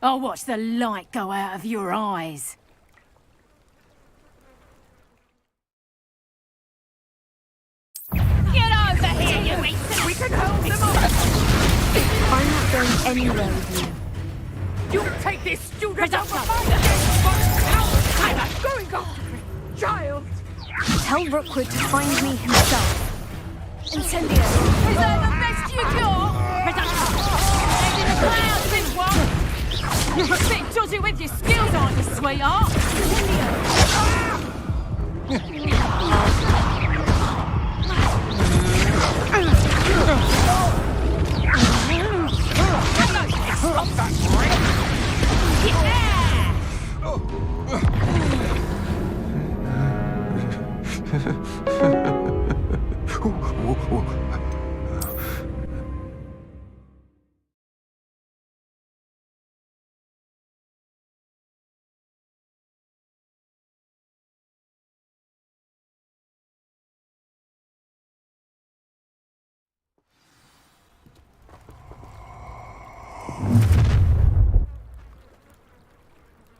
I'll watch the light go out of your eyes. Get over here, you idiot! We can hold them off! I'm not going anywhere with you. You take this student over my I'm going after the child! Tell Rookwood to find me himself. Incendio! Is that the best you got? Heading the clouds, this one! You're a bit dodgy with your skills, aren't you, sweetheart? Stop that ring!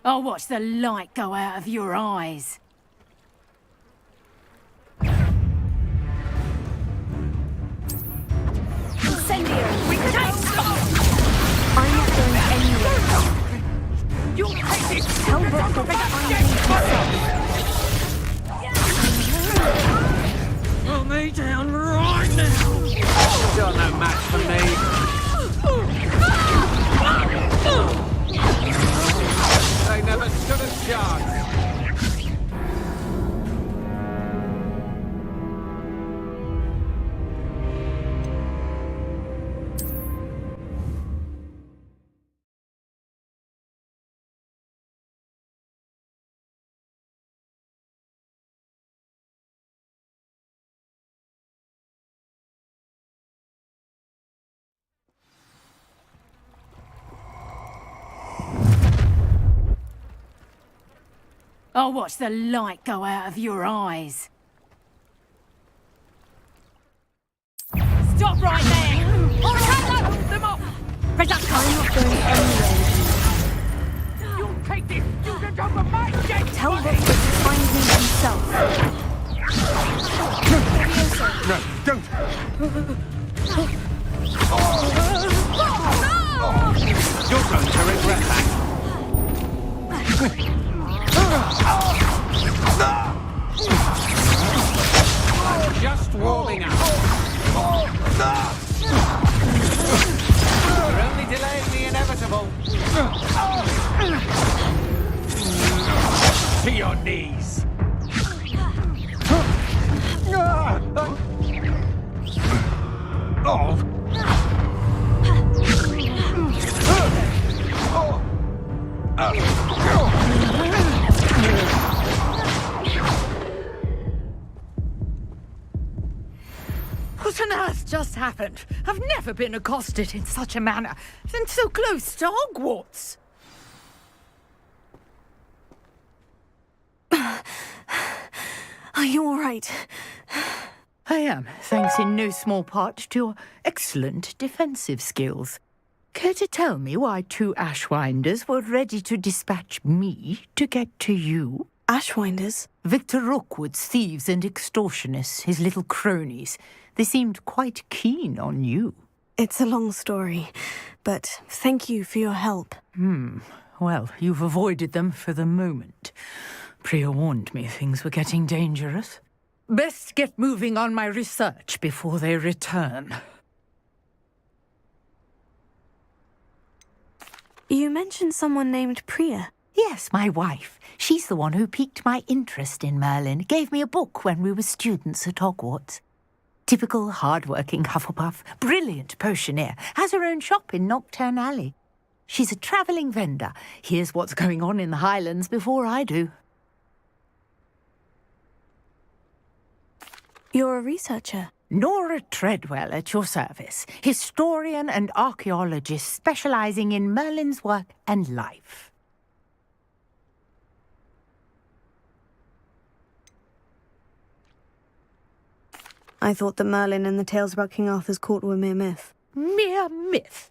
I'll watch the light go out of your eyes. Incendio! We can I'm not going anywhere. You take this! Tell Rookwood to find me himself. Put me down right now! You're no match for me. They never stood a chance. I'll watch the light go out of your eyes. Stop right there! Hold them up! I'm not going anywhere with You take this student over my dead you. Tell Rookwood to find me himself. No, don't. You're going to regret that. Just warming up. You're only delaying the inevitable. To your knees. Oh. What on earth just happened? I've never been accosted in such a manner, and so close to Hogwarts. Are you all right? I am, thanks in no small part to your excellent defensive skills. Care to tell me why two Ashwinders were ready to dispatch me to get to you? Ashwinders? Victor Rookwood's thieves and extortionists, his little cronies. They seemed quite keen on you. It's a long story, but thank you for your help. Well, you've avoided them for the moment. Priya warned me things were getting dangerous. Best get moving on my research before they return. You mentioned someone named Priya. Yes, my wife. She's the one who piqued my interest in Merlin. Gave me a book when we were students at Hogwarts. Typical hard-working Hufflepuff. Brilliant potioneer. Has her own shop in Knockturn Alley. She's a travelling vendor. Hears what's going on in the Highlands before I do. You're a researcher. Nora Treadwell at your service. Historian and archaeologist specialising in Merlin's work and life. I thought that Merlin and the tales about King Arthur's court were mere myth. Mere myth.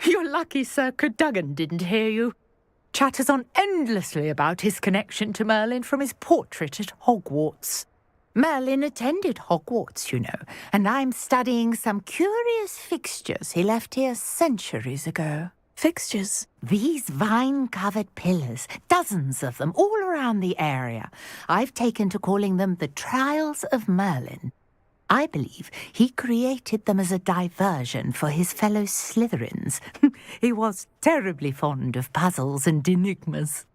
You're lucky Sir Cadogan didn't hear you. Chatters on endlessly about his connection to Merlin from his portrait at Hogwarts. Merlin attended Hogwarts, you know, and I'm studying some curious fixtures he left here centuries ago. Fixtures? These vine-covered pillars, dozens of them, all around the area. I've taken to calling them the Trials of Merlin. I believe he created them as a diversion for his fellow Slytherins. He was terribly fond of puzzles and enigmas.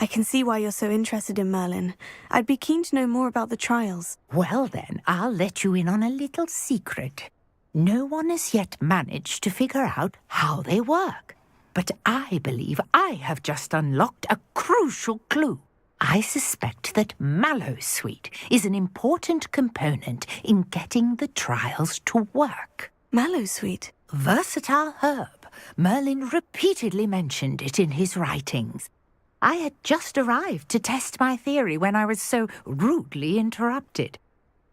I can see why you're so interested in Merlin. I'd be keen to know more about the trials. Well then, I'll let you in on a little secret. No one has yet managed to figure out how they work. But I believe I have just unlocked a crucial clue. I suspect that Mallowsweet is an important component in getting the trials to work. Mallowsweet? Versatile herb. Merlin repeatedly mentioned it in his writings. I had just arrived to test my theory when I was so rudely interrupted.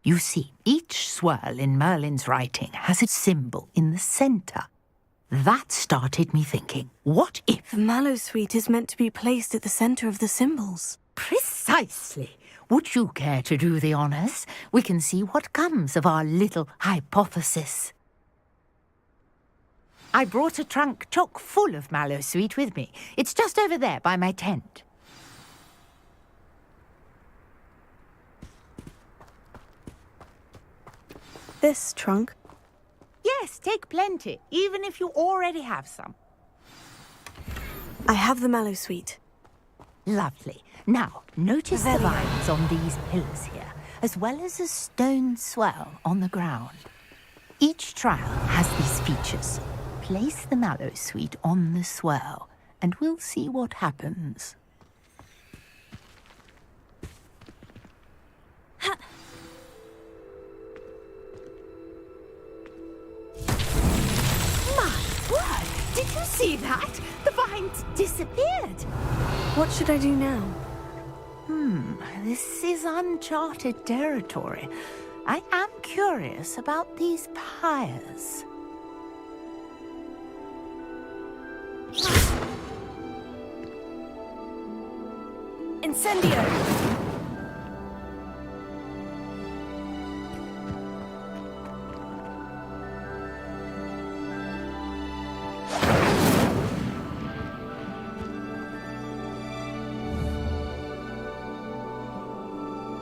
You see, each swirl in Merlin's writing has a symbol in the centre. That started me thinking, what if... The Mallowsweet is meant to be placed at the centre of the symbols. Precisely. Would you care to do the honours? We can see what comes of our little hypothesis. I brought a trunk chock full of Mallowsweet with me. It's just over there by my tent. This trunk? Yes, take plenty, even if you already have some. I have the Mallowsweet. Lovely. Now, notice the vines on these pillars here, as well as a stone swell on the ground. Each trial has these features. Place the Mallowsweet on the swirl, and we'll see what happens. My word! Did you see that? The vines disappeared. What should I do now? This is uncharted territory. I am curious about these pyres. Incendio!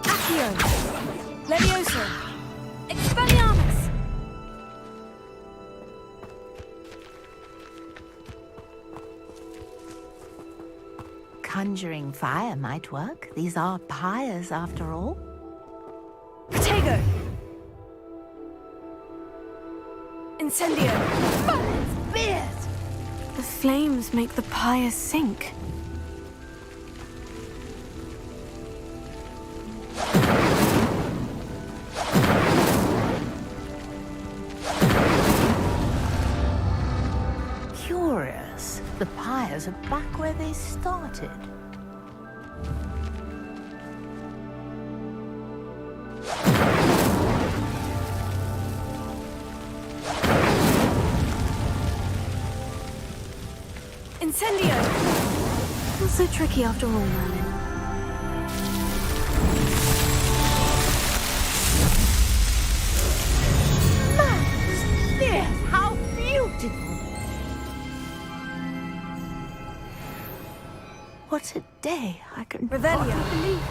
Accio! Levioso! Expelliarmus! Conjuring fire might work. These are pyres, after all. Protego! Incendio! Merlin's beard! The flames make the pyre sink. Curious. The pyres are back where they started. Incendio! Not so tricky after all, Merlin. Merlin's how beautiful! What a day! I can Revelio. hardly believe it.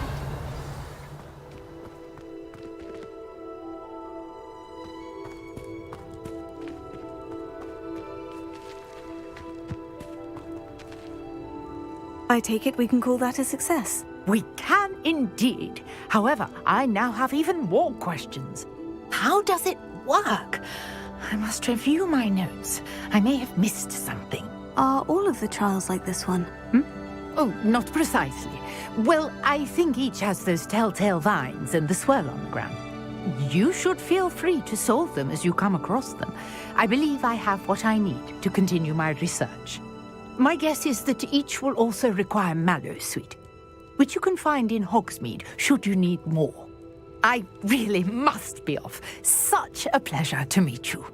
I take it we can call that a success. We can indeed. However, I now have even more questions. How does it work? I must review my notes. I may have missed something. Are all of the trials like this one? Oh, not precisely. Well, I think each has those telltale vines and the swirl on the ground. You should feel free to solve them as you come across them. I believe I have what I need to continue my research. My guess is that each will also require Mallowsweet, which you can find in Hogsmeade should you need more. I really must be off. Such a pleasure to meet you.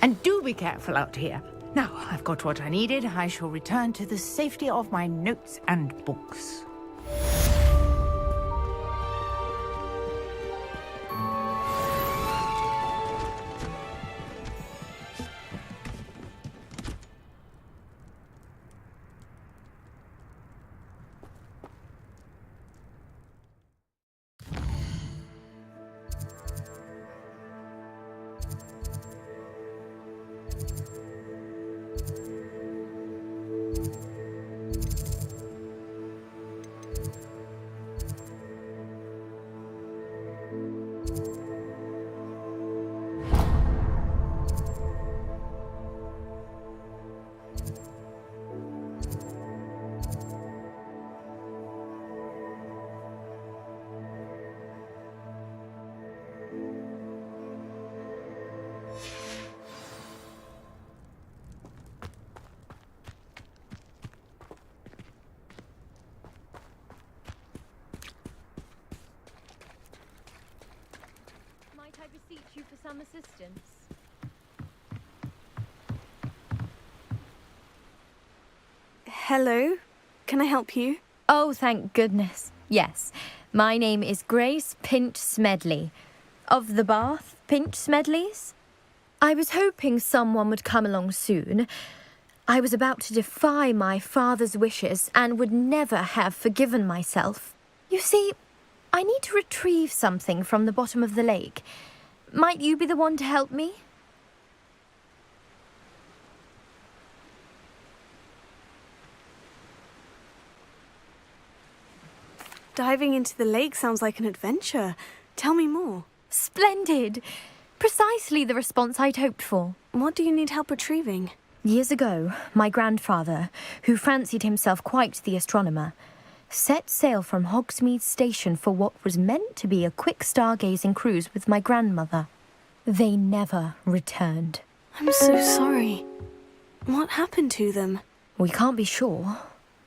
And do be careful out here. Now, I've got what I needed. I shall return to the safety of my notes and books. Might I beseech you for some assistance? Hello? Can I help you? Oh, thank goodness. Yes. My name is Grace Pinch Smedley. Of the Bath Pinch Smedleys? I was hoping someone would come along soon. I was about to defy my father's wishes and would never have forgiven myself. You see, I need to retrieve something from the bottom of the lake. Might you be the one to help me? Diving into the lake sounds like an adventure. Tell me more. Splendid! Precisely the response I'd hoped for. What do you need help retrieving? Years ago, my grandfather, who fancied himself quite the astronomer, set sail from Hogsmeade Station for what was meant to be a quick stargazing cruise with my grandmother. They never returned. I'm so sorry. What happened to them? We can't be sure.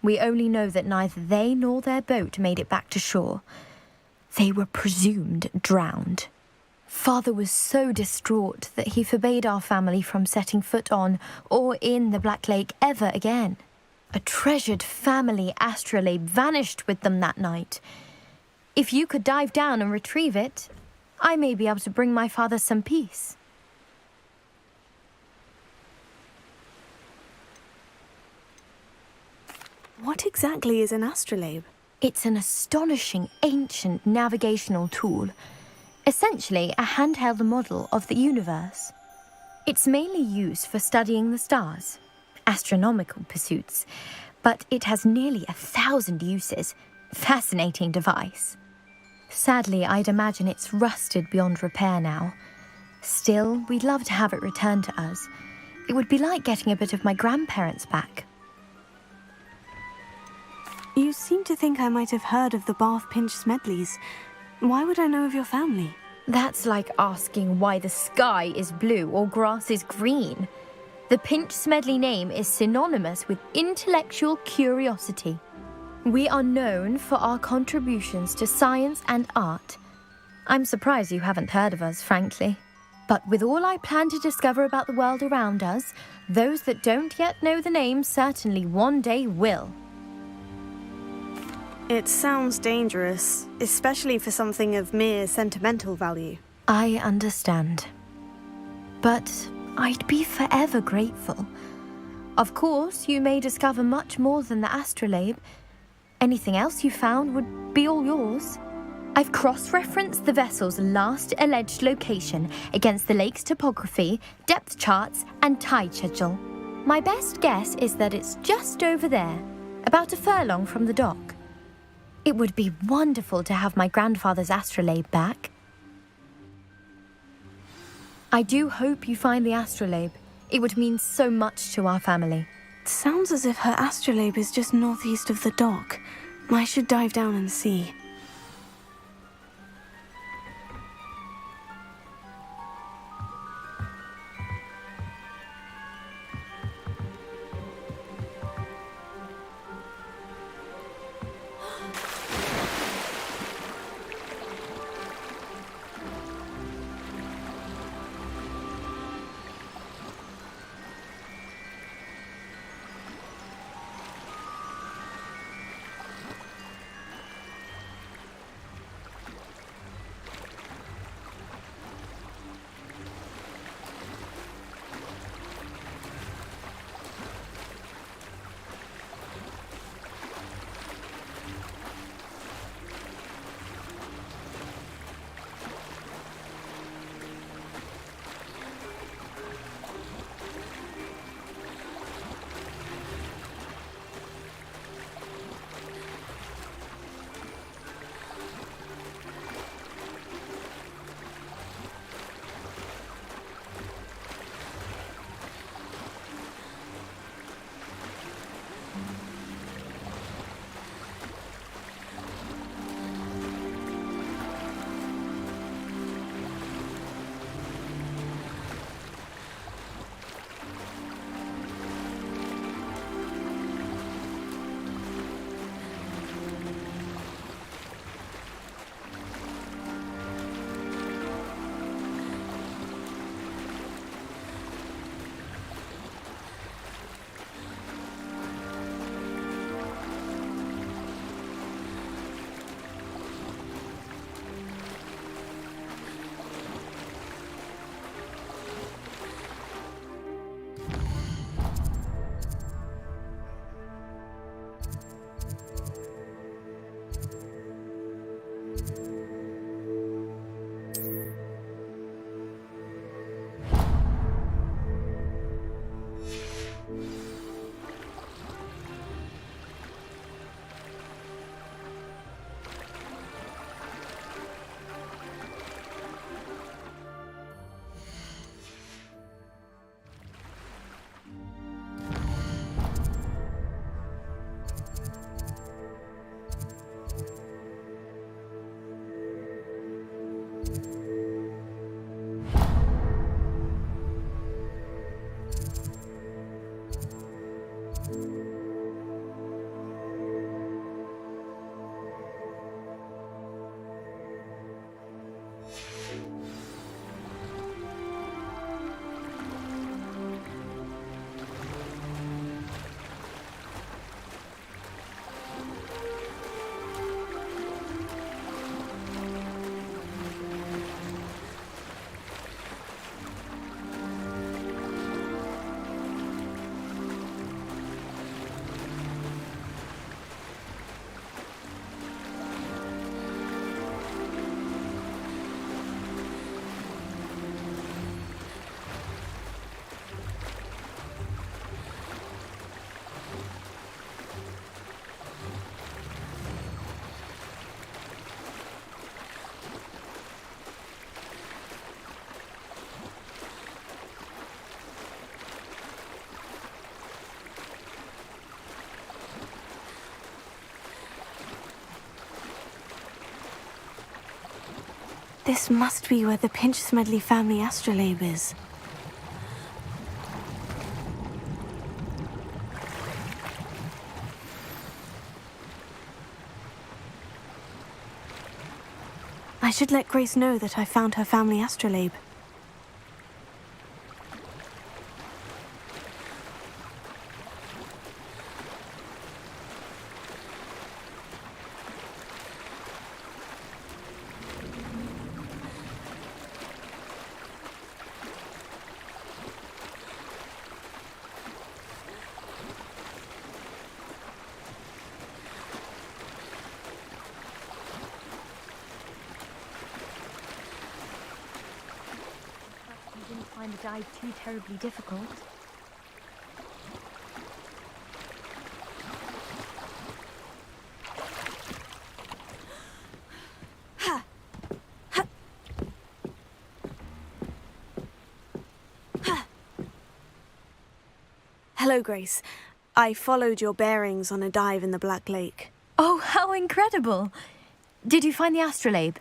We only know that neither they nor their boat made it back to shore. They were presumed drowned. Father was so distraught that he forbade our family from setting foot on or in the Black Lake ever again. A treasured family astrolabe vanished with them that night. If you could dive down and retrieve it, I may be able to bring my father some peace. What exactly is an astrolabe? It's an astonishing ancient navigational tool, essentially a handheld model of the universe. It's mainly used for studying the stars, astronomical pursuits, but it has nearly 1,000 uses. Fascinating device. Sadly, I'd imagine it's rusted beyond repair now. Still, we'd love to have it returned to us. It would be like getting a bit of my grandparents back. You seem to think I might have heard of the Bath Pinch Smedleys. Why would I know of your family? That's like asking why the sky is blue or grass is green. The Pinch Smedley name is synonymous with intellectual curiosity. We are known for our contributions to science and art. I'm surprised you haven't heard of us, frankly. But with all I plan to discover about the world around us, those that don't yet know the name certainly one day will. It sounds dangerous, especially for something of mere sentimental value. I understand. But I'd be forever grateful. Of course, you may discover much more than the astrolabe. Anything else you found would be all yours. I've cross-referenced the vessel's last alleged location against the lake's topography, depth charts, and tide schedule. My best guess is that it's just over there, about a furlong from the dock. It would be wonderful to have my grandfather's astrolabe back. I do hope you find the astrolabe. It would mean so much to our family. It sounds as if her astrolabe is just northeast of the dock. I should dive down and see. This must be where the Pinch-Smedley family astrolabe is. I should let Grace know that I found her family astrolabe. You didn't find the dive too terribly difficult. Hello, Grace. I followed your bearings on a dive in the Black Lake. Oh, how incredible! Did you find the astrolabe?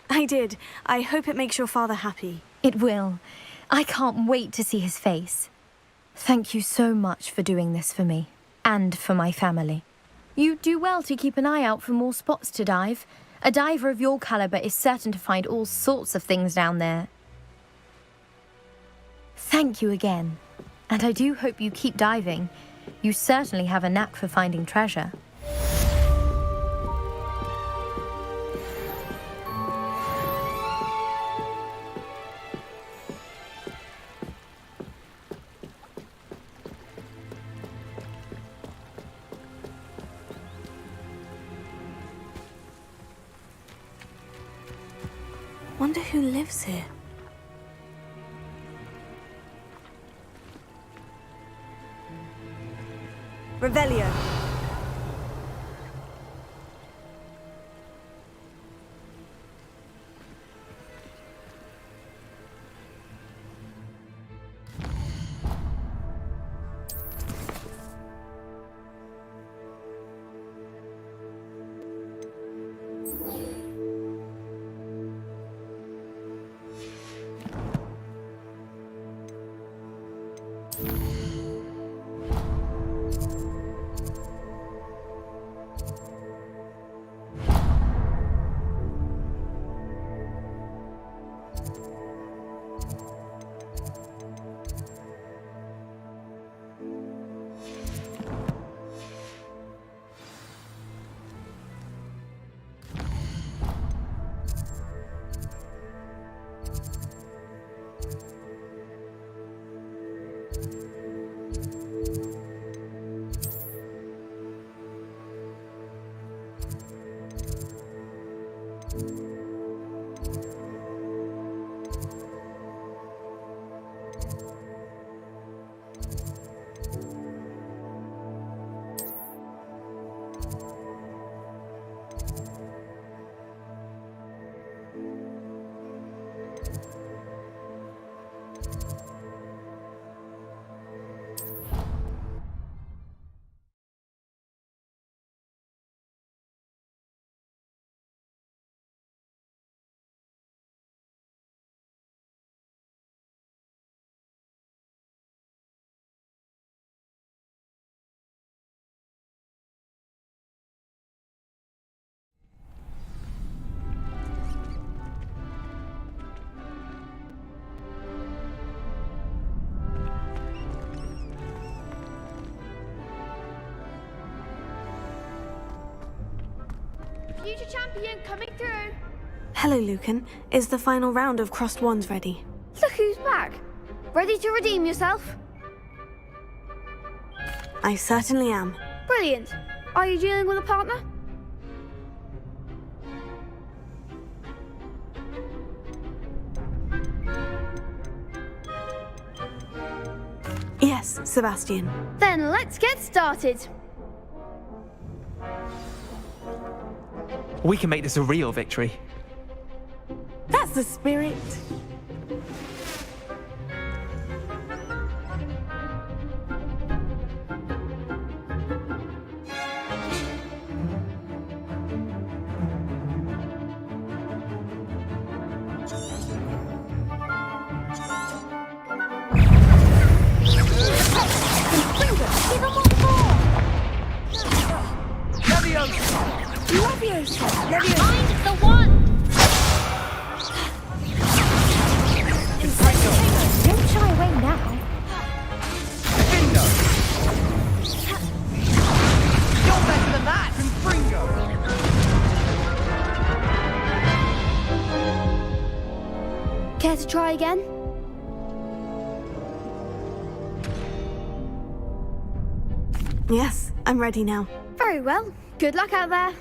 I did. I hope it makes your father happy. It will. I can't wait to see his face. Thank you so much for doing this for me, and for my family. You do well to keep an eye out for more spots to dive. A diver of your caliber is certain to find all sorts of things down there. Thank you again, and I do hope you keep diving. You certainly have a knack for finding treasure. Wonder who lives here. Revelio. Future champion coming through. Hello, Lucan. Is the final round of Crossed Wands ready? Look who's back. Ready to redeem yourself? I certainly am. Brilliant. Are you dealing with a partner? Yes, Sebastian. Then let's get started. We can make this a real victory. That's the spirit. Leviosa! Find the one! Don't shy away now. Bingo! You're better than that! Confringo! Care to try again? Yes, I'm ready now. Very well. Good luck out there.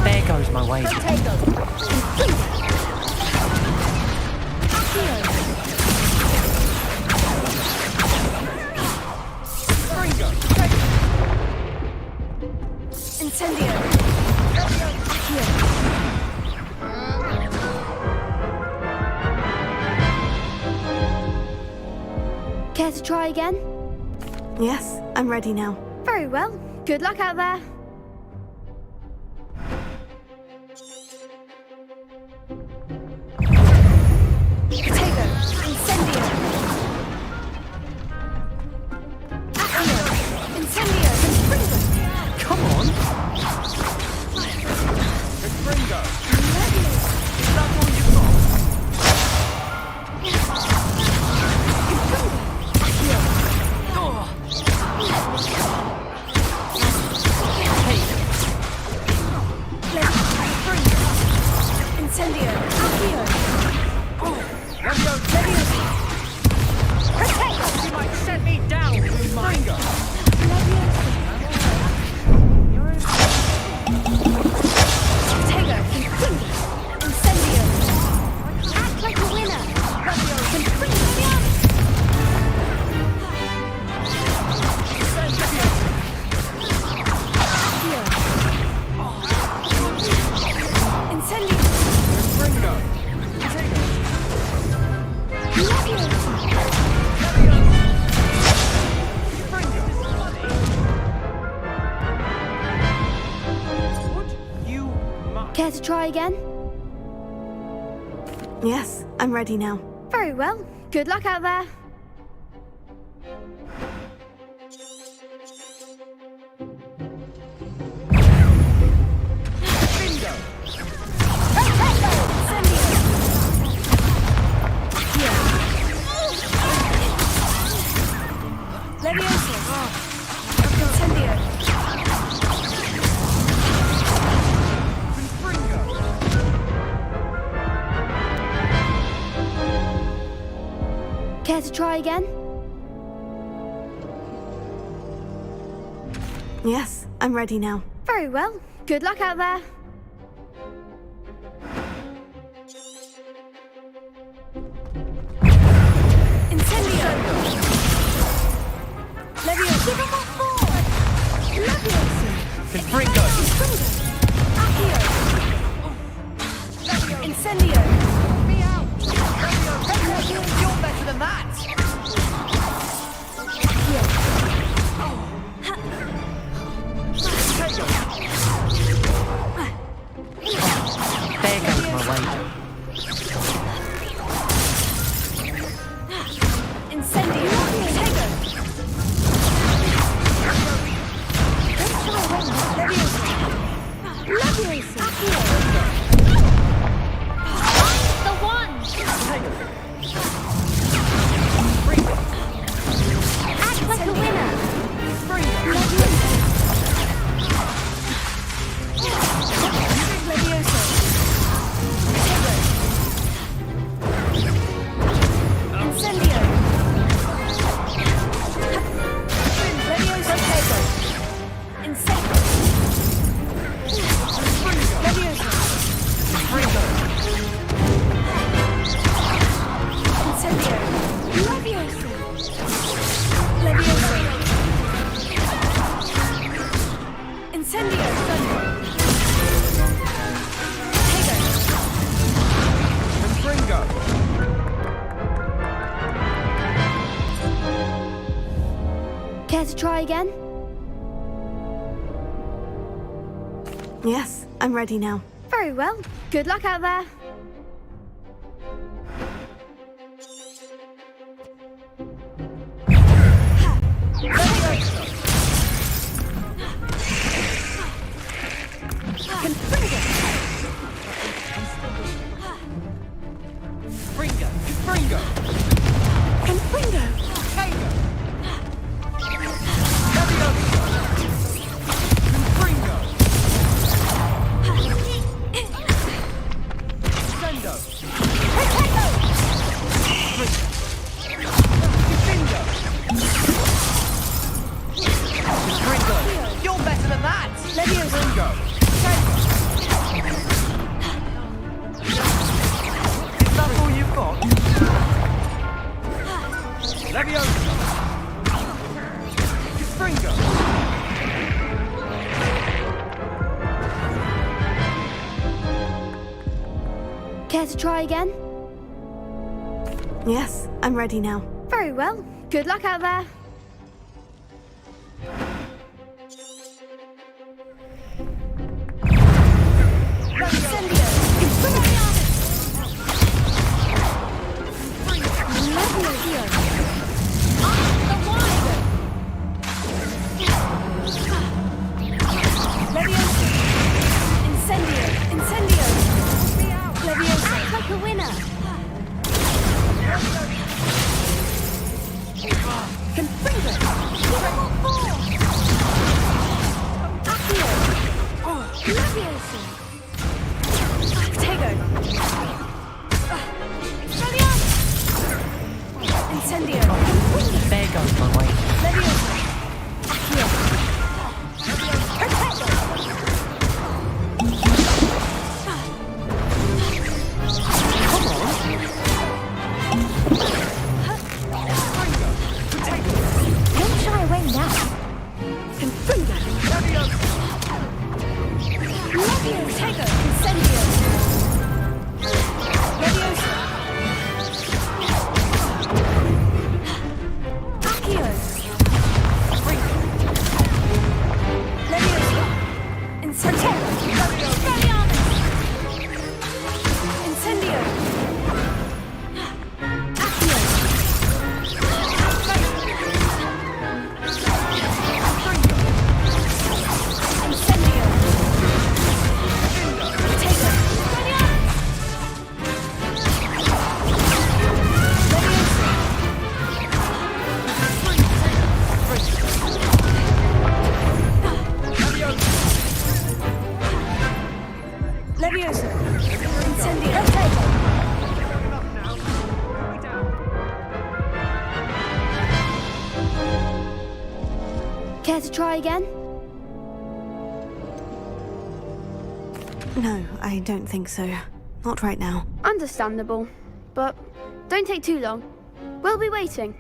There goes my way. Care to try again? Yes, I'm ready now. Very well. Good luck out there. Potato. Incendio. Accio. Incendio. Come on! Confringo! Is that all you've got? Incendio. Accio. You might set me down, Confringo! Potato. Incendio. Act like a winner. Incendio. Confringo! You must... Care to try again? Yes, I'm ready now. Very well. Good luck out there. Bingo! Leviosa. Incendio. Confringo! Care to try again? Yes, I'm ready now. Very well. Good luck out there. Incendio. Leviosa. Give him a four. Leviosa. Confringo! Accio. Incendio. Me out! You're better than that! There goes my wager. Incendio. Potato. Leviosa. Accio. The one! Act like a winner. try again? Yes, I'm ready now. Very well. Good luck out there. Springo! Springo! Confringo! Tango! Leviosa! Springo! Sendo! Springo! Springo! You're better than that! Springo! Is that all you've got? Leviosa! Springo! Care to try again? Yes, I'm ready now. Very well. Good luck out there. There goes my way. Don't shy away now. Care to try again? No, I don't think so. Not right now. Understandable. But don't take too long. We'll be waiting.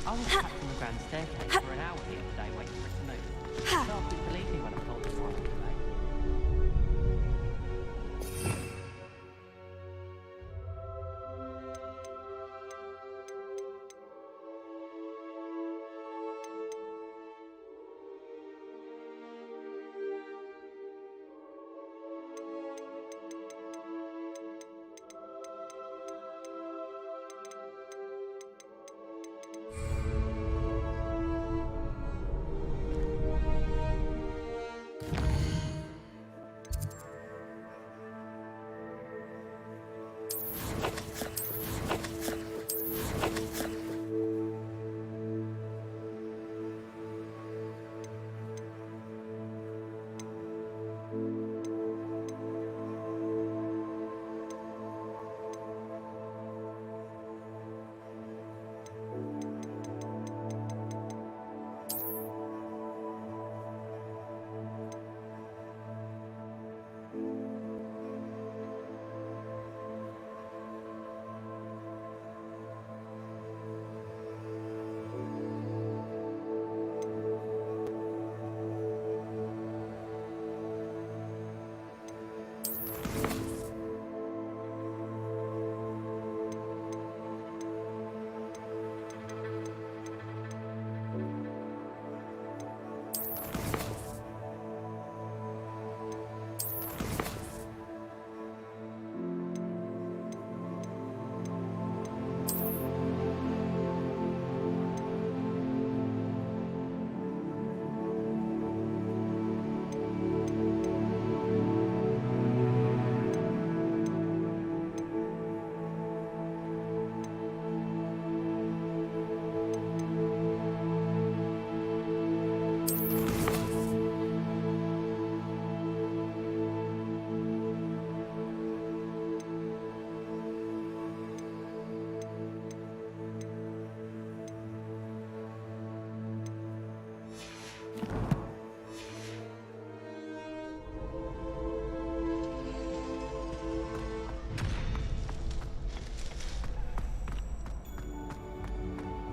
I was trapped on the grand staircase for an hour here today waiting for it to move. Staff didn't believe me when I told them why I was late.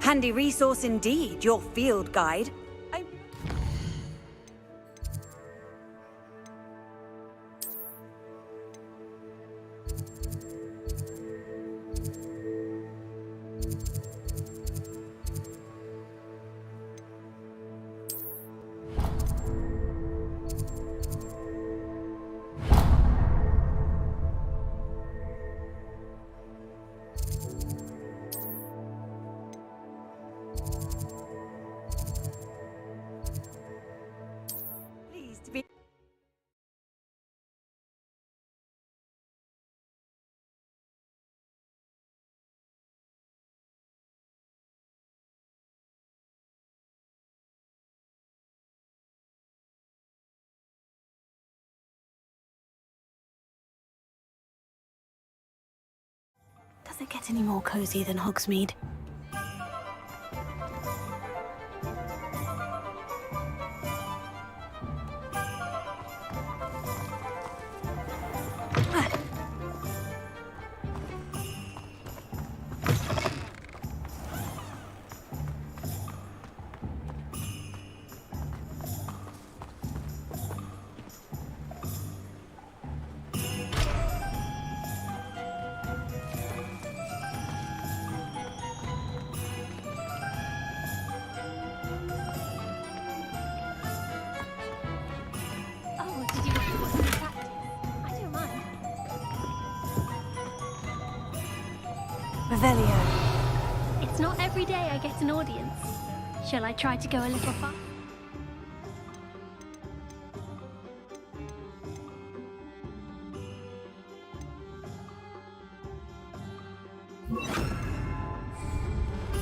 Handy resource indeed, your field guide. Pleased to be... Does it get any more cozy than Hogsmeade? Oh, did you want to watch me practice? I don't mind. Revelio. It's not every day I get an audience. Shall I try to go a little far?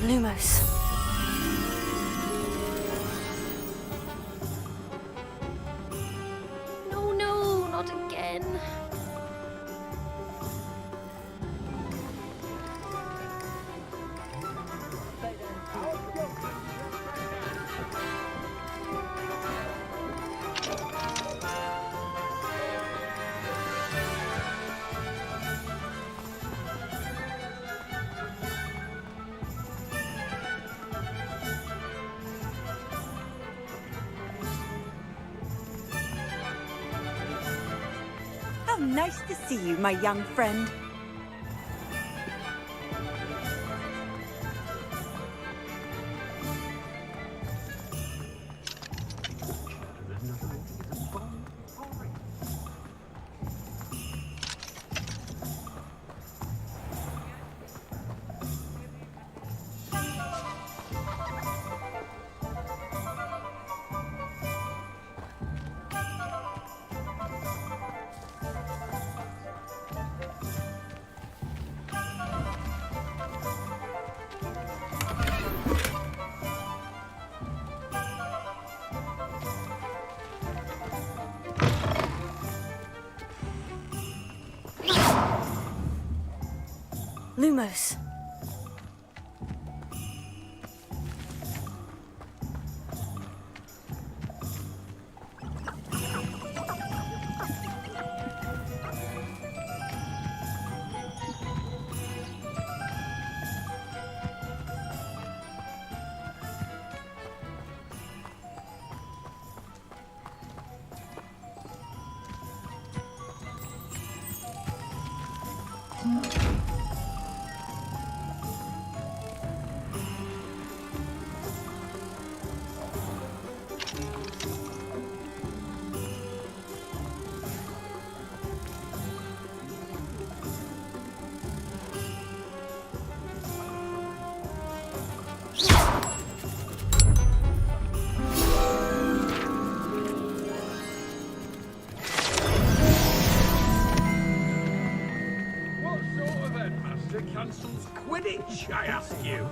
Lumos. No, no, not again. How nice to see you, my young friend. Lumos. What sort of headmaster cancels Quidditch, I ask you?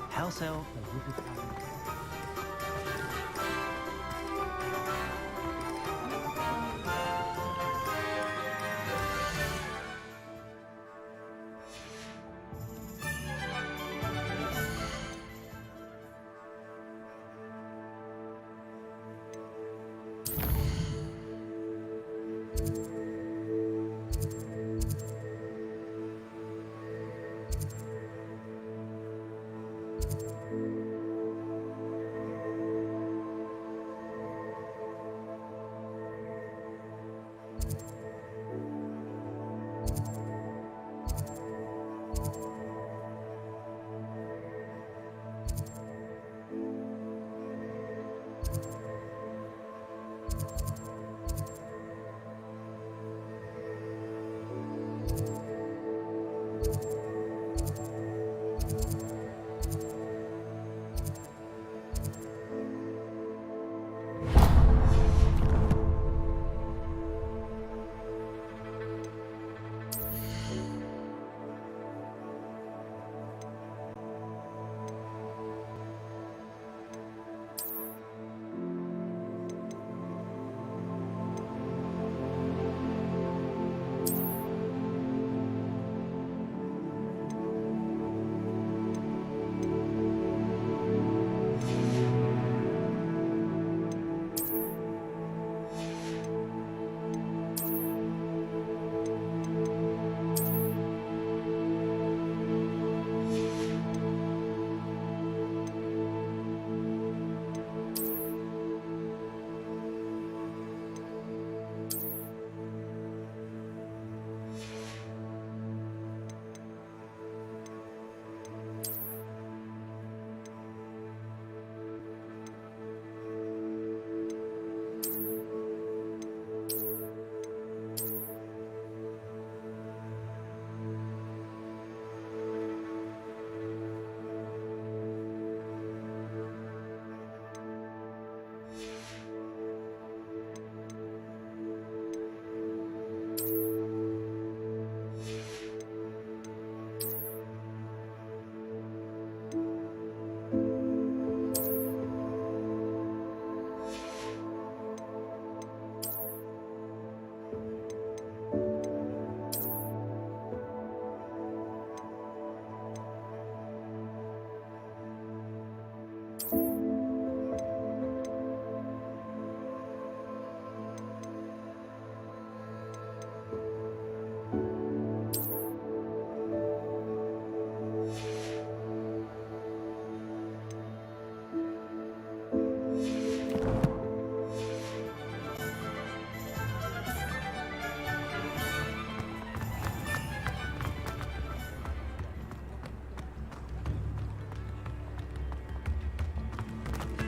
House elf.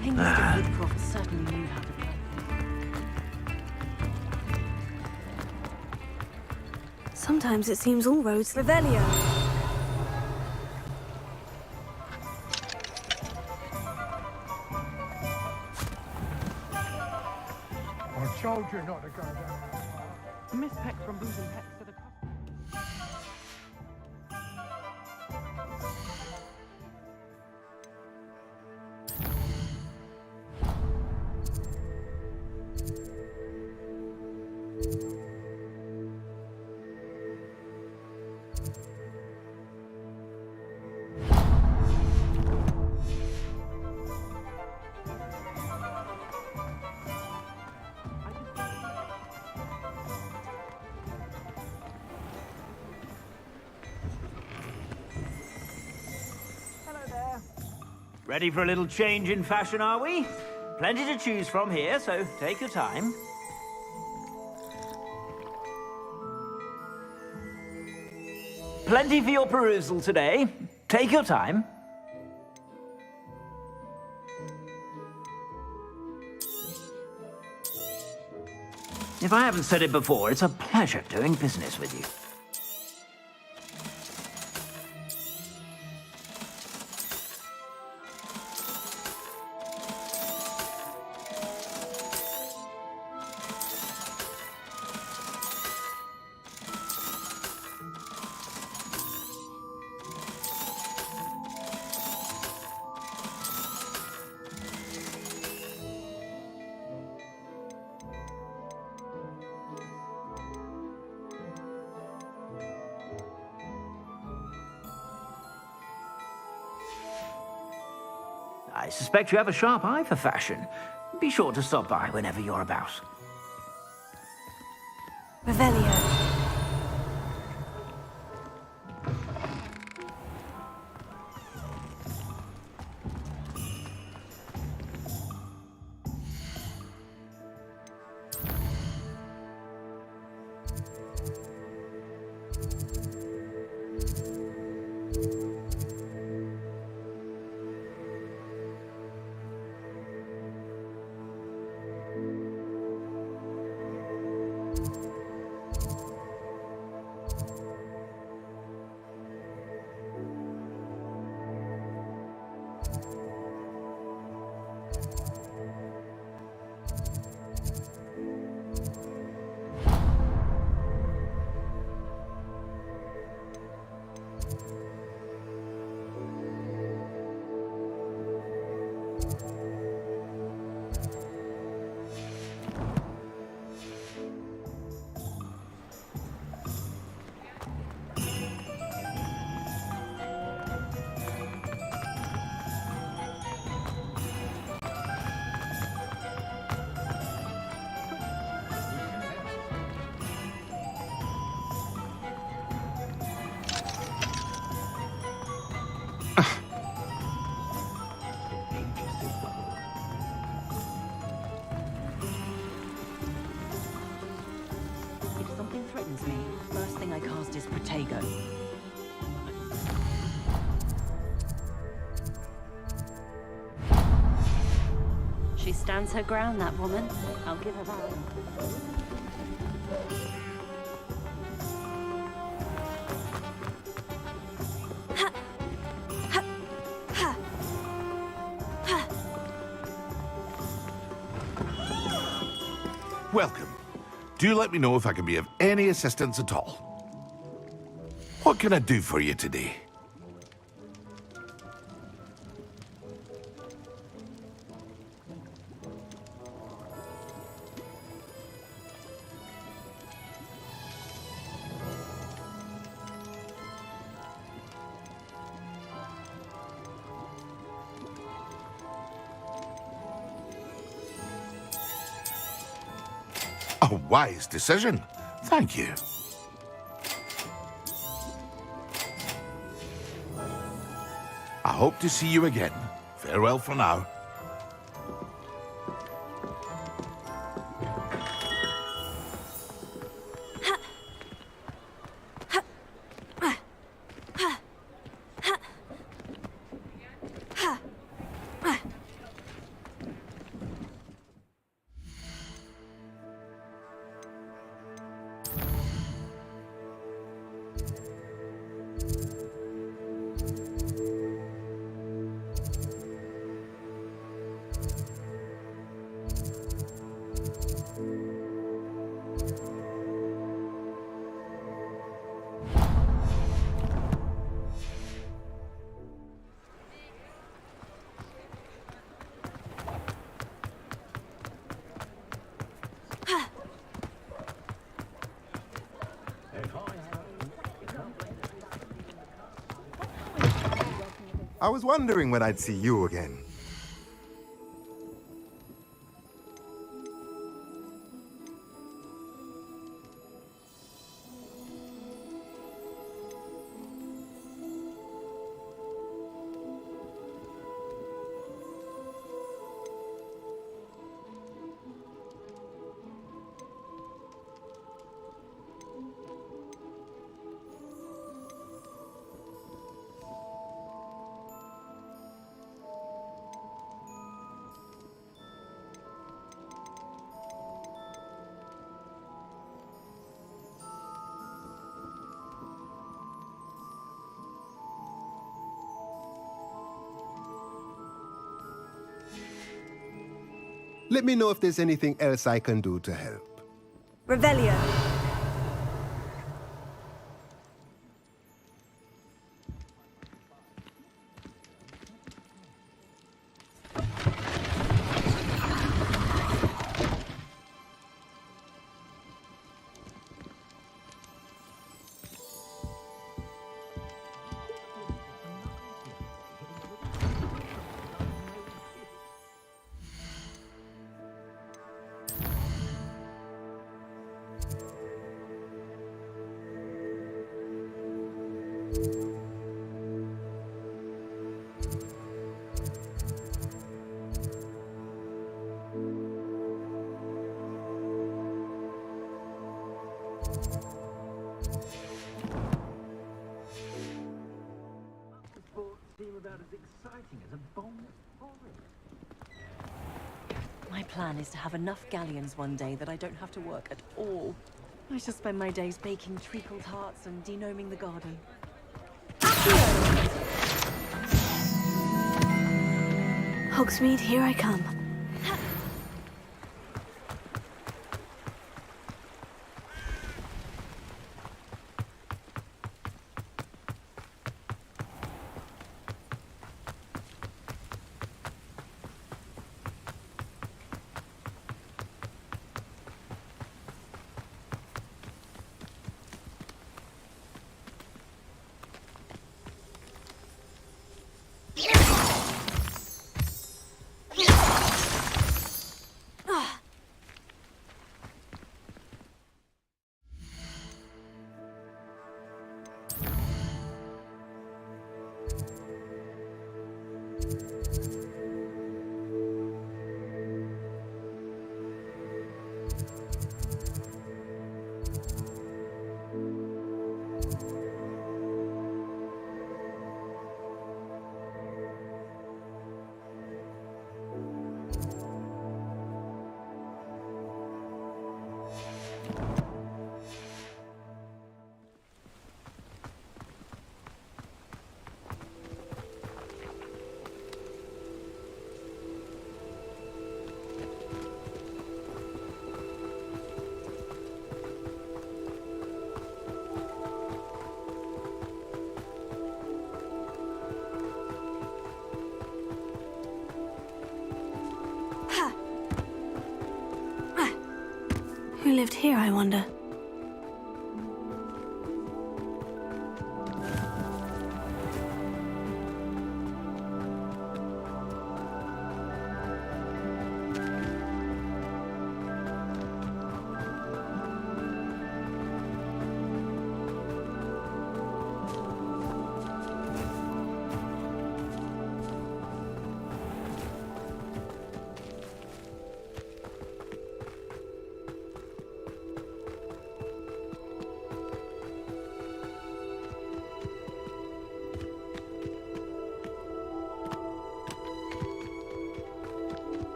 Mr. Woodcroft certainly knew how to play. Sometimes it seems all roads Revelio. I told you not to go down. Miss Peck from Booze and Pecks to the customer. Ready for a little change in fashion, are we? Plenty to choose from here, so take your time. Plenty for your perusal today. Take your time. If I haven't said it before, it's a pleasure doing business with you. I suspect you have a sharp eye for fashion. Be sure to stop by whenever you're about. Revelio. If something threatens me, first thing I cast is Protego. She stands her ground, that woman. I'll give her that. Welcome. Do let me know if I can be of any assistance at all. What can I do for you today? A wise decision. Thank you. I hope to see you again. Farewell for now. I was wondering when I'd see you again. Let me know if there's anything else I can do to help. Revelio. My plan is to have enough galleons one day that I don't have to work at all. I shall spend my days baking treacle tarts and denoming the garden. Hogsmeade, here I come. Who lived here, I wonder?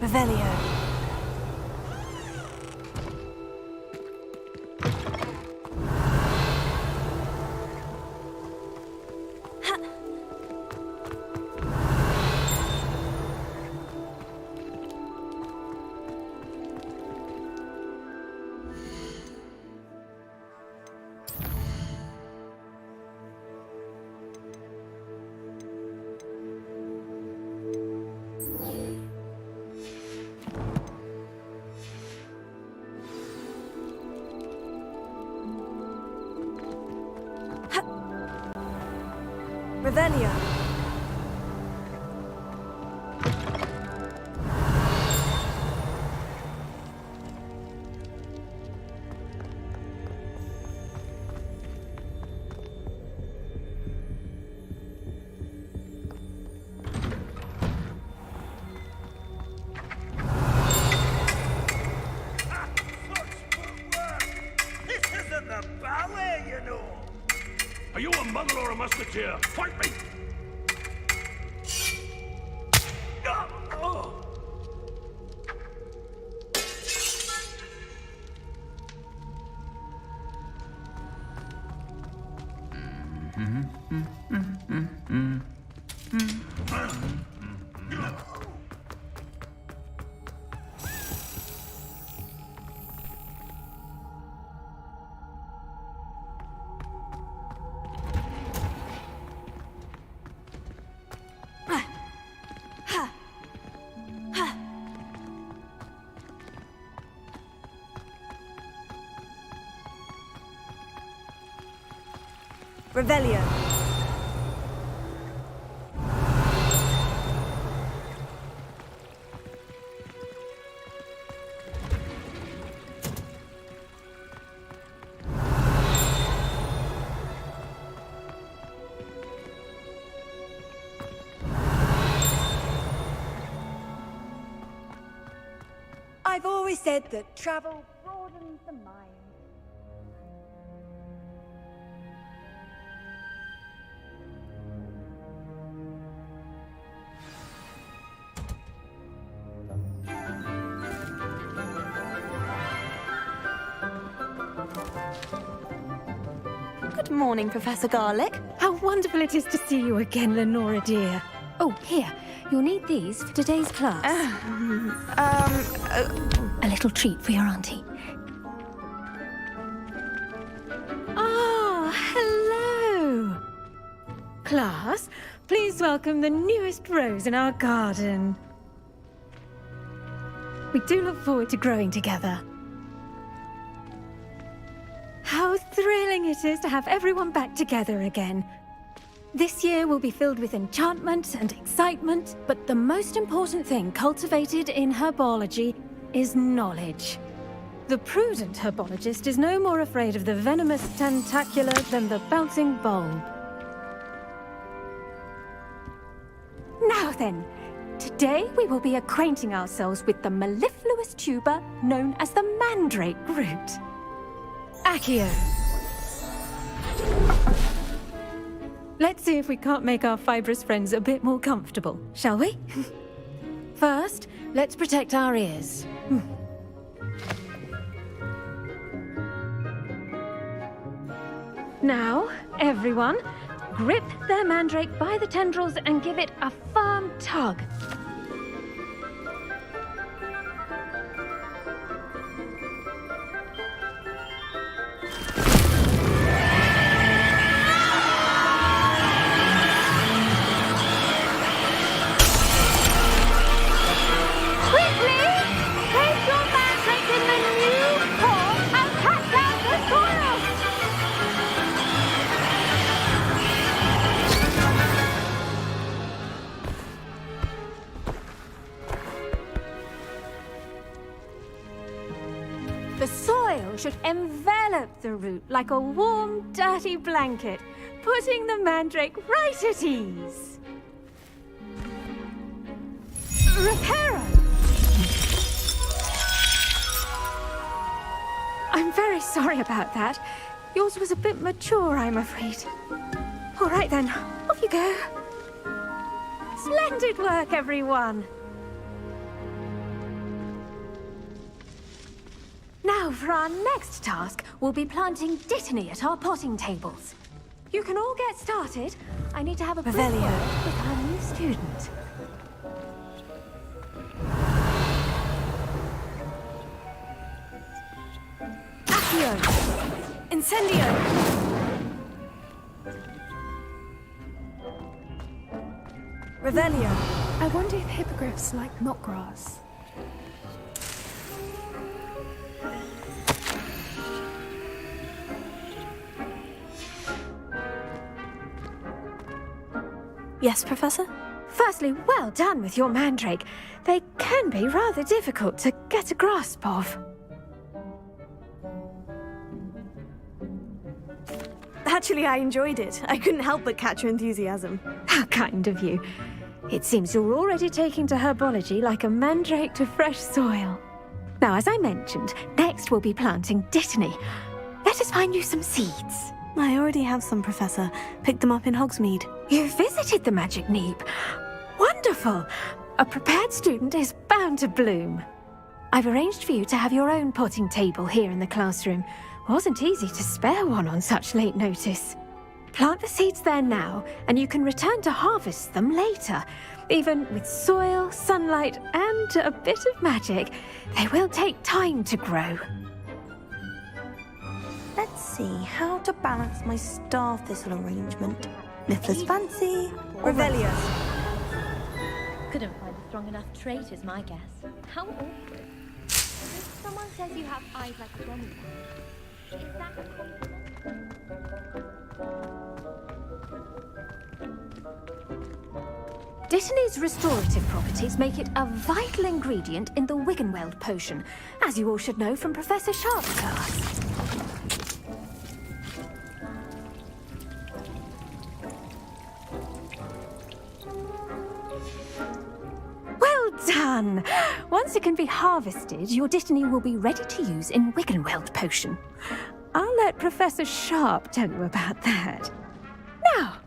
Revelio. Revelio. Are you a muggle or a musketeer? Fight me! Revelio. I've always said that travel broadens the mind. Good morning, Professor Garlick. How wonderful it is to see you again, Lenora dear. Oh, here. You'll need these for today's class. A little treat for your auntie. Ah, hello. Class, please welcome the newest rose in our garden. We do look forward to growing together. How thrilling it is to have everyone back together again. This year will be filled with enchantment and excitement, but the most important thing cultivated in herbology is knowledge. The prudent herbologist is no more afraid of the venomous tentacula than the bouncing bulb. Now then, today we will be acquainting ourselves with the mellifluous tuber known as the mandrake root. Accio. Let's see if we can't make our fibrous friends a bit more comfortable, shall we? First, let's protect our ears. Now, everyone, grip their mandrake by the tendrils and give it a firm tug. The soil should envelop the root like a warm, dirty blanket, putting the mandrake right at ease. Reparo! I'm very sorry about that. Yours was a bit mature, I'm afraid. All right then, off you go. Splendid work, everyone! Now, for our next task, we'll be planting Dittany at our potting tables. You can all get started. I need to have a quick word with our new student. Accio! Incendio! Revelio. I wonder if hippogriffs like knotgrass. Yes, Professor? Firstly, well done with your mandrake. They can be rather difficult to get a grasp of. Actually, I enjoyed it. I couldn't help but catch your enthusiasm. How kind of you. It seems you're already taking to herbology like a mandrake to fresh soil. Now, as I mentioned, next we'll be planting dittany. Let us find you some seeds. I already have some, Professor. Picked them up in Hogsmeade. You visited the Magic Neep. Wonderful! A prepared student is bound to bloom. I've arranged for you to have your own potting table here in the classroom. Wasn't easy to spare one on such late notice. Plant the seeds there now, and you can return to harvest them later. Even with soil, sunlight, and a bit of magic, they will take time to grow. Let's see how to balance my star thistle arrangement. Niffler's Fancy, Revelio. Couldn't find a strong enough trait, is my guess. How awkward. If someone says you have eyes like a Johnny, is that a compliment? Dittany's restorative properties make it a vital ingredient in the Wiggenweld potion, as you all should know from Professor Sharp's class. Well done! Once it can be harvested, your Dittany will be ready to use in Wiggenweld potion. I'll let Professor Sharp tell you about that. Now,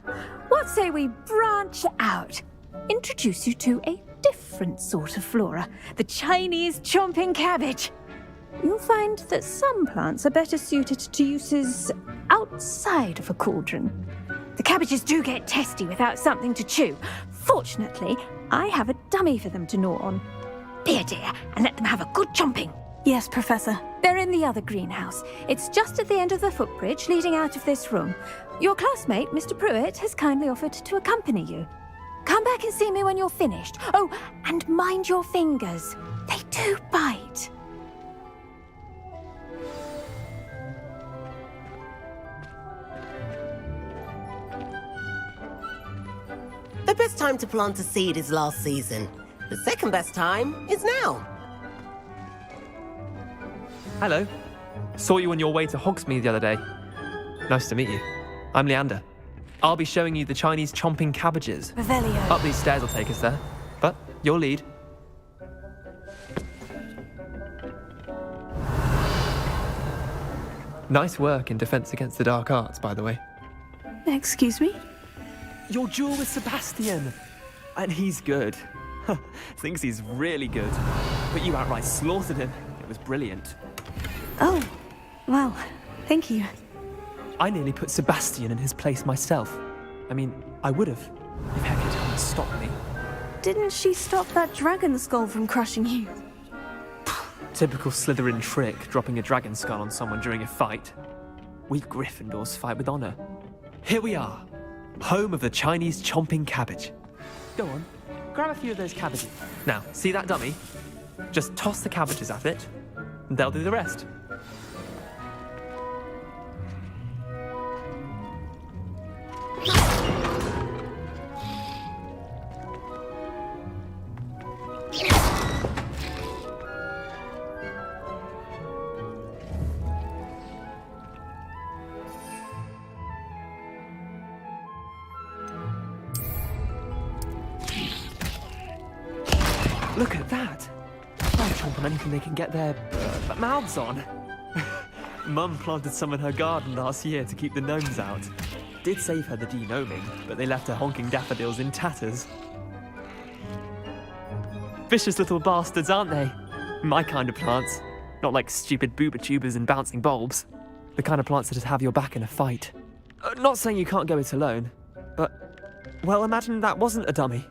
what say we branch out? Introduce you to a different sort of flora, the Chinese chomping cabbage. You'll find that some plants are better suited to uses outside of a cauldron. The cabbages do get testy without something to chew. Fortunately, I have a dummy for them to gnaw on. Be a dear and let them have a good chomping. Yes, Professor. They're in the other greenhouse. It's just at the end of the footbridge leading out of this room. Your classmate, Mr. Pruitt, has kindly offered to accompany you. Come back and see me when you're finished. Oh, and mind your fingers. They do bite. The best time to plant a seed is last season. The second best time is now. Hello. Saw you on your way to Hogsmeade the other day. Nice to meet you. I'm Leander. I'll be showing you the Chinese chomping cabbages. Revelio. Up these stairs will take us there. But your lead. Nice work in Defense Against the Dark Arts, by the way. Excuse me? Your duel with Sebastian. And he's good. Thinks he's really good. But you outright slaughtered him. It was brilliant. Oh, well, thank you. I nearly put Sebastian in his place myself. I mean, I would have, if Hecate hadn't stopped me. Didn't she stop that dragon skull from crushing you? Typical Slytherin trick, dropping a dragon skull on someone during a fight. We Gryffindors fight with honor. Here we are, home of the Chinese chomping cabbage. Go on, grab a few of those cabbages. Now, see that dummy? Just toss the cabbages at it, and they'll do the rest. Look at that! They'll chomp on anything they can get their mouths on. Mum planted some in her garden last year to keep the gnomes out. Did save her the de-gnoming, but they left her honking daffodils in tatters. Vicious little bastards, aren't they? My kind of plants. Not like stupid booba tubers and bouncing bulbs. The kind of plants that just have your back in a fight. Not saying you can't go it alone, but, well, imagine that wasn't a dummy.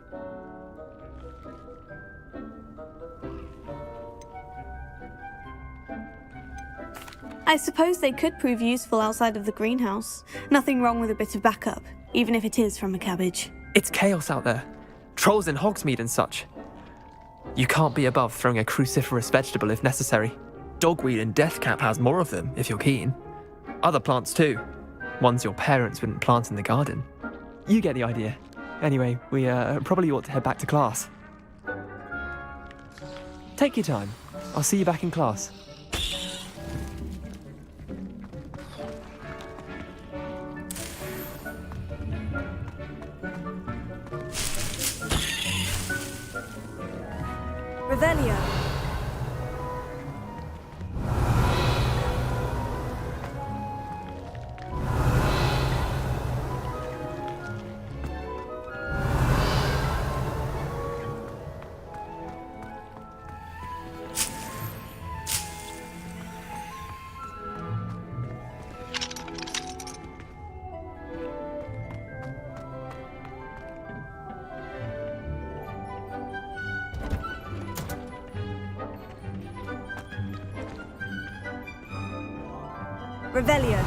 I suppose they could prove useful outside of the greenhouse. Nothing wrong with a bit of backup, even if it is from a cabbage. It's chaos out there. Trolls in Hogsmeade and such. You can't be above throwing a cruciferous vegetable if necessary. Dogweed and deathcap has more of them, if you're keen. Other plants too. Ones your parents wouldn't plant in the garden. You get the idea. Anyway, we probably ought to head back to class. Take your time. I'll see you back in class. Revelio. Revelio.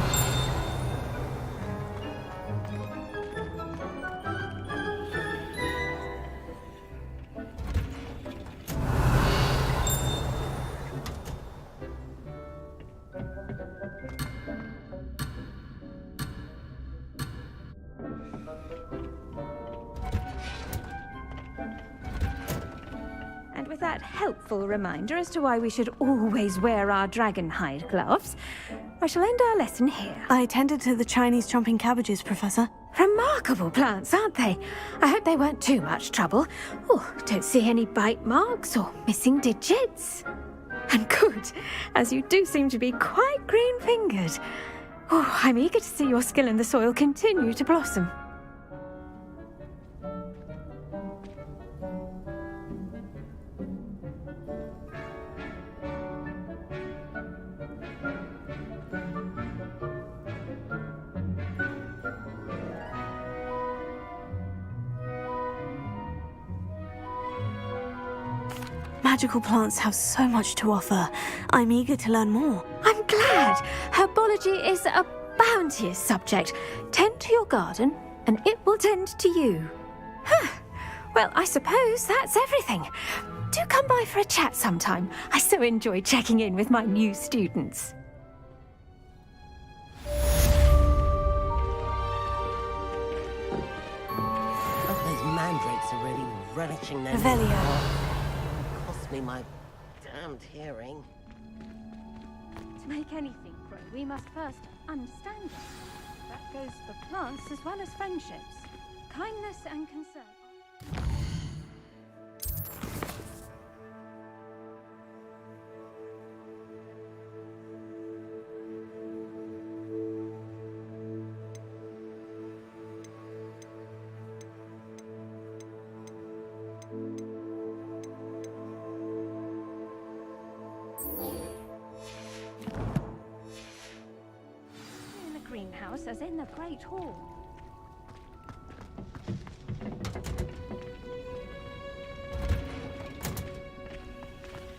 And with that helpful reminder as to why we should always wear our dragon hide gloves, I shall end our lesson here. I tended to the Chinese chomping cabbages, Professor. Remarkable plants, aren't they? I hope they weren't too much trouble. Oh, don't see any bite marks or missing digits. And good, as you do seem to be quite green-fingered. Oh, I'm eager to see your skill in the soil continue to blossom. Magical plants have so much to offer. I'm eager to learn more. I'm glad. Herbology is a bounteous subject. Tend to your garden, and it will tend to you. Well, I suppose that's everything. Do come by for a chat sometime. I so enjoy checking in with my new students. Oh, those mandrakes are really relishing their Revelio. Cost me my damned hearing. To make anything grow, we must first understand it. That goes for plants as well as friendships. Kindness and concern. In the greenhouse, as in the Great Hall.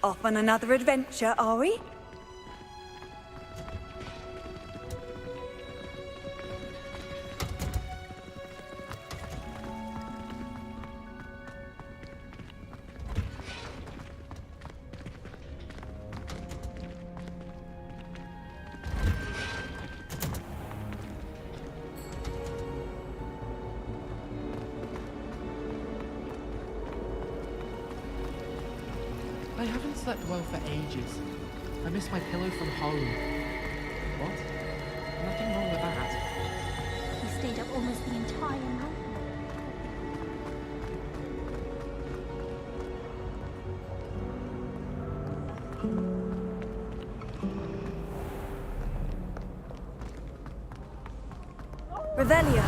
Off on another adventure, are we? I haven't slept well for ages. I miss my pillow from home. What? Nothing wrong with that. He stayed up almost the entire night. Revelio.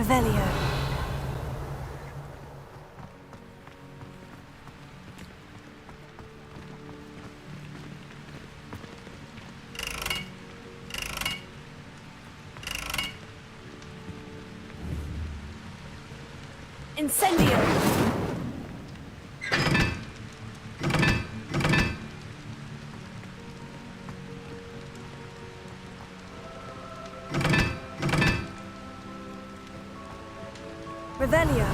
Revelio. Incendio. Revelio.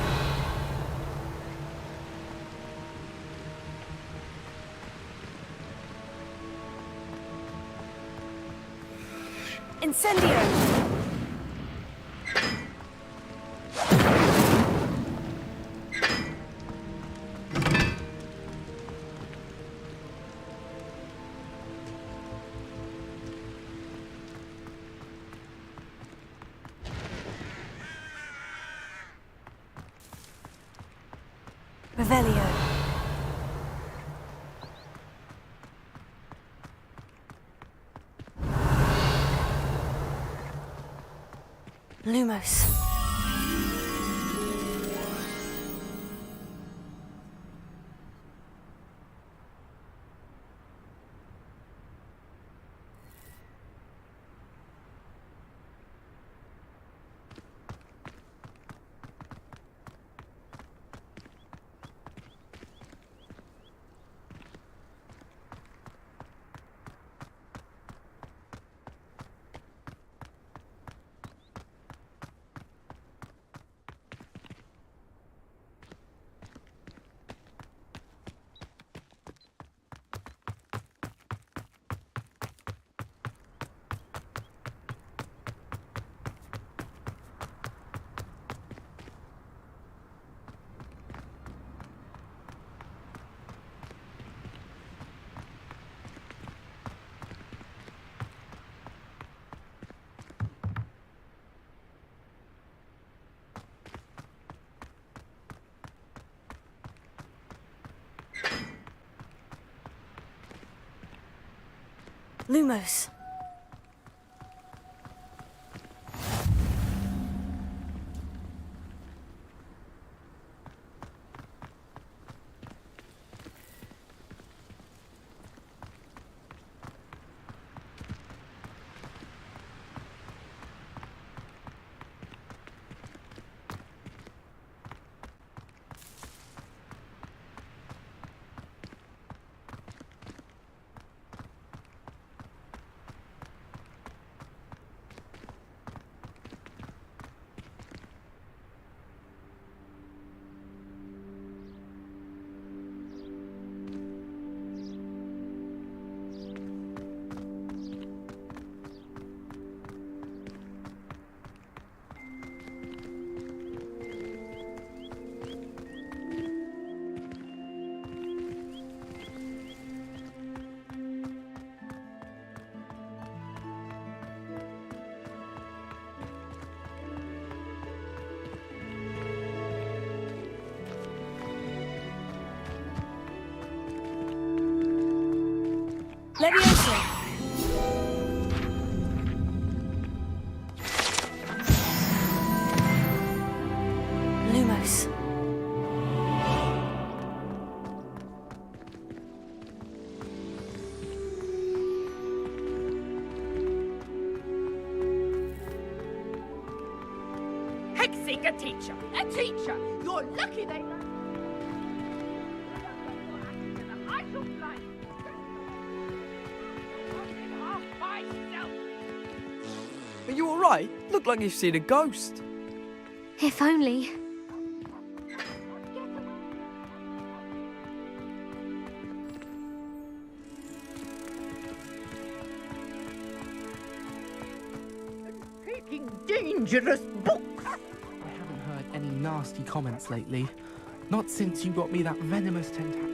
Incendio. Revelio. Lumos. Lumos. Leviosa. Lumos. Hexing a teacher! A teacher! You're lucky they learned. I shall fly. Are you alright? Look like you've seen a ghost. If only. Taking dangerous books. I haven't heard any nasty comments lately. Not since you got me that venomous tentacle.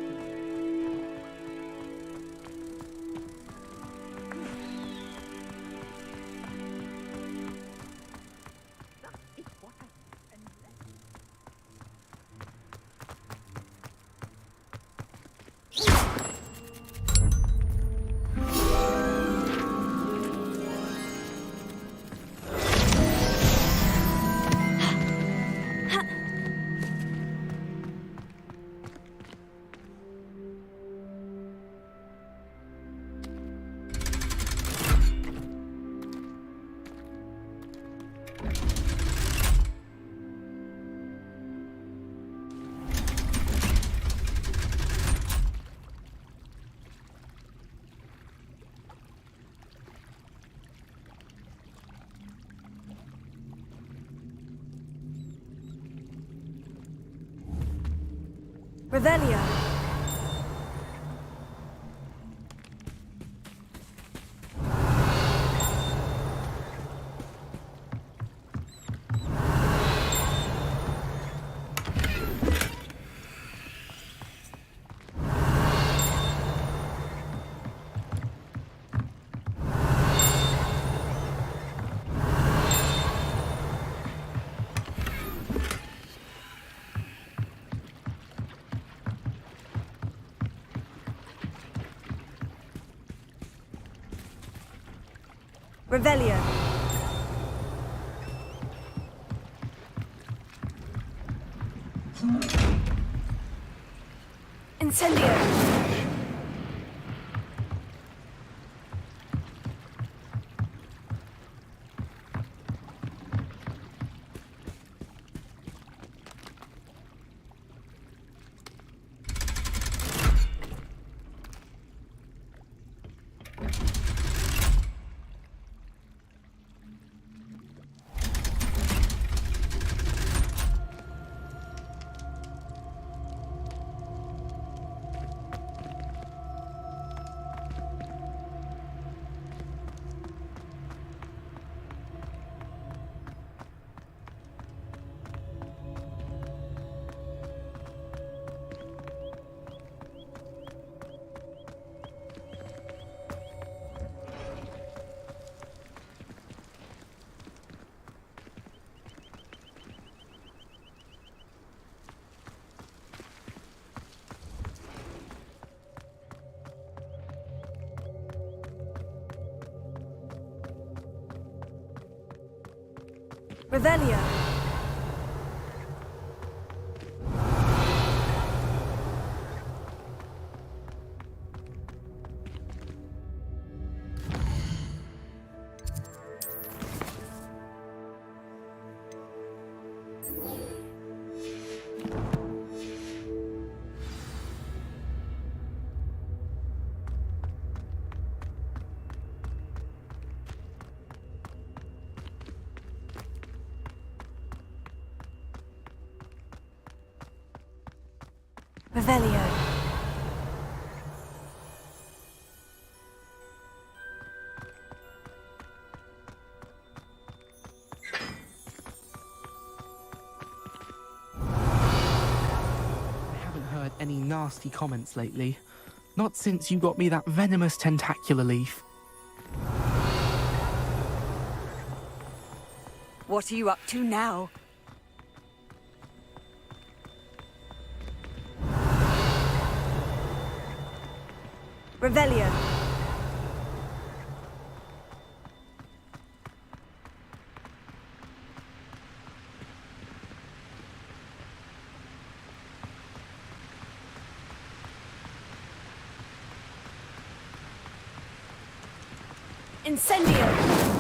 Revelio. Revelio. Incendio. Revelio. Revelio. I haven't heard any nasty comments lately. Not since you got me that venomous tentacular leaf. What are you up to now? Revelio. Incendio.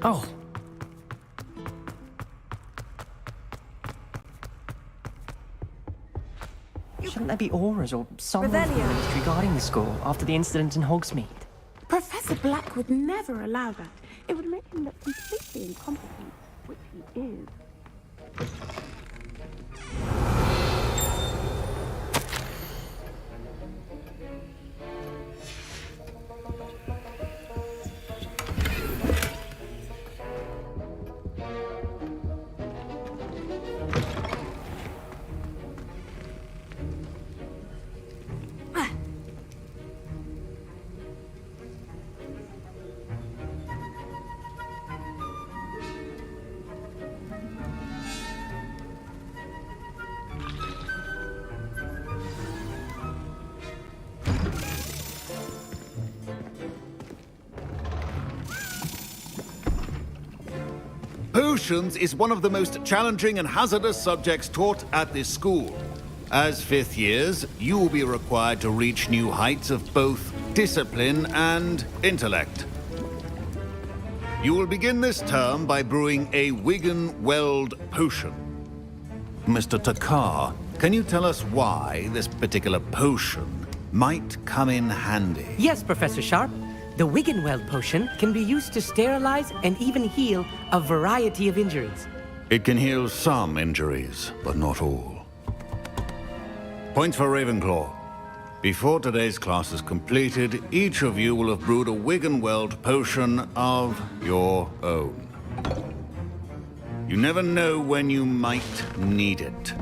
Oh. Shouldn't there be auras or someone from the ministry guarding the school after the incident in Hogsmeade? Professor Black would never allow that. It would make him look completely incompetent, which he is. Potions is one of the most challenging and hazardous subjects taught at this school. As fifth years, you will be required to reach new heights of both discipline and intellect. You will begin this term by brewing a Wiggenweld potion. Mr. Takar, can you tell us why this particular potion might come in handy? Yes, Professor Sharp. The Wiggenweld potion can be used to sterilize and even heal a variety of injuries. It can heal some injuries, but not all. Points for Ravenclaw. Before today's class is completed, each of you will have brewed a Wiggenweld potion of your own. You never know when you might need it.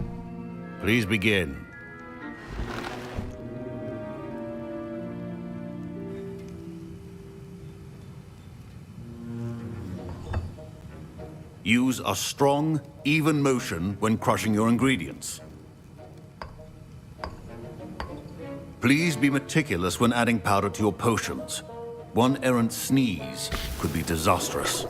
Please begin. Use a strong, even motion when crushing your ingredients. Please be meticulous when adding powder to your potions. One errant sneeze could be disastrous.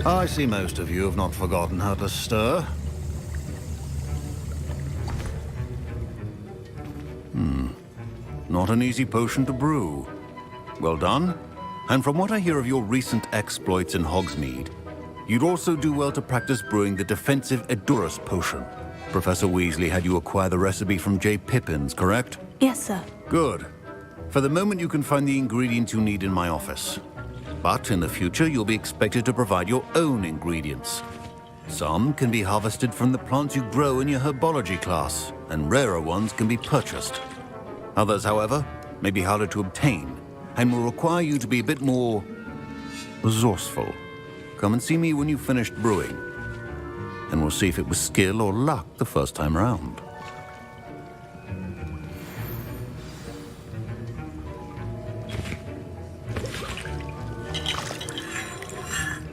I see most of you have not forgotten how to stir. Not an easy potion to brew. Well done. And from what I hear of your recent exploits in Hogsmeade, you'd also do well to practice brewing the defensive Edurus potion. Professor Weasley had you acquire the recipe from J. Pippins, correct? Yes, sir. Good. For the moment, you can find the ingredients you need in my office. But in the future, you'll be expected to provide your own ingredients. Some can be harvested from the plants you grow in your herbology class, and rarer ones can be purchased. Others, however, may be harder to obtain, and will require you to be a bit more resourceful. Come and see me when you've finished brewing, and we'll see if it was skill or luck the first time round.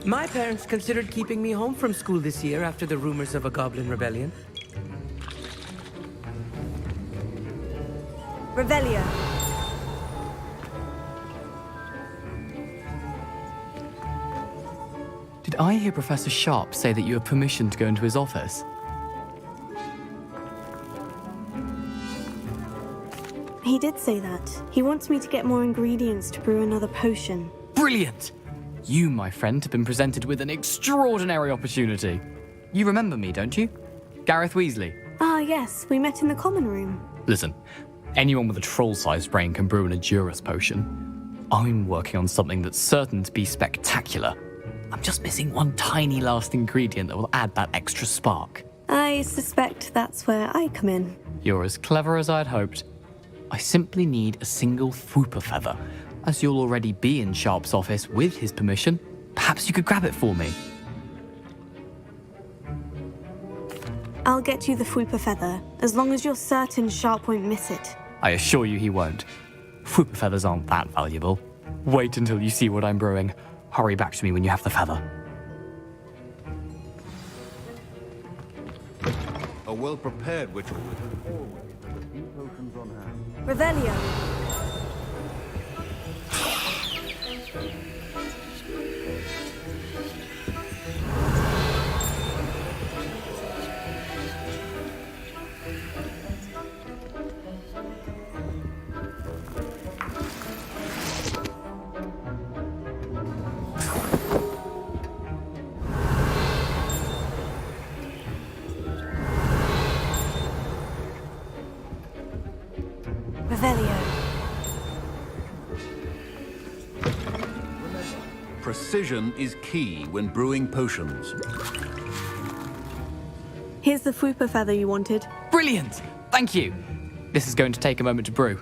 My parents considered keeping me home from school this year after the rumors of a goblin rebellion. Revelio. Did I hear Professor Sharp say that you have permission to go into his office? He did say that. He wants me to get more ingredients to brew another potion. Brilliant! You, my friend, have been presented with an extraordinary opportunity. You remember me, don't you? Gareth Weasley. Ah, yes. We met in the common room. Listen, anyone with a troll-sized brain can brew an Edurus potion. I'm working on something that's certain to be spectacular. I'm just missing one tiny last ingredient that will add that extra spark. I suspect that's where I come in. You're as clever as I'd hoped. I simply need a single Fwooper feather. As you'll already be in Sharp's office with his permission, perhaps you could grab it for me. I'll get you the Fwooper feather, as long as you're certain Sharp won't miss it. I assure you he won't. Fwooper feathers aren't that valuable. Wait until you see what I'm brewing. Hurry back to me when you have the feather. A well-prepared witch will always have a few potions on hand. Revelio. Precision is key when brewing potions. Here's the Fwooper feather you wanted. Brilliant! Thank you! This is going to take a moment to brew.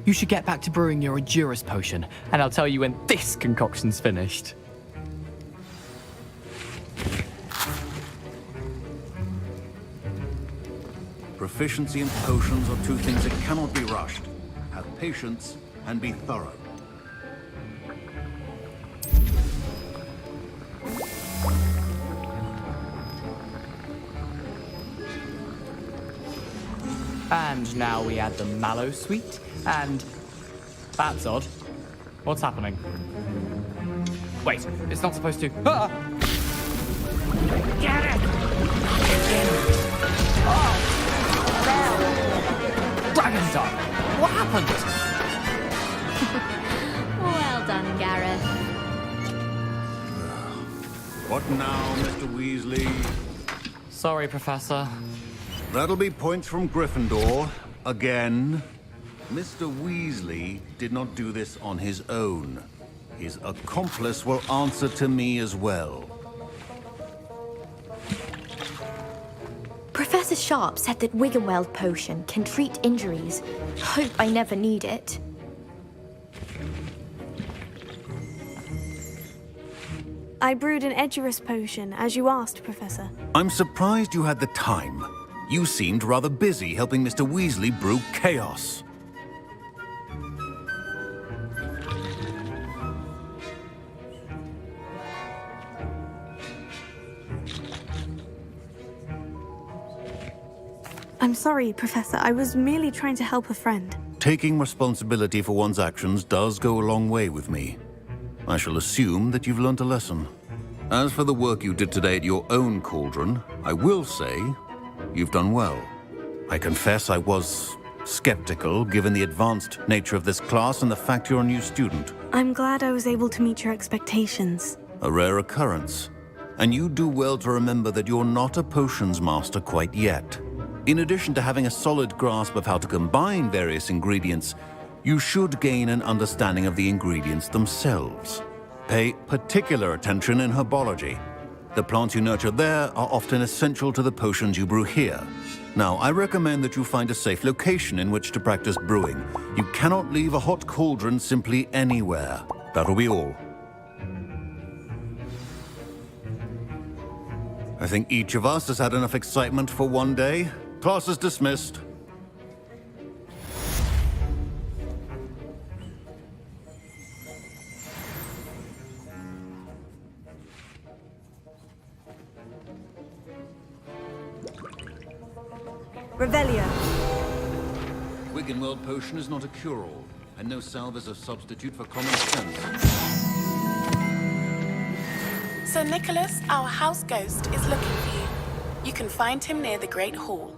You should get back to brewing your Edurus potion, and I'll tell you when this concoction's finished. Proficiency and potions are two things that cannot be rushed. Have patience and be thorough. And now we add the mallow sweet, and... That's odd. What's happening? Wait, it's not supposed to... Ah! Get it! Oh! Dragon's Eye! What happened? Well done, Gareth. What now, Mr. Weasley? Sorry, Professor. That'll be points from Gryffindor. Again. Mr. Weasley did not do this on his own. His accomplice will answer to me as well. Professor Sharp said that Wiggenweld potion can treat injuries. Hope I never need it. I brewed an Edurus potion, as you asked, Professor. I'm surprised you had the time. You seemed rather busy helping Mr. Weasley brew chaos. I'm sorry, Professor. I was merely trying to help a friend. Taking responsibility for one's actions does go a long way with me. I shall assume that you've learnt a lesson. As for the work you did today at your own cauldron, I will say you've done well. I confess I was skeptical, given the advanced nature of this class and the fact you're a new student. I'm glad I was able to meet your expectations. A rare occurrence. And you do well to remember that you're not a potions master quite yet. In addition to having a solid grasp of how to combine various ingredients, you should gain an understanding of the ingredients themselves. Pay particular attention in herbology. The plants you nurture there are often essential to the potions you brew here. Now, I recommend that you find a safe location in which to practice brewing. You cannot leave a hot cauldron simply anywhere. That'll be all. I think each of us has had enough excitement for one day. Class is dismissed. Revelio. Wiggenweld potion is not a cure-all, and no salve is a substitute for common sense. Sir Nicholas, our house ghost, is looking for you. You can find him near the Great Hall.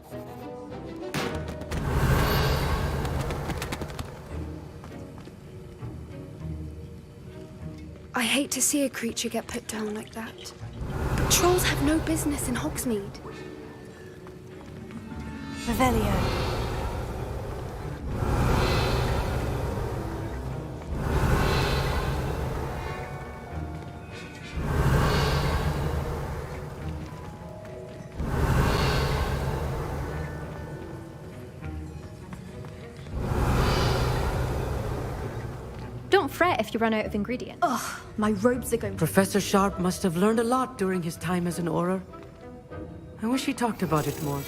I hate to see a creature get put down like that. But trolls have no business in Hogsmeade. Revelio. Don't fret if you run out of ingredients. Ugh, my robes are going... Professor Sharp must have learned a lot during his time as an Auror. I wish he talked about it more.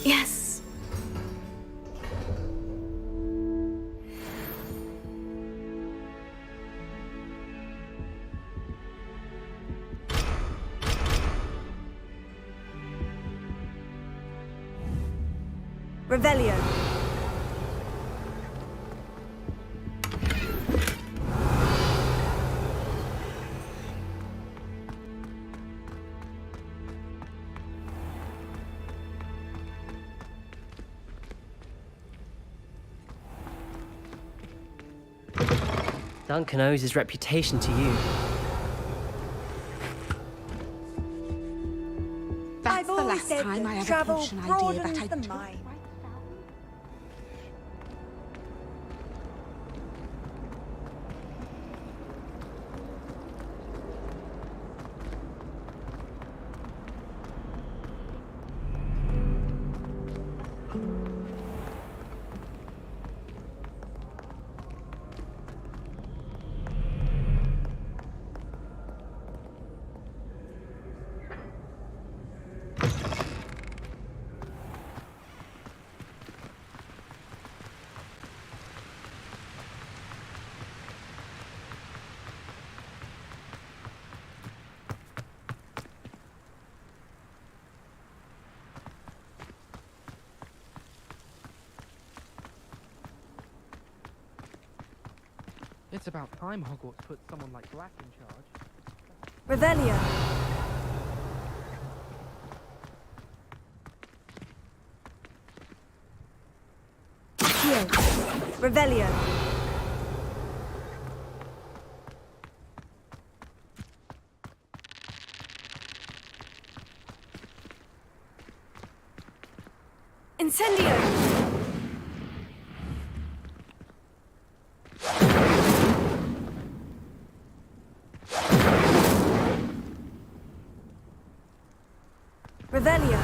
Yes. Revelio. Duncan owes his reputation to you. That's I've the always last said time that I have a travel potion idea broadens that I the took. mind. It's about time Hogwarts put someone like Black in charge. Revelio. Accio. Revelio. Incendio. Revelio.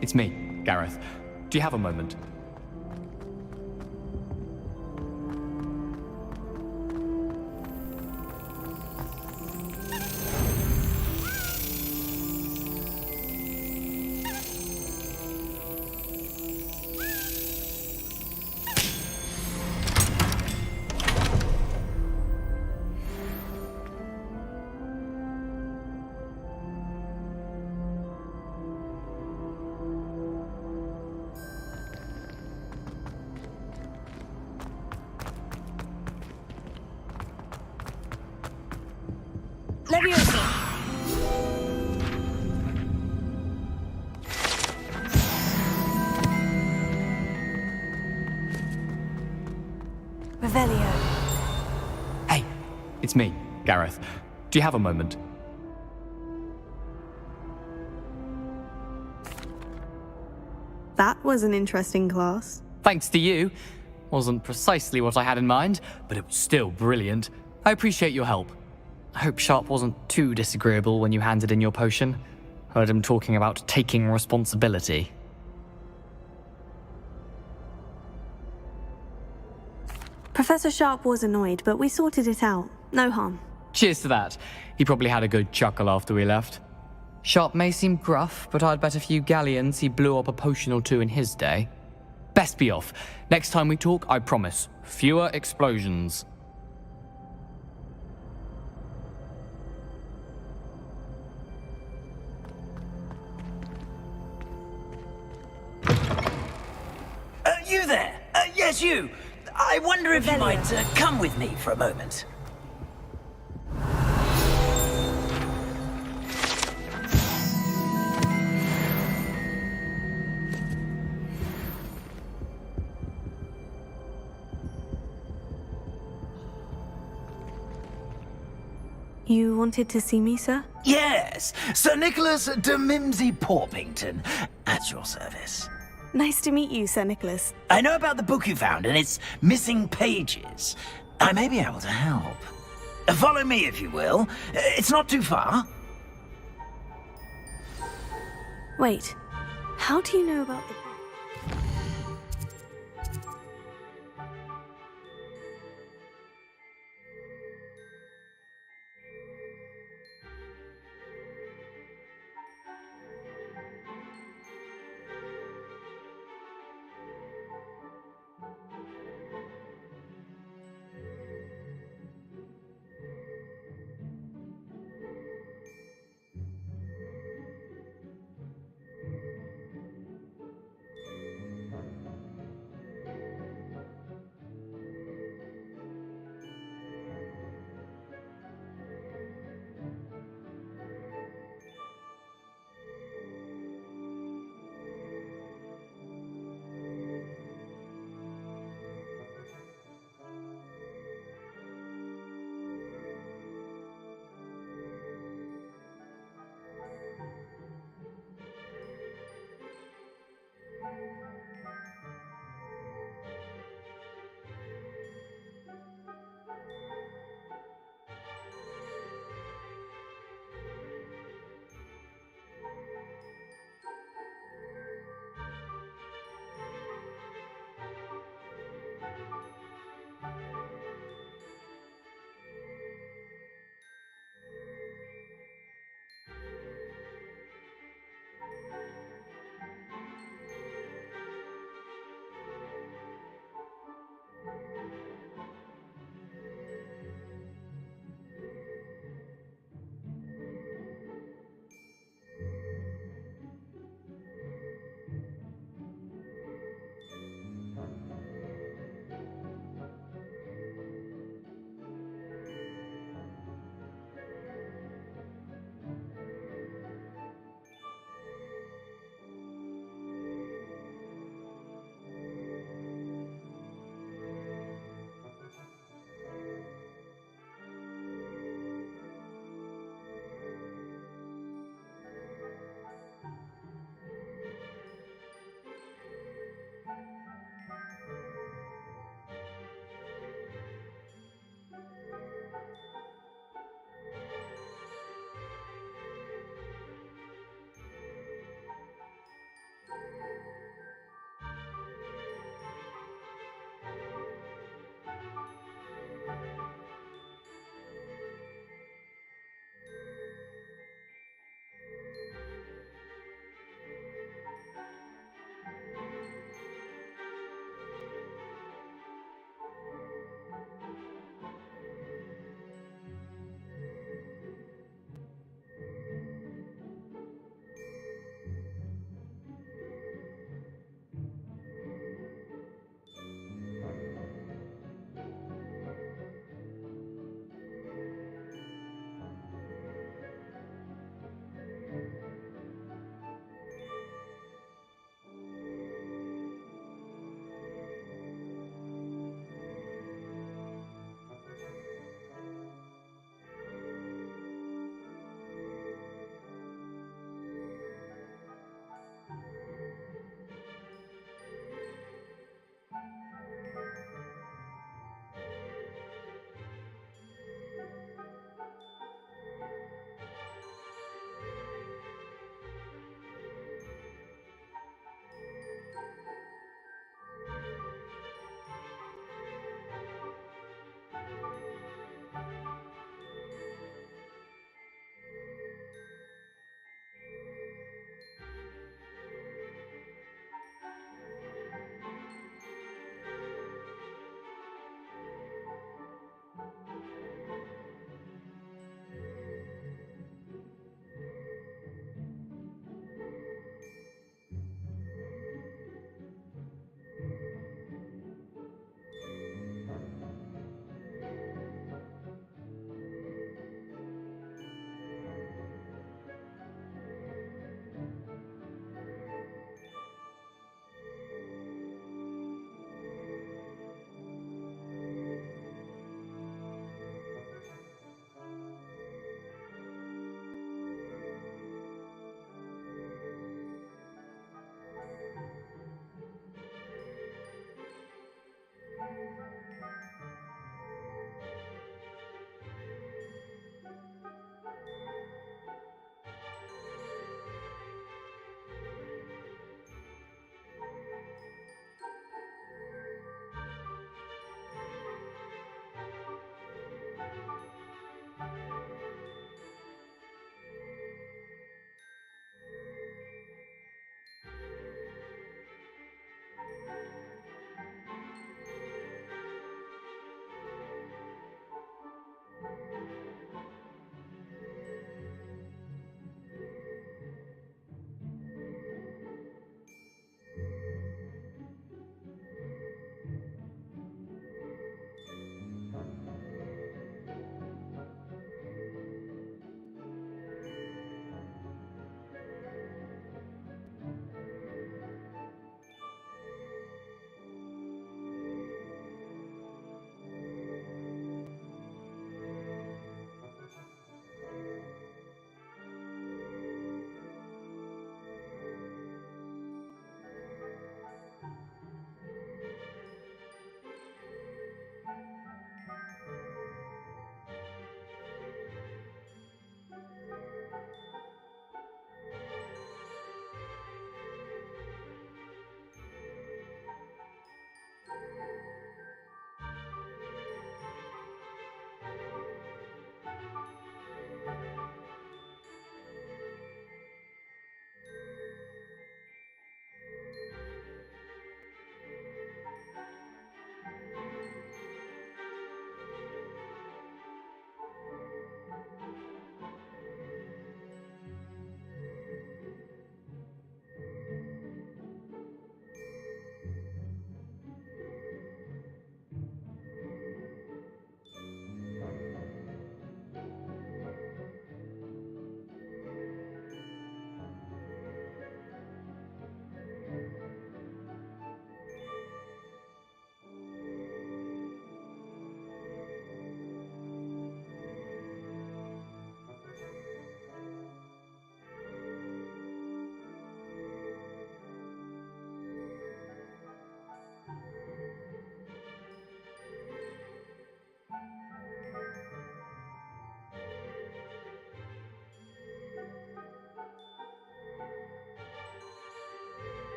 It's me, Gareth. Do you have a moment? Leviosa. Revelio. Hey, it's me, Gareth. Do you have a moment? That was an interesting class. Thanks to you. Wasn't precisely what I had in mind, but it was still brilliant. I appreciate your help. I hope Sharp wasn't too disagreeable when you handed in your potion. Heard him talking about taking responsibility. Professor Sharp was annoyed, but we sorted it out. No harm. Cheers to that. He probably had a good chuckle after we left. Sharp may seem gruff, but I'd bet a few galleons he blew up a potion or two in his day. Best be off. Next time we talk, I promise, fewer explosions. You there? Yes, you. I wonder if you might come with me for a moment. You wanted to see me, sir? Yes, Sir Nicholas de Mimsy Porpington, at your service. Nice to meet you, Sir Nicholas. I know about the book you found and its missing pages. I may be able to help. Follow me, if you will. It's not too far. Wait, how do you know about the book?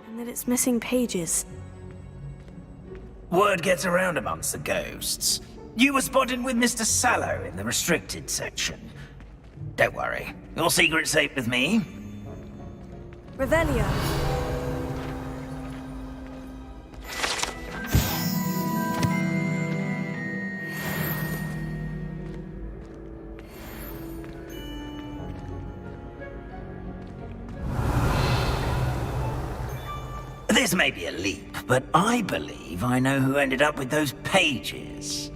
And that it's missing pages. Word gets around amongst the ghosts. You were spotted with Mr. Sallow in the restricted section. Don't worry, your secret's safe with me. Revelio. This may be a leap, but I believe I know who ended up with those pages.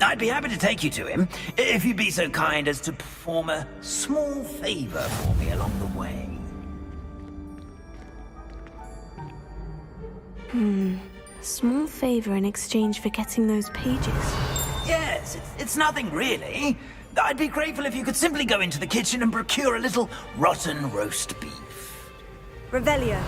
I'd be happy to take you to him, if you'd be so kind as to perform a small favor for me along the way. Small favor in exchange for getting those pages. Yes, it's nothing really. I'd be grateful if you could simply go into the kitchen and procure a little rotten roast beef. Revelio.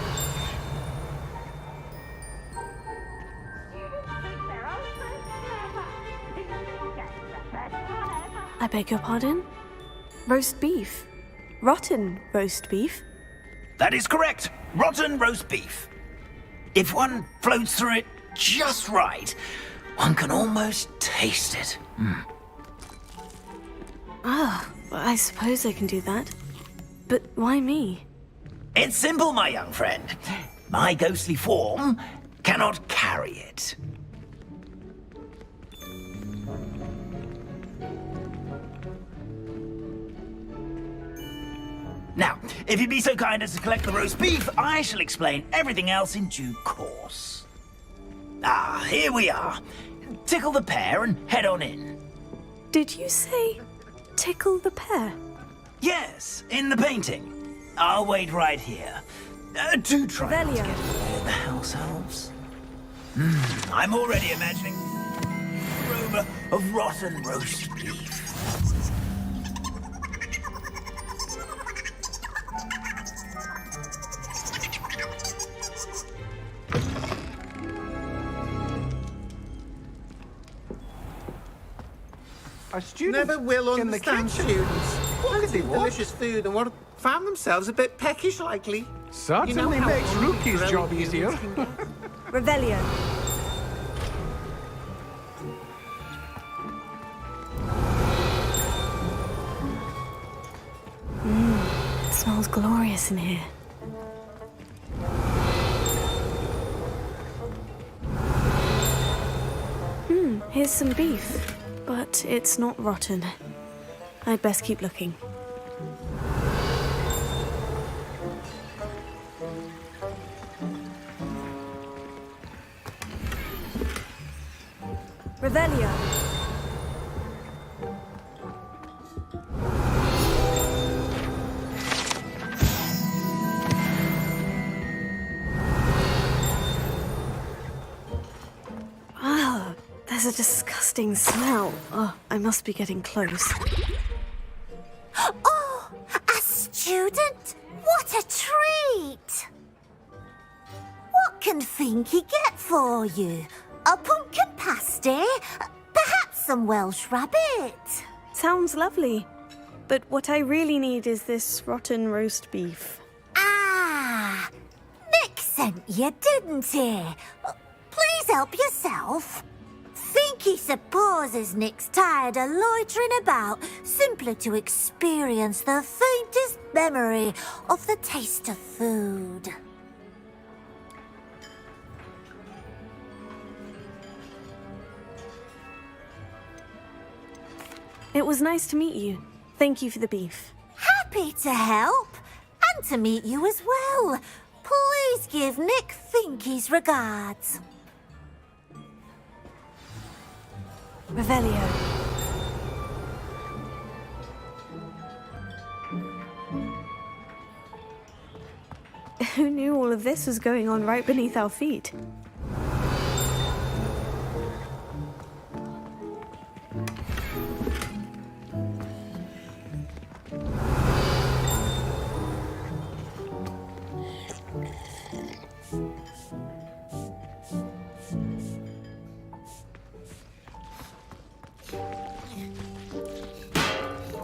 I beg your pardon? Roast beef? Rotten roast beef? That is correct. Rotten roast beef. If one floats through it just right, one can almost taste it. Ah, I suppose I can do that. But why me? It's simple, my young friend. My ghostly form cannot carry it. Now, if you'd be so kind as to collect the roast beef, I shall explain everything else in due course. Ah, here we are. Tickle the pear and head on in. Did you say tickle the pear? Yes, in the painting. I'll wait right here. Do try not to get in the way of the house elves. I'm already imagining the aroma of rotten roast beef. A student Never will in the understand kitchen. students. What could they want? Delicious food and what found themselves a bit peckish likely. Certainly how makes only Rookie's grown job humans easier. can get. Revelio. It smells glorious in here. Here's some beef, but it's not rotten. I'd best keep looking. Revelio. There's a disgusting smell. Oh, I must be getting close. Oh, a student? What a treat! What can Finky get for you? A pumpkin pasty? Perhaps some Welsh rabbit? Sounds lovely. But what I really need is this rotten roast beef. Ah, Nick sent you, didn't he? Please help yourself. Finky supposes Nick's tired of loitering about simply to experience the faintest memory of the taste of food. It was nice to meet you. Thank you for the beef. Happy to help, and to meet you as well. Please give Nick Finky's regards. Revelio. Who knew all of this was going on right beneath our feet?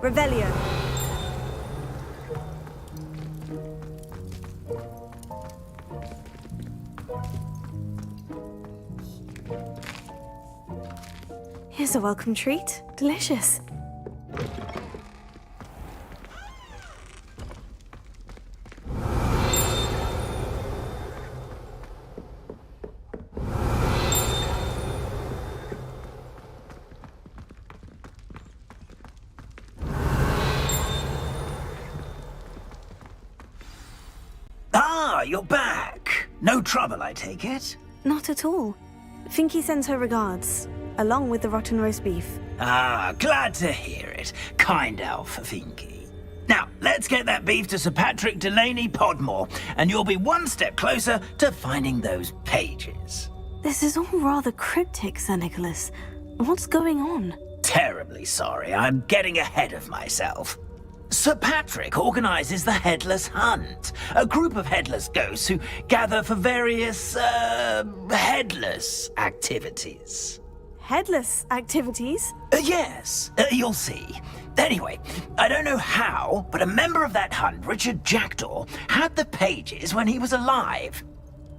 Revelio. Here's a welcome treat. Delicious. Ah, you're back. No trouble, I take it? Not at all. Finky sends her regards, along with the rotten roast beef. Ah, glad to hear it. Kind elf, Finky. Now, let's get that beef to Sir Patrick Delaney Podmore, and you'll be one step closer to finding those pages. This is all rather cryptic, Sir Nicholas. What's going on? Terribly sorry, I'm getting ahead of myself. Sir Patrick organises the Headless Hunt, a group of headless ghosts who gather for various, headless activities. Headless activities? Yes, you'll see. Anyway, I don't know how, but a member of that hunt, Richard Jackdaw, had the pages when he was alive.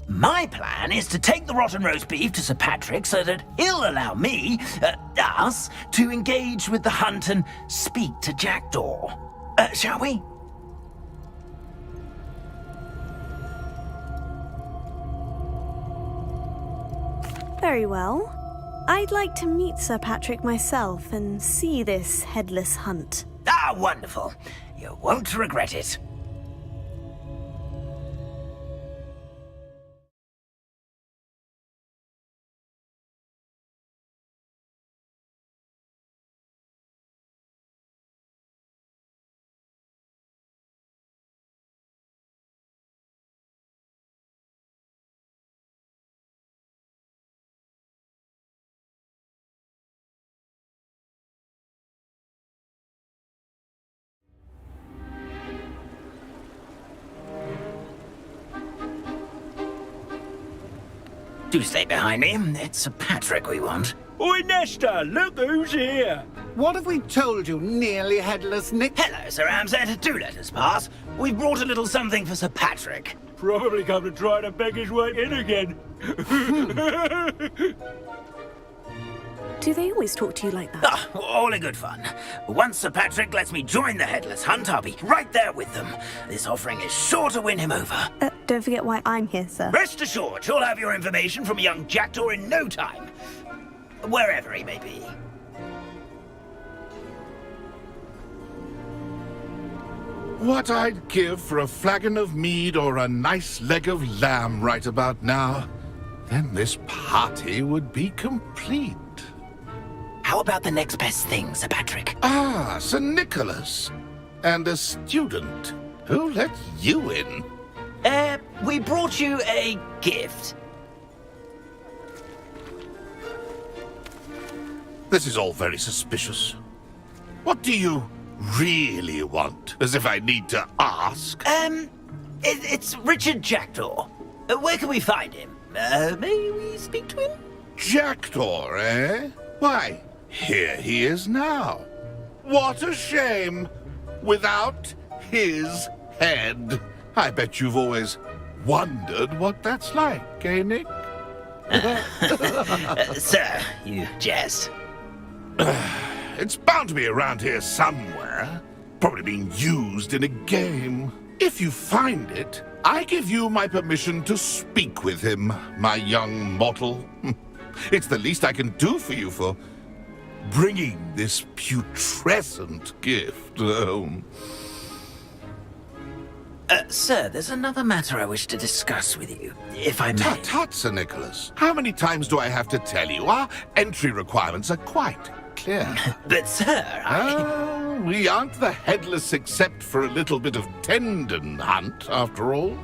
My plan is to take the rotten roast beef to Sir Patrick so that he'll allow me, us, to engage with the hunt and speak to Jackdaw. Shall we? Very well. I'd like to meet Sir Patrick myself and see this headless hunt. Ah, wonderful. You won't regret it. Do stay behind me. It's Sir Patrick we want. Oi, Nesta, look who's here. What have we told you, nearly headless Nick? Hello, Sir Ramsay. Do let us pass. We've brought a little something for Sir Patrick. Probably come to try to beg his way in again. Do they always talk to you like that? Ah, all in good fun. Once Sir Patrick lets me join the Headless Hunt, I'll be right there with them. This offering is sure to win him over. Don't forget why I'm here, sir. Rest assured, you'll have your information from young Jackdaw in no time. Wherever he may be. What I'd give for a flagon of mead or a nice leg of lamb right about now. Then this party would be complete. How about the next best thing, Sir Patrick? Ah, Sir Nicholas. And a student. Who let you in? We brought you a gift. This is all very suspicious. What do you really want? As if I need to ask. It's Richard Jackdaw. Where can we find him? May we speak to him? Jackdaw, eh? Why, here he is now. What a shame. Without his head. I bet you've always wondered what that's like, eh, Nick? Sir, you jest. It's bound to be around here somewhere. Probably being used in a game. If you find it, I give you my permission to speak with him, my young mortal. It's the least I can do for you for bringing this putrescent gift home. Sir, there's another matter I wish to discuss with you, if I may. Tut, Sir Nicholas. How many times do I have to tell you? Our entry requirements are quite clear. But, sir, we aren't the headless except for a little bit of tendon hunt, after all.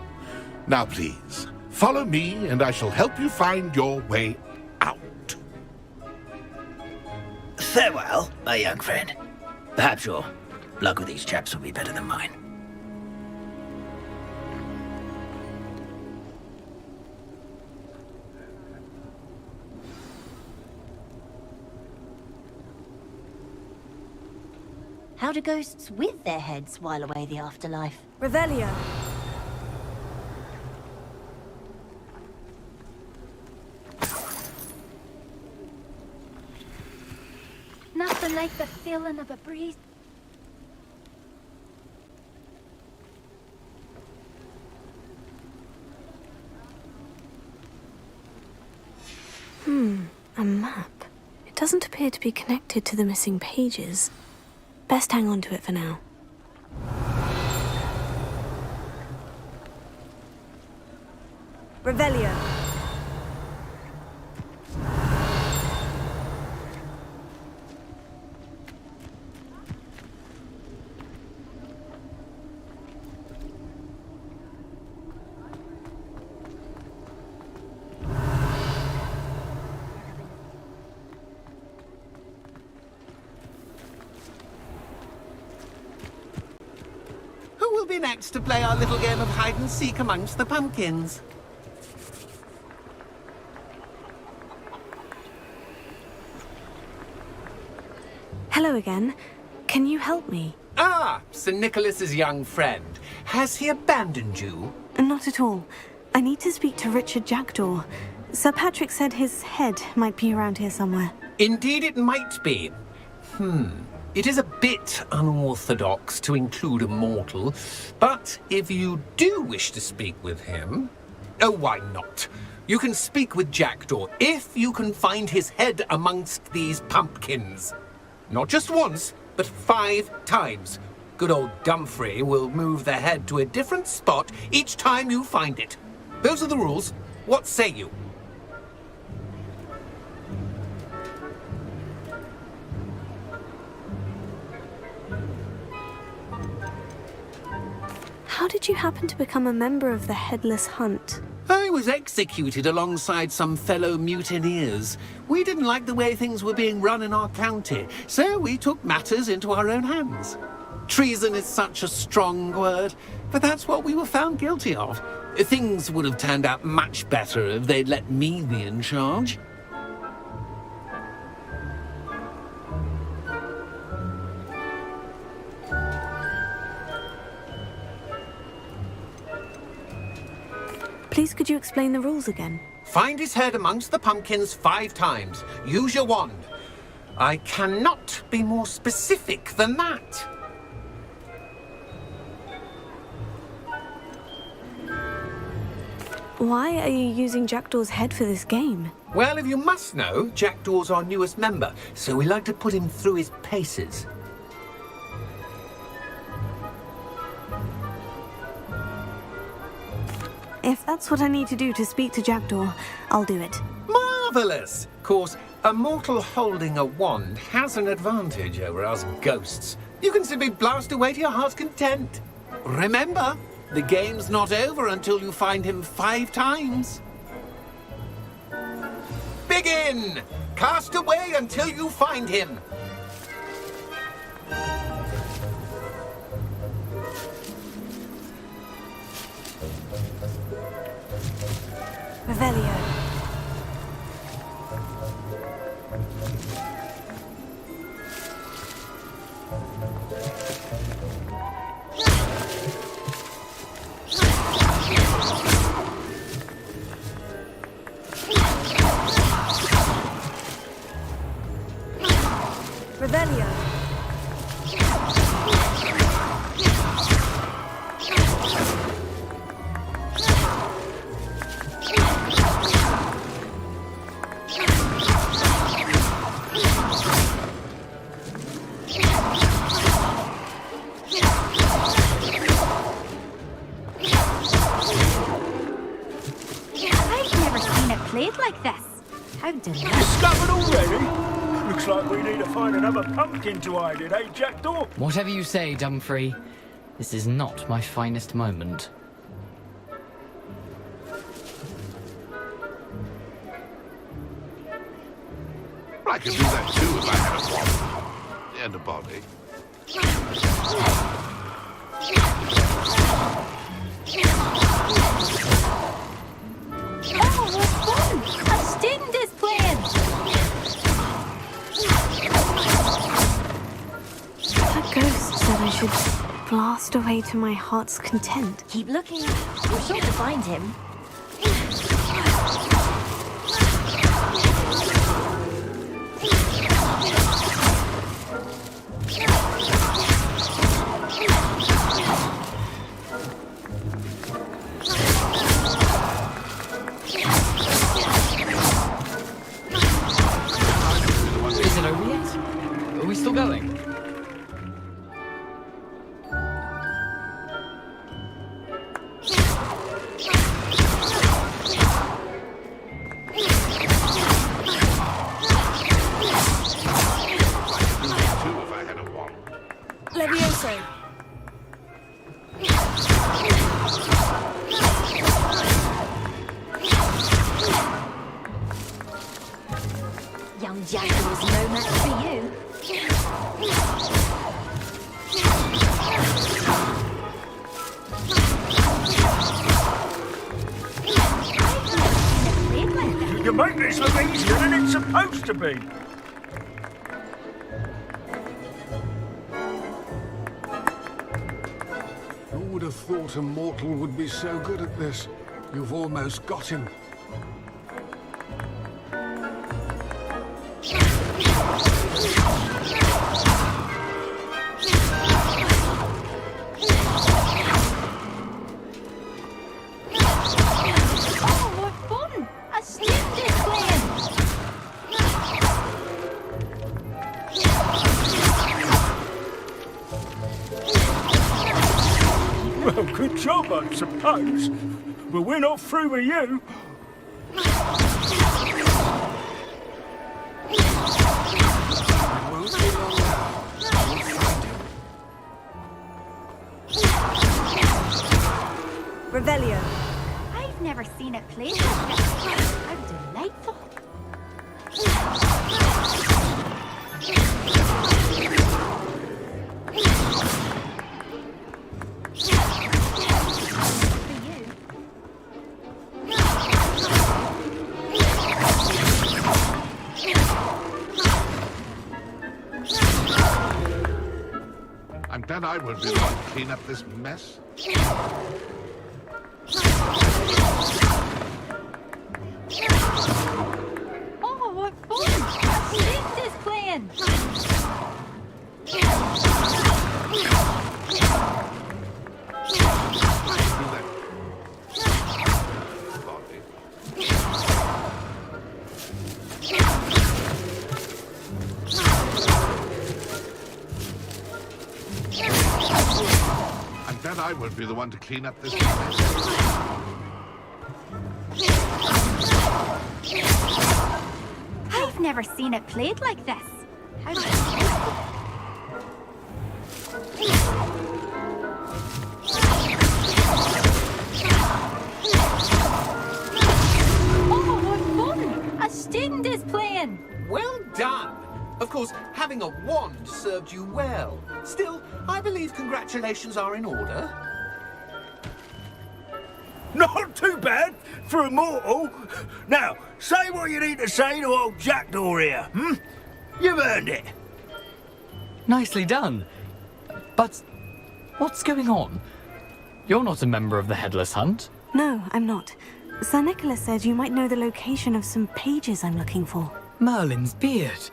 Now, please, follow me and I shall help you find your way out. Farewell, my young friend. Perhaps your luck with these chaps will be better than mine. How do ghosts with their heads while away the afterlife? Revelio. Nothing like the feeling of a breeze. A map. It doesn't appear to be connected to the missing pages. Best hang on to it for now. Revelio. Who will be next to play our little game of hide-and-seek amongst the pumpkins? Hello again. Can you help me? Ah, Sir Nicholas's young friend. Has he abandoned you? Not at all. I need to speak to Richard Jackdaw. Sir Patrick said his head might be around here somewhere. Indeed it might be. It is a bit unorthodox to include a mortal, but if you do wish to speak with him... Oh, why not? You can speak with Jackdaw if you can find his head amongst these pumpkins. Not just once, but 5 times. Good old Dumfrey will move the head to a different spot each time you find it. Those are the rules. What say you? How did you happen to become a member of the Headless Hunt? I was executed alongside some fellow mutineers. We didn't like the way things were being run in our county, so we took matters into our own hands. Treason is such a strong word, but that's what we were found guilty of. Things would have turned out much better if they'd let me be in charge. Please could you explain the rules again? Find his head amongst the pumpkins 5 times. Use your wand. I cannot be more specific than that. Why are you using Jackdaw's head for this game? Well, if you must know, Jackdaw's our newest member, so we like to put him through his paces. If that's what I need to do to speak to Jackdaw, I'll do it. Marvellous! Of course, a mortal holding a wand has an advantage over us ghosts. You can simply blast away to your heart's content. Remember, the game's not over until you find him 5 times. Begin! Cast away until you find him. Revelio. Revelio. I've never seen it played like this. How delightful. Discovered already? Looks like we need to find another pumpkin to hide in, eh, Jackdaw? Whatever you say, Dumfrey. This is not my finest moment. I could do that too if I had a wand and a body. Oh, what fun! A student is playing! That ghost said I should blast away to my heart's content. Keep looking. We're sure to find him. Is it over yet? Are we still going? Levioso. Young Jackal is no match for you. You make this look easier than it's supposed to be. Who would have thought a mortal would be so good at this? You've almost got him. Oh, what fun! A student is playing! Well, good job, I suppose. But we're not through with you. Revelio. I've never seen it played like this. How delightful. I'm glad I won't be the one to clean up this mess. Oh, what fun! A student is playing! I'm glad I won't be the one to clean up this mess. I've never seen it played like this. How delightful. Oh, what fun! A student is playing! well done. Of course, having a wand served you well. Still, I believe congratulations are in order. Not too bad for a mortal. Now, say what you need to say to old Jackdaw here, hmm? You've earned it. Nicely done. But what's going on? You're not a member of the Headless Hunt. No, I'm not. Sir Nicholas said you might know the location of some pages I'm looking for. Merlin's beard.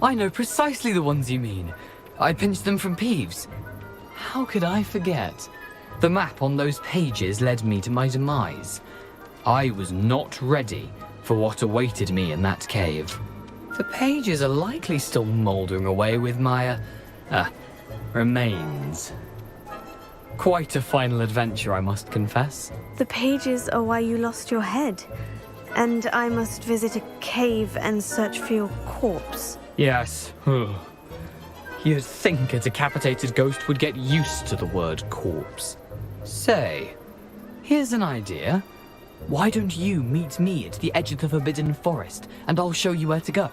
I know precisely the ones you mean. I pinched them from Peeves. How could I forget? The map on those pages led me to my demise. I was not ready for what awaited me in that cave. The pages are likely still mouldering away with my, remains. Quite a final adventure, I must confess. The pages are why you lost your head, and I must visit a cave and search for your corpse. Yes. You'd think a decapitated ghost would get used to the word corpse. Say, here's an idea. Why don't you meet me at the edge of the Forbidden Forest, and I'll show you where to go?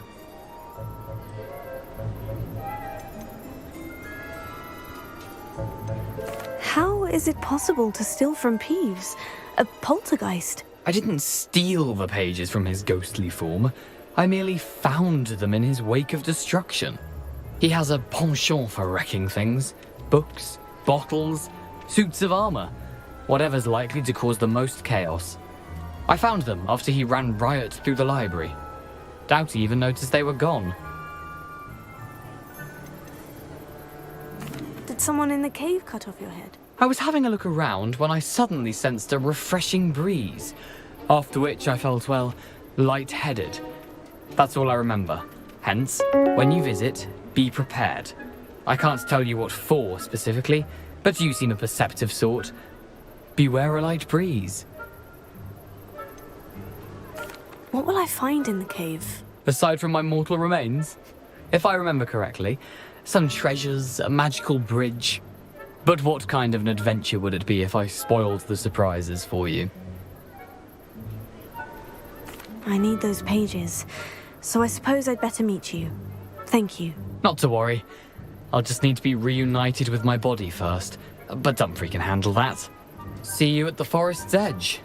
How is it possible to steal from Peeves? A poltergeist? I didn't steal the pages from his ghostly form. I merely found them in his wake of destruction. He has a penchant for wrecking things. Books, bottles, suits of armor. Whatever's likely to cause the most chaos. I found them after he ran riot through the library. Doubt he even noticed they were gone. Did someone in the cave cut off your head? I was having a look around when I suddenly sensed a refreshing breeze, after which I felt, well, lightheaded. That's all I remember. Hence, when you visit, be prepared. I can't tell you what for specifically, but you seem a perceptive sort. Beware a light breeze. What will I find in the cave? Aside from my mortal remains? If I remember correctly, some treasures, a magical bridge. But what kind of an adventure would it be if I spoiled the surprises for you? I need those pages, so I suppose I'd better meet you. Thank you. Not to worry. I'll just need to be reunited with my body first. But Dumfries can handle that. See you at the forest's edge.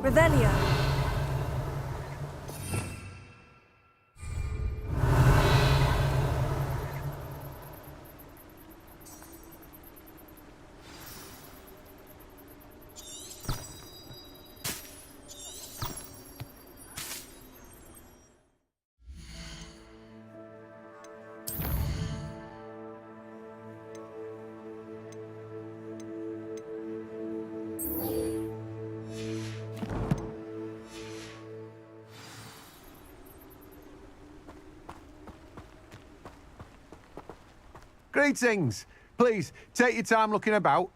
Revelio. Greetings. Please, take your time looking about.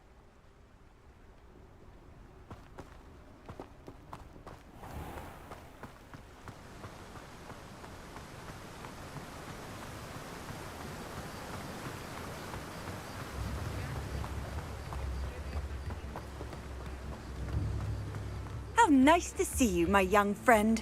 How nice to see you, my young friend.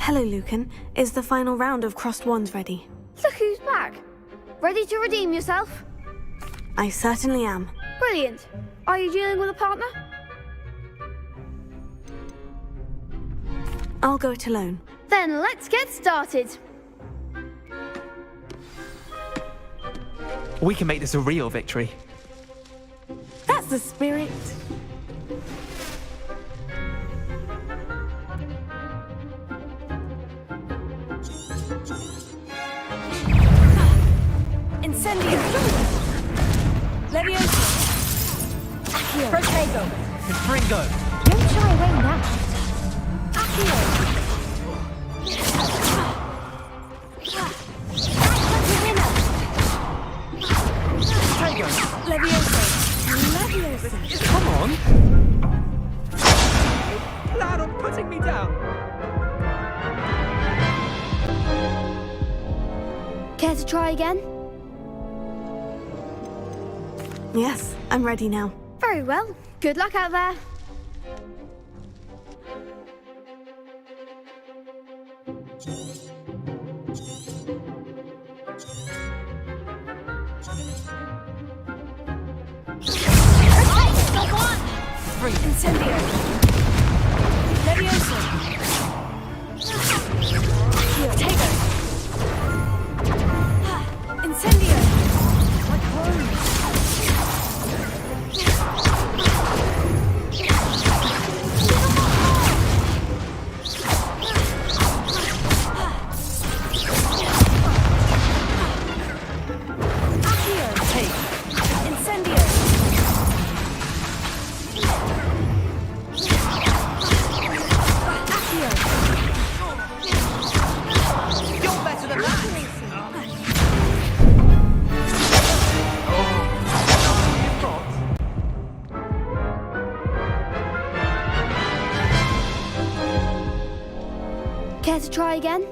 Hello, Lucan. Is the final round of crossed wands ready? Look who's back. Ready to redeem yourself? I certainly am. Brilliant. Are you dealing with a partner? I'll go it alone. Then let's get started. We can make this a real victory. That's the spirit. Incendio! Levioso! Accio! Protego! Confringo! Don't shy away now. Accio! Protego! Levioso! Levioso! Come on! Plan on putting me down! Care to try again? Yes, I'm ready now. Very well. Good luck out there. Incendio! Levioso! Protego! Incendio! Like home! Care to try again?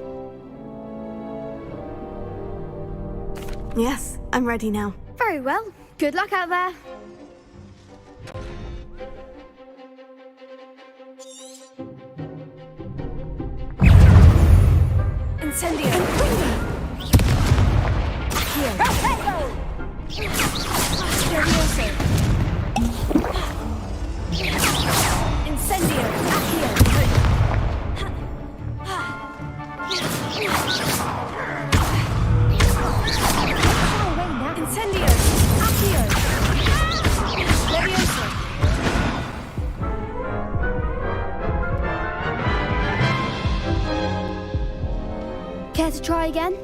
Yes, I'm ready now. Very well. Good luck out there. Incendio! Levioso! Incendio! Accio! Incendio! Accio! Levioso! Care to try again?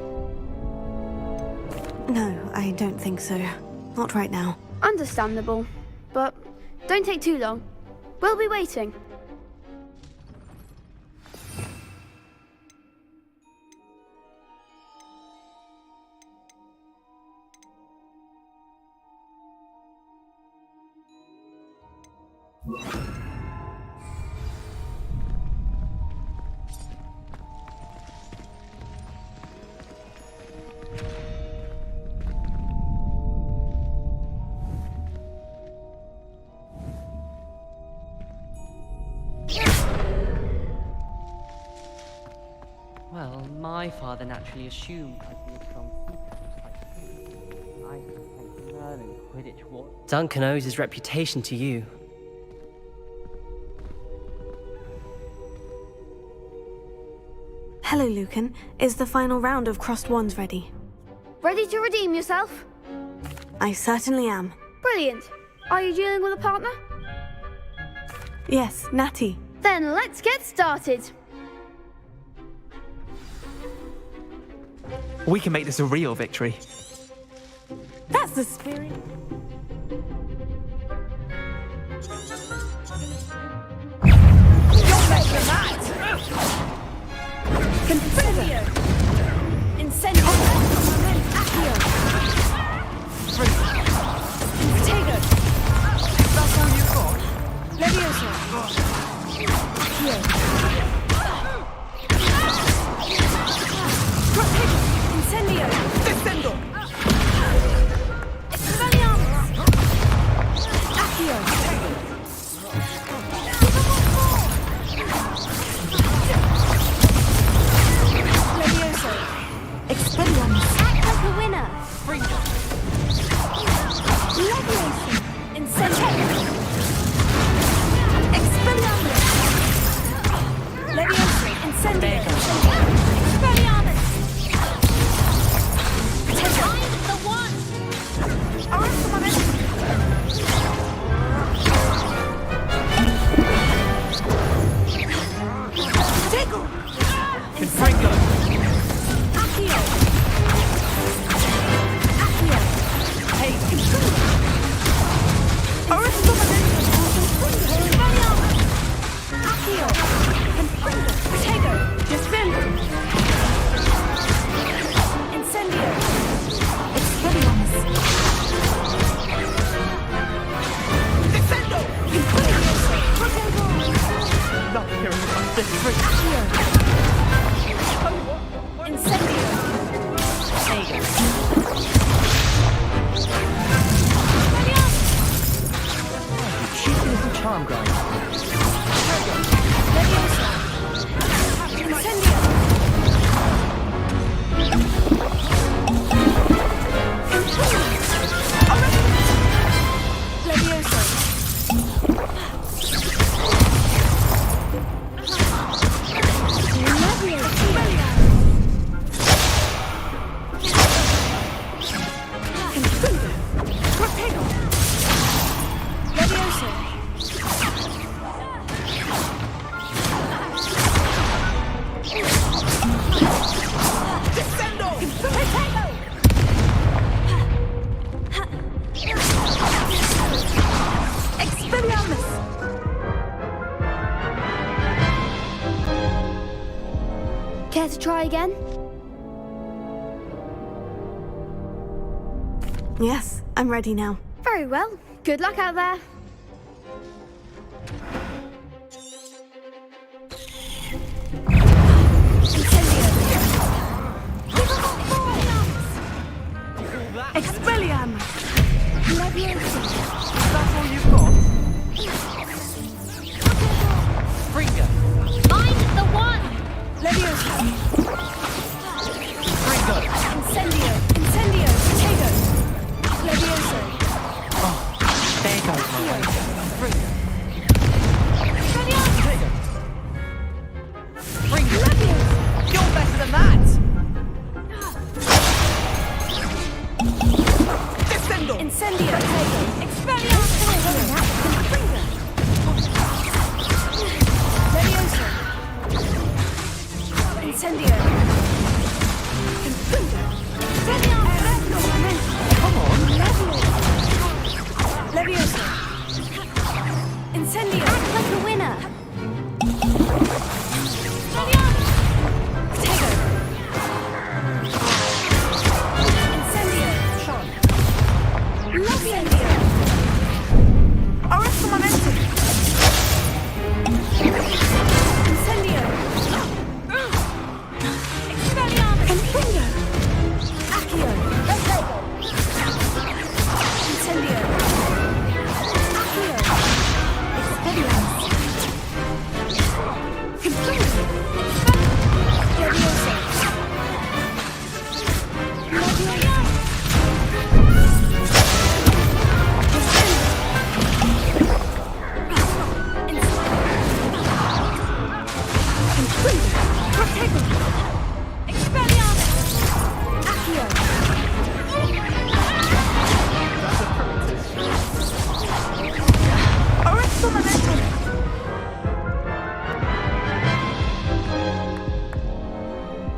No, I don't think so. Not right now. Understandable. But don't take too long. We'll be waiting. Well, my father naturally assumed I'd be a strong seeker, I suspect learning Quidditch was. Duncan owes his reputation to you. Hello, Lucan. Is the final round of crossed wands ready? Ready to redeem yourself? I certainly am. Brilliant. Are you dealing with a partner? Yes, Natty. Then let's get started. We can make this a real victory. That's the spirit. You're better than that! Incendio! Incendio! Accio! Protego! That's all you got? Levioso! Accio! Protego! Incendio! Descendo! Expelliarmus! Accio! try again? Yes, I'm ready now. Very well. Good luck out there. Expelliarmus! That's all you've got? Fringo! Find the one! Leviosa! Fringo! Incendio! Incendio! Potato! Leviosa! There goes my way. Fringo! Fringo! You're better than that! Descendo! Incendio! Expelliarmus! Leviosa! Incendio! Come on! Leviosa! Incendio! Act like a winner! Potato! Incendio! Incendio! Arrest the momentum! Incendio! Expelliarmus! Confringo! Accio! Incendio! Accio! Expelliarmus! Confringo! Leviosa! Leviosa!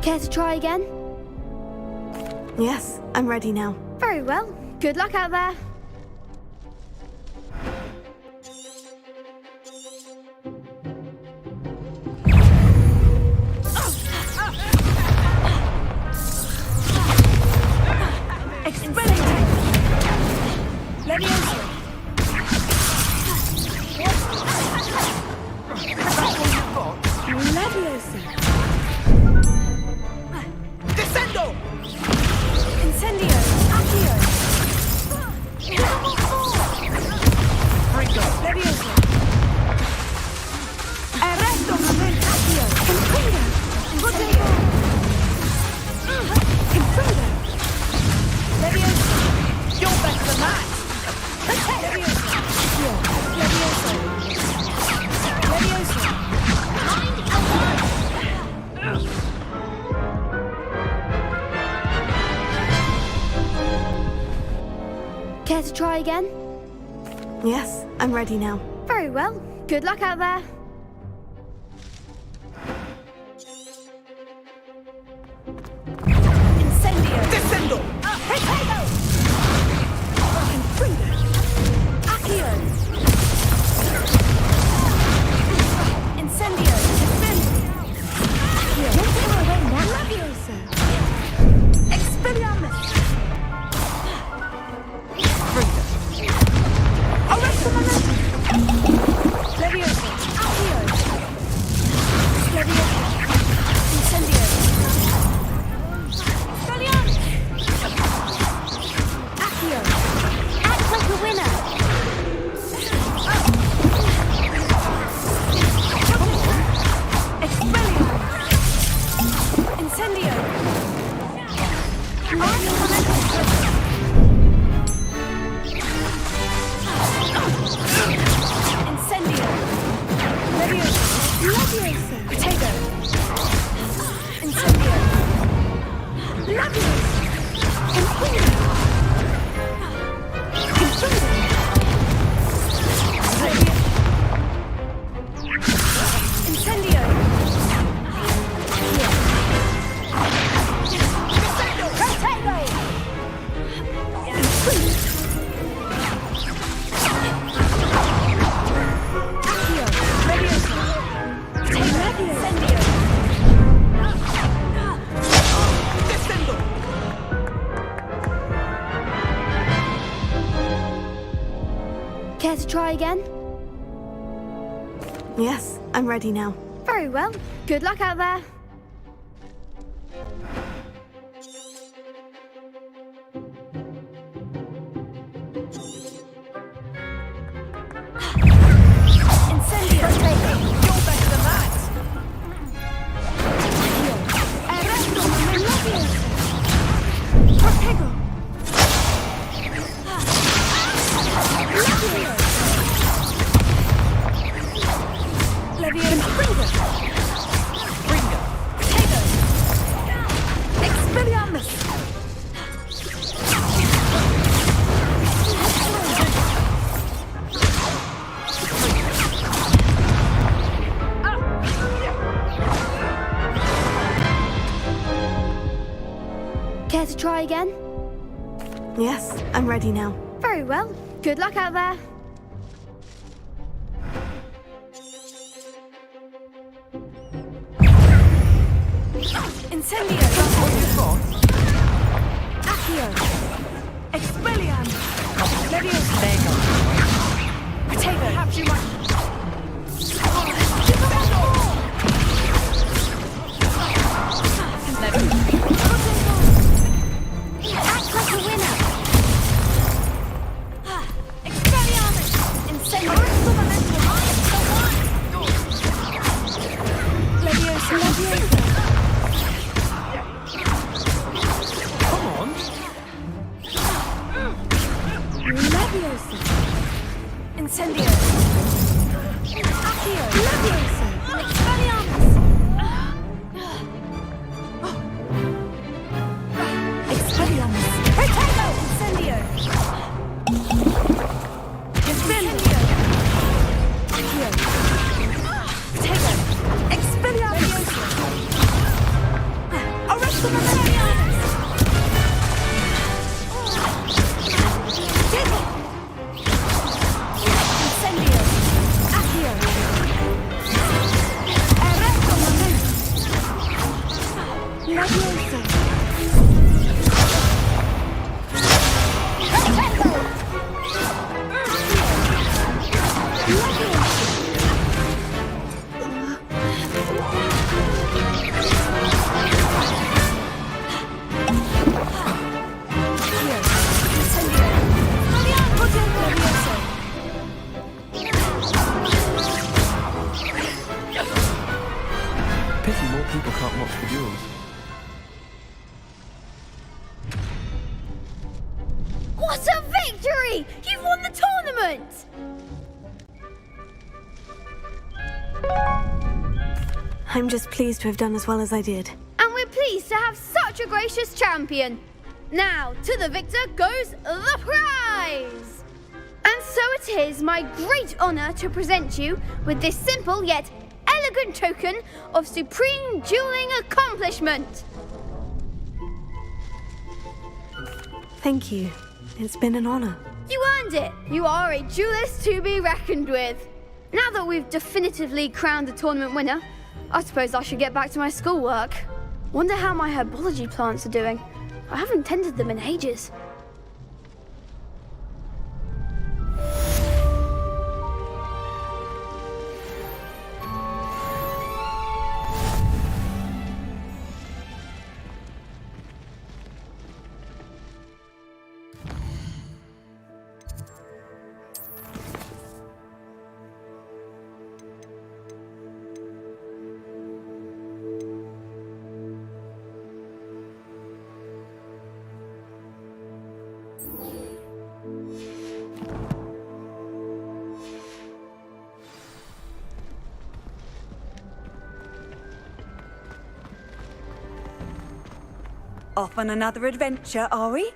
Care to try again? Yes, I'm ready now. Very well. Good luck out there. Leviosa! Leviosa! Descendo! Incendio! Accio! Fringo! Leviosa! Arresto momento! Accio! Confringo! Potato! Confringo! Leviosa! You're better than that! Leviosa! Accio! Leviosa! Leviosa! Find a one! Care to try again? Yes, I'm ready now. Very well. Good luck out there. Incendio! Descendo! Potato! Confringo! Accio! Incendio! Accio! Leviosa! Expelliarmus! Fringo! Arrest the momentum! Leviosa! Care to try again? Yes, I'm ready now. Very well. Good luck out there. Incendio! You're better than that! Protego! Levium Springer! Springer! Potato! Expelliarmus! Care to try again? Yes, I'm ready now. Very well. Good luck out there. Incendio! That's what you've got. Accio! Expelliarm! Leviosa! There you go. Potato! Perhaps you might... Act like a winner. Expelliarmus! Incendio! Leviosa! Leviosa! Come on! Leviosa! Incendio! Accio! Leviosa! Expelliarmus! Expelliarmus! Potato! Incendio! Incendio! Accio! Potato! Expelliarmus! Arresto Expelliarmus! Incendio! Accio! Arresto Leviosa! Pity more people can't watch the duels. What a victory! You've won the tournament! I'm just pleased to have done as well as I did. And we're pleased to have such a gracious champion. Now, to the victor goes the prize! And so it is my great honour to present you with this simple yet elegant token of supreme dueling accomplishment. Thank you. It's been an honor. You earned it. You are a duelist to be reckoned with. Now that we've definitively crowned the tournament winner, I suppose I should get back to my schoolwork. Wonder how my herbology plants are doing. I haven't tended them in ages. Off on another adventure, are we?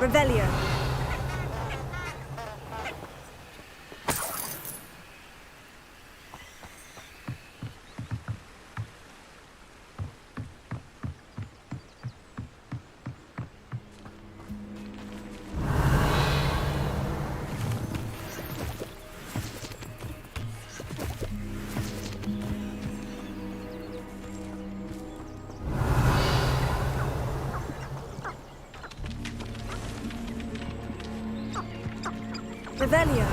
Revelio. Revelio.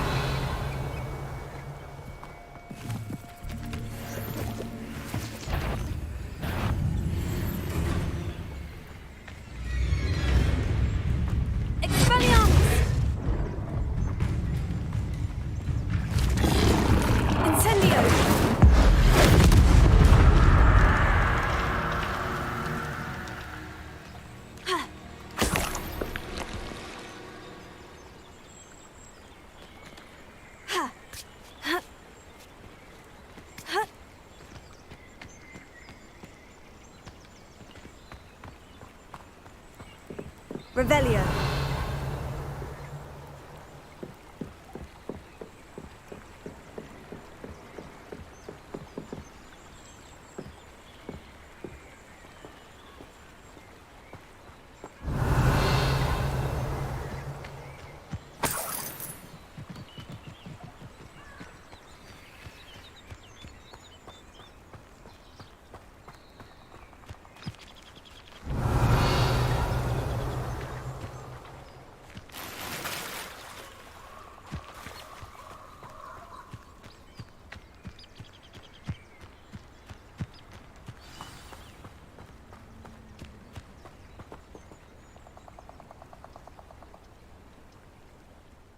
Expelliarmus! Incendio! Revelio.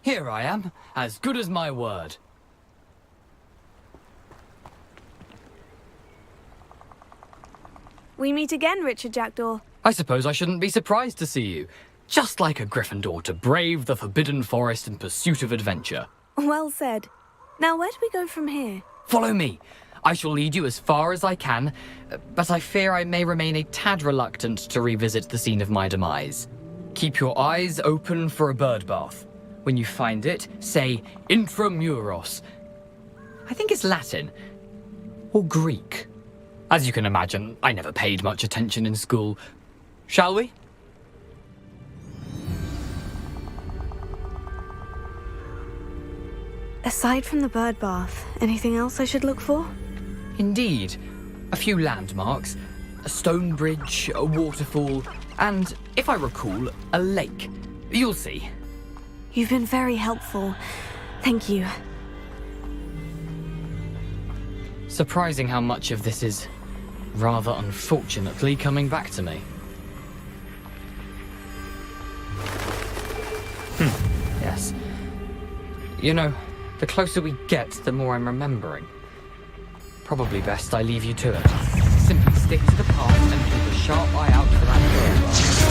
Here I am, as good as my word. We meet again, Richard Jackdaw. I suppose I shouldn't be surprised to see you. Just like a Gryffindor to brave the Forbidden Forest in pursuit of adventure. Well said. Now, where do we go from here? Follow me. I shall lead you as far as I can, but I fear I may remain a tad reluctant to revisit the scene of my demise. Keep your eyes open for a bird bath. When you find it, say Intramuros. I think it's Latin. Or Greek. As you can imagine, I never paid much attention in school. Shall we? Aside from the bird bath, anything else I should look for? Indeed. A few landmarks. A stone bridge, a waterfall, and, if I recall, a lake. You'll see. You've been very helpful. Thank you. Surprising how much of this is, rather unfortunately, coming back to me. Yes. You know, the closer we get, the more I'm remembering. Probably best I leave you to it. Simply stick to the path and keep a sharp eye out for that bird.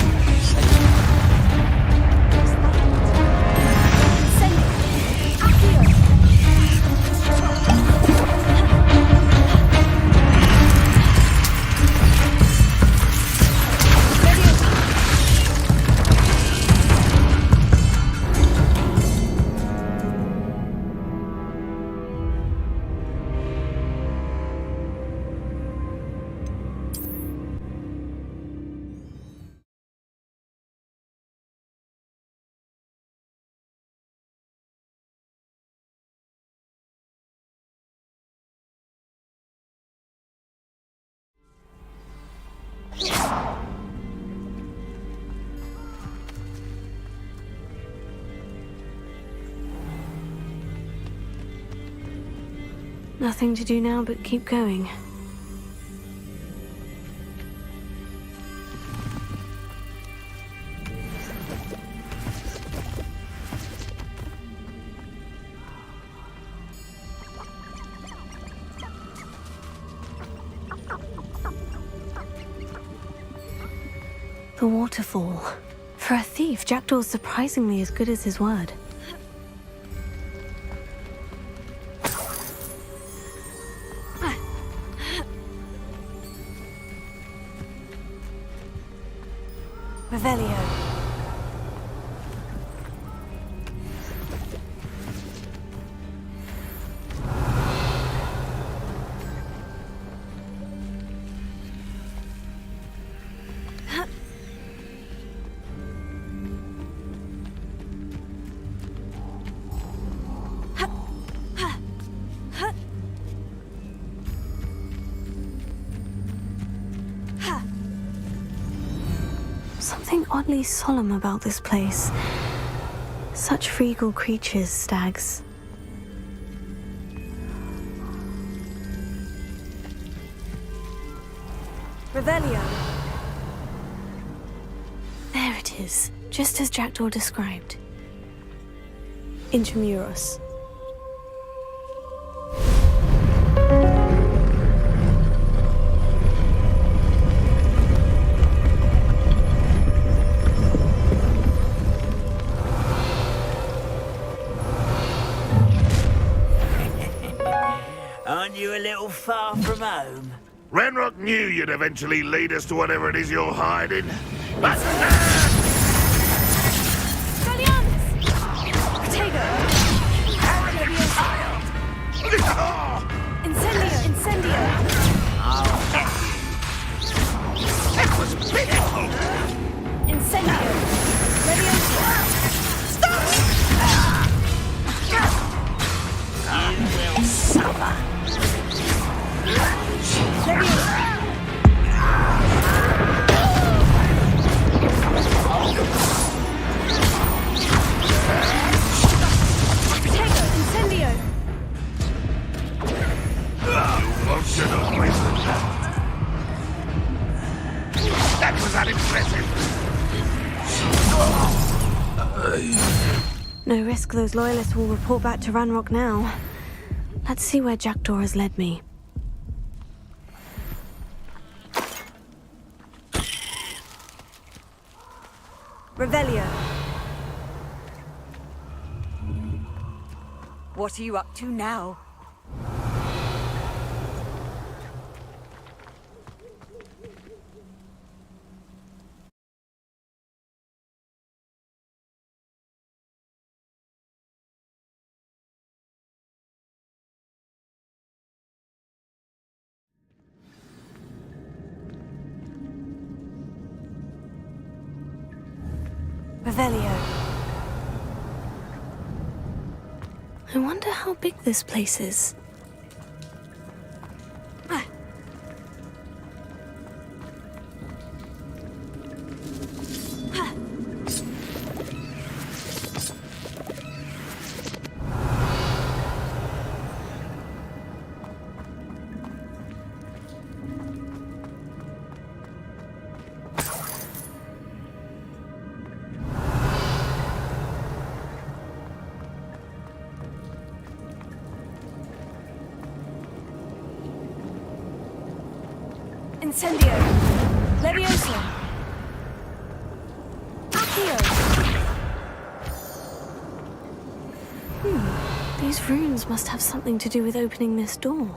Nothing to do now but keep going. The waterfall. For a thief, Jackdaw's surprisingly as good as his word. Revelio. something oddly solemn about this place. Such regal creatures, stags. Revelio. There it is, just as Jackdaw described. Intramuros. Aren't you a little far from home? Ranrock knew you'd eventually lead us to whatever it is you're hiding. Incendio! That was pitiful! Incendio! Leviosa! You will suffer. Incendio! That was unimpressive. No risk those loyalists will report back to Ranrock now. Let's see where Jackdaw has led me. Revelio. What are you up to now? Revelio. I wonder how big this place is. Incendio! Leviosa! Accio! These runes must have something to do with opening this door.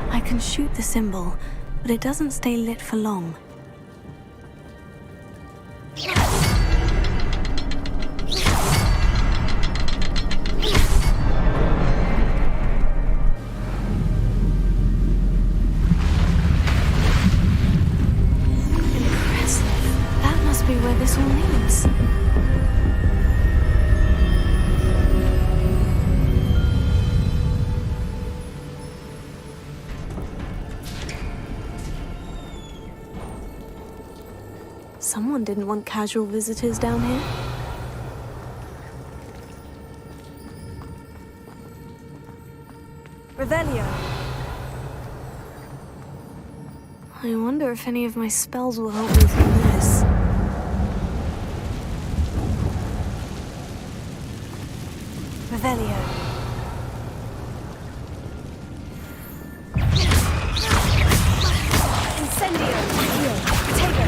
I can shoot the symbol, but it doesn't stay lit for long. Someone didn't want casual visitors down here. Revelio. I wonder if any of my spells will help me through this. Revelio. Incendio. Potato.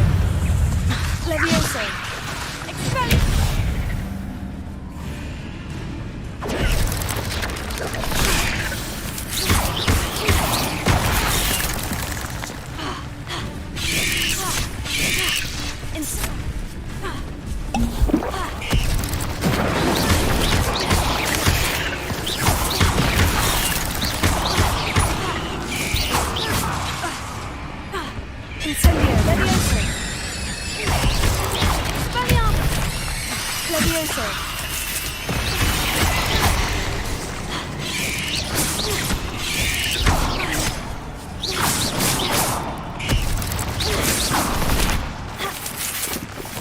Levioso. Expelliarmus. Incendio. Levioso. Expelliarmus. Levioso.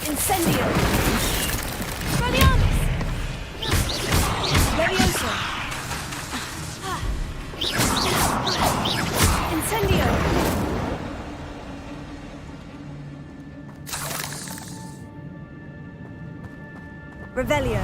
Incendio. Expelliarmus. Levioso. Incendio. Revelio.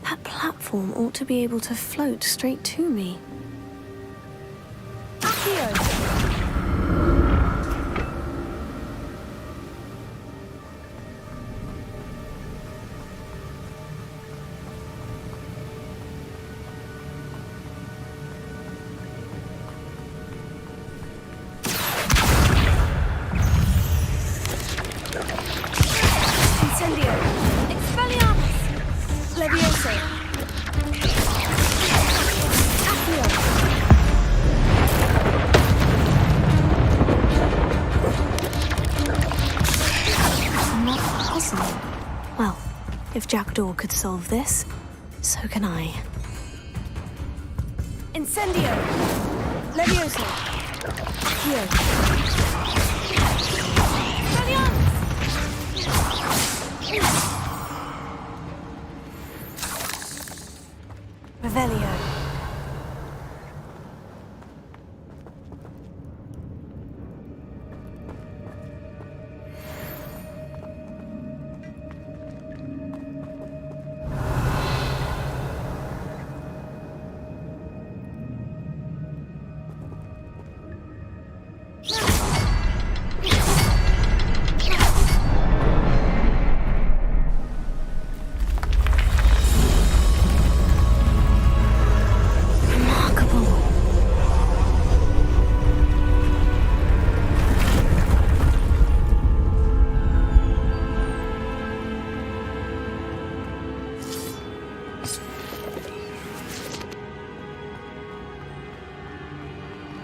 That platform ought to be able to float straight to me. Accio! Incendio! Expelliarmus! Levioso! Accio! Not possible. Well, if Jackdaw could solve this, so can I. Incendio! Levioso! Accio! Expelliarmus! Revelio.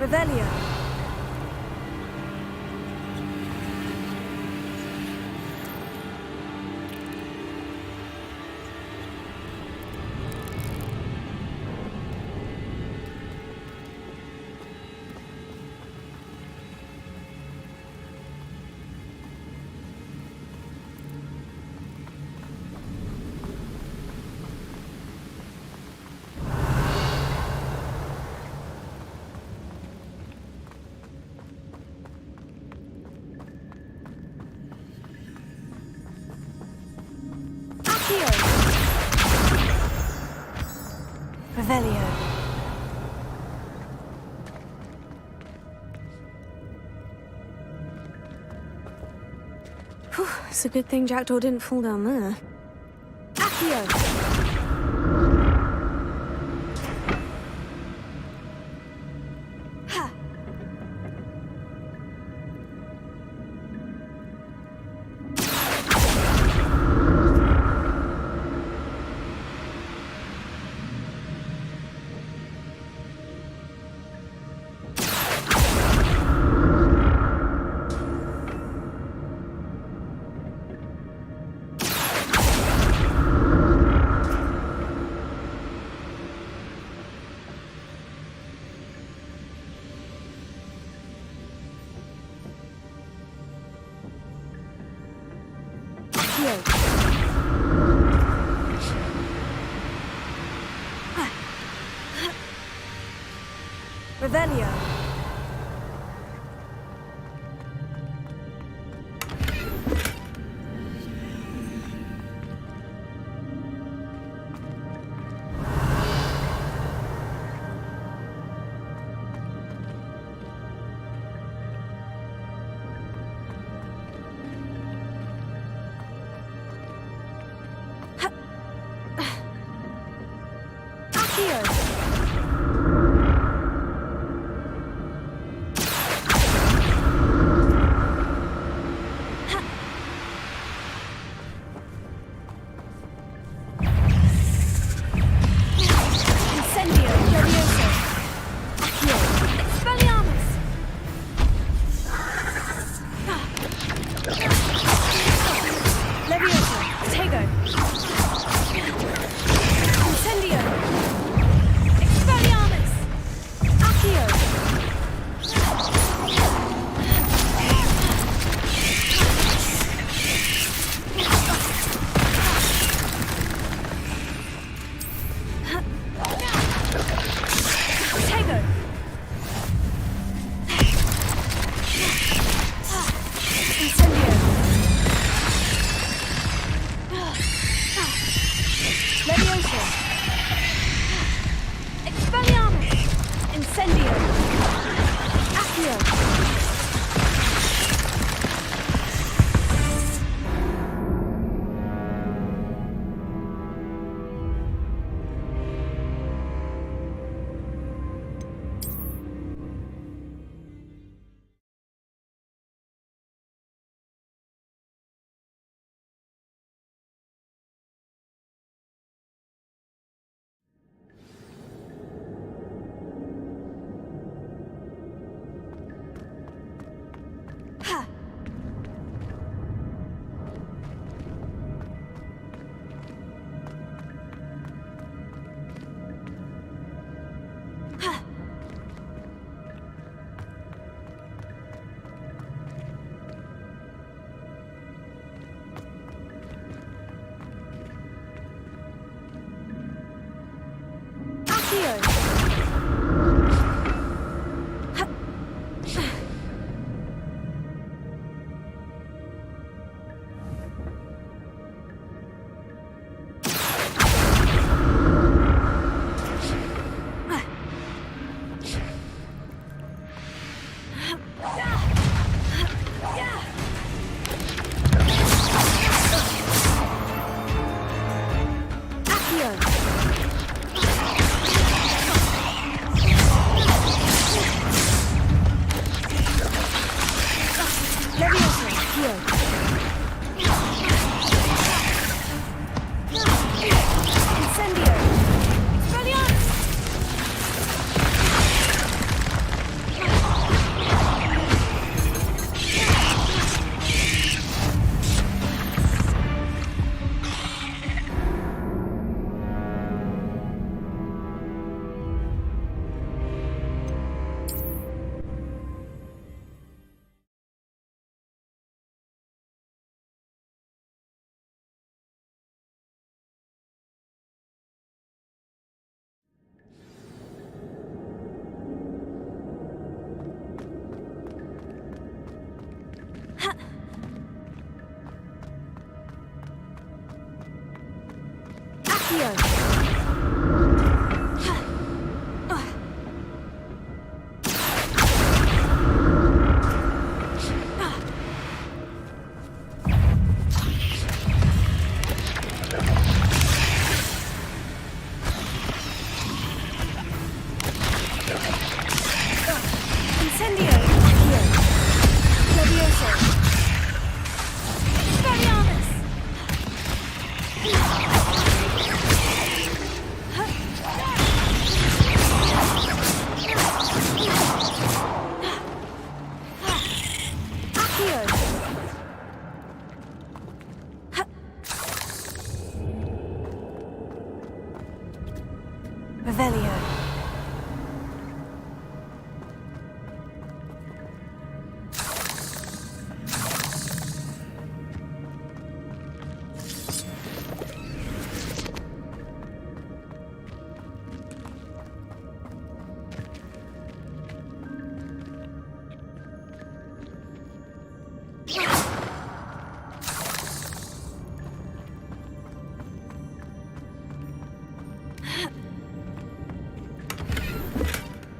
Revelio. Revelio. Whew, it's a good thing Jackdaw didn't fall down there. Accio! Revelio.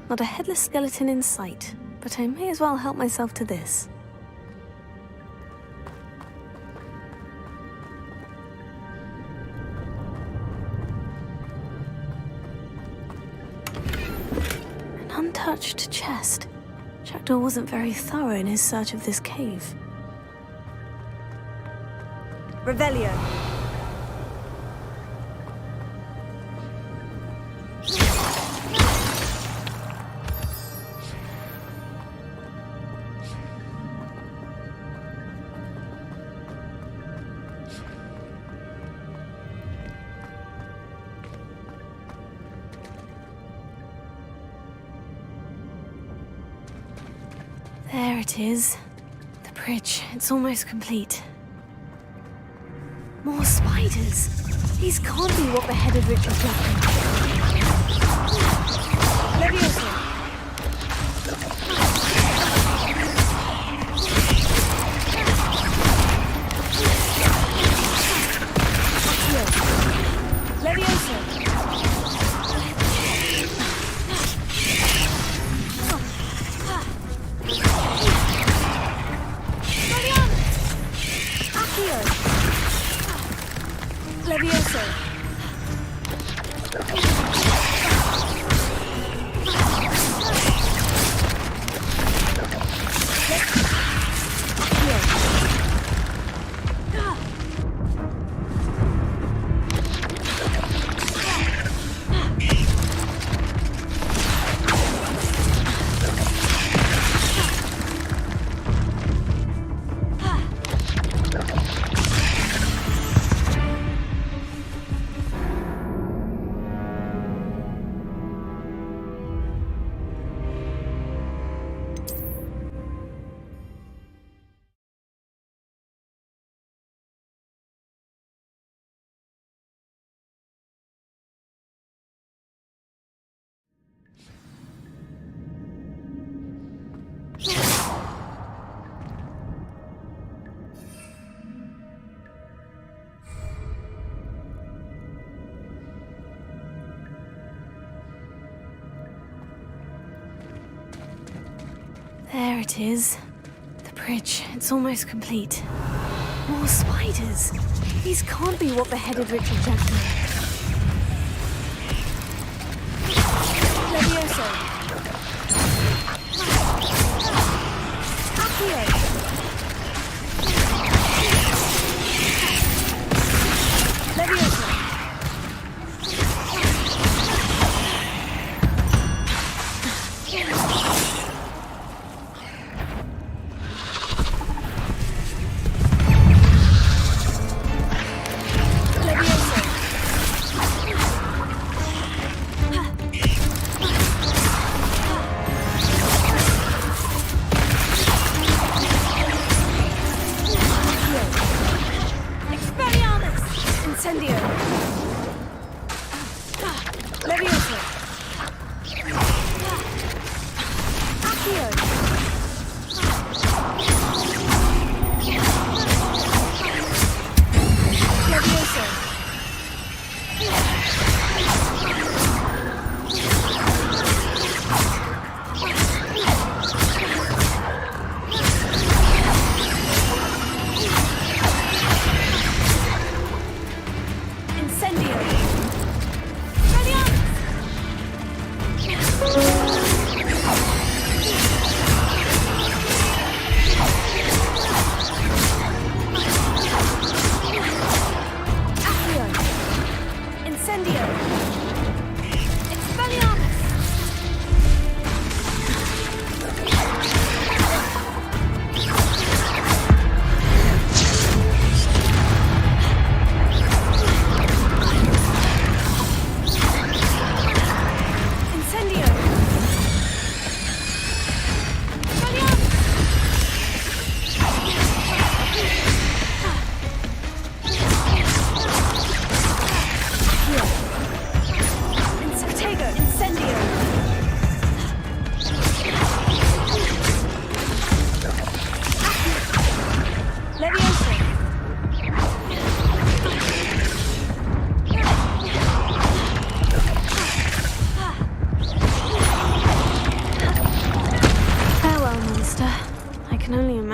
Not a headless skeleton in sight, but I may as well help myself to this. An untouched chest. Jackdaw wasn't very thorough in his search of this cave. Revelio. There it is. The bridge. It's almost complete. More spiders. These can't be what the headed witch is looking. Leviosa. Leviosa. There it is. The bridge. It's almost complete. More spiders. These can't be what beheaded Richard Jackson. Levioso. Accio. Levioso.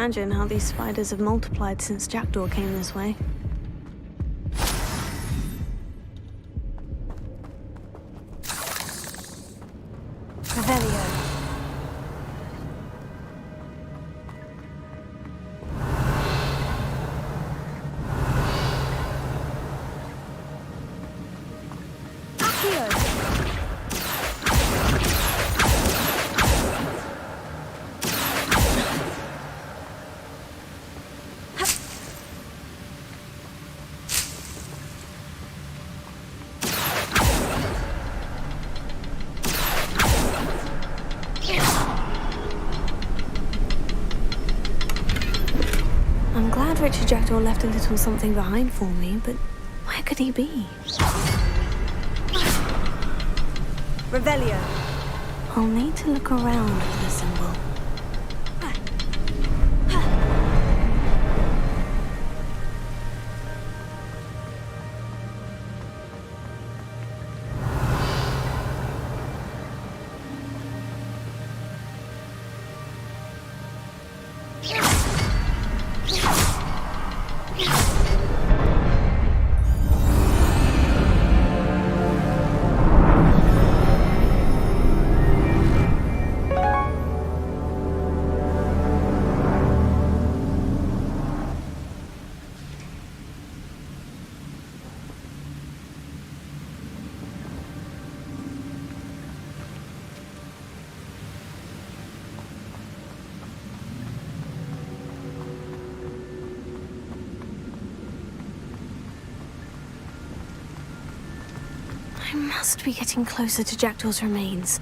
Imagine how these spiders have multiplied since Jackdaw came this way. Revelio. Richard Jackdaw left a little something behind for me, but where could he be? Revelio. I'll need to look around for the symbol. I must be getting closer to Jackdaw's remains.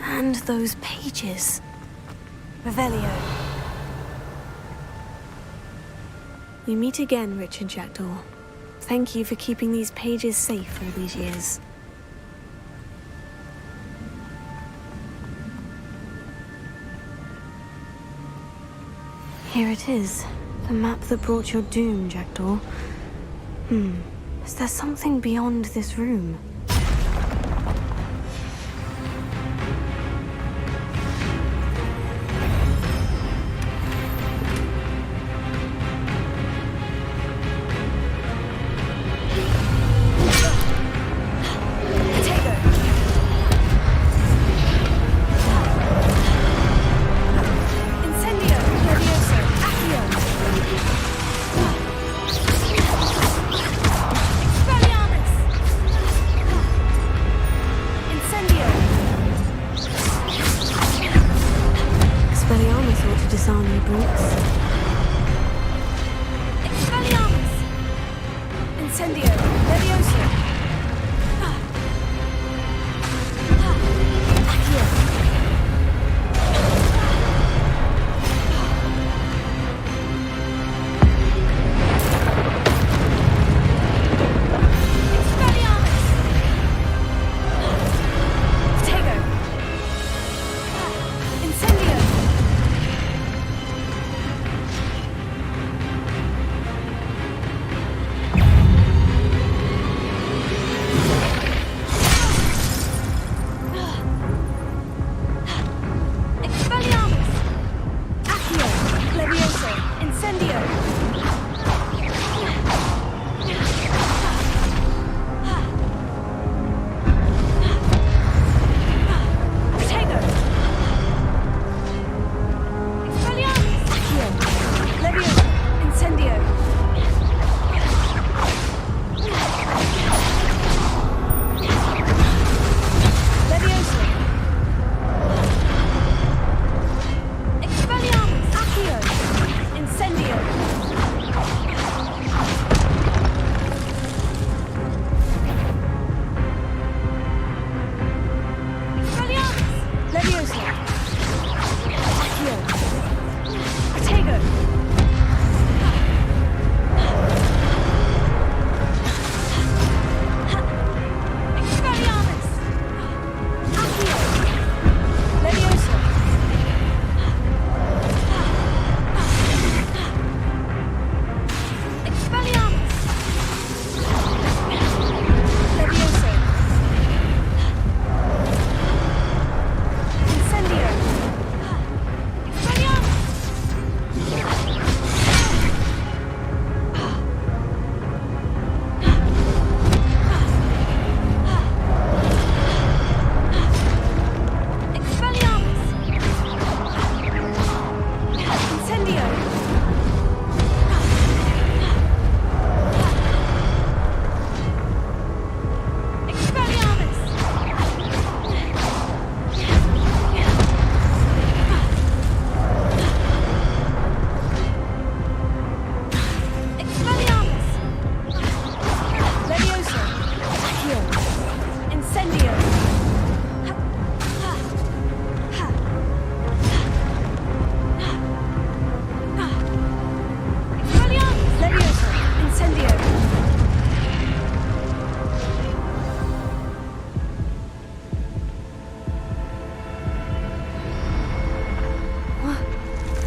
And those pages. Revelio. We meet again, Richard Jackdaw. Thank you for keeping these pages safe all these years. Here it is. The map that brought your doom, Jackdaw. Is there something beyond this room?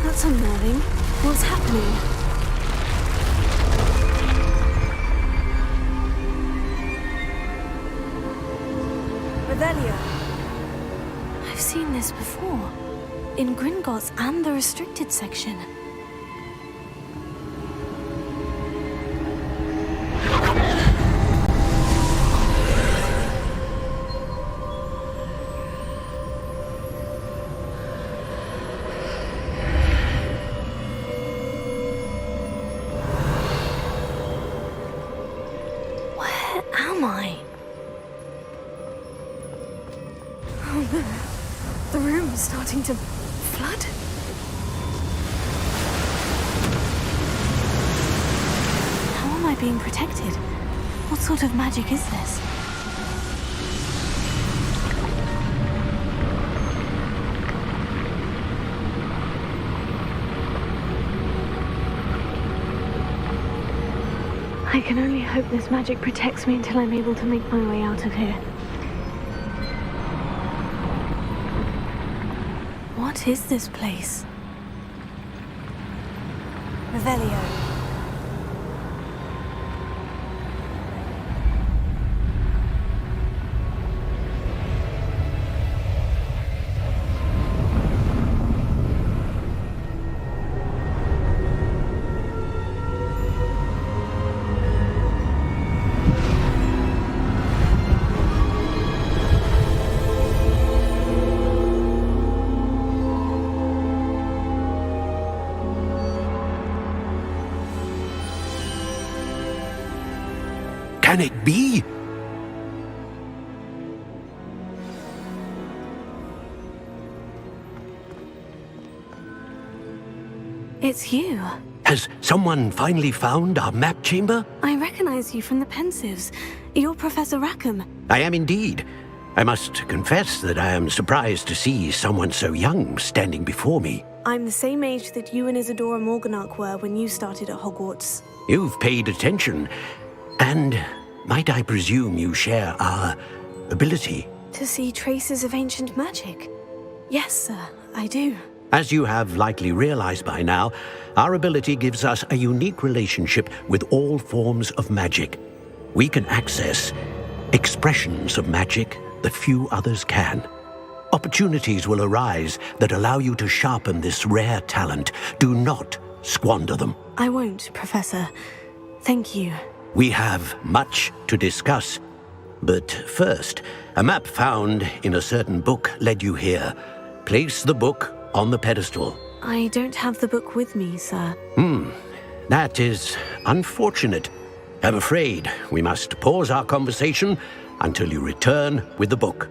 That's unnerving. What's happening? Revelio. I've seen this before. In Gringotts and the restricted section. Where am I? Oh no. The room is starting to flood. How am I being protected? What sort of magic is this? I can only hope this magic protects me until I'm able to make my way out of here. What is this place? Revelio. Can it be? It's you. Has someone finally found our map chamber? I recognize you from the Pensives. You're Professor Rackham. I am indeed. I must confess that I am surprised to see someone so young standing before me. I'm the same age that you and Isadora Morganach were when you started at Hogwarts. You've paid attention, and might I presume you share our ability? To see traces of ancient magic? Yes, sir, I do. As you have likely realized by now, our ability gives us a unique relationship with all forms of magic. We can access expressions of magic that few others can. Opportunities will arise that allow you to sharpen this rare talent. Do not squander them. I won't, Professor. Thank you. We have much to discuss. But first, a map found in a certain book led you here. Place the book on the pedestal. I don't have the book with me, sir. That is unfortunate. I'm afraid we must pause our conversation until you return with the book.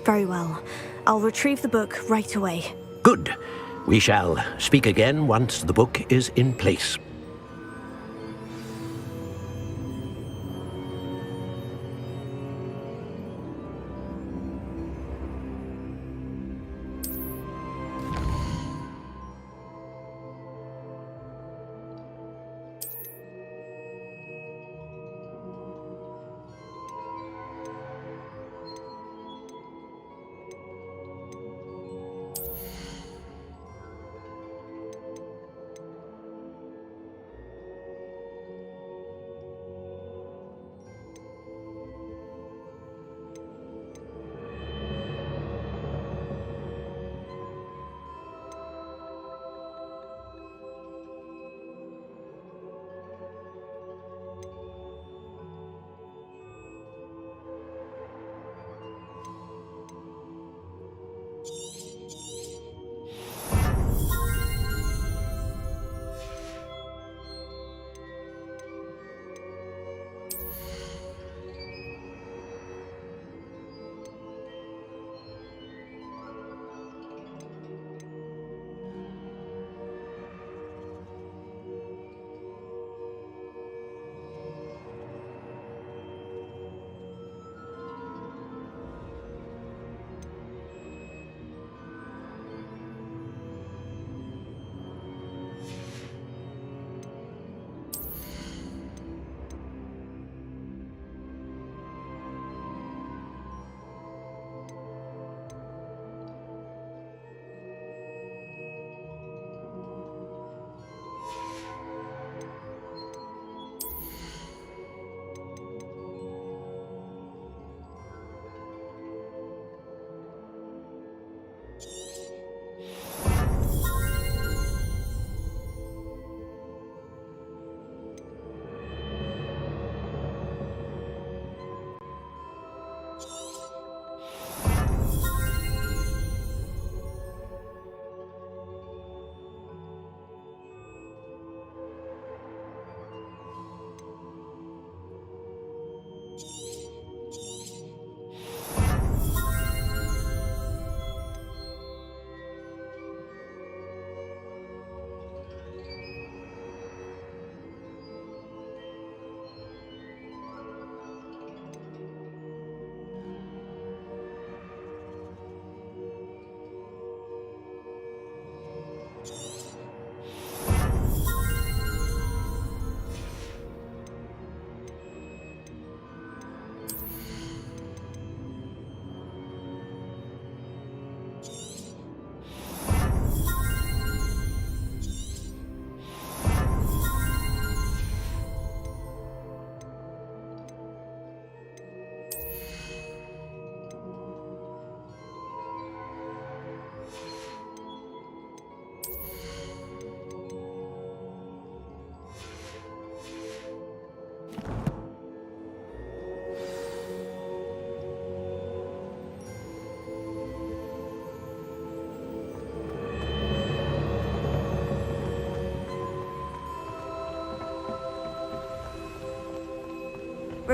Very well. I'll retrieve the book right away. Good. We shall speak again once the book is in place.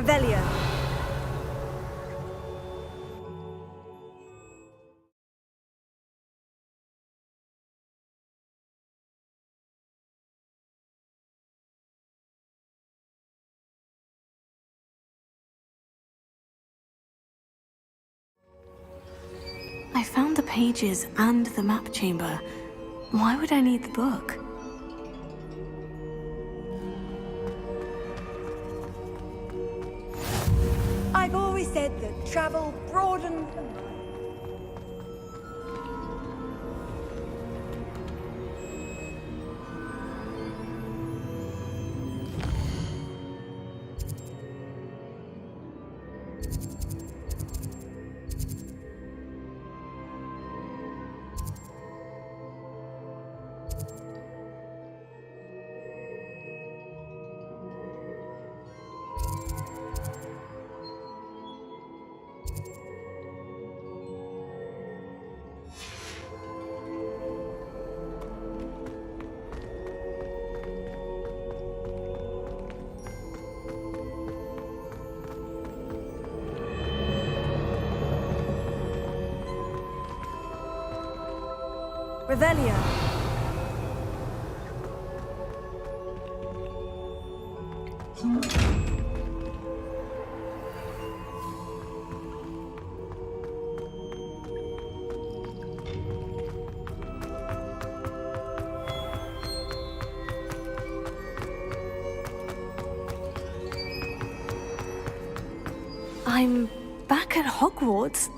Revelio. I found the pages and the map chamber. Why would I need the book? I've always said that travel broadens the mind. Revelio. I'm back at Hogwarts.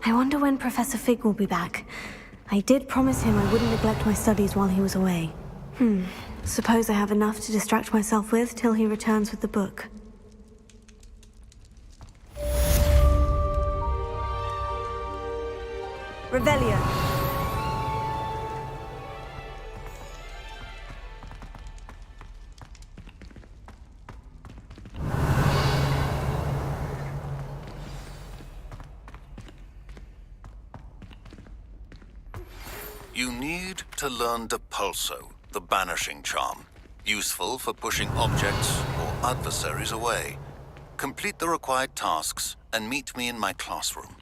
I wonder when Professor Fig will be back. I did promise him I wouldn't neglect my studies while he was away. Suppose I have enough to distract myself with till he returns with the book. Revelio. You need to learn Depulso, the banishing charm. Useful for pushing objects or adversaries away. Complete the required tasks and meet me in my classroom.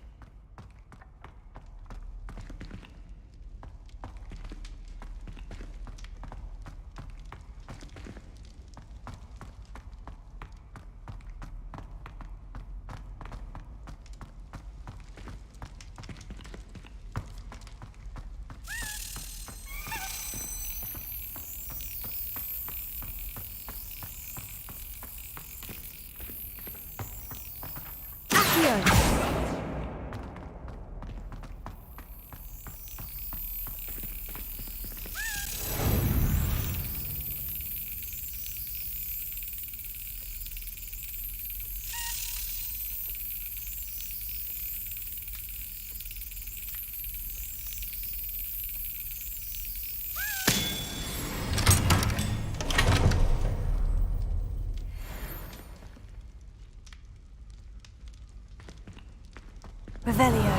Revelio.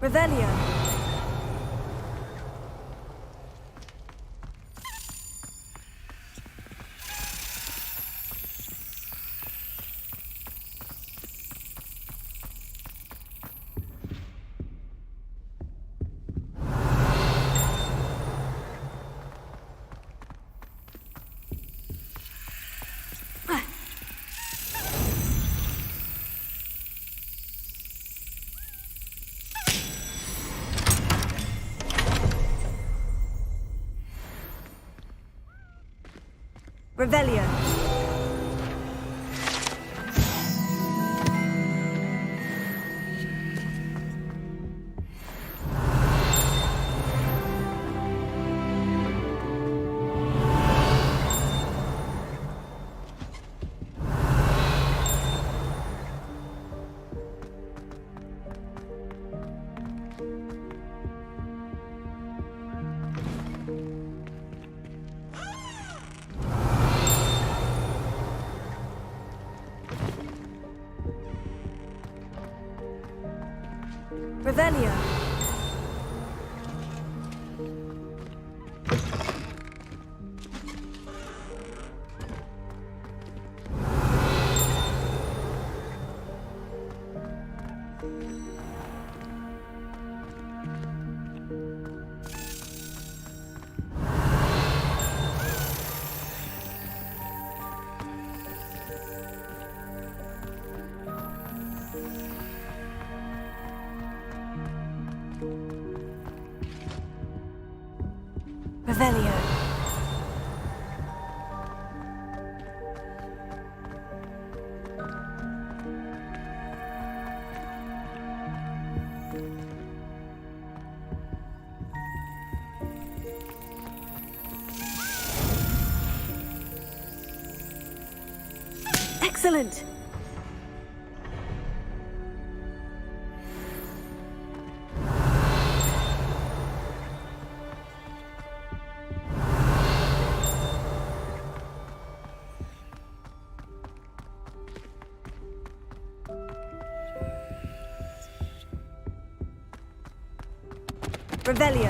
Revelio. Revelio. Revelio. Revelio. Excellent. Revelio.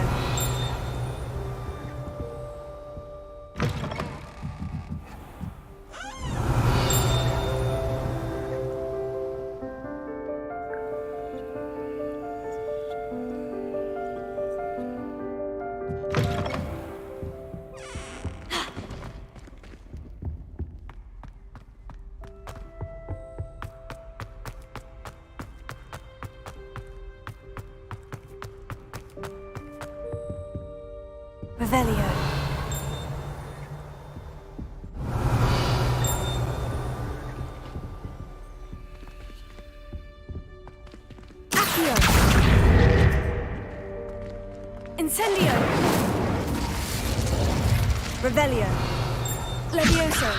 Revelio. Accio. Incendio. Revelio. Levioso.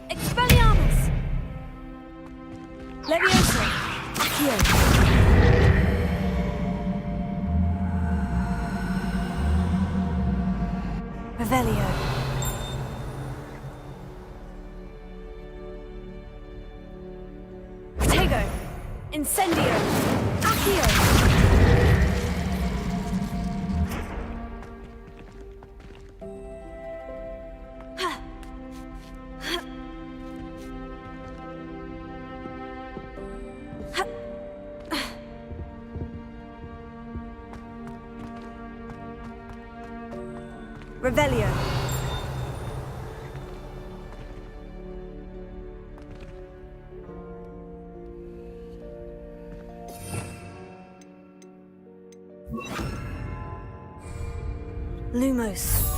Expelliarmus. Levioso. Accio. Revelio. Protego. Incendio. Accio. Revelio. Lumos.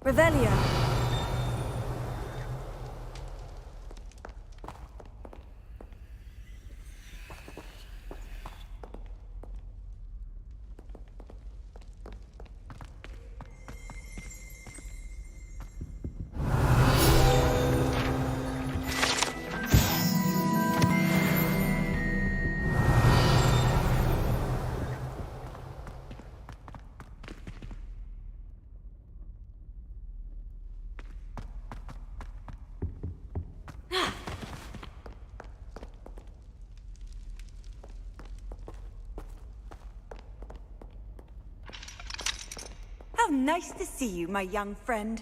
Revelio. How nice to see you, my young friend.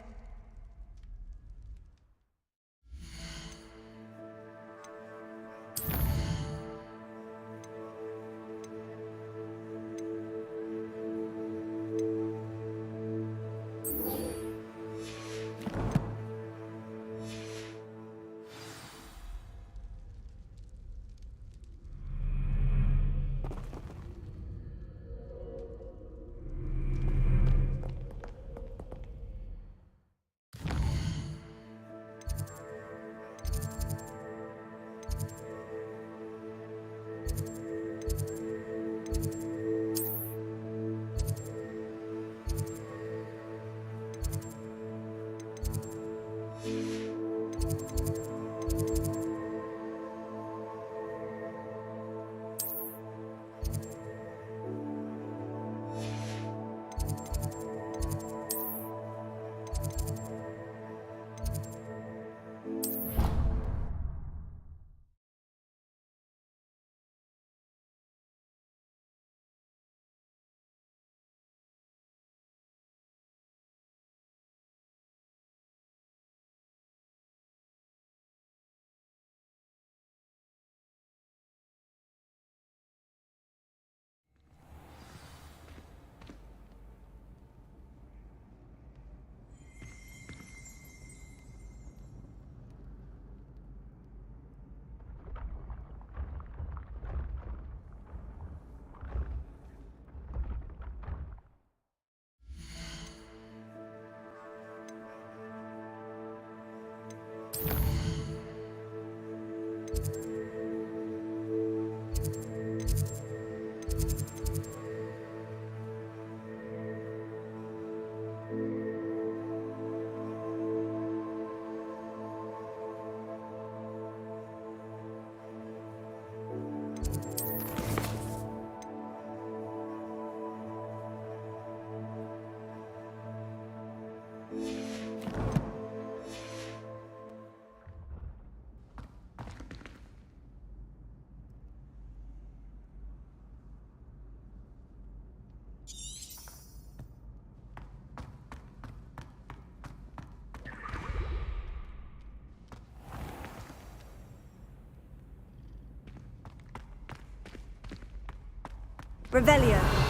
Revelio.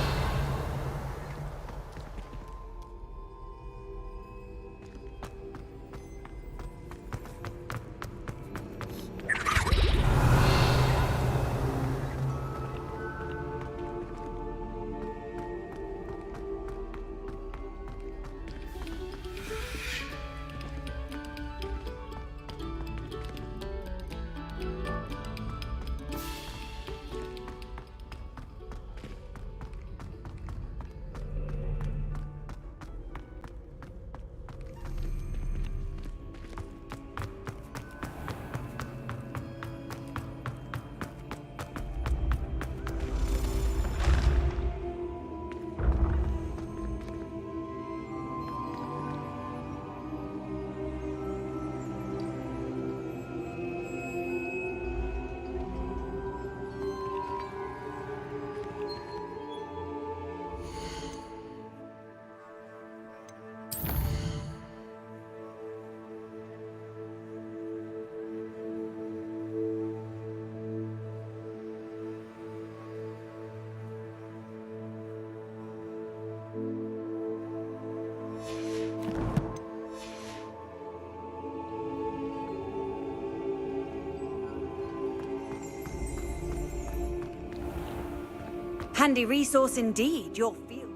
Handy resource indeed, your field.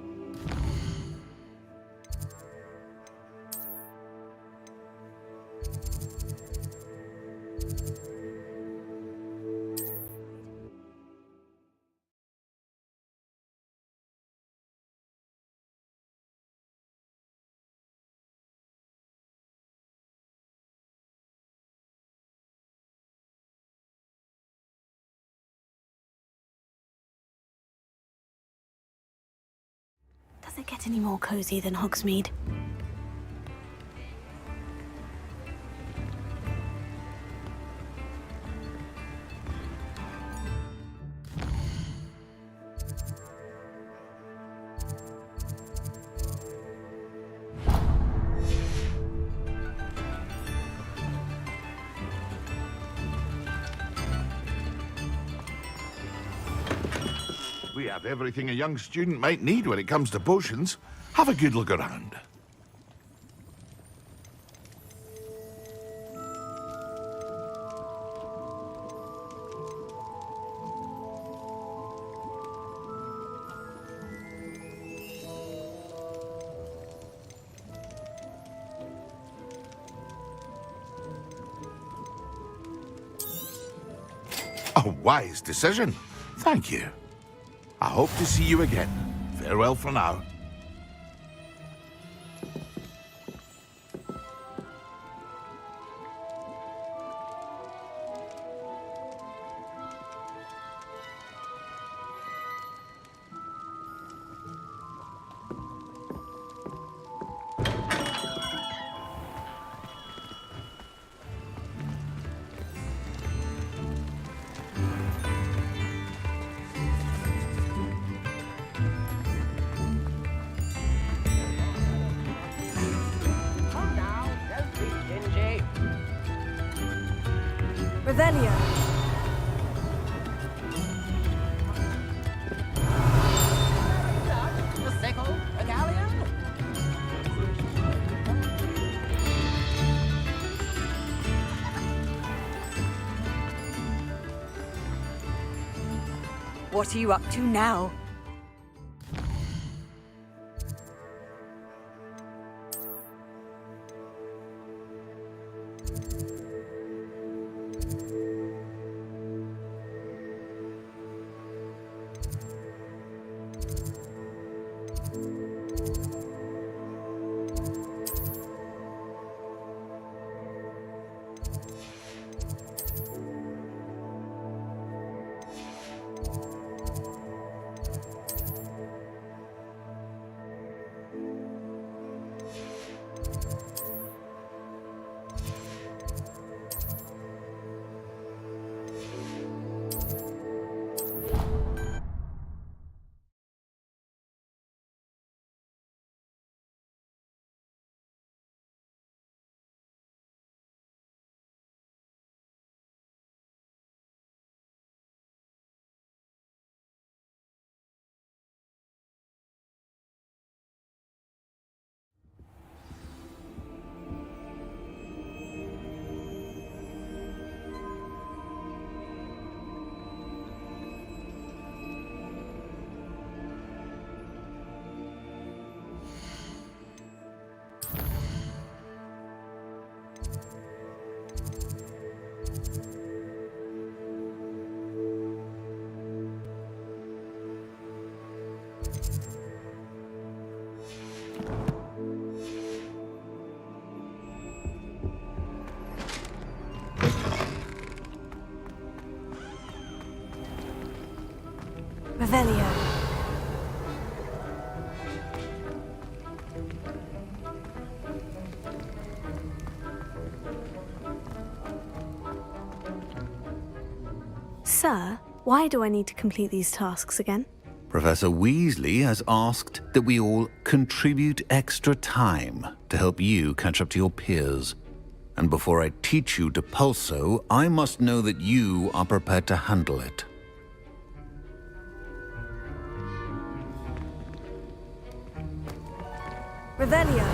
it get any more cozy than Hogsmeade? We have everything a young student might need when it comes to potions. Have a good look around. A wise decision. Thank you. I hope to see you again. Farewell for now. Revelio. What are you up to now? Revelio. Sir, why do I need to complete these tasks again? Professor Weasley has asked that we all contribute extra time to help you catch up to your peers. And before I teach you Depulso, I must know that you are prepared to handle it. Revelio.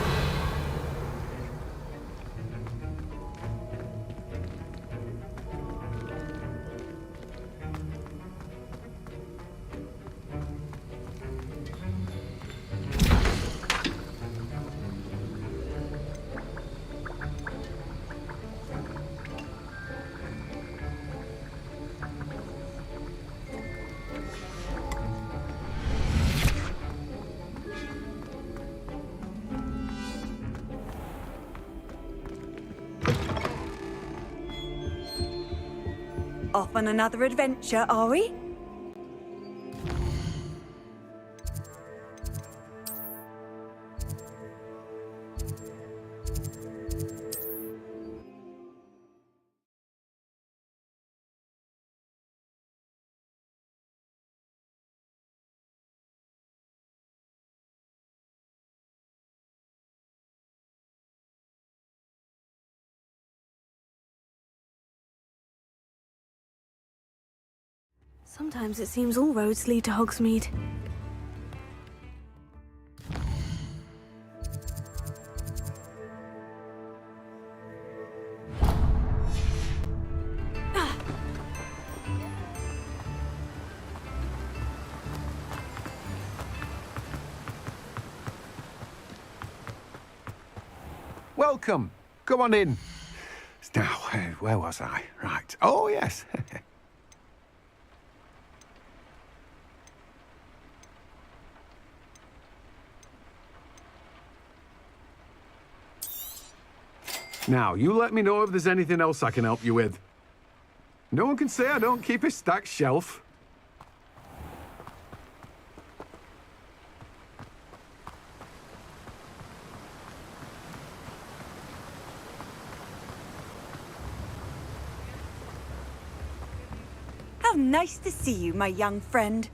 Off on another adventure, are we? Sometimes it seems all roads lead to Hogsmeade. Welcome. Come on in. Now, where was I? Right. Oh, yes. Now, you let me know if there's anything else I can help you with. No one can say I don't keep a stacked shelf. How nice to see you, my young friend.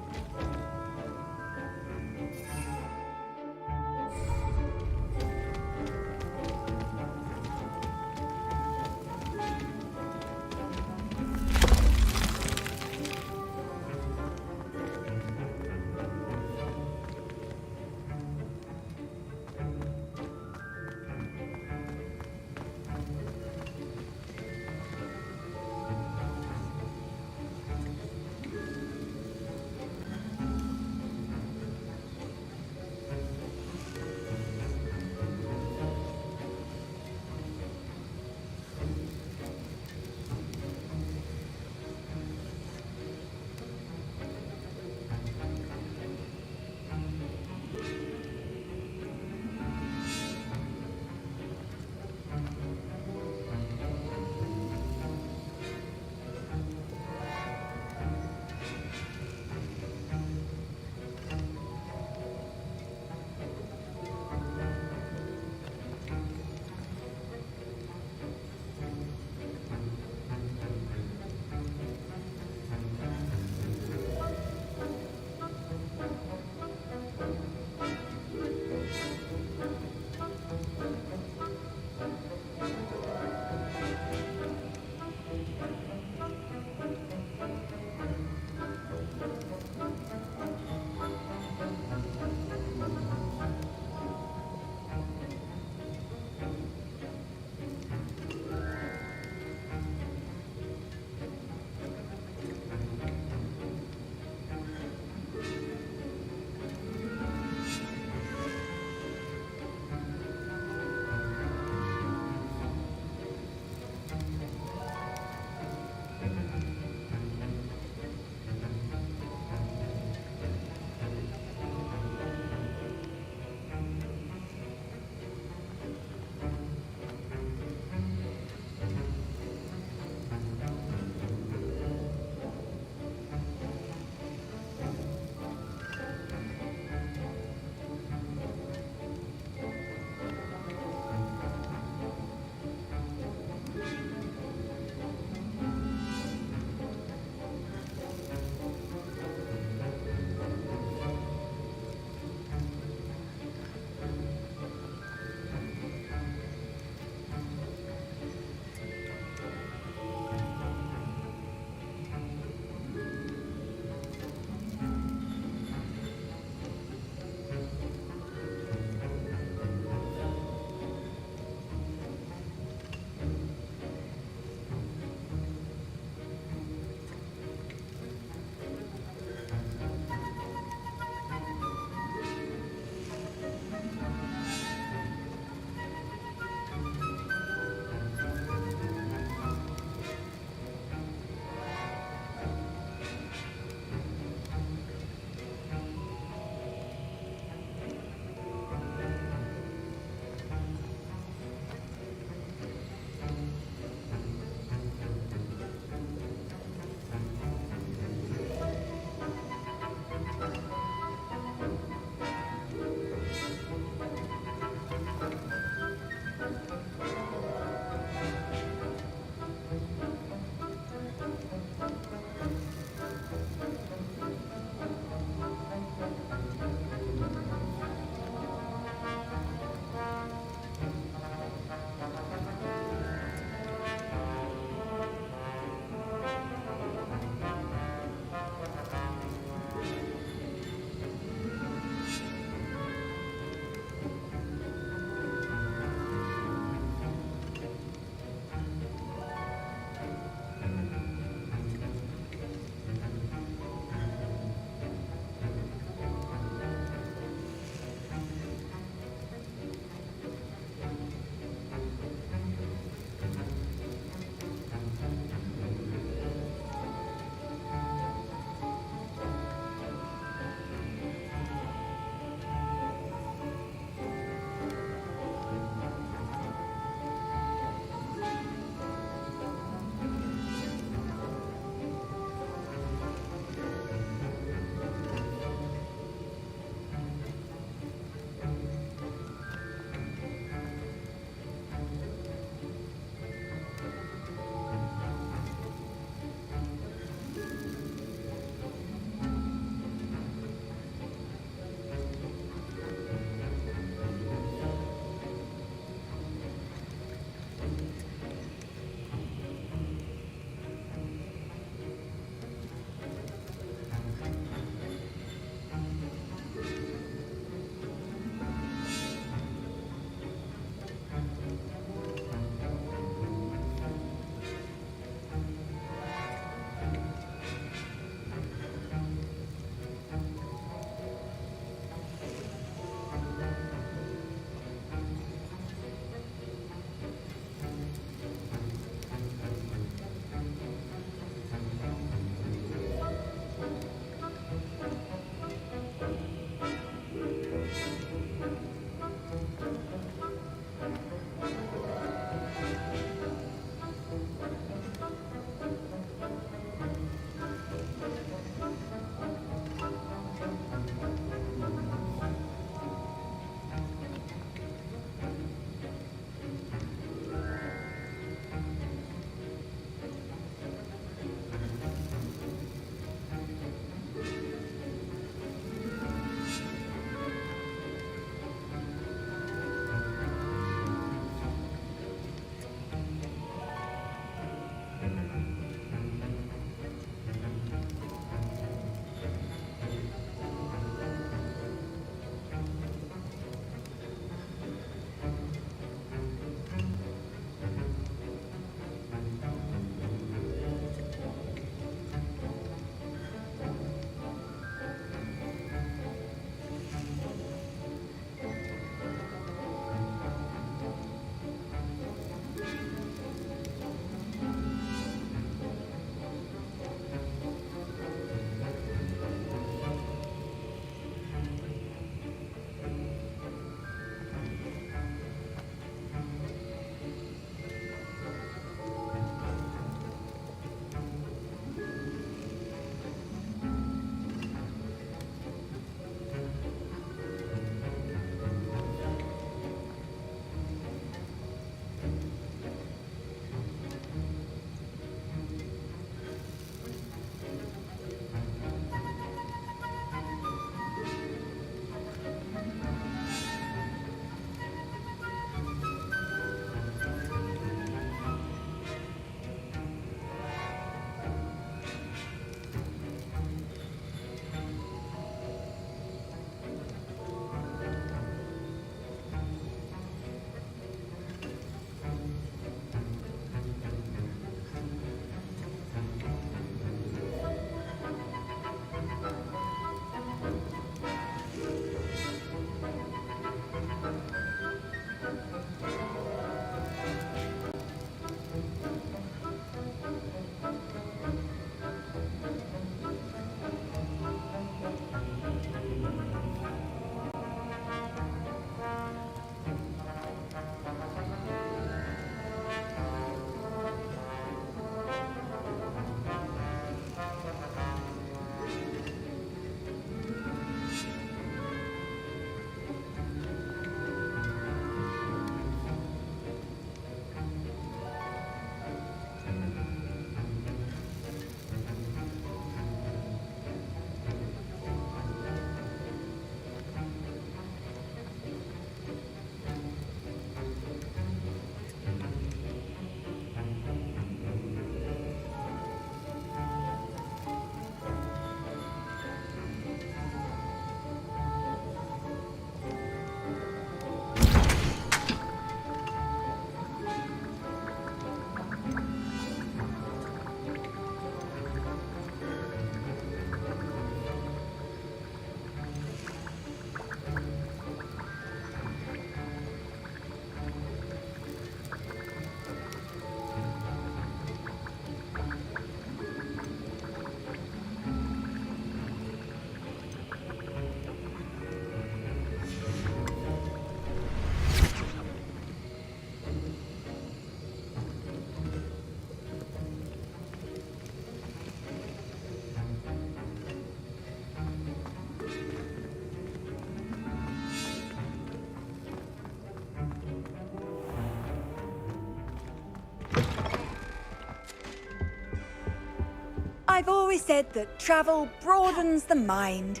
I've always said that travel broadens the mind.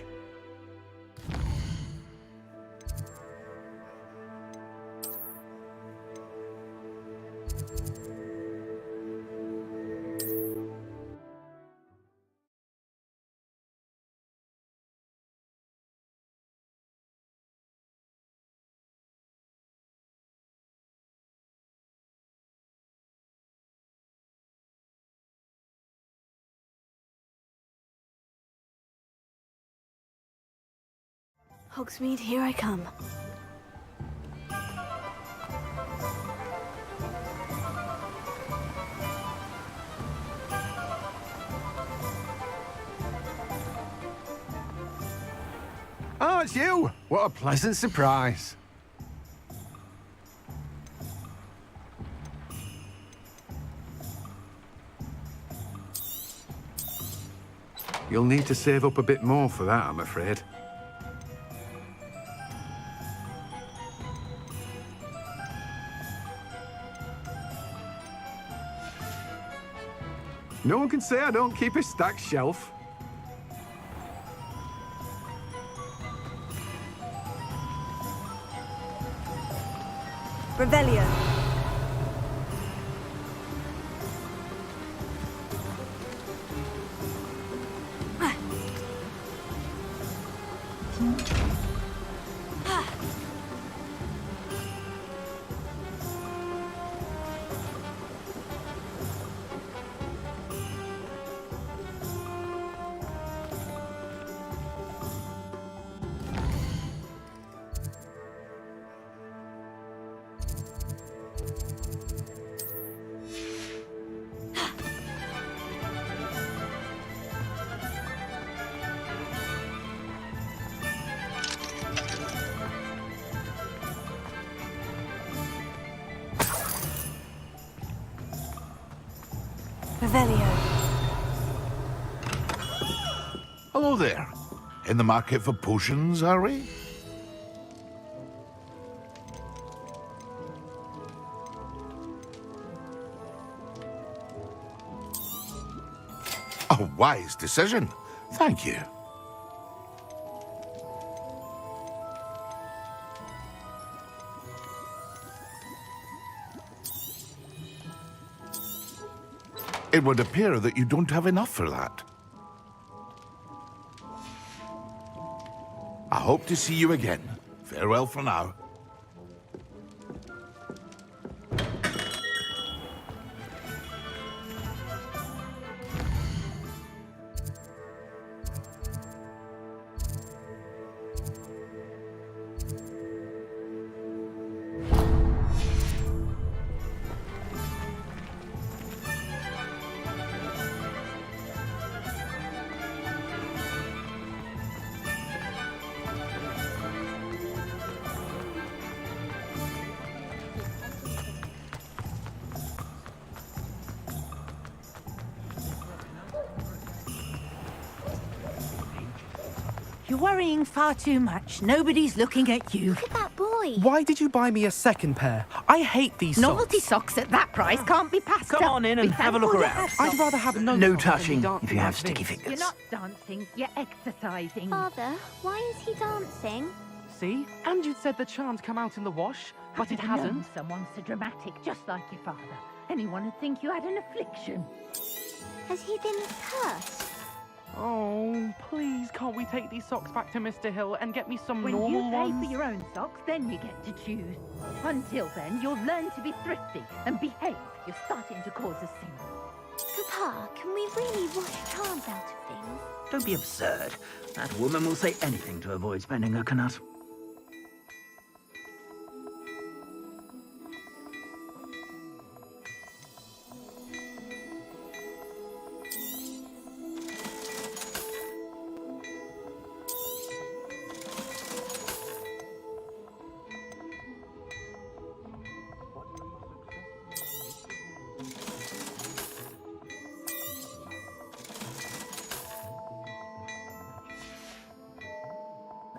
Hogsmeade, here I come. Oh, it's you! What a pleasant surprise. You'll need to save up a bit more for that, I'm afraid. No one can say I don't keep a stacked shelf. Revelio. Revelio. Hello there. In the market for potions, are we? A wise decision. Thank you. It would appear that you don't have enough for that. I hope to see you again. Farewell for now. You're worrying far too much. Nobody's looking at you. Look at that boy. Why did you buy me a second pair? I hate these socks. Novelty socks at that price can't be passed up. Come on in and have a look around. I'd rather have no touching if you have sticky fingers. You're not dancing, you're exercising. Father, why is he dancing? See? And you'd said the charm's come out in the wash, but it hasn't. Someone so dramatic, just like your father. Anyone would think you had an affliction. Has he been cursed? Oh, please, can't we take these socks back to Mr. Hill and get me some When normal you pay ones? for your own socks, then you get to choose. Until then, you'll learn to be thrifty and behave. You're starting to cause a sin. Papa, can we really wash charms out of things? Don't be absurd. That woman will say anything to avoid spending her canut.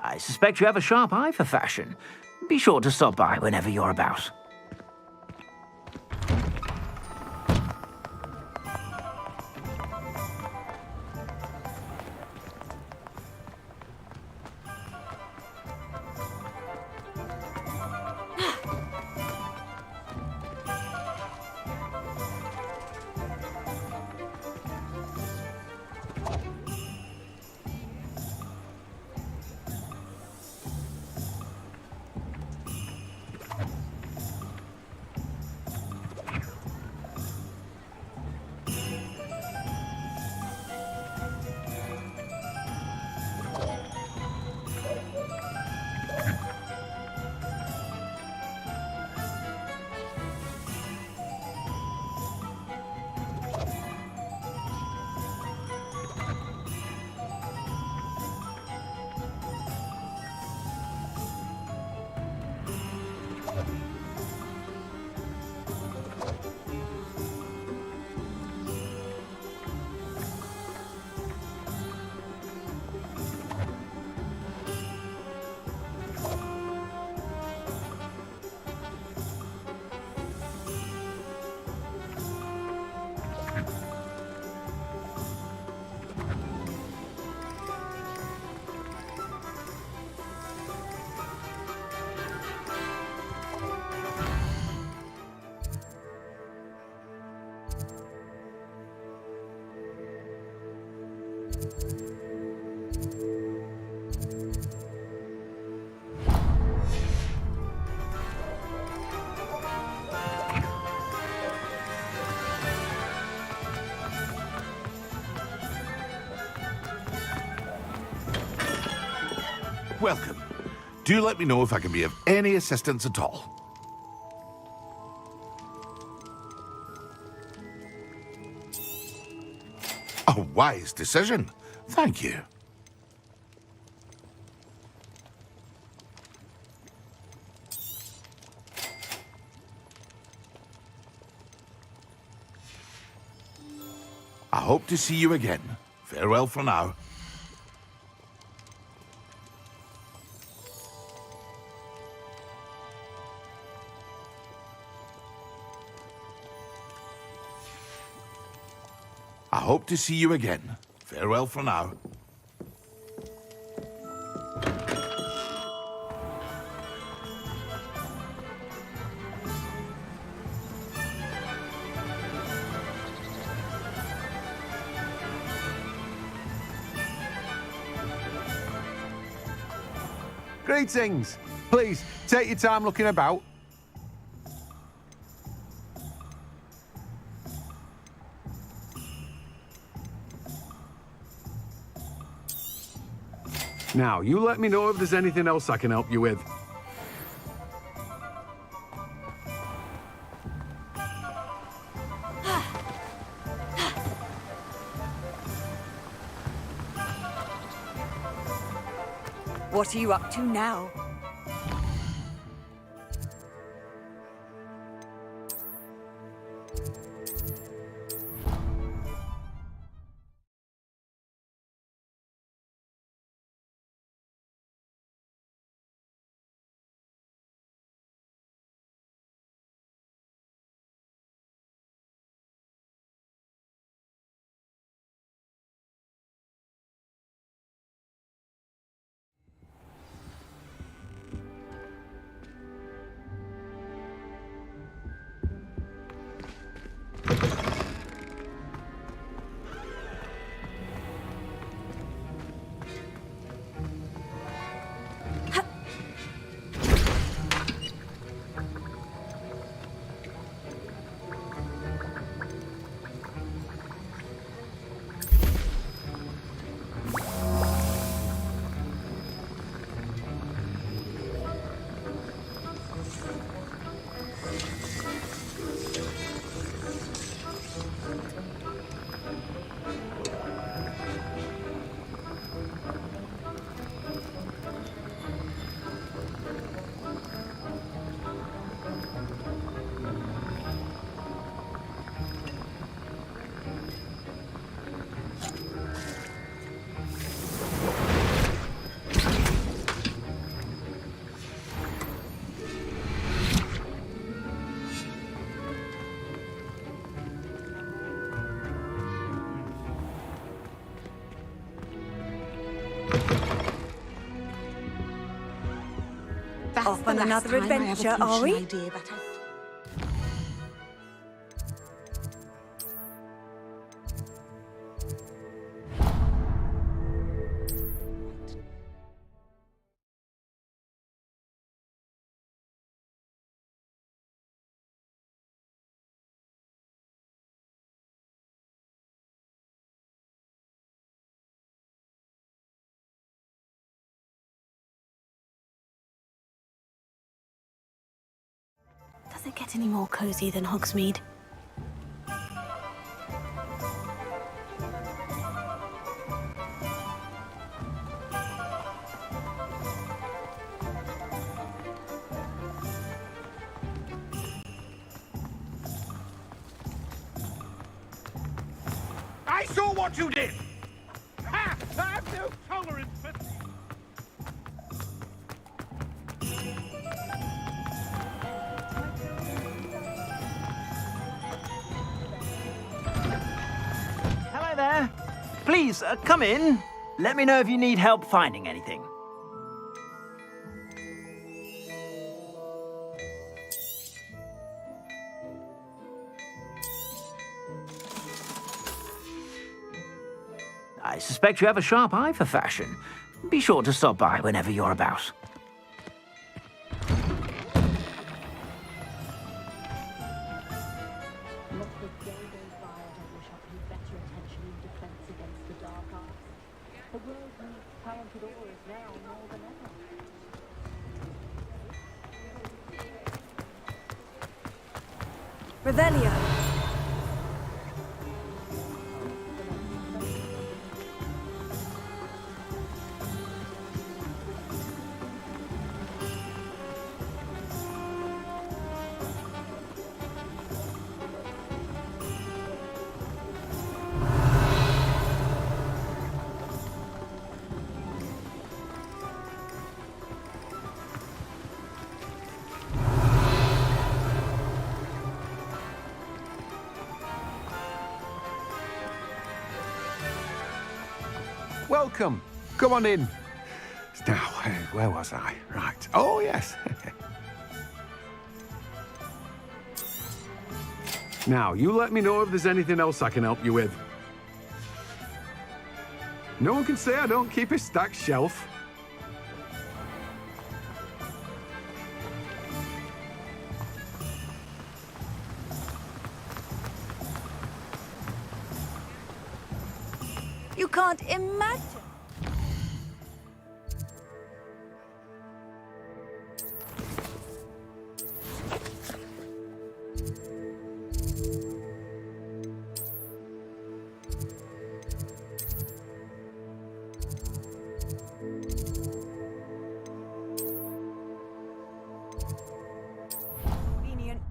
I suspect you have a sharp eye for fashion. Be sure to stop by whenever you're about. welcome. Do let me know if I can be of any assistance at all. A wise decision. Thank you. I hope to see you again. Farewell for now. I hope to see you again. Farewell for now. Greetings. Please, take your time looking about. Now, you let me know if there's anything else I can help you with. What are you up to now? Off on another adventure, are we? Does it get any more cozy than Hogsmeade? I saw what you did! Ha! I have no tolerance for... Hello there. Please, come in. Let me know if you need help finding anything. I suspect you have a sharp eye for fashion. Be sure to stop by whenever you're about. The world needs talented auras now more than ever. Revelio. Welcome. Come on in. Now, where was I? Right. Oh, yes. Now, you let me know if there's anything else I can help you with. No one can say I don't keep a stacked shelf. You can't imagine. Convenient.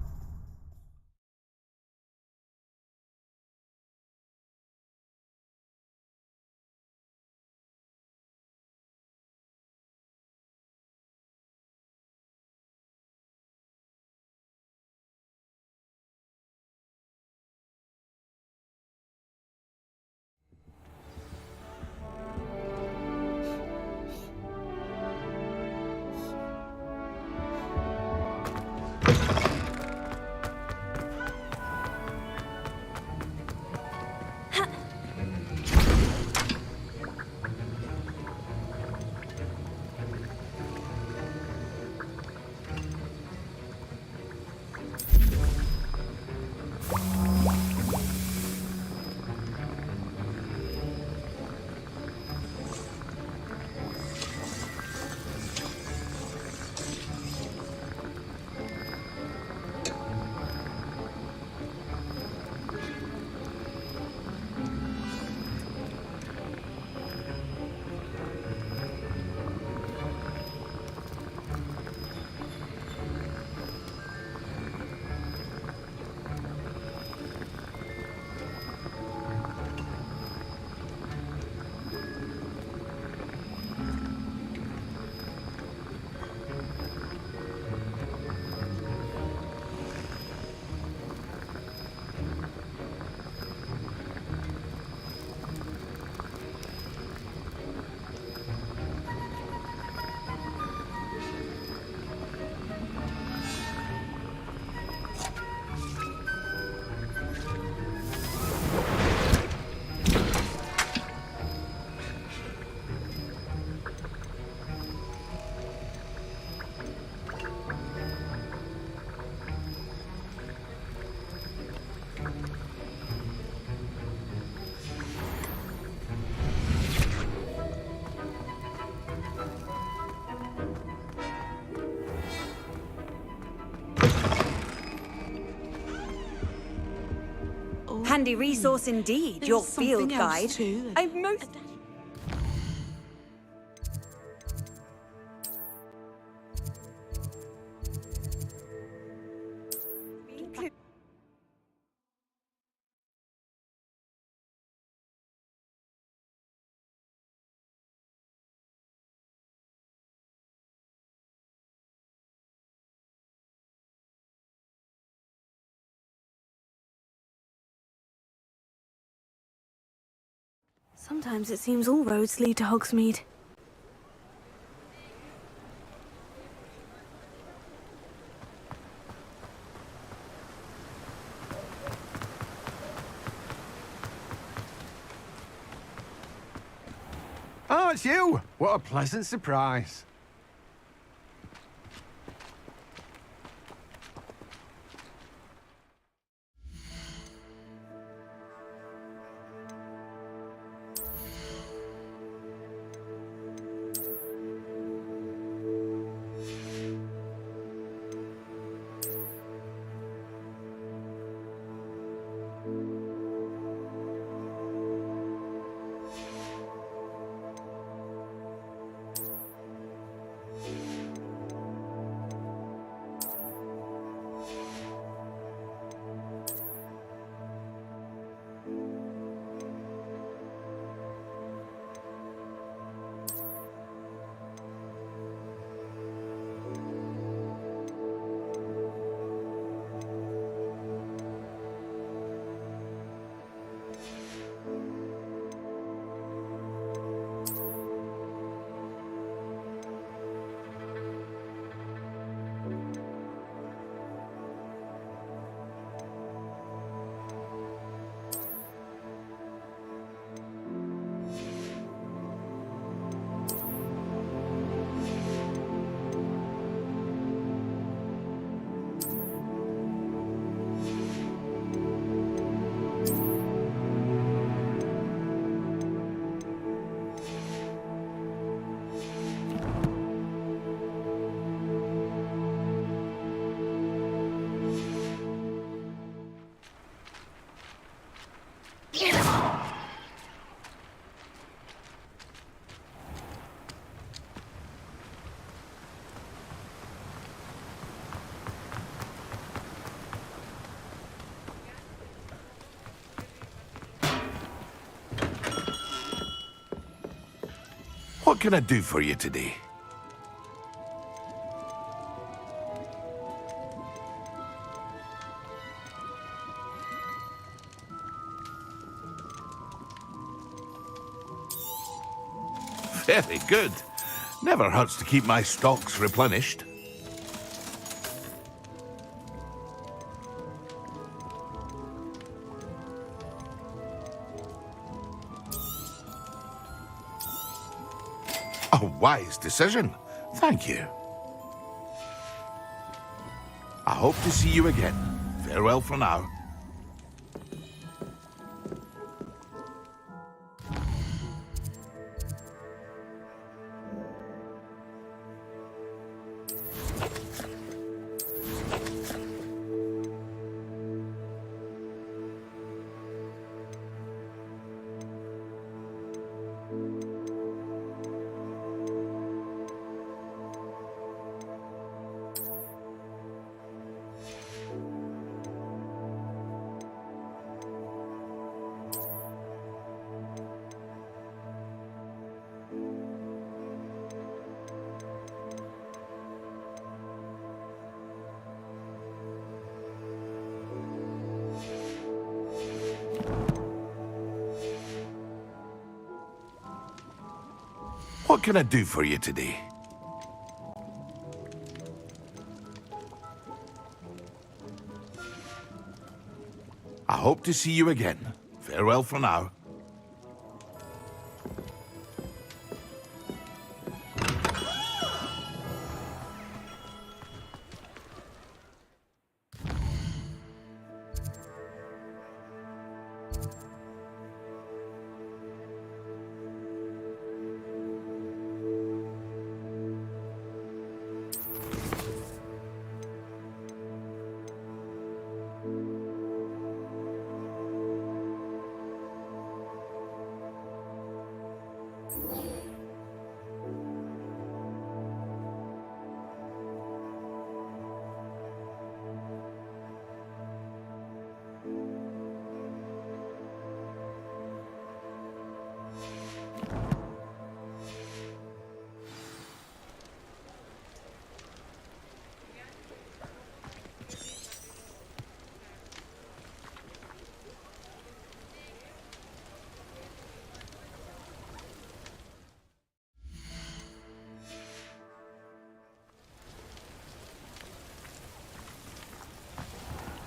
Handy resource indeed, your field guide. I'm most... Sometimes it seems all roads lead to Hogsmeade. Oh, it's you! What a pleasant surprise. What can I do for you today? Very good. Never hurts to keep my stocks replenished. A wise decision. Thank you. I hope to see you again. Farewell for now. What can I do for you today? I hope to see you again. Farewell for now.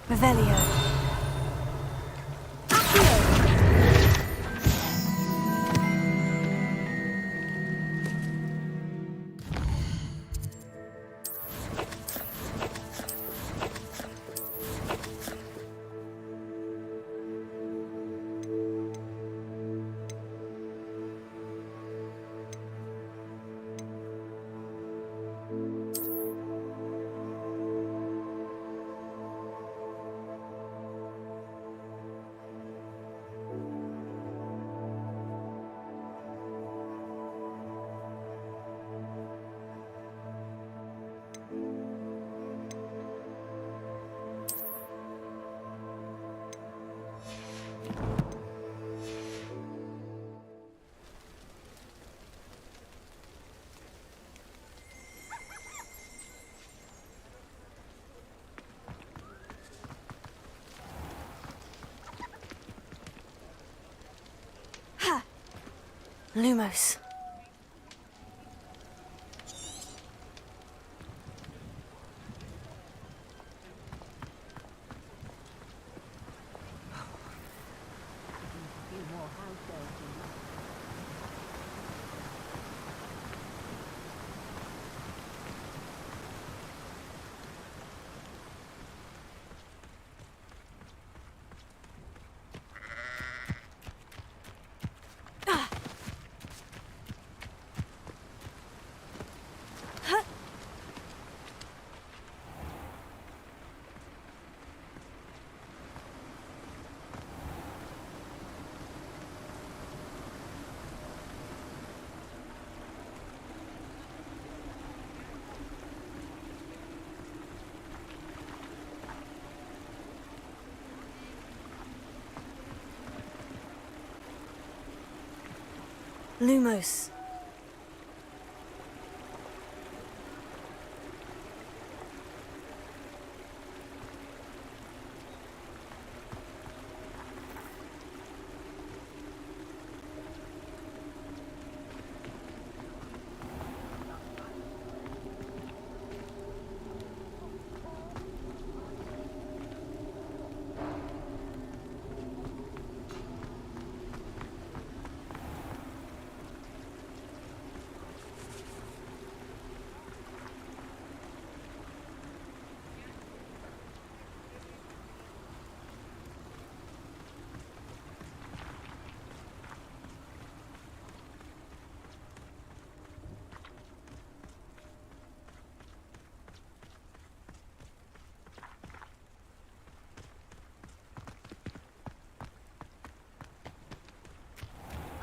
Revelio. Lumos. Lumos.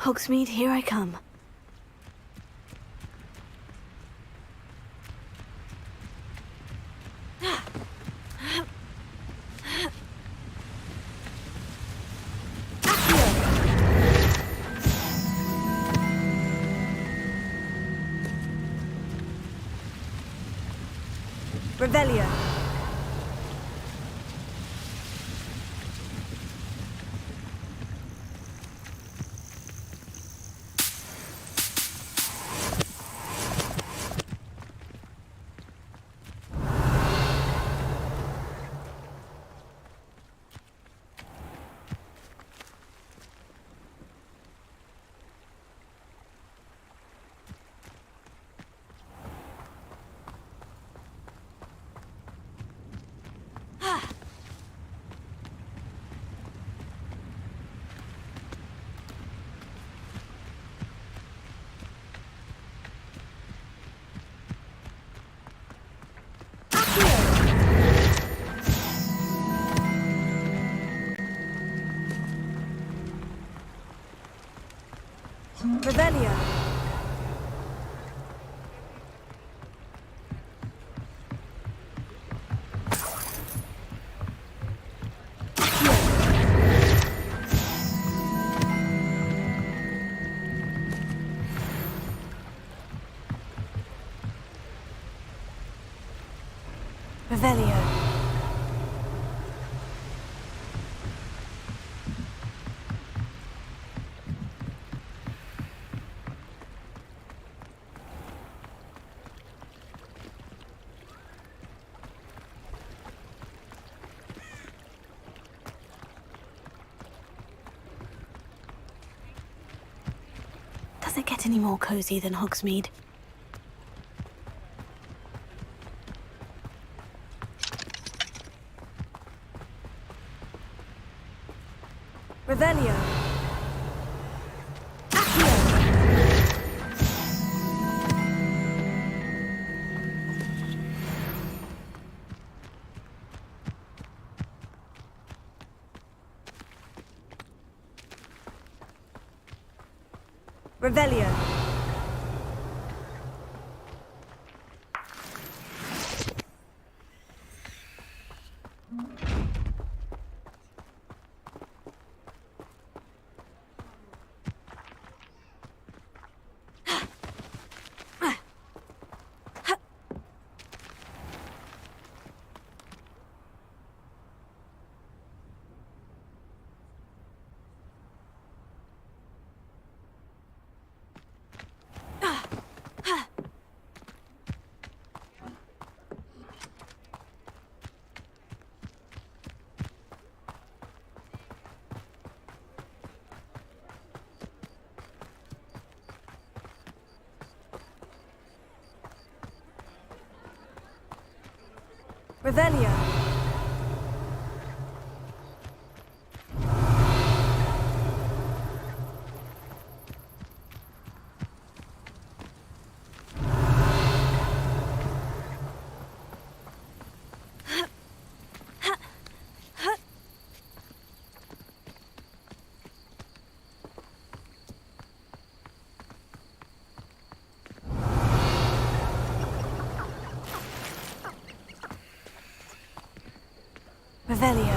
Hogsmeade, here I come. Revelio. Revelio. Revelio. Does it get any more cozy than Hogsmeade? Revelio. Revelio. Revelio. Revelio.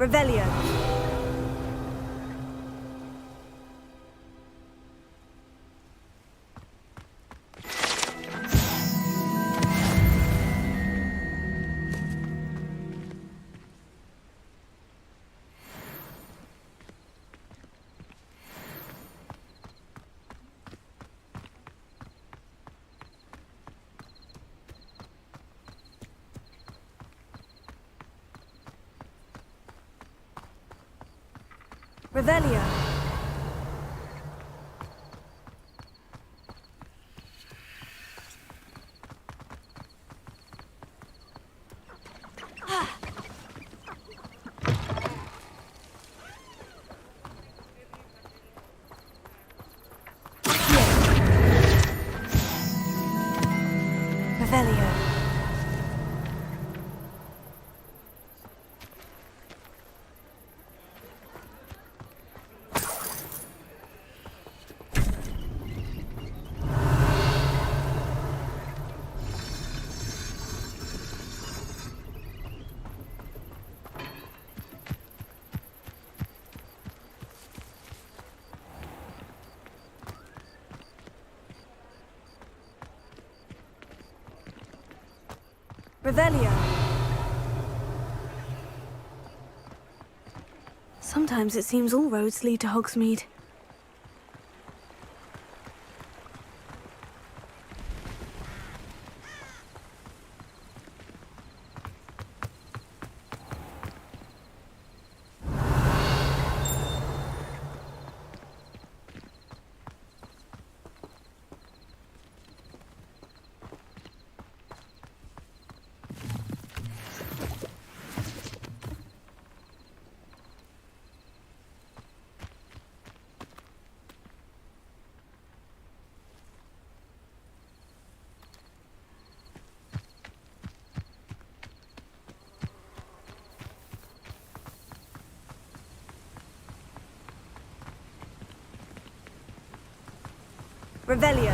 Revelio. Revelio. Revelio. Revelio. Sometimes it seems all roads lead to Hogsmeade. Revelio.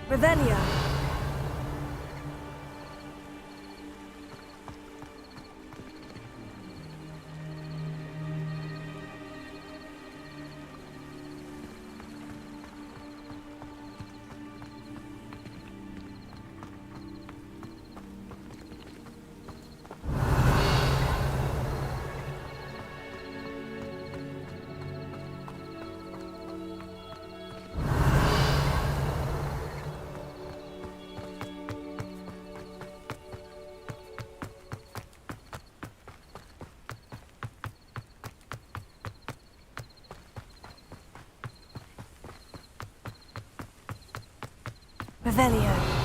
Revelio. Revelio.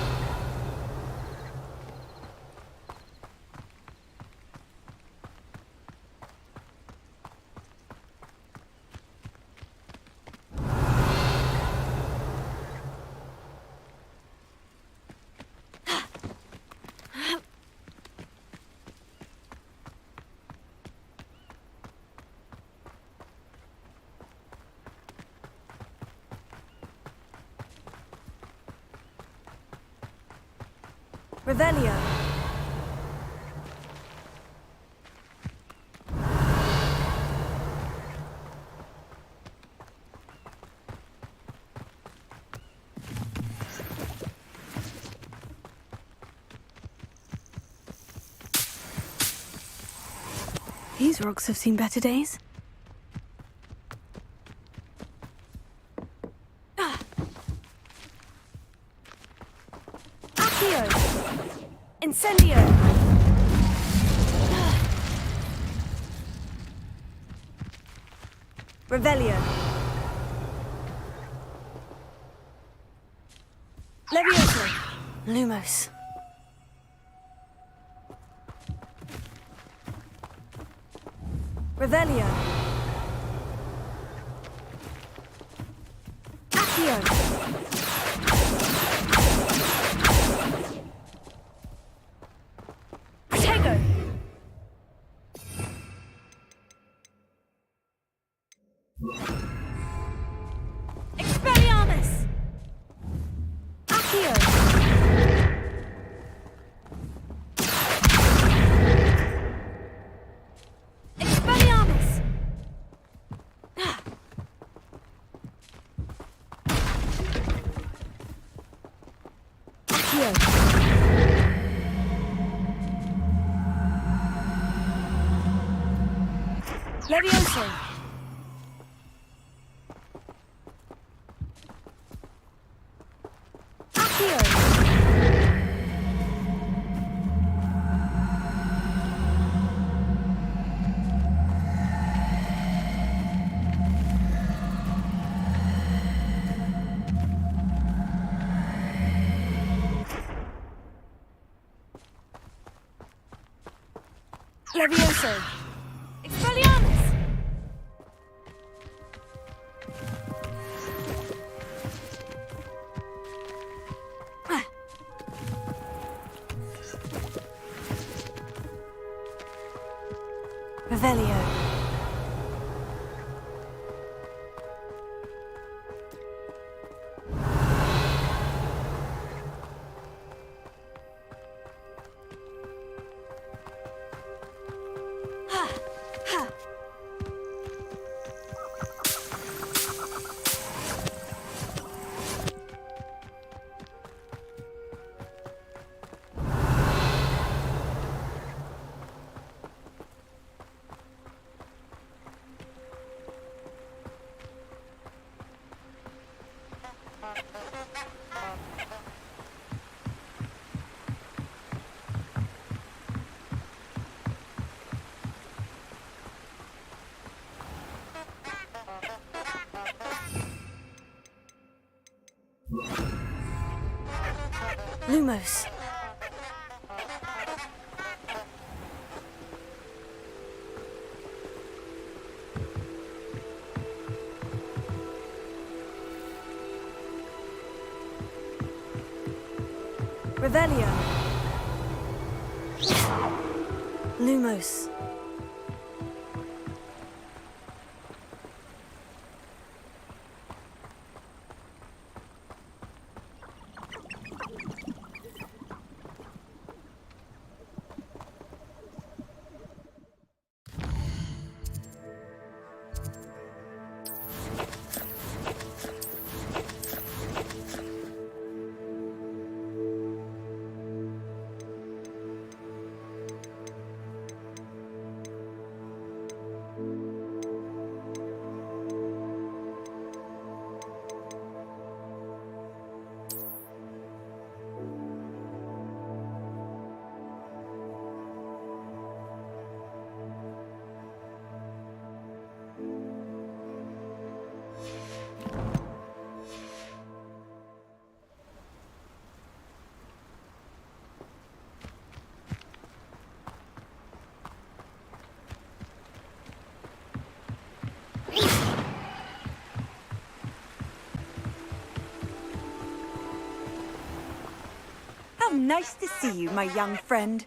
Revelio. These rocks have seen better days. Incendio! Revelio. Levioso. Lumos. Revelio. Accio. Protego. Expelliarmus. Accio. Levioso! Expelliarmus! Revelio. Lumos. Revelio. Lumos. How nice to see you, my young friend.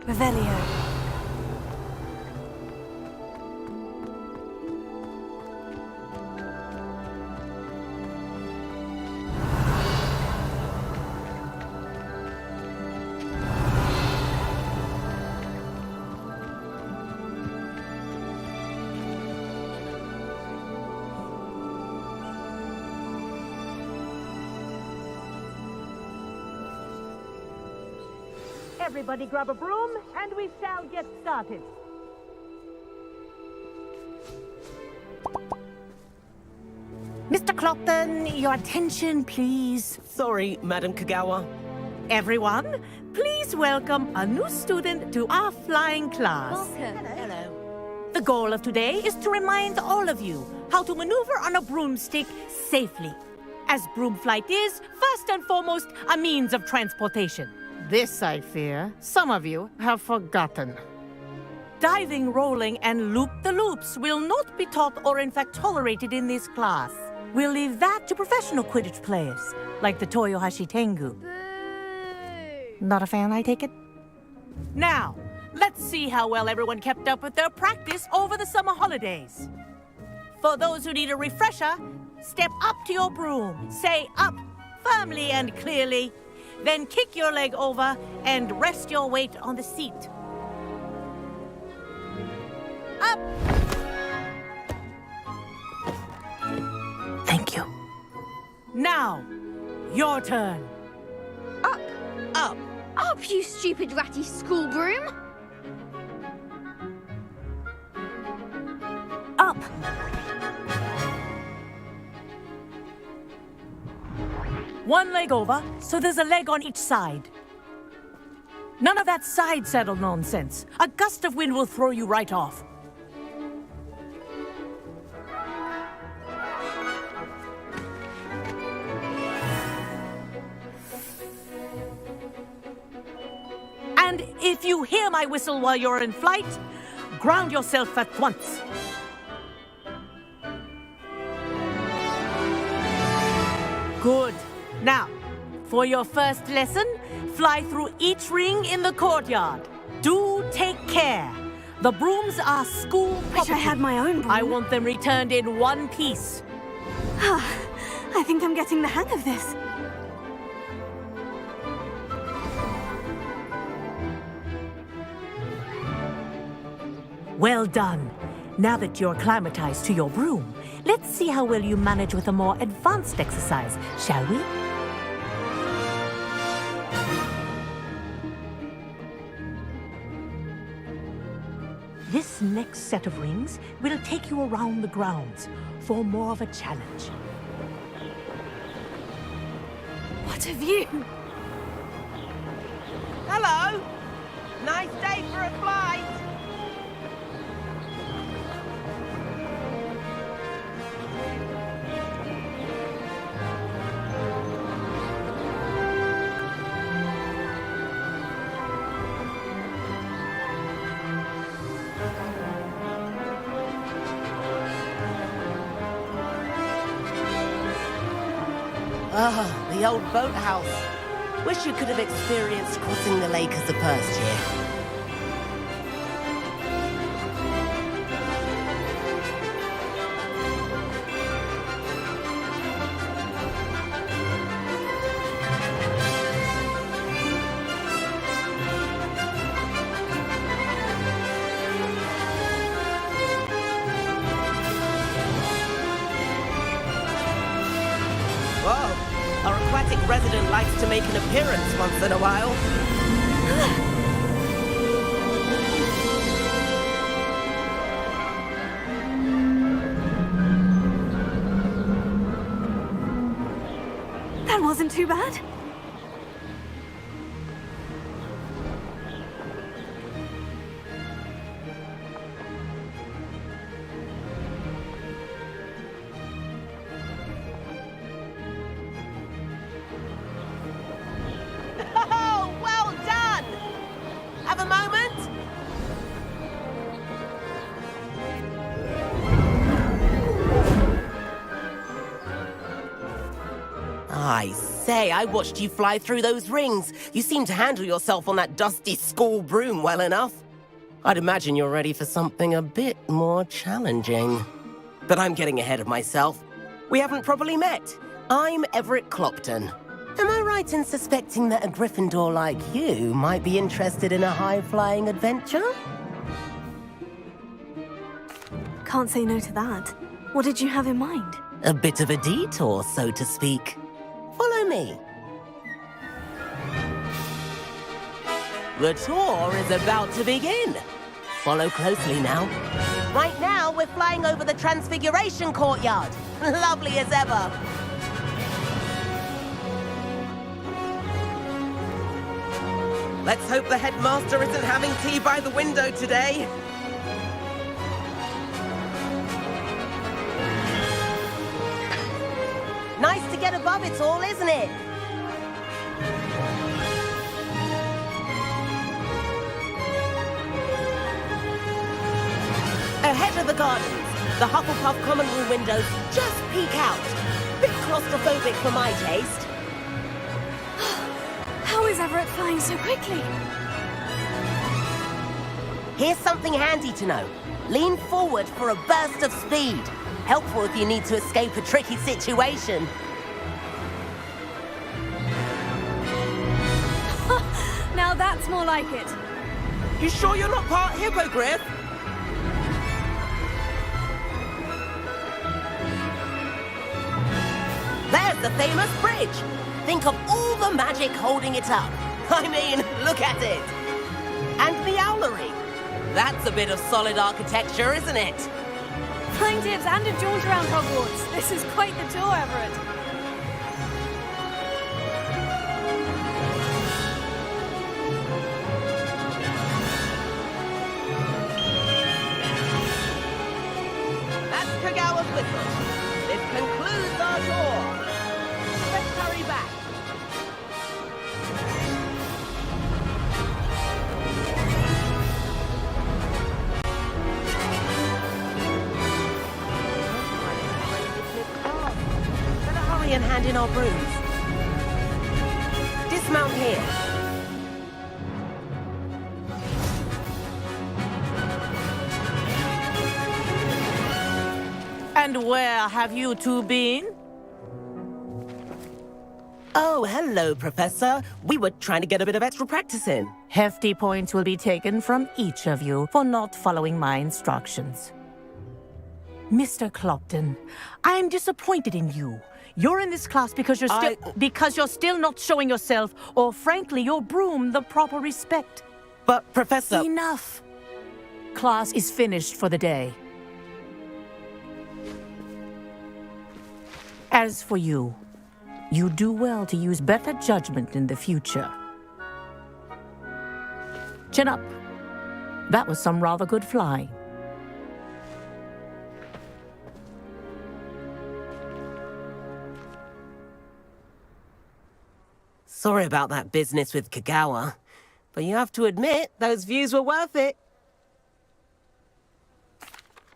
Revelio. Everybody grab a broom, and we shall get started. Mr. Clopton, your attention, please. Sorry, Madam Kagawa. Everyone, please welcome a new student to our flying class. Welcome. Hello. The goal of today is to remind all of you how to maneuver on a broomstick safely, as broom flight is, first and foremost, a means of transportation. This, I fear, some of you have forgotten. Diving, rolling, and loop-the-loops will not be taught or in fact tolerated in this class. We'll leave that to professional Quidditch players, like the Toyohashi Tengu. Not a fan, I take it? Now, let's see how well everyone kept up with their practice over the summer holidays. For those who need a refresher, step up to your broom, say up firmly and clearly, then kick your leg over and rest your weight on the seat. Up! Thank you. Now, your turn. Up! Up! Up, you stupid ratty school broom! Up! One leg over, so there's a leg on each side. None of that side saddle nonsense. A gust of wind will throw you right off. And if you hear my whistle while you're in flight, ground yourself at once. Good. Now, for your first lesson, fly through each ring in the courtyard. Do take care. The brooms are school property. Wish I had my own broom. I want them returned in one piece. I think I'm getting the hang of this. Well done. Now that you're acclimatized to your broom, let's see how well you manage with a more advanced exercise, shall we? This next set of rings will take you around the grounds for more of a challenge. What a view! Hello! Nice day for a flight! Ah, the old boathouse. Wish you could have experienced crossing the lake as a first year. Whoa, our aquatic resident likes to make an appearance once in a while. That wasn't too bad. Oh, well done! Have a moment? I say, I watched you fly through those rings. You seem to handle yourself on that dusty school broom well enough. I'd imagine you're ready for something a bit more challenging. But I'm getting ahead of myself. We haven't properly met. I'm Everett Clopton. Am I right in suspecting that a Gryffindor like you might be interested in a high-flying adventure? Can't say no to that. What did you have in mind? A bit of a detour, so to speak. Follow me. The tour is about to begin. Follow closely now. Right now, we're flying over the Transfiguration Courtyard. Lovely as ever. Let's hope the headmaster isn't having tea by the window today. Nice to get above it all, isn't it? Ahead of the gardens, the Hufflepuff common room windows just peek out. Bit claustrophobic for my taste. How is Everett flying so quickly? Here's something handy to know. Lean forward for a burst of speed. Helpful if you need to escape a tricky situation. Now that's more like it. You sure you're not part hippogriff? There's the famous bridge. Think of all the magic holding it up. I mean, look at it. And the owlery. That's a bit of solid architecture, isn't it? Flying tips and a jaunt around Hogwarts. This is quite the tour, Everett. That's Kagawa's whistle. This concludes our tour. Let's hurry back. Better hurry and hand in our brooms. Dismount here. And where have you two been? Oh, hello, Professor. We were trying to get a bit of extra practice in. Hefty points will be taken from each of you for not following my instructions. Mr. Clopton, I am disappointed in you. You're in this class because you're still not showing yourself, or frankly, your broom the proper respect. But, Professor... Enough. Class is finished for the day. As for you, you do well to use better judgment in the future. Chin up. That was some rather good flying. Sorry about that business with Kagawa, but you have to admit, those views were worth it.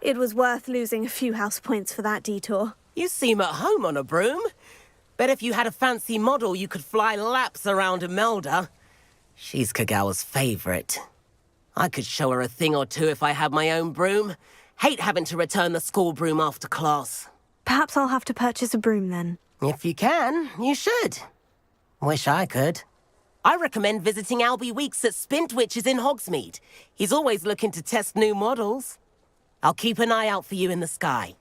It was worth losing a few house points for that detour. You seem at home on a broom. Bet if you had a fancy model, you could fly laps around Imelda. She's Kagawa's favorite. I could show her a thing or two if I had my own broom. Hate having to return the school broom after class. Perhaps I'll have to purchase a broom then. If you can, you should. Wish I could. I recommend visiting Albie Weeks at Spintwitches in Hogsmeade. He's always looking to test new models. I'll keep an eye out for you in the sky.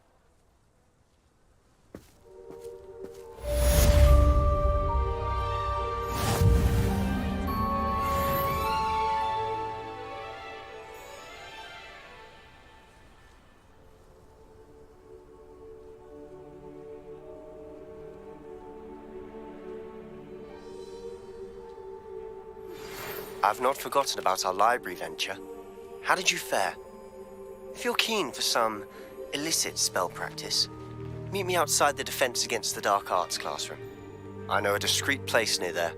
I've not forgotten about our library venture. How did you fare? If you're keen for some illicit spell practice, meet me outside the Defense Against the Dark Arts classroom. I know a discreet place near there.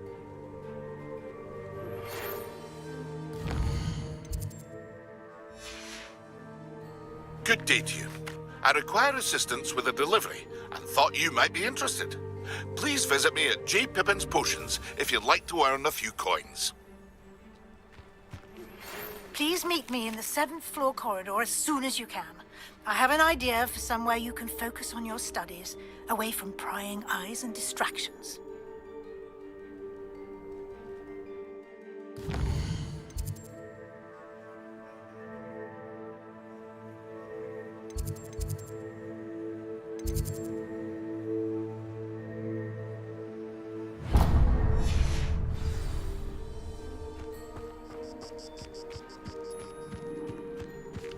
Good day to you. I require assistance with a delivery and thought you might be interested. Please visit me at J. Pippin's Potions if you'd like to earn a few coins. Please meet me in the 7th floor corridor as soon as you can. I have an idea for somewhere you can focus on your studies, away from prying eyes and distractions.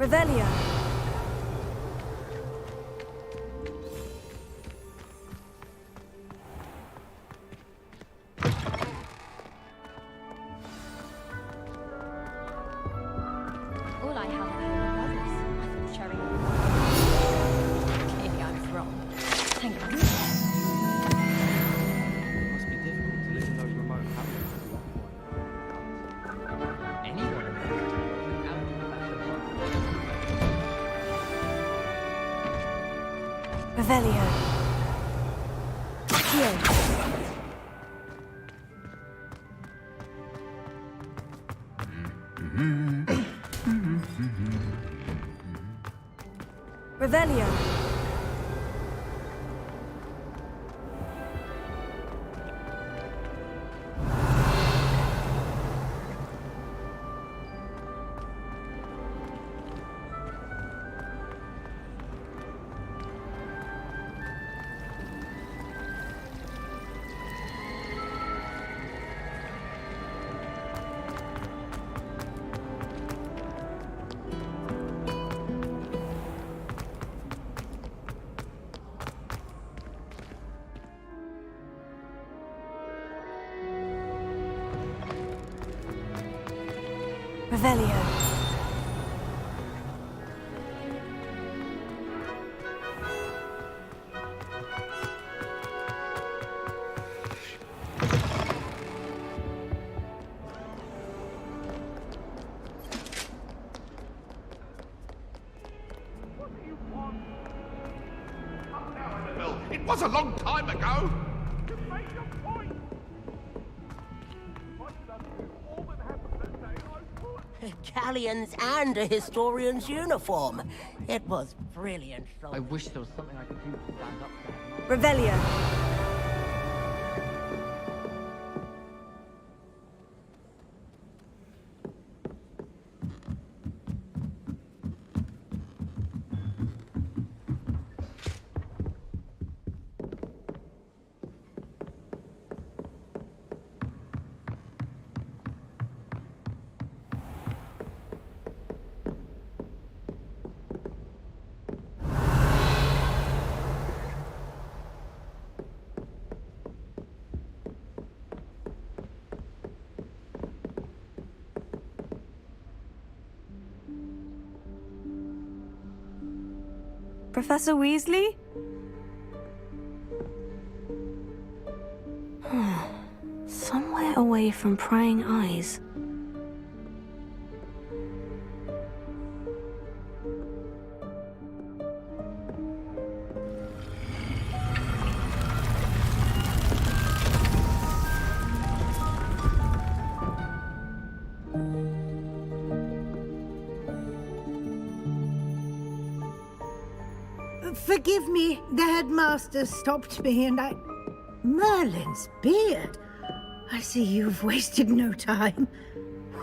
Revelio. All I have at home are brothers. I thought sharing a room. Clearly I was wrong. Thank goodness. It must be difficult to live in those remote hamlets at what point. Anyone can Revelio. Accio. Revelio. Revelio. It was a long time ago. Galleons and a historian's uniform. It was brilliant. I wish there was something I could do to stand up to that. Revelio. Professor Weasley? Somewhere away from prying eyes. Forgive me, the headmaster stopped me and I... Merlin's beard. I see you've wasted no time.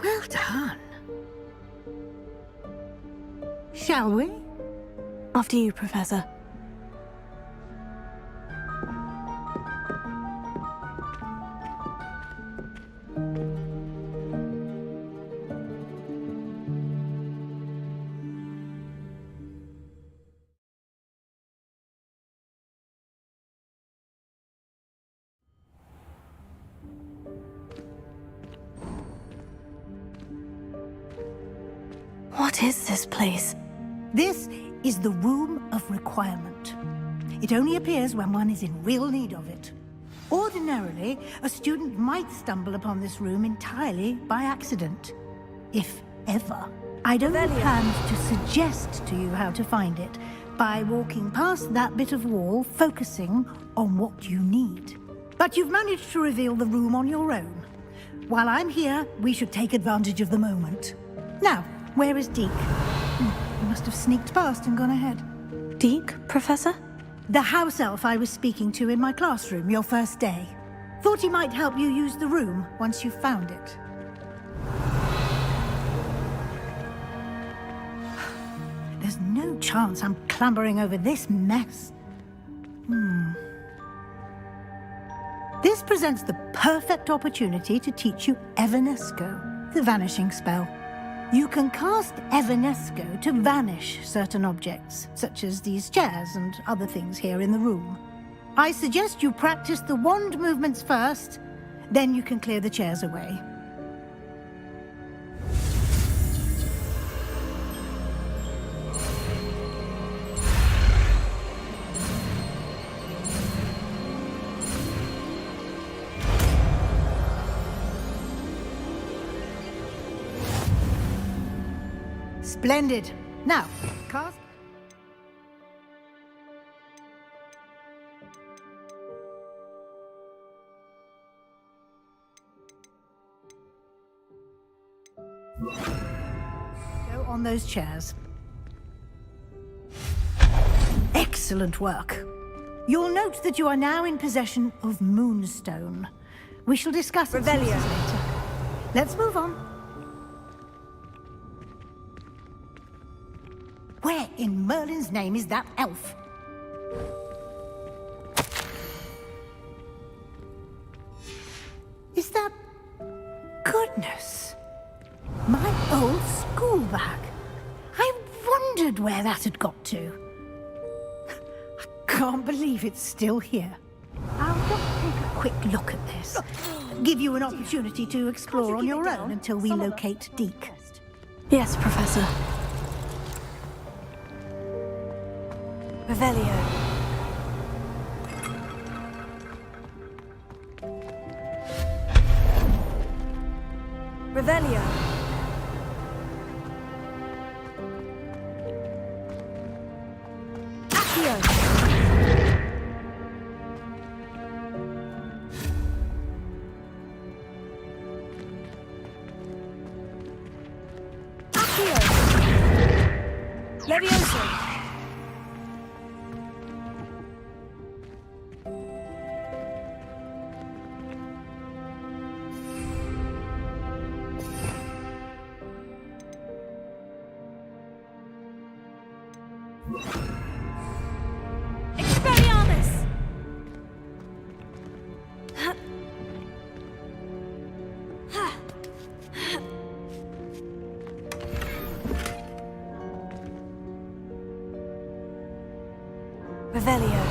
Well done. Shall we? After you, Professor. What is this place? This is the Room of Requirement. It only appears when one is in real need of it. Ordinarily, a student might stumble upon this room entirely by accident. If ever. I'd only planned to suggest to you how to find it by walking past that bit of wall, focusing on what you need. But you've managed to reveal the room on your own. While I'm here, we should take advantage of the moment. Now, where is Deke? He must have sneaked past and gone ahead. Deke, Professor? The house elf I was speaking to in my classroom your first day. Thought he might help you use the room once you found it. There's no chance I'm clambering over this mess. This presents the perfect opportunity to teach you Evanesco, the vanishing spell. You can cast Evanesco to vanish certain objects, such as these chairs and other things here in the room. I suggest you practice the wand movements first, then you can clear the chairs away. Splendid. Now, cast. Go on those chairs. Excellent work. You'll note that you are now in possession of Moonstone. We shall discuss it later. Let's move on. Where in Merlin's name is that elf? Is that... Goodness! My old school bag. I wondered where that had got to. I can't believe it's still here. I'll just take a quick look at this. Give you an opportunity to explore on your own until we locate Deke. Yes, Professor. Revelio. Revelio. Accio. Accio. Levioso. Expelliarmus! Revelio.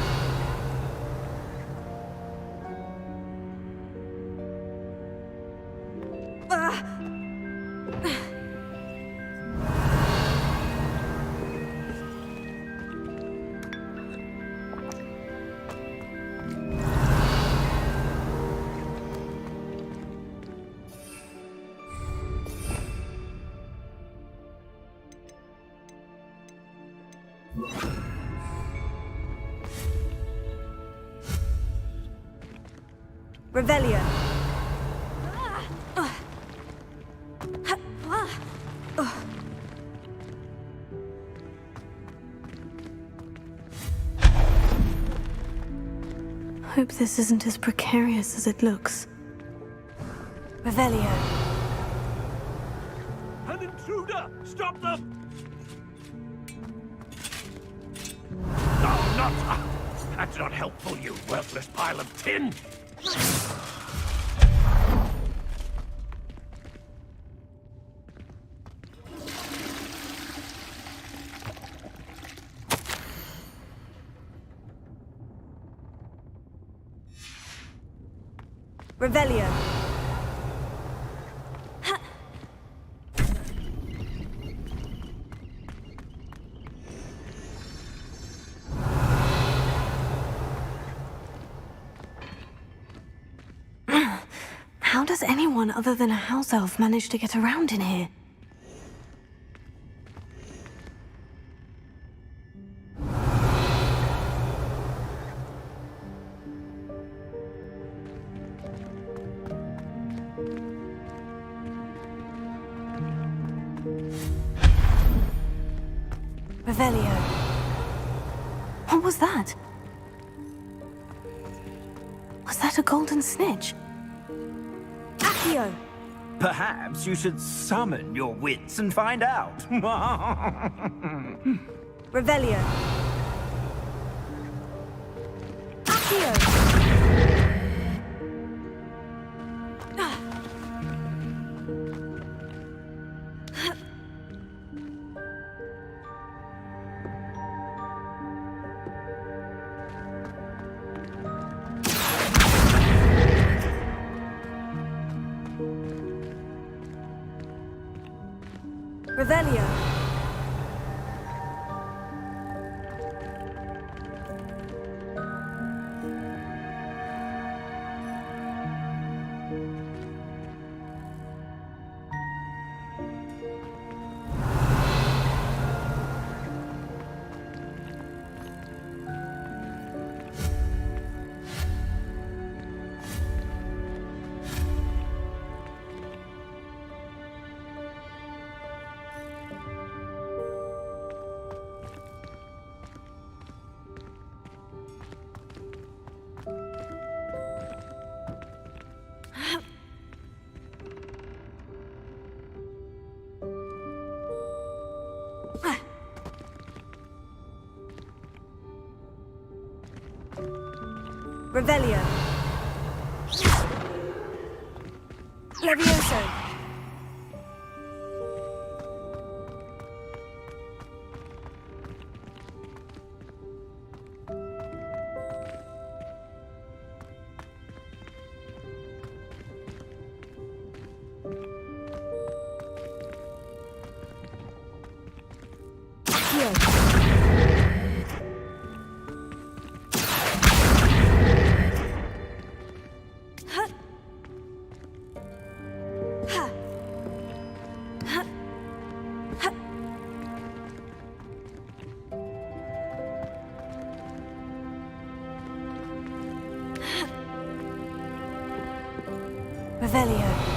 Revelio. Hope this isn't as precarious as it looks. Revelio. An intruder! Stop them! No, not... That's not helpful, you worthless pile of tin! Revelio. How does anyone other than a house elf manage to get around in here? Revelio. What was that? Was that a golden snitch? Accio! Perhaps you should summon your wits and find out. Revelio. Accio! Revelio. Revelio. Levioso. Revelio.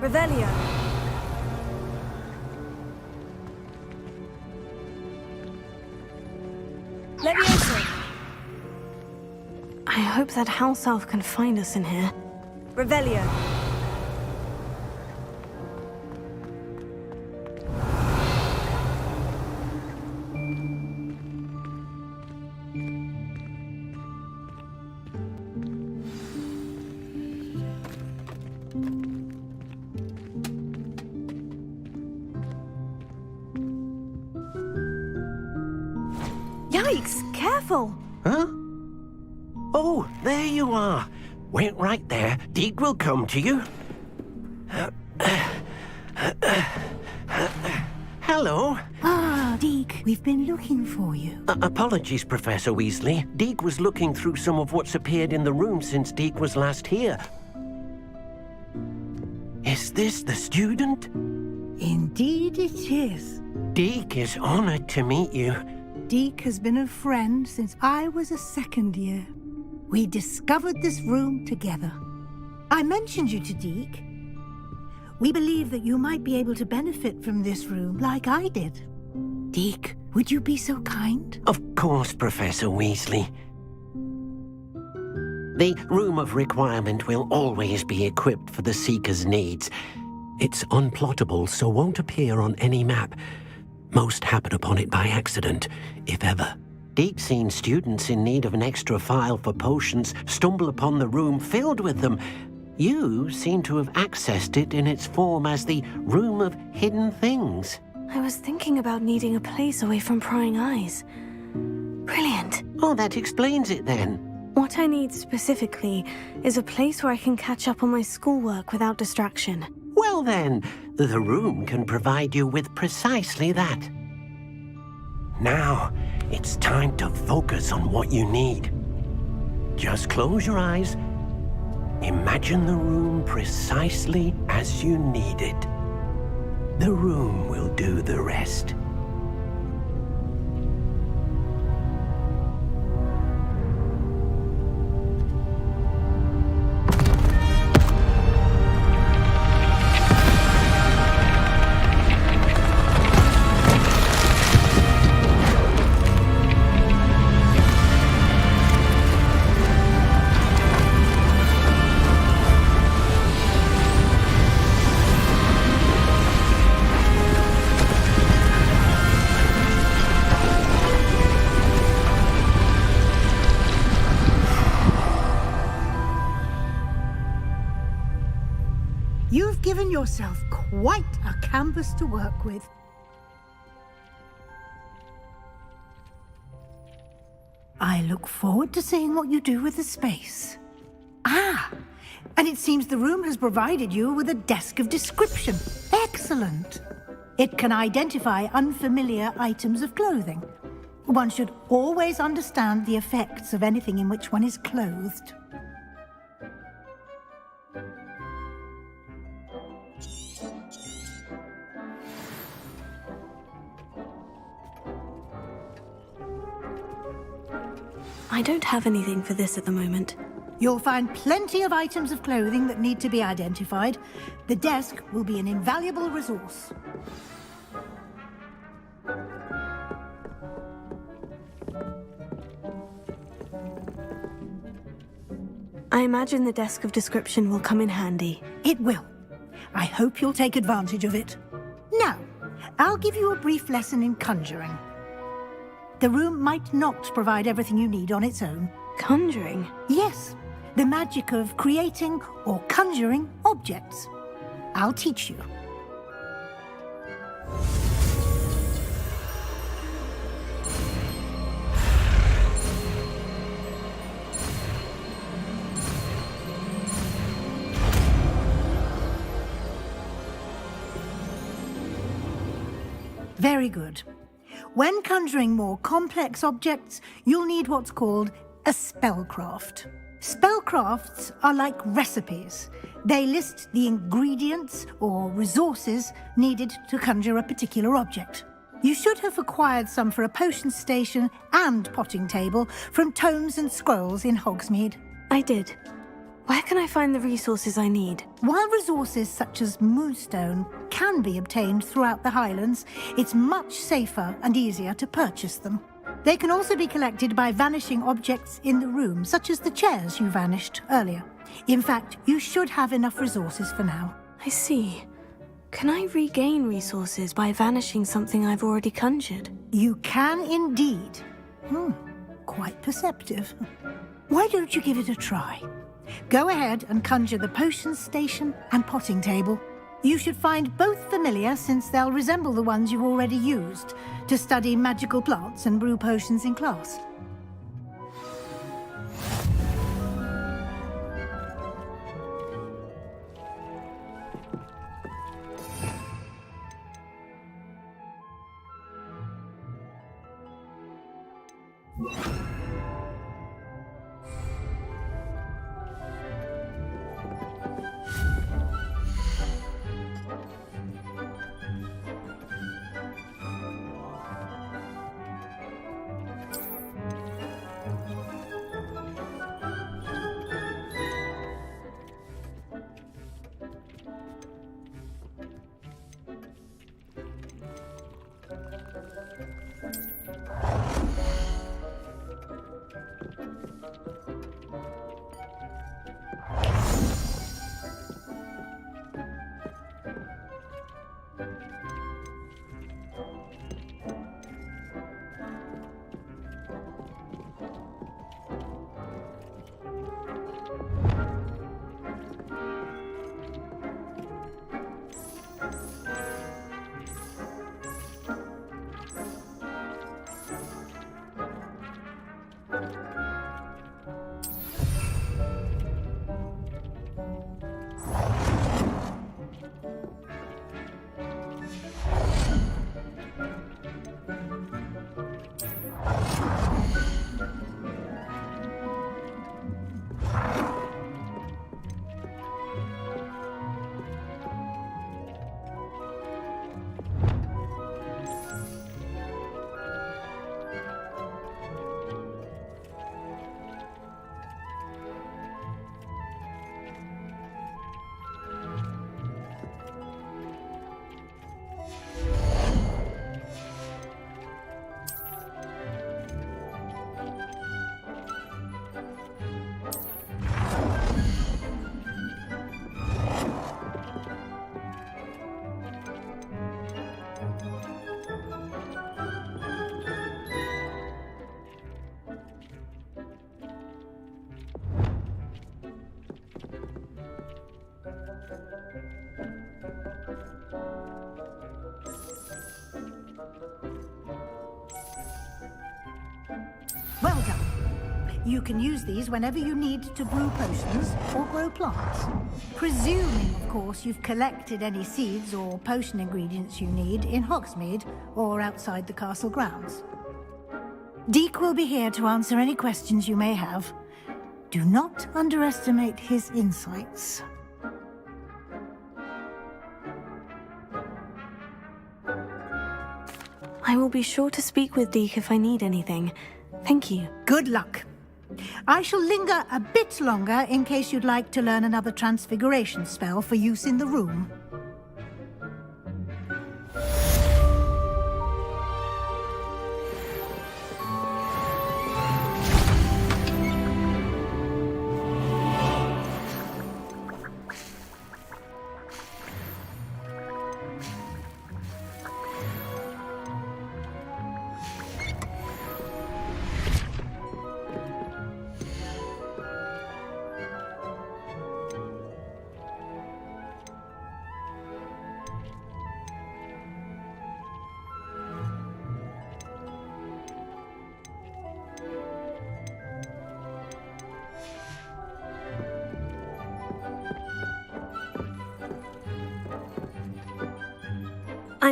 Revelio. Levioso. I hope that house elf can find us in here. Revelio. Yikes! Careful! Huh? Oh, there you are. Wait right there. Deke will come to you. Hello. Ah, Deke, we've been looking for you. Apologies, Professor Weasley. Deke was looking through some of what's appeared in the room since Deke was last here. Is this the student? Indeed it is. Deke is honored to meet you. Deke has been a friend since I was a second year. We discovered this room together. I mentioned you to Deke. We believe that you might be able to benefit from this room like I did. Deke, would you be so kind? Of course, Professor Weasley. The Room of Requirement will always be equipped for the Seeker's needs. It's unplottable, so won't appear on any map. Most happen upon it by accident, if ever. Deke's seen students in need of an extra file for potions stumble upon the room filled with them. You seem to have accessed it in its form as the Room of Hidden Things. I was thinking about needing a place away from prying eyes. Brilliant. Oh, that explains it then. What I need specifically is a place where I can catch up on my schoolwork without distraction. Well then, the room can provide you with precisely that. Now, it's time to focus on what you need. Just close your eyes. Imagine the room precisely as you need it. The room will do the rest. yourself quite a canvas to work with. I look forward to seeing what you do with the space. Ah, and it seems the room has provided you with a desk of description. Excellent. It can identify unfamiliar items of clothing. One should always understand the effects of anything in which one is clothed. I don't have anything for this at the moment. You'll find plenty of items of clothing that need to be identified. The desk will be an invaluable resource. I imagine the desk of description will come in handy. It will. I hope you'll take advantage of it. Now, I'll give you a brief lesson in conjuring. The room might not provide everything you need on its own. Conjuring? Yes, the magic of creating or conjuring objects. I'll teach you. Very good. When conjuring more complex objects, you'll need what's called a spellcraft. Spellcrafts are like recipes. They list the ingredients or resources needed to conjure a particular object. You should have acquired some for a potion station and potting table from tomes and scrolls in Hogsmeade. I did. Where can I find the resources I need? While resources such as moonstone can be obtained throughout the Highlands, it's much safer and easier to purchase them. They can also be collected by vanishing objects in the room, such as the chairs you vanished earlier. In fact, you should have enough resources for now. I see. Can I regain resources by vanishing something I've already conjured? You can indeed. Quite perceptive. Why don't you give it a try? Go ahead and conjure the potion station and potting table. You should find both familiar, since they'll resemble the ones you've already used to study magical plants and brew potions in class. You can use these whenever you need to brew potions or grow plants. Presuming, of course, you've collected any seeds or potion ingredients you need in Hogsmeade or outside the castle grounds. Deke will be here to answer any questions you may have. Do not underestimate his insights. I will be sure to speak with Deke if I need anything. Thank you. Good luck. I shall linger a bit longer in case you'd like to learn another transfiguration spell for use in the room.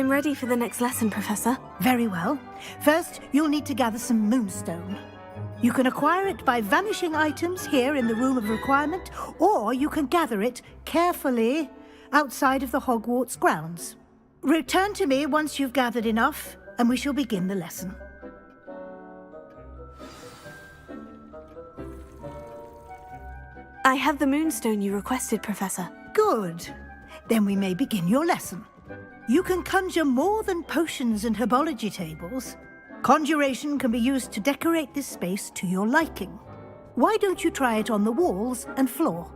I'm ready for the next lesson, Professor. Very well. First, you'll need to gather some moonstone. You can acquire it by vanishing items here in the Room of Requirement, or you can gather it carefully outside of the Hogwarts grounds. Return to me once you've gathered enough, and we shall begin the lesson. I have the moonstone you requested, Professor. Good. Then we may begin your lesson. You can conjure more than potions and herbology tables. Conjuration can be used to decorate this space to your liking. Why don't you try it on the walls and floor?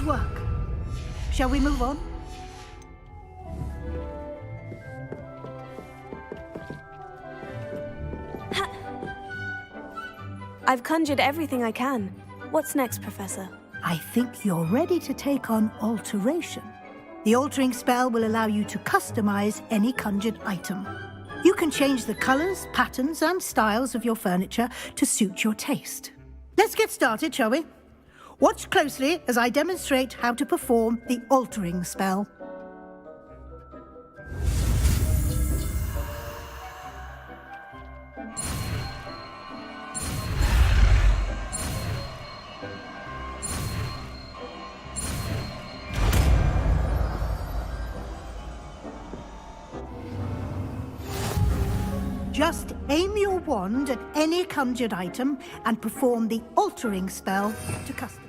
Good work. Shall we move on? I've conjured everything I can. What's next, Professor? I think you're ready to take on alteration. The altering spell will allow you to customize any conjured item. You can change the colors, patterns, and styles of your furniture to suit your taste. Let's get started, shall we? Watch closely as I demonstrate how to perform the altering spell. Just aim your wand at any conjured item and perform the altering spell to custom.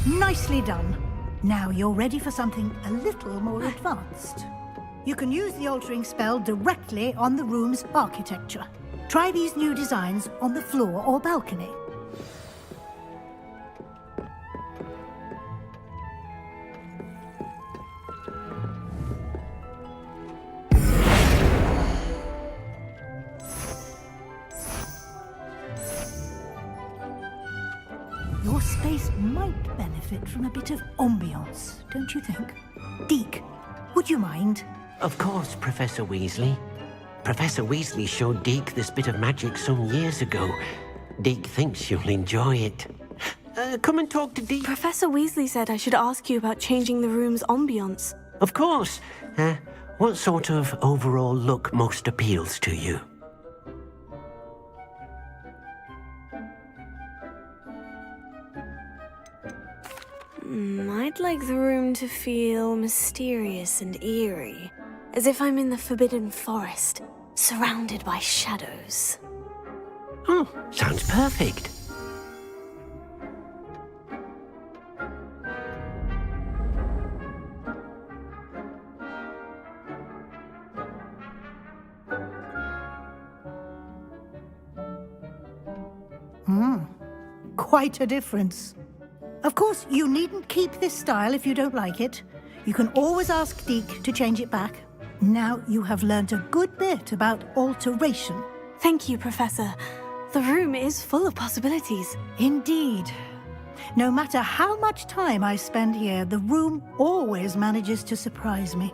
Nicely done. Now you're ready for something a little more advanced. You can use the altering spell directly on the room's architecture. Try these new designs on the floor or balcony. Your space might benefit from a bit of ambiance, don't you think? Deke, would you mind? Of course, Professor Weasley. Professor Weasley showed Deke this bit of magic some years ago. Deke thinks you'll enjoy it. Come and talk to Deke. Professor Weasley said I should ask you about changing the room's ambiance. Of course. What sort of overall look most appeals to you? I'd like the room to feel mysterious and eerie, as if I'm in the Forbidden Forest, surrounded by shadows. Oh, sounds perfect. Quite a difference. Of course, you needn't keep this style if you don't like it. You can always ask Deke to change it back. Now you have learnt a good bit about alteration. Thank you, Professor. The room is full of possibilities. Indeed. No matter how much time I spend here, the room always manages to surprise me.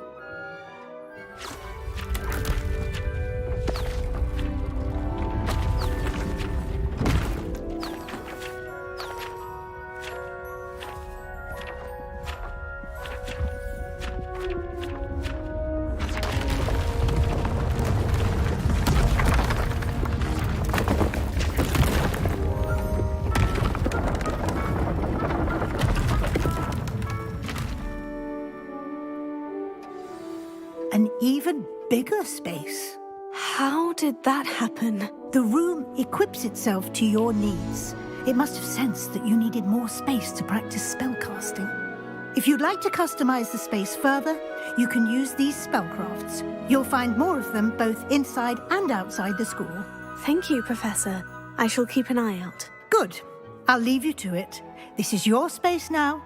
an even bigger space. How did that happen? The room equips itself to your needs. It must have sensed that you needed more space to practice spellcasting. If you'd like to customize the space further, you can use these spellcrafts. You'll find more of them both inside and outside the school. Thank you, Professor. I shall keep an eye out. Good. I'll leave you to it. This is your space now.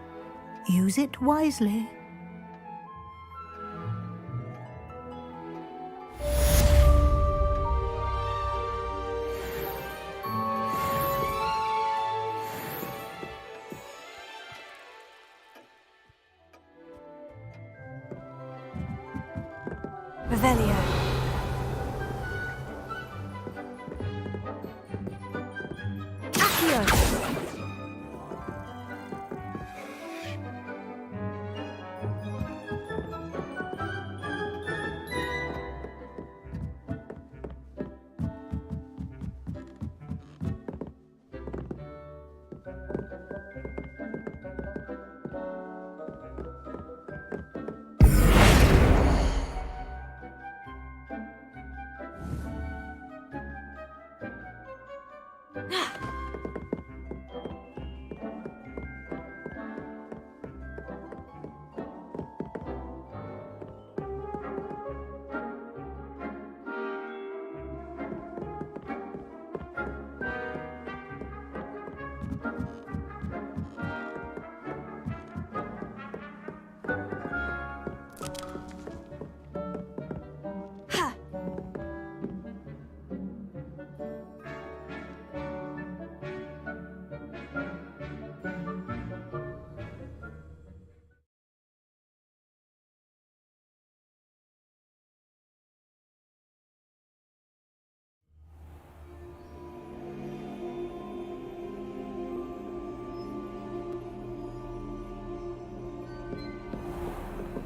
Use it wisely. Revelio. Accio.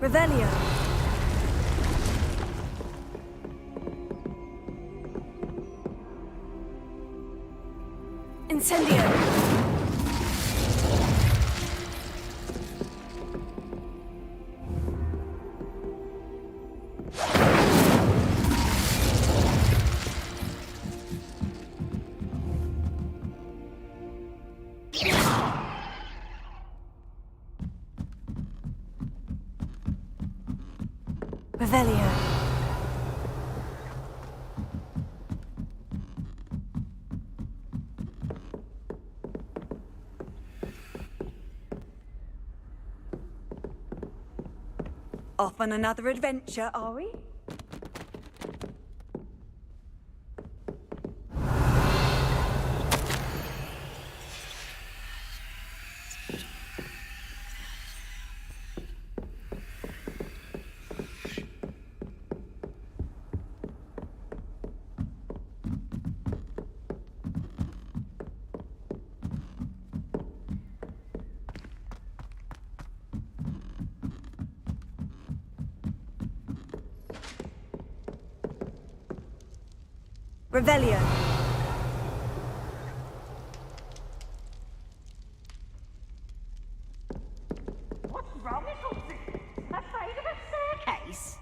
Revelio. Incendio. Revelio. Off on another adventure, are we? Revelio. What's wrong with Uzi? Afraid of a staircase?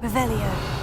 Revelio.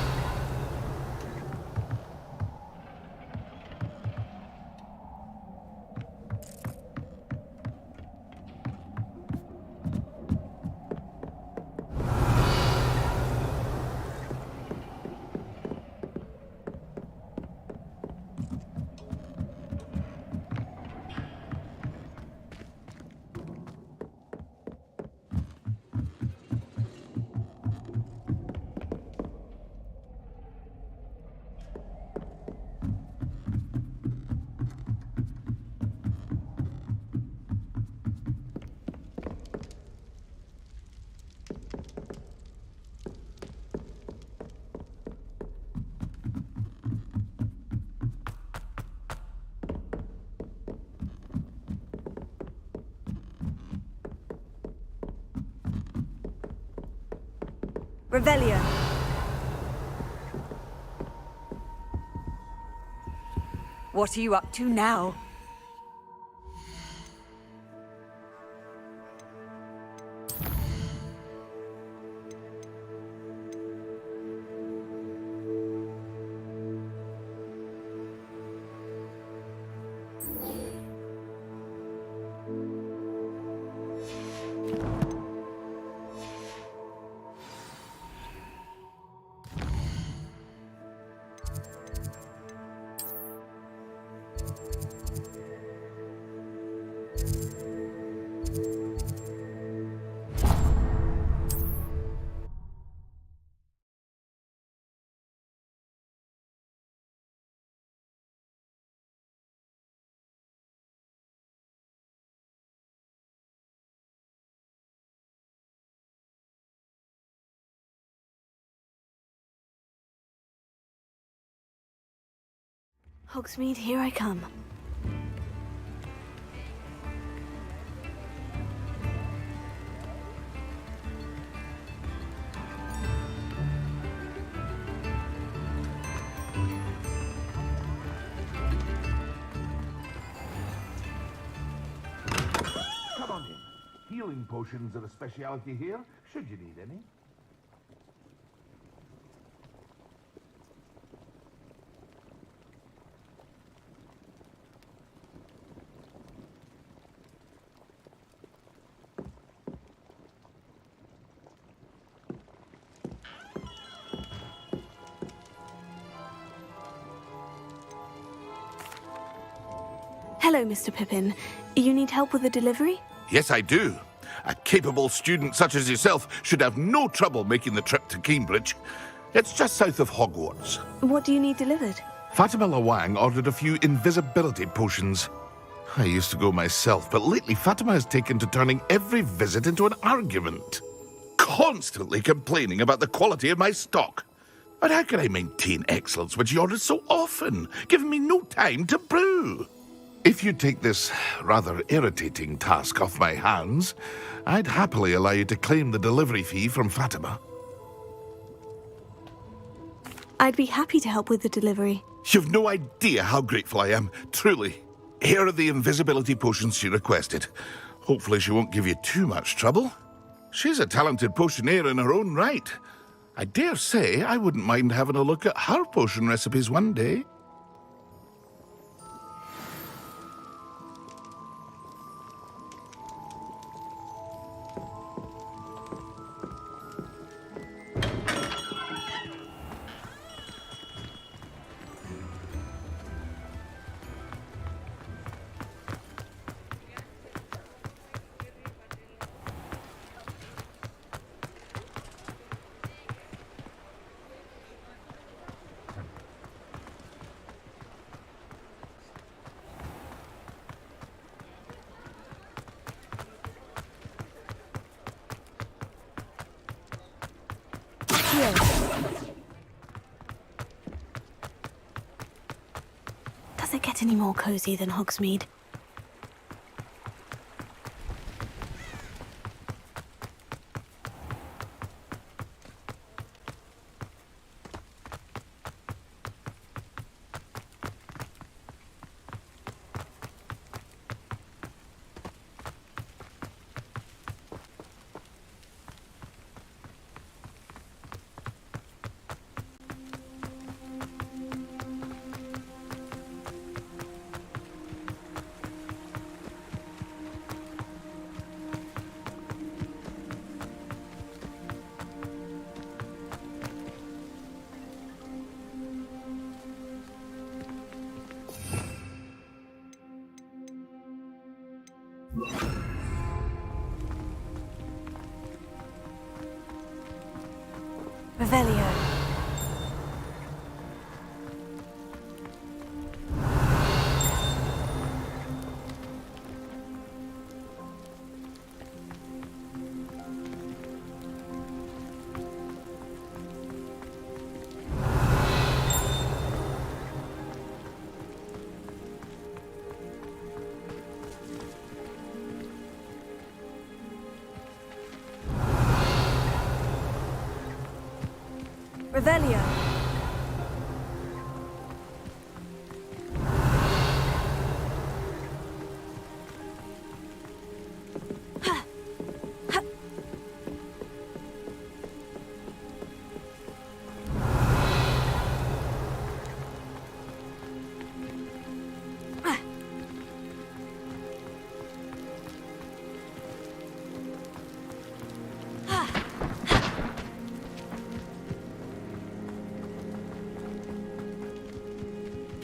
Revelio. What are you up to now? Hogsmeade, here I come. Come on in. Healing potions are a speciality here, should you need any. Hello, Mr. Pippin. You need help with the delivery? Yes, I do. A capable student such as yourself should have no trouble making the trip to Cambridge. It's just south of Hogwarts. What do you need delivered? Fatima Lawang ordered a few invisibility potions. I used to go myself, but lately Fatima has taken to turning every visit into an argument. Constantly complaining about the quality of my stock. But how can I maintain excellence when she orders so often, giving me no time to brew? If you take this rather irritating task off my hands, I'd happily allow you to claim the delivery fee from Fatima. I'd be happy to help with the delivery. You've no idea how grateful I am, truly. Here are the invisibility potions she requested. Hopefully she won't give you too much trouble. She's a talented potioneer in her own right. I dare say I wouldn't mind having a look at her potion recipes one day. Does it get any more cozy than Hogsmeade? Revelio. Revelio.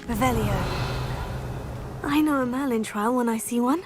Revelio. I know a Merlin trial when I see one.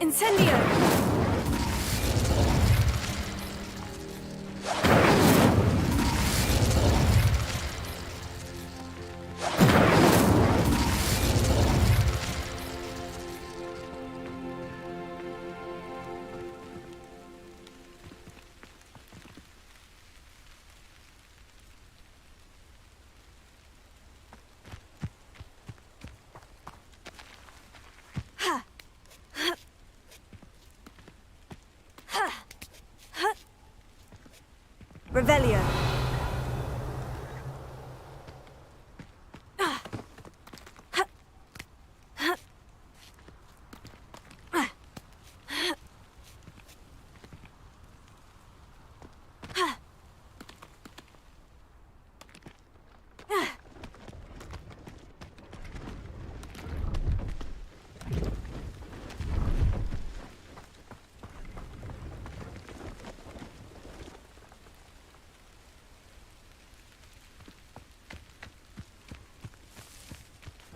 Incendio! Revelio.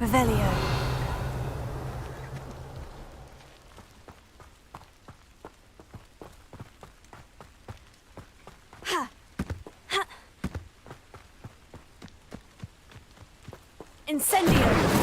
Revelio. Incendio.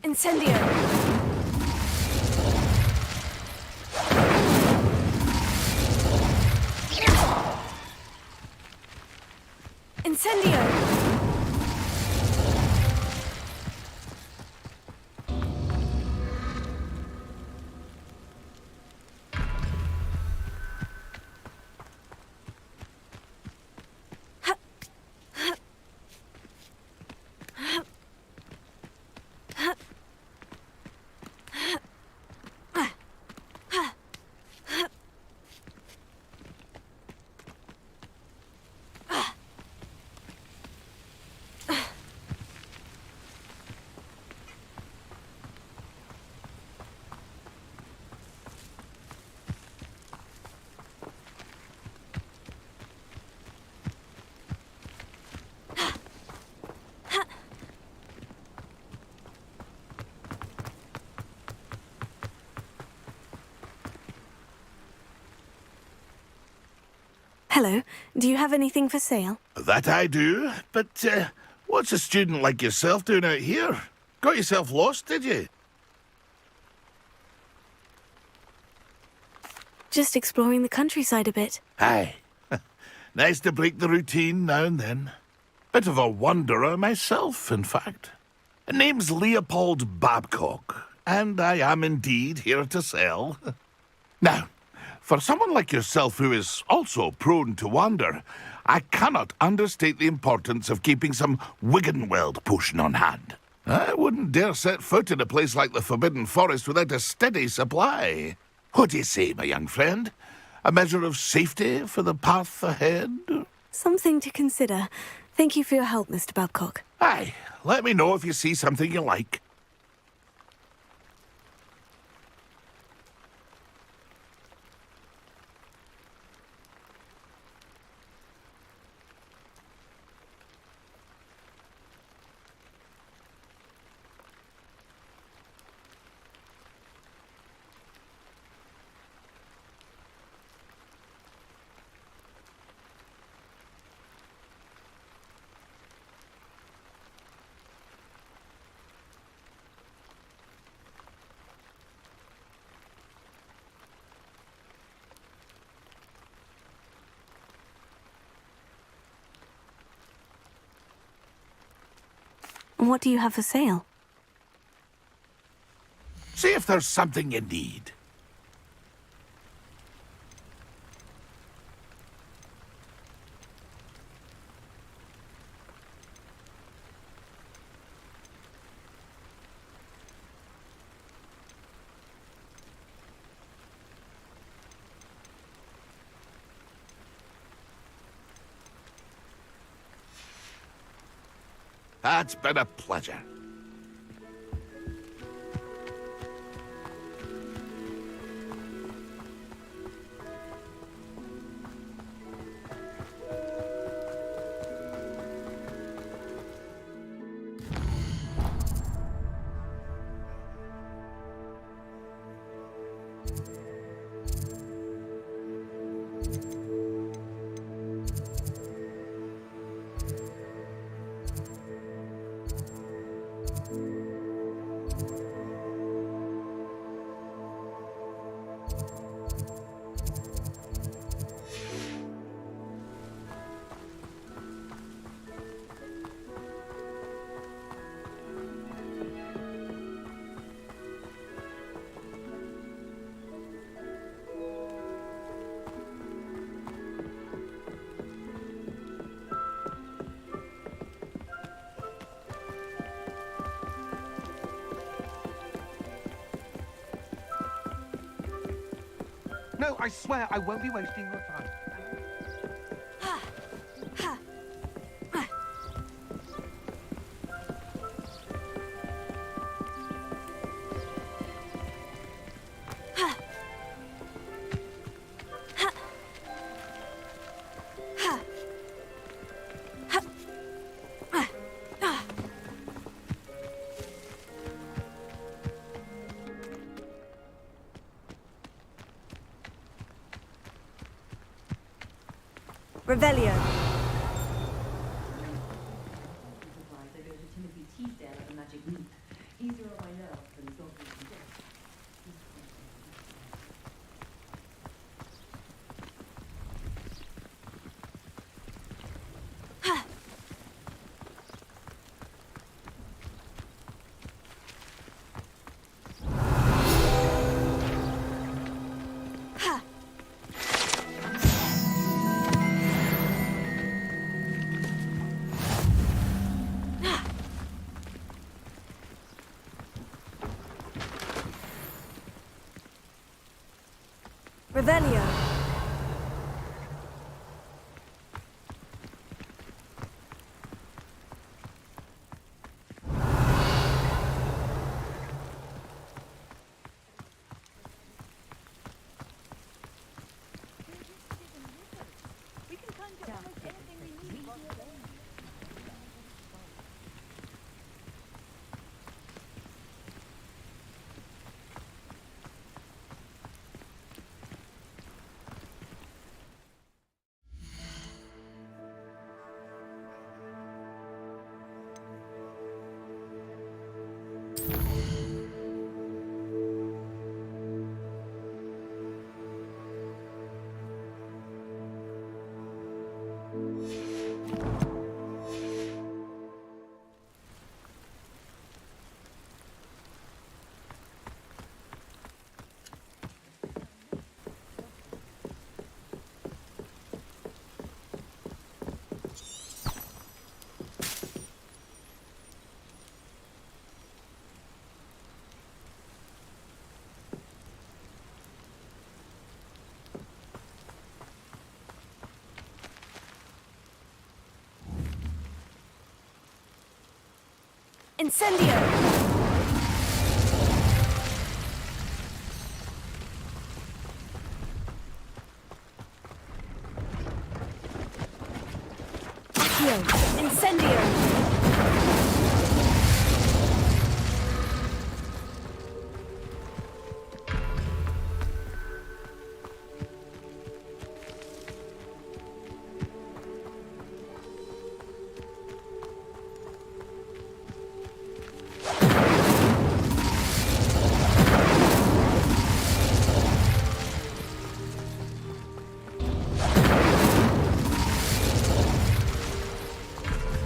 Incendio! Incendio! Hello. Do you have anything for sale? That I do, but what's a student like yourself doing out here? Got yourself lost, did you? Just exploring the countryside a bit. Aye. Nice to break the routine now and then. Bit of a wanderer myself, in fact. Name's Leopold Babcock, and I am indeed here to sell. Now, for someone like yourself who is also prone to wander, I cannot understate the importance of keeping some Wiggenweld potion on hand. I wouldn't dare set foot in a place like the Forbidden Forest without a steady supply. What do you say, my young friend? A measure of safety for the path ahead? Something to consider. Thank you for your help, Mr. Babcock. Aye, let me know if you see something you like. What do you have for sale? See if there's something you need. That's been a pleasure. No, I swear I won't be wasting your time. Revelio. Revelio. Incendio! Incendio!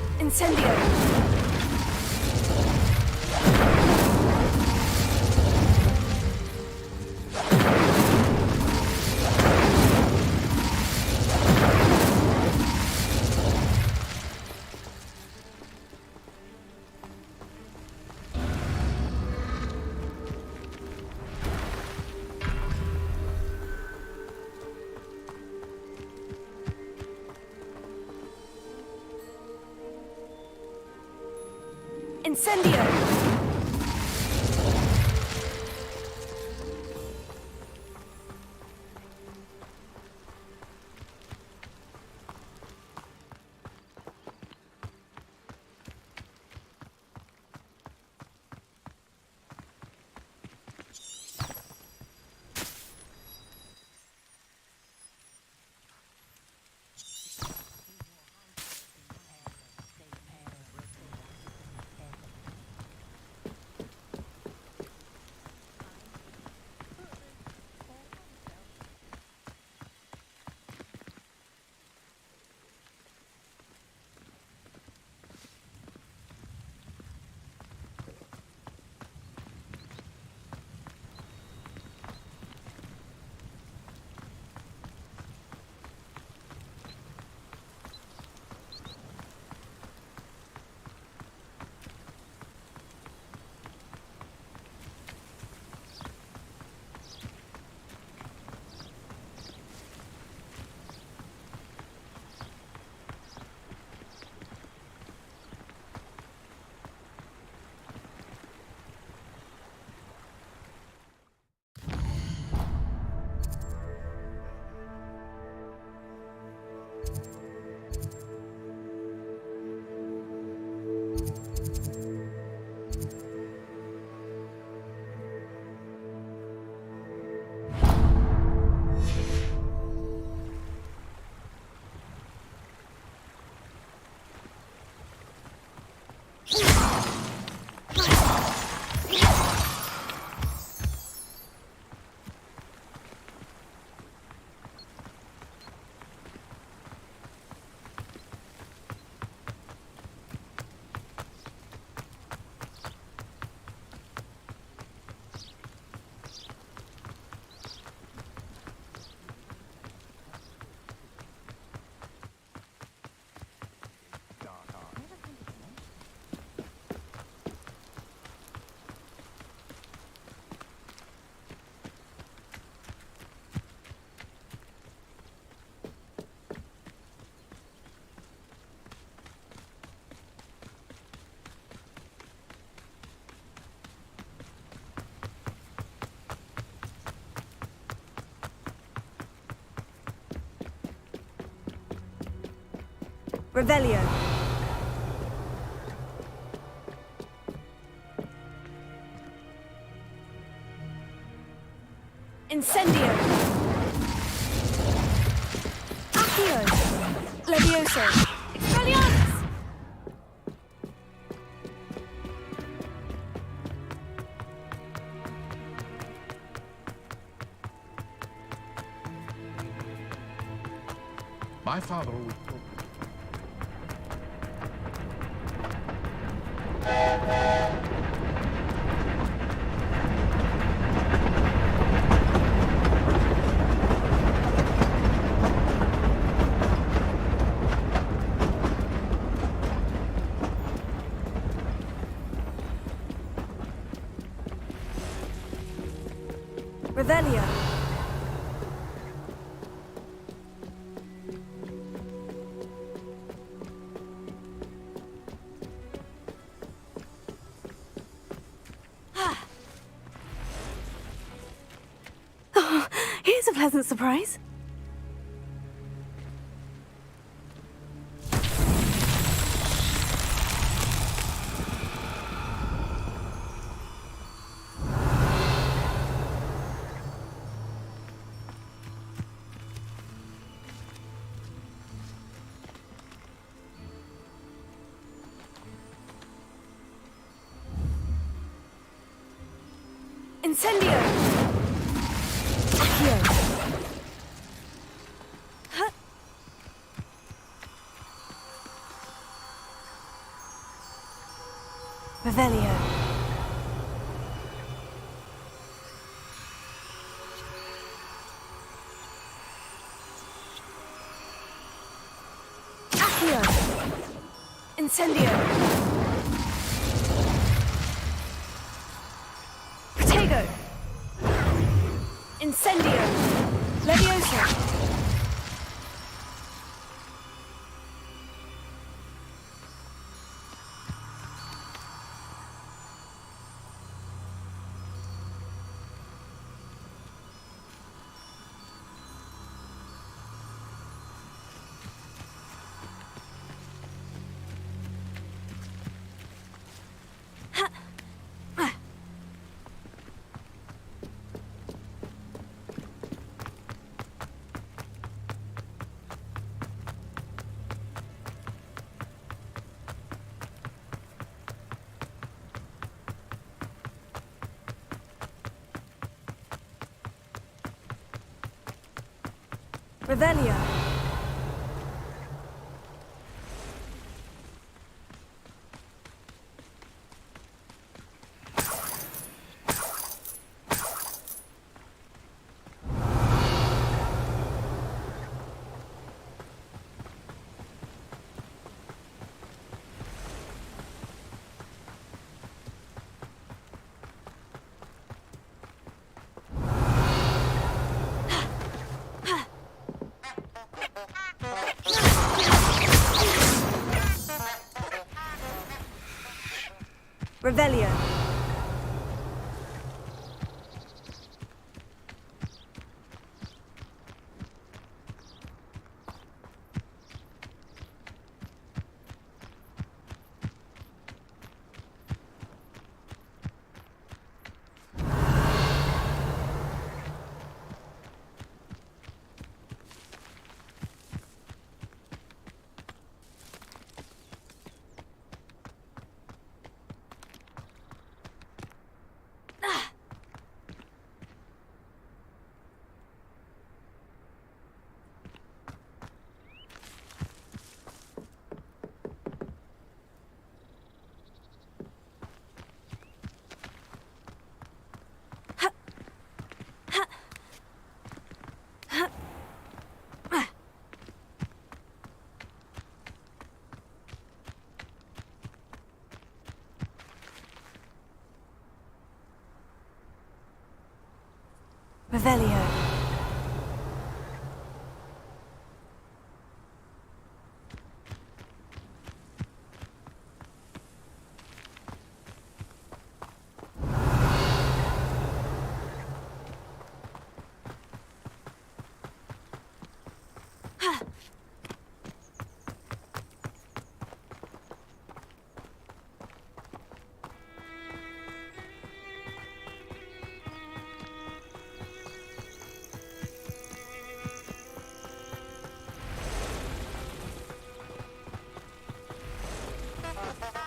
Incendio! Incendio! Revelio. Incendio. Accio. Levioso. Expelliarmus. My father always told me. Revelio. a pleasant surprise. Incendio! Accio! Huh. Revelio. Accio! Incendio! Protego! Incendio! Leviosa! Revelio. Revelio. Revelio.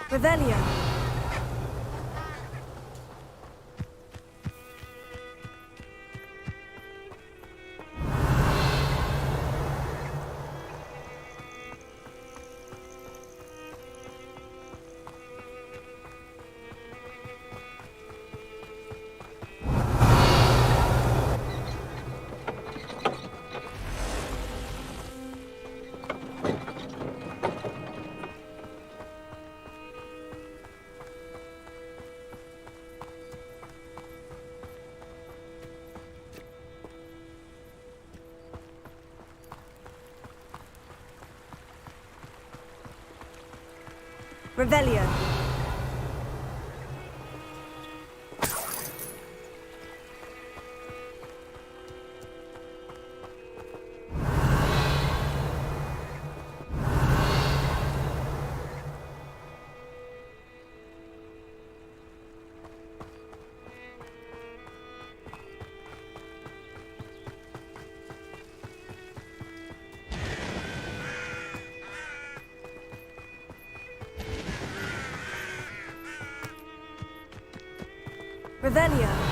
Revelio. Revelio. Revelio.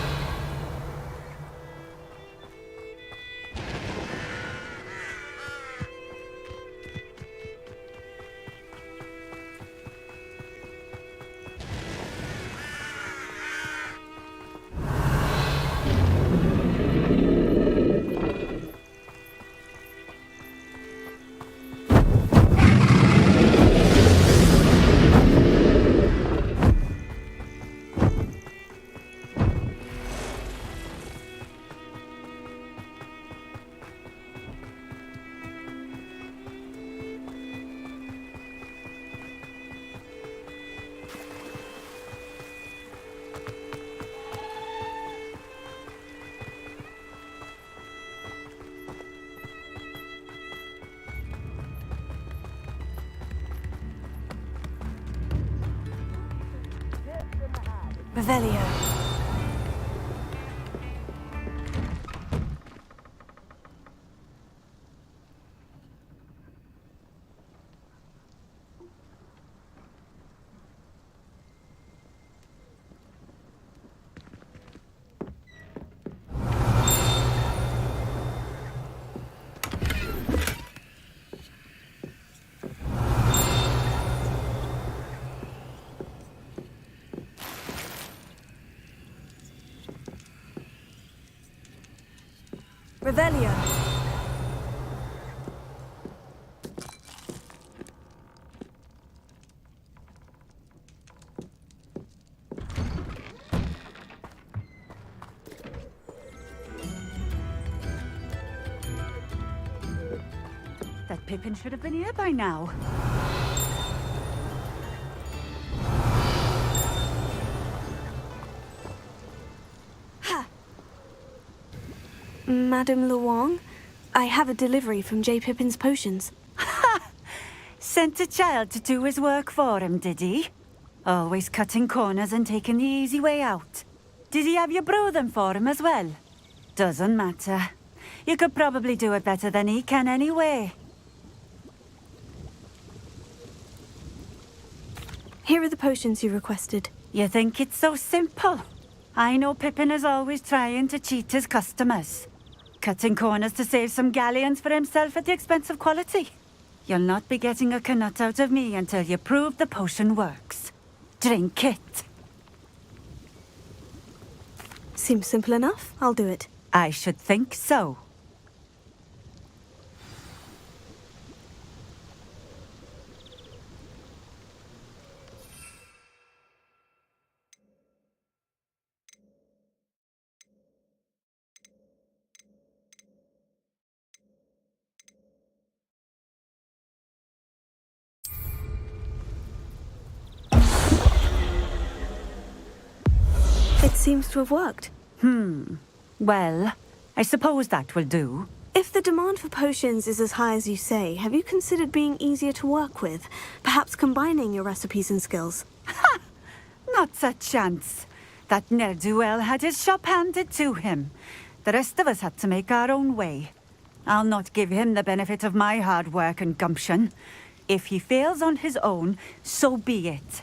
Revelio. Revelio. That Pippin should have been here by now. Madame Luong, I have a delivery from J. Pippin's potions. Sent a child to do his work for him, did he? Always cutting corners and taking the easy way out. Did he have you brew them for him as well? Doesn't matter. You could probably do it better than he can anyway. Here are the potions you requested. You think it's so simple? I know Pippin is always trying to cheat his customers. Cutting corners to save some galleons for himself at the expense of quality. You'll not be getting a canut out of me until you prove the potion works. Drink it. Seems simple enough. I'll do it. I should think so. It seems to have worked. Well, I suppose that will do. If the demand for potions is as high as you say, have you considered being easier to work with? Perhaps combining your recipes and skills? Ha! Not a chance. That ne'er-do-well had his shop handed to him. The rest of us had to make our own way. I'll not give him the benefit of my hard work and gumption. If he fails on his own, so be it.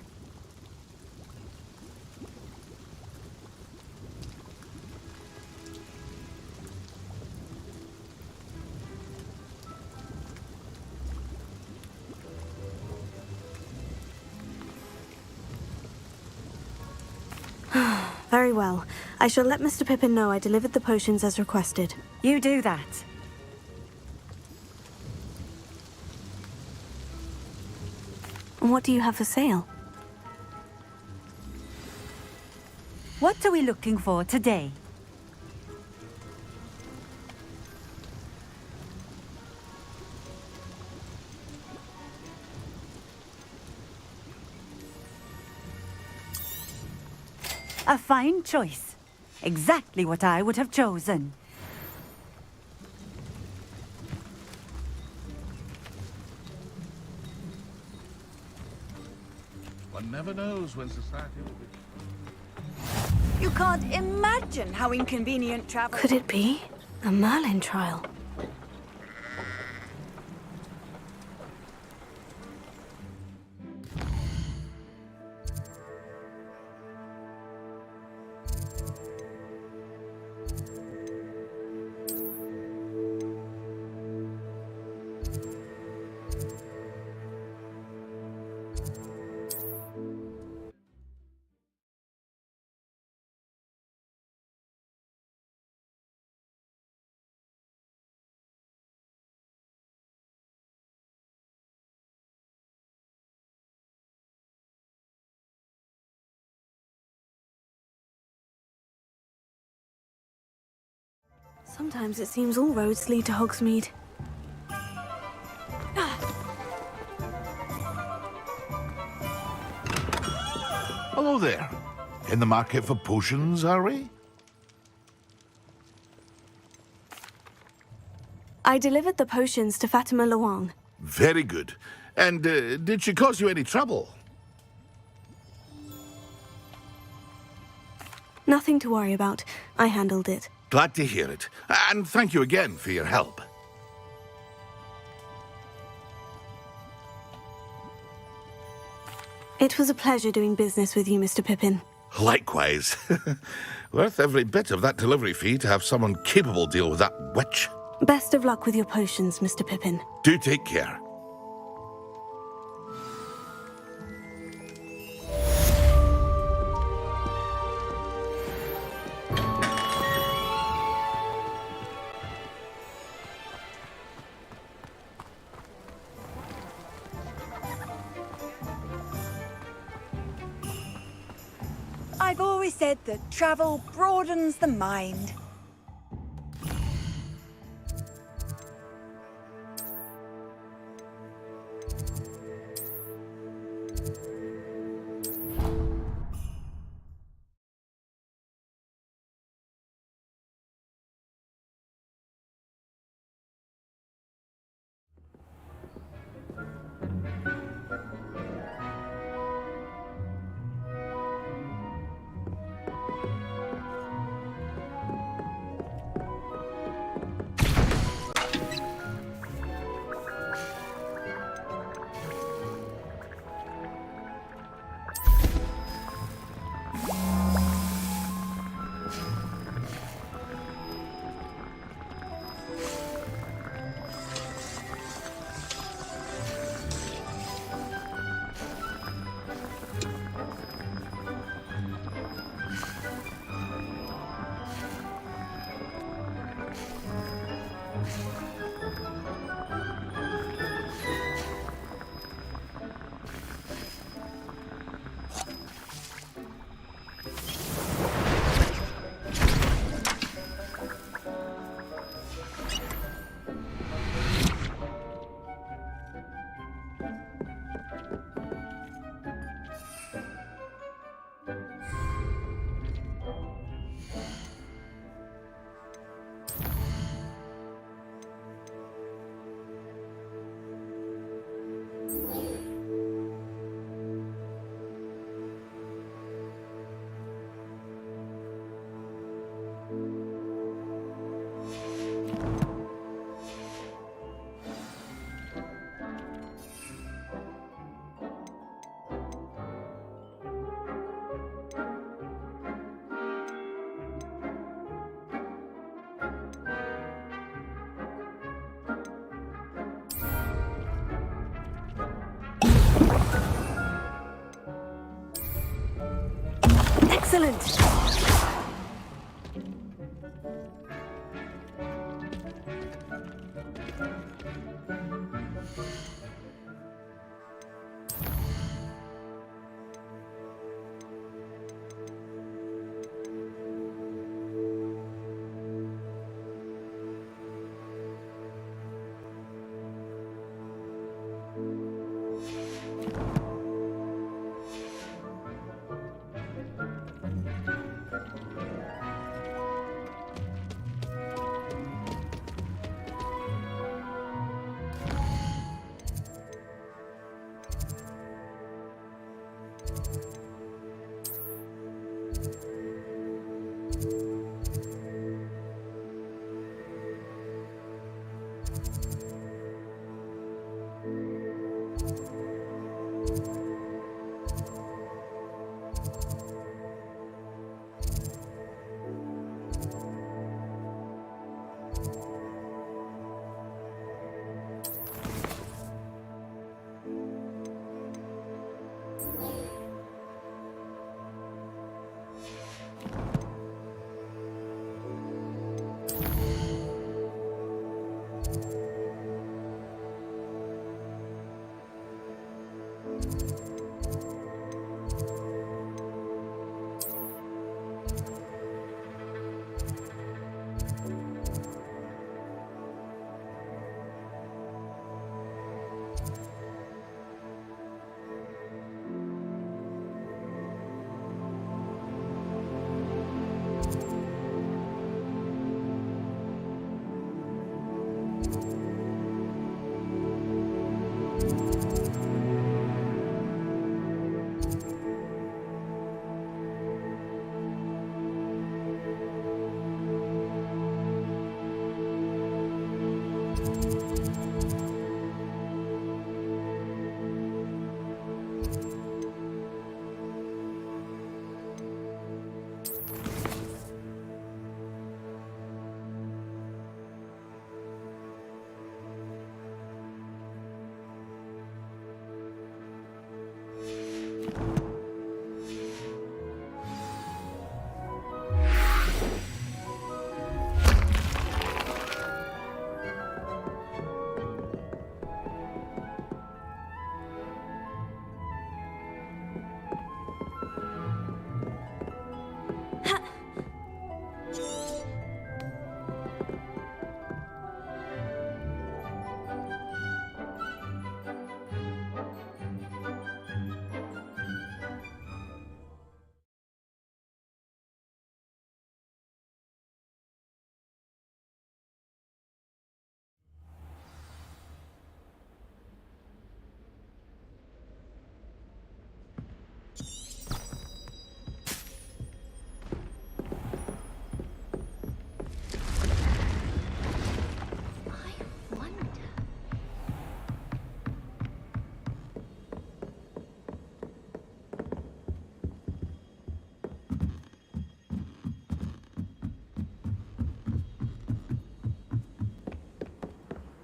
Very well. I shall let Mr. Pippin know I delivered the potions as requested. You do that. And what do you have for sale? What are we looking for today? A fine choice. Exactly what I would have chosen. One never knows when society will be. You can't imagine how inconvenient travel... Could it be a Merlin trial? Sometimes it seems all roads lead to Hogsmeade. Hello there. In the market for potions, are we? I delivered the potions to Fatima Luang. Very good. And did she cause you any trouble? Nothing to worry about. I handled it. Glad to hear it. And thank you again for your help. It was a pleasure doing business with you, Mr. Pippin. Likewise. Worth every bit of that delivery fee to have someone capable deal with that witch. Best of luck with your potions, Mr. Pippin. Do take care. I've always said that travel broadens the mind. Excellent!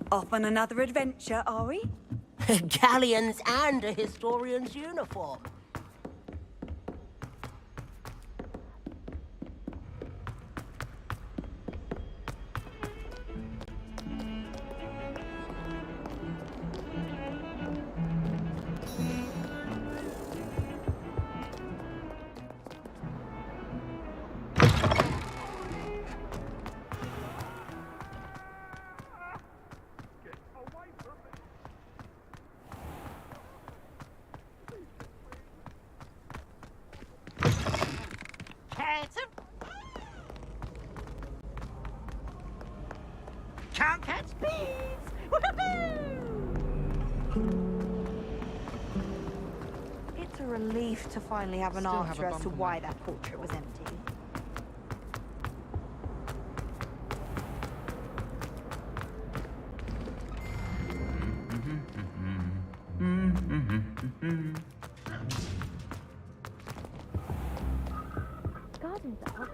Off on another adventure, are we? Galleons and a historian's uniform. Can't catch bees! It's a relief to finally have an Still have answer a as to bump on why that portrait was empty. Gardens are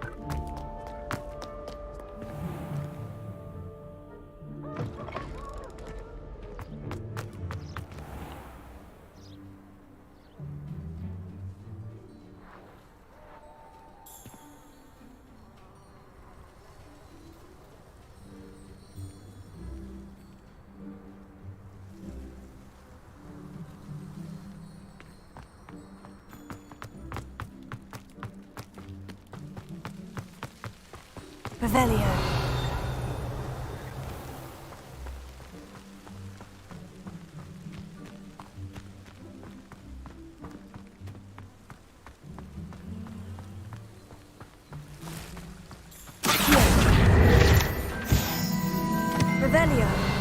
Revelio. Revelio.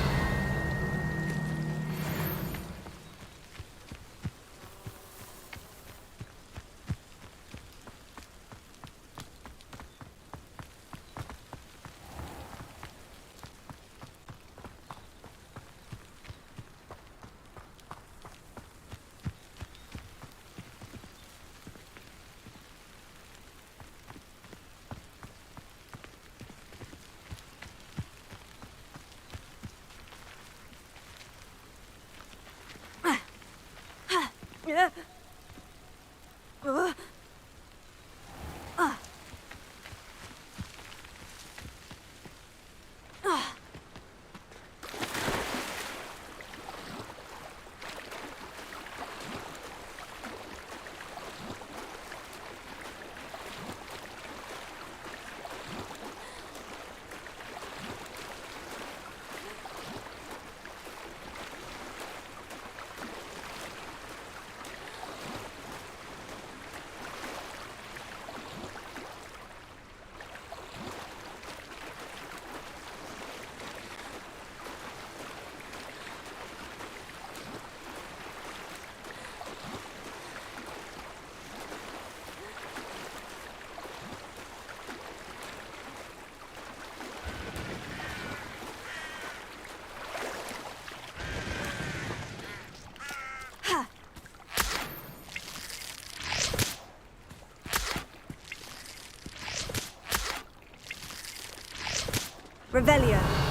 Revelio.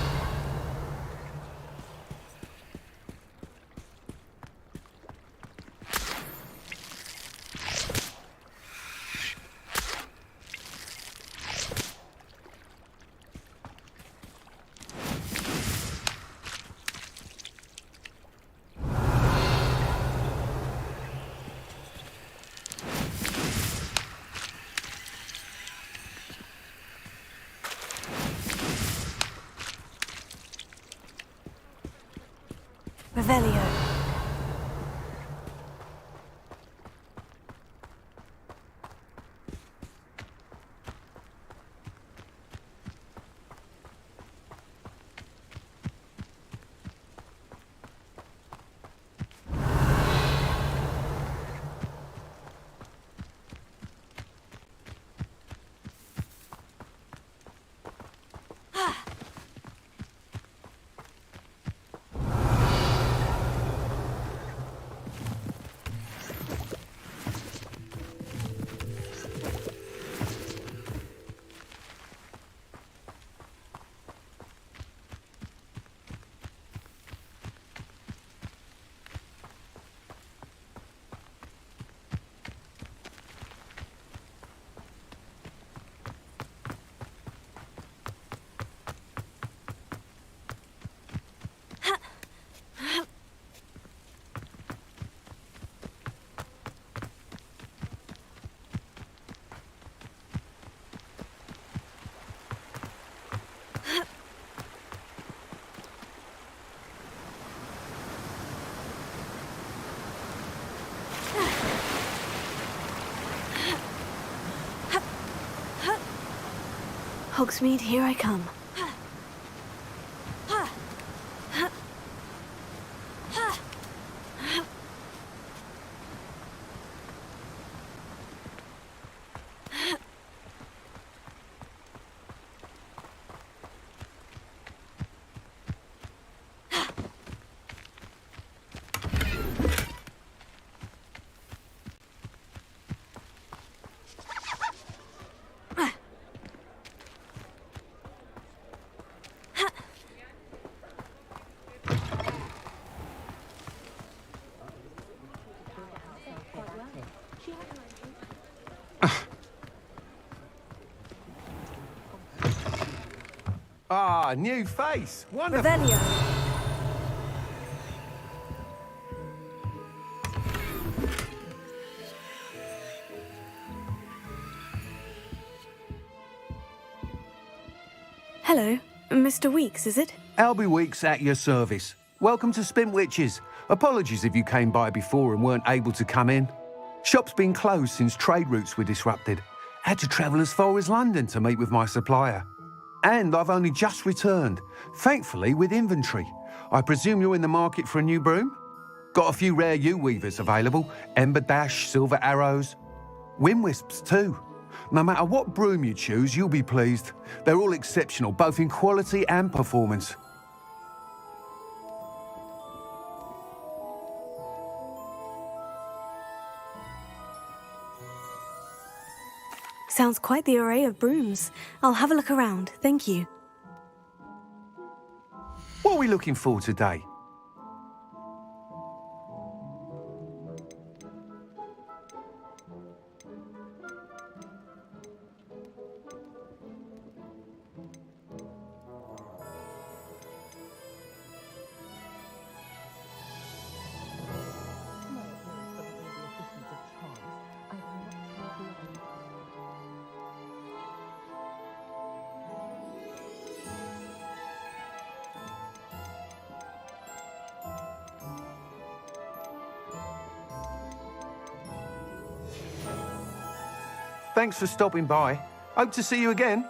Revelio. Hogsmeade, here I come. Ah, new face. Wonderful. Revelio. Hello, Mr. Weeks, is it? Albie Weeks at your service. Welcome to Spintwitches. Apologies if you came by before and weren't able to come in. Shop's been closed since trade routes were disrupted. Had to travel as far as London to meet with my supplier. And I've only just returned, thankfully with inventory. I presume you're in the market for a new broom? Got a few rare yew-weavers available, Ember Dash, Silver Arrows, Wind Wisps too. No matter what broom you choose, you'll be pleased. They're all exceptional, both in quality and performance. Sounds quite the array of brooms. I'll have a look around, thank you. What are we looking for today? Thanks for stopping by. Hope to see you again.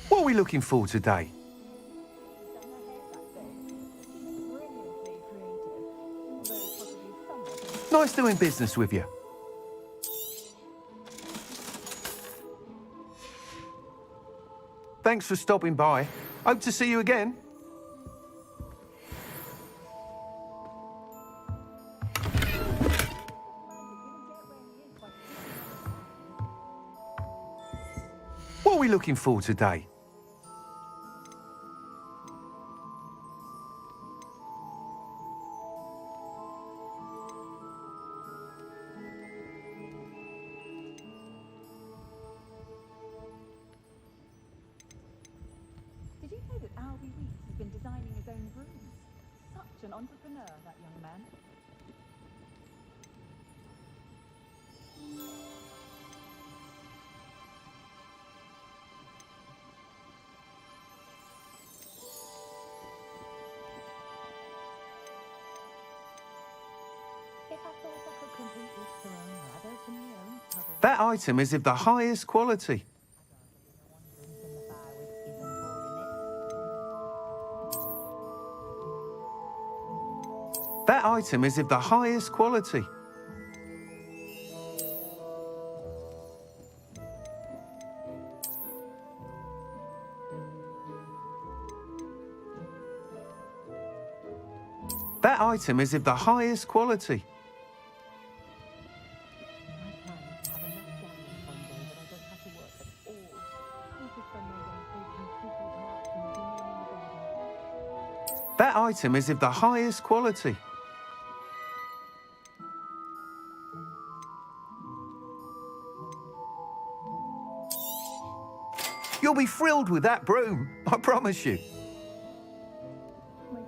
What are we looking for today? Nice doing business with you. Thanks for stopping by. Hope to see you again. What are we looking for today? Did you know that Albie Weeks has been designing his own brooms? Such an entrepreneur, that young man. If I thought I could complete this throne rather than my own cupboard. That item is of the highest quality. That item is of the highest quality. That item is of the highest quality. That item is of the highest quality. You'll be thrilled with that broom, I promise you. My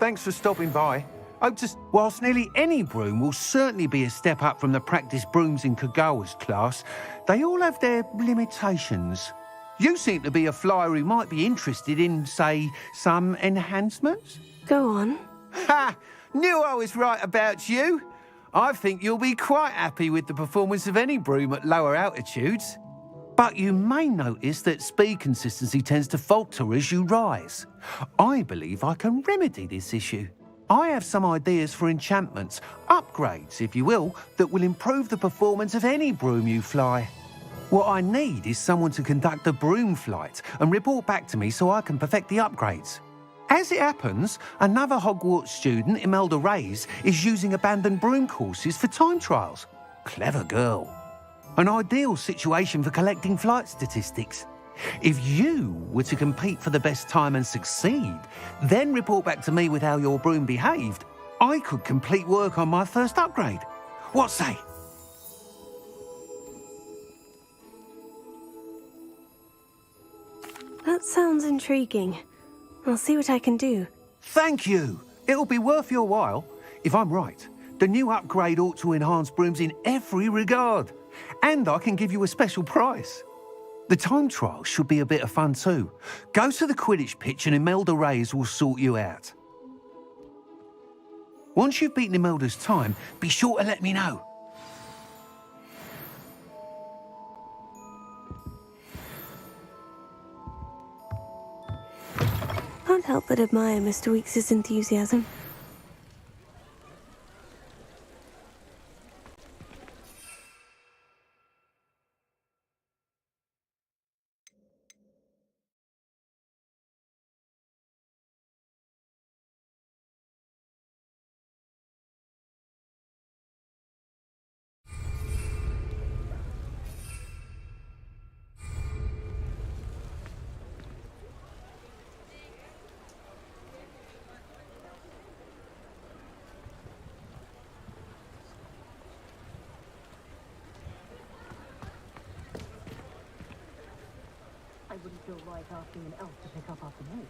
Thanks for stopping by. Whilst nearly any broom will certainly be a step up from the practice brooms in Kagawa's class, they all have their limitations. You seem to be a flyer who might be interested in, say, some enhancements? Go on. Ha! Knew I was right about you. I think you'll be quite happy with the performance of any broom at lower altitudes. But you may notice that speed consistency tends to falter as you rise. I believe I can remedy this issue. I have some ideas for enchantments, upgrades, if you will, that will improve the performance of any broom you fly. What I need is someone to conduct a broom flight and report back to me so I can perfect the upgrades. As it happens, another Hogwarts student, Imelda Reyes, is using abandoned broom courses for time trials. Clever girl. An ideal situation for collecting flight statistics. If you were to compete for the best time and succeed, then report back to me with how your broom behaved, I could complete work on my first upgrade. What say? That sounds intriguing. I'll see what I can do. Thank you. It'll be worth your while. If I'm right, the new upgrade ought to enhance brooms in every regard. And I can give you a special price. The time trial should be a bit of fun too. Go to the Quidditch pitch and Imelda Reyes will sort you out. Once you've beaten Imelda's time, be sure to let me know. Can't help but admire Mr. Weekes' enthusiasm. I wouldn't feel right asking an elf to pick up after me.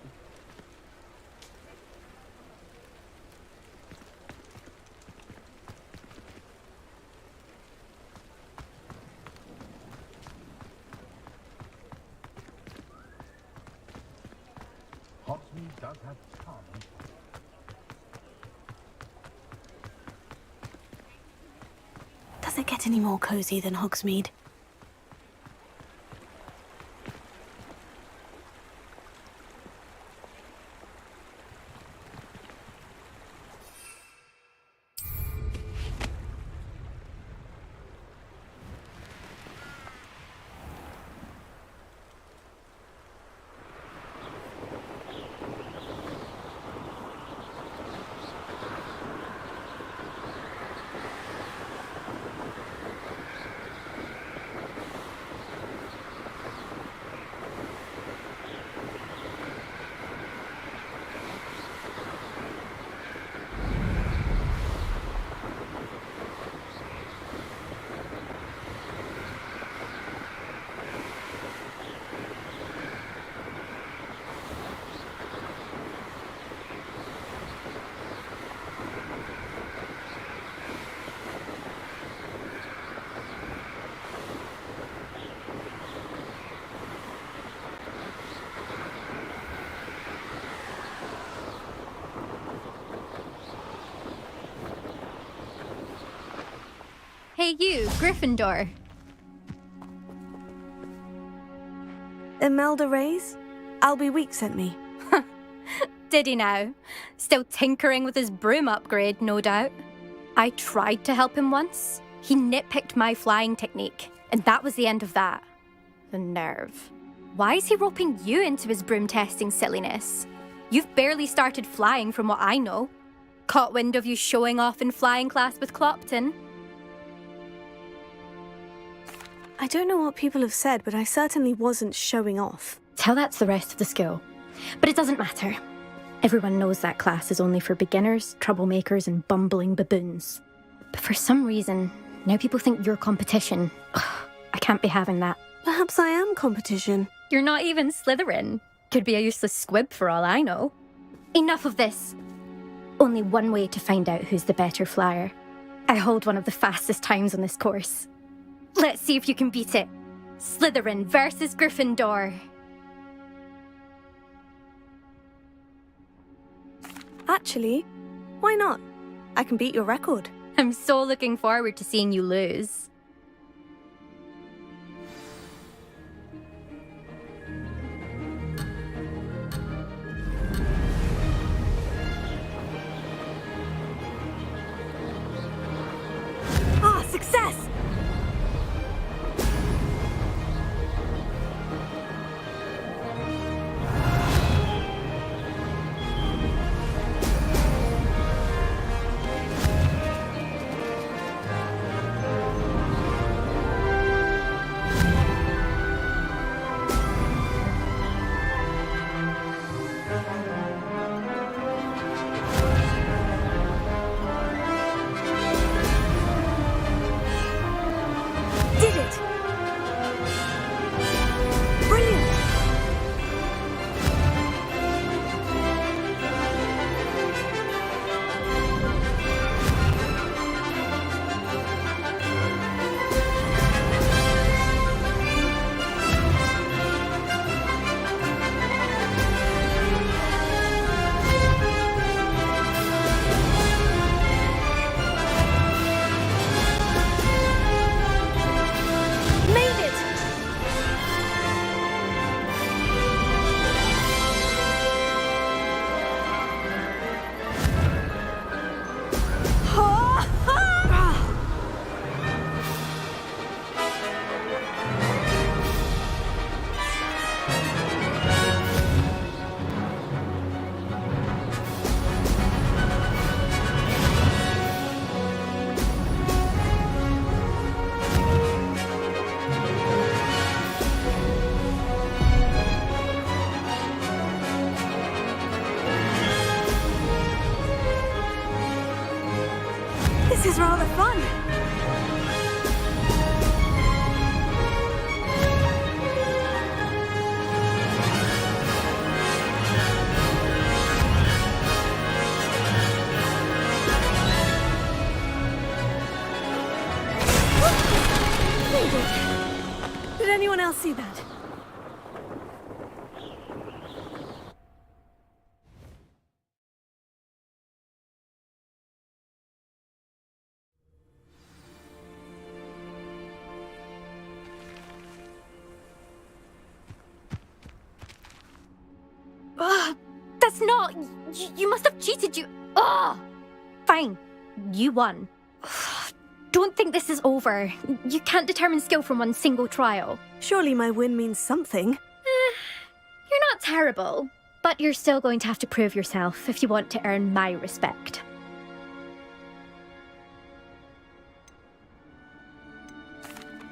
Hogsmeade does have charm. Does it get any more cozy than Hogsmeade? Hey you, Gryffindor. Imelda Reyes? Albie Week sent me. Did he now? Still tinkering with his broom upgrade, no doubt. I tried to help him once. He nitpicked my flying technique, and that was the end of that. The nerve. Why is he roping you into his broom testing silliness? You've barely started flying from what I know. Caught wind of you showing off in flying class with Clopton. I don't know what people have said, but I certainly wasn't showing off. Tell that to the rest of the school. But it doesn't matter. Everyone knows that class is only for beginners, troublemakers, and bumbling baboons. But for some reason, now people think you're competition. Ugh, I can't be having that. Perhaps I am competition. You're not even Slytherin. Could be a useless squib for all I know. Enough of this. only one way to find out who's the better flyer. I hold one of the fastest times on this course. Let's see if you can beat it. Slytherin versus Gryffindor. Actually, why not? I can beat your record. I'm so looking forward to seeing you lose. Ah, success! Did it! Brilliant! Made it! Ha! Ha! This is rather fun. Made it. Did anyone else see that? Ugh, that's not... You must have cheated, you... Ugh! Fine. You won. Ugh, don't think this is over. You can't determine skill from one single trial. Surely my win means something. You're not terrible, but you're still going to have to prove yourself if you want to earn my respect.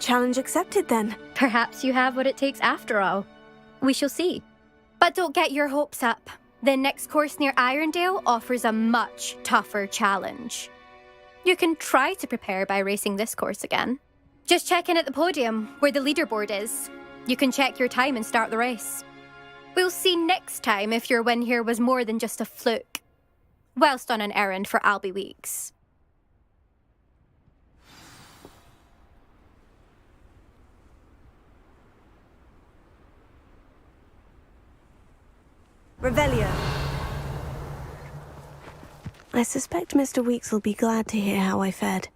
Challenge accepted then. Perhaps you have what it takes after all. We shall see. But don't get your hopes up. The next course near Irondale offers a much tougher challenge. You can try to prepare by racing this course again. Just check in at the podium, where the leaderboard is. You can check your time and start the race. We'll see next time if your win here was more than just a fluke. Whilst on an errand for Albie Weeks. Revelio. I suspect Mr. Weeks will be glad to hear how I fared.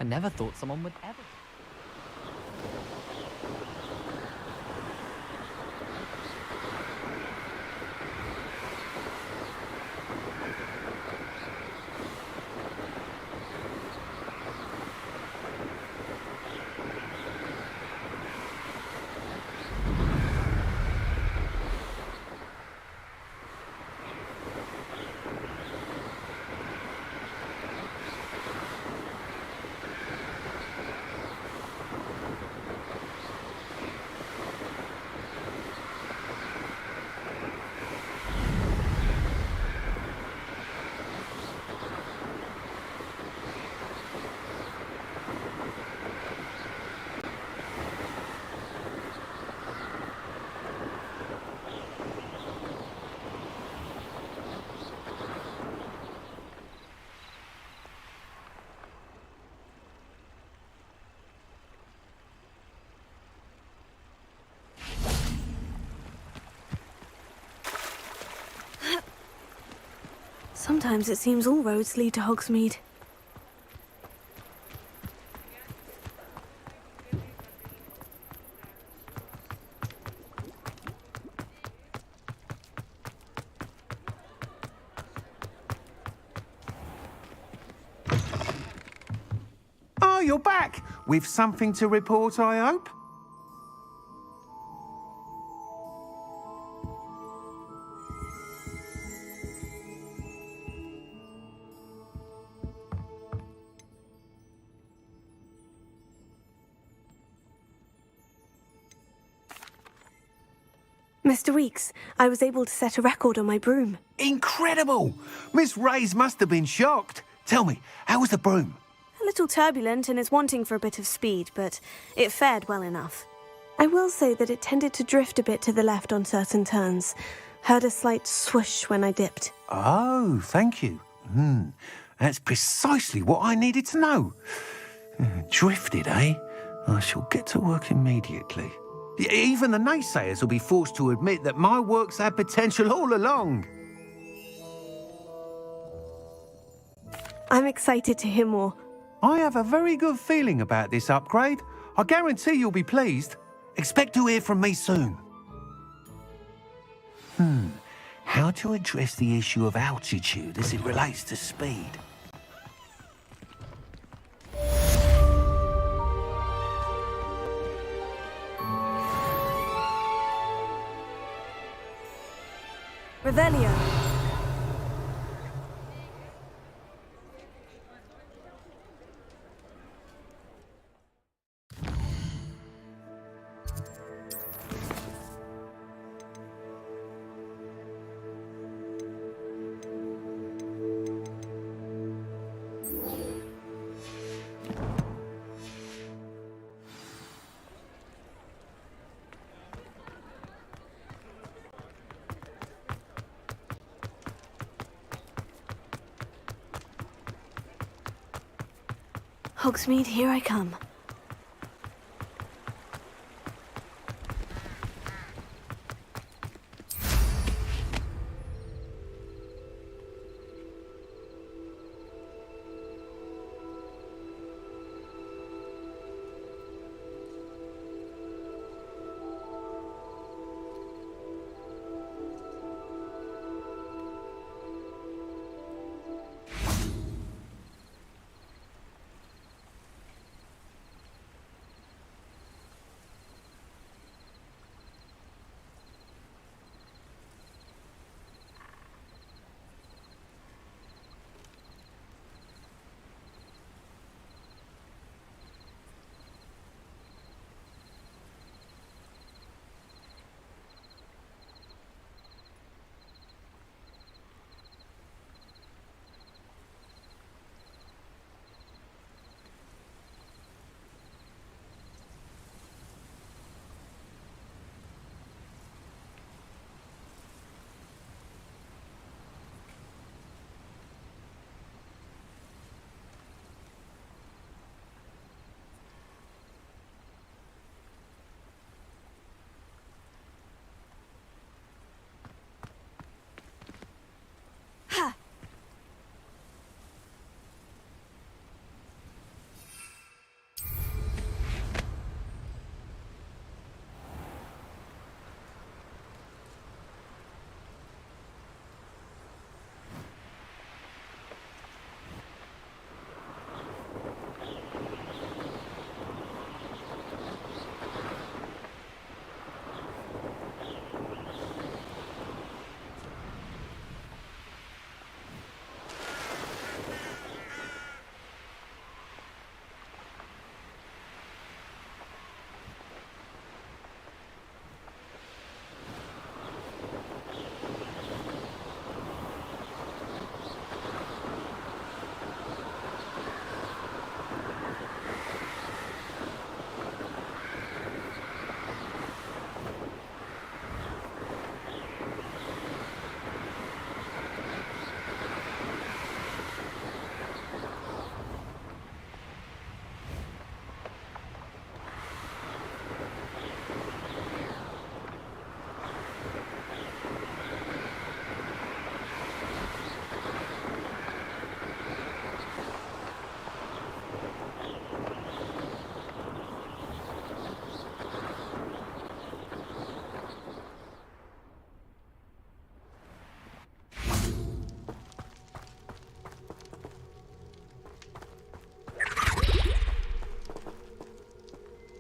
I never thought someone would ever... Sometimes it seems all roads lead to Hogsmeade. Oh, you're back! With something to report, I hope? Mr. Weeks, I was able to set a record on my broom. Incredible! Miss Reyes must have been shocked. Tell me, how was the broom? A little turbulent and is wanting for a bit of speed, but it fared well enough. I will say that it tended to drift a bit to the left on certain turns. Heard a slight swoosh when I dipped. Oh, thank you. That's precisely what I needed to know. Drifted, eh? I shall get to work immediately. Even the naysayers will be forced to admit that my work's had potential all along. I'm excited to hear more. I have a very good feeling about this upgrade. I guarantee you'll be pleased. Expect to hear from me soon. How to address the issue of altitude as it relates to speed? Revelio. Hogsmeade, here I come.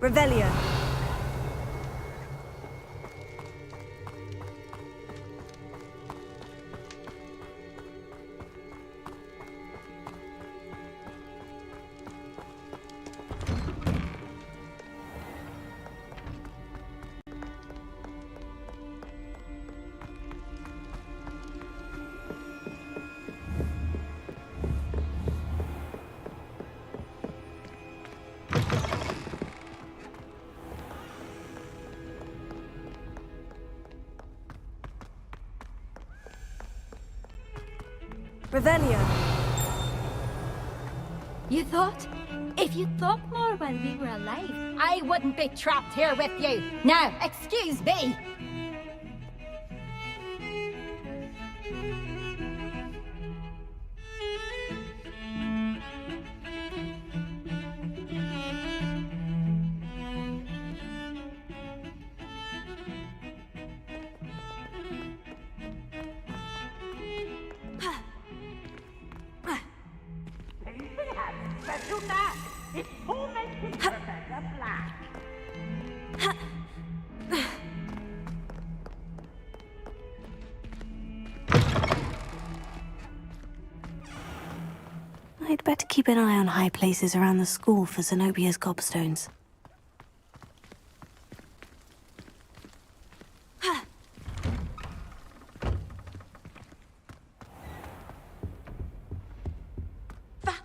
Revelio. Revelio. You thought? If you thought more while we were alive, I wouldn't be trapped here with you. Now, excuse me. Special knack. It's all making Professor Black. I'd better keep an eye on high places around the school for Zenobia's gobstones.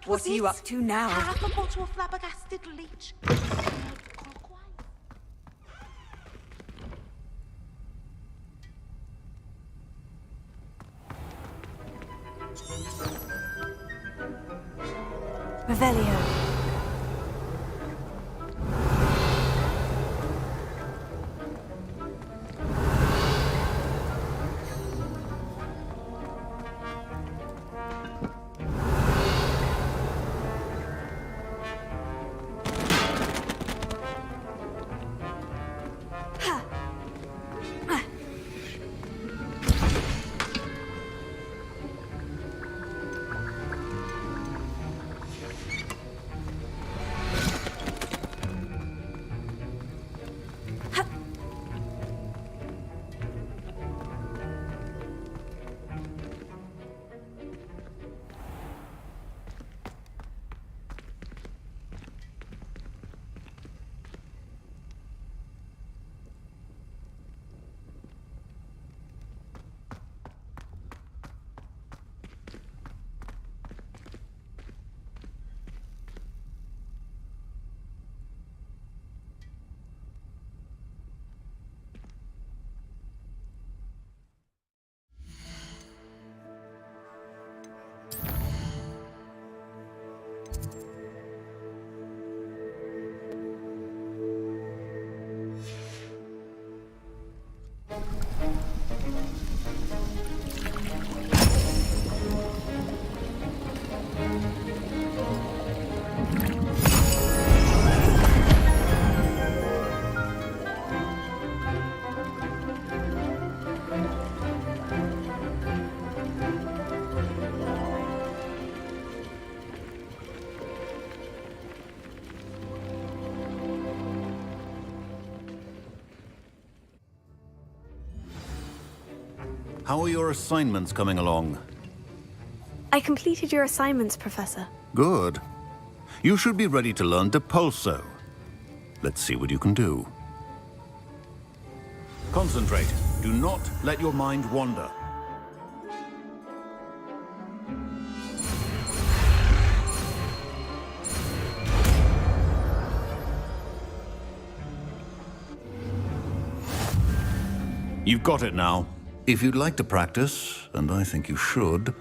What are you up to now? Harapable to a flabbergasted leech. Revelio. How are your assignments coming along? I completed your assignments, Professor. Good. You should be ready to learn Depulso. Let's see what you can do. Concentrate. Do not let your mind wander. You've got it now. If you'd like to practice, and I think you should,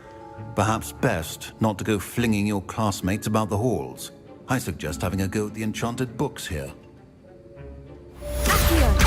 perhaps best not to go flinging your classmates about the halls. I suggest having a go at the enchanted books here. Yeah.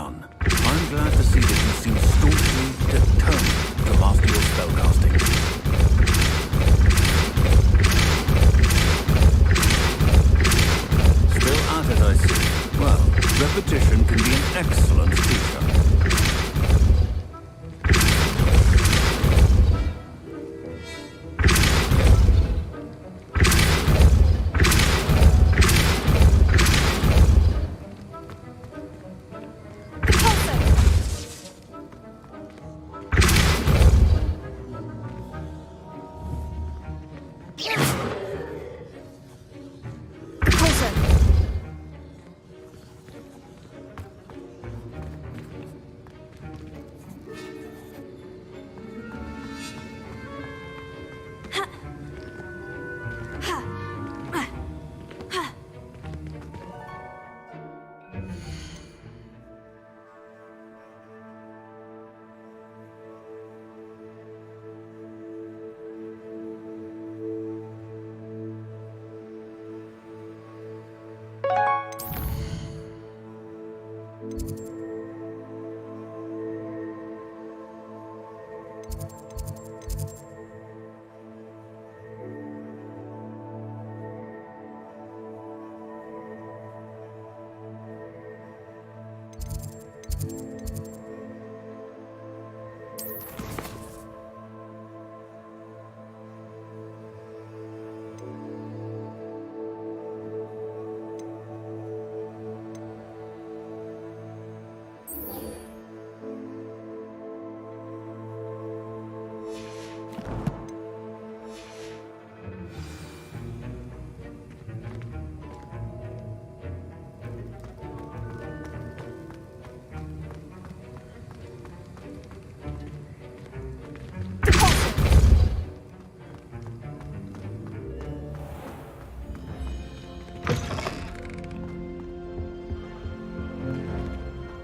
done. I'm glad to see that you seem staunchly determined to master your spellcasting. Still at it, I see. Well, repetition can be an excellent teacher.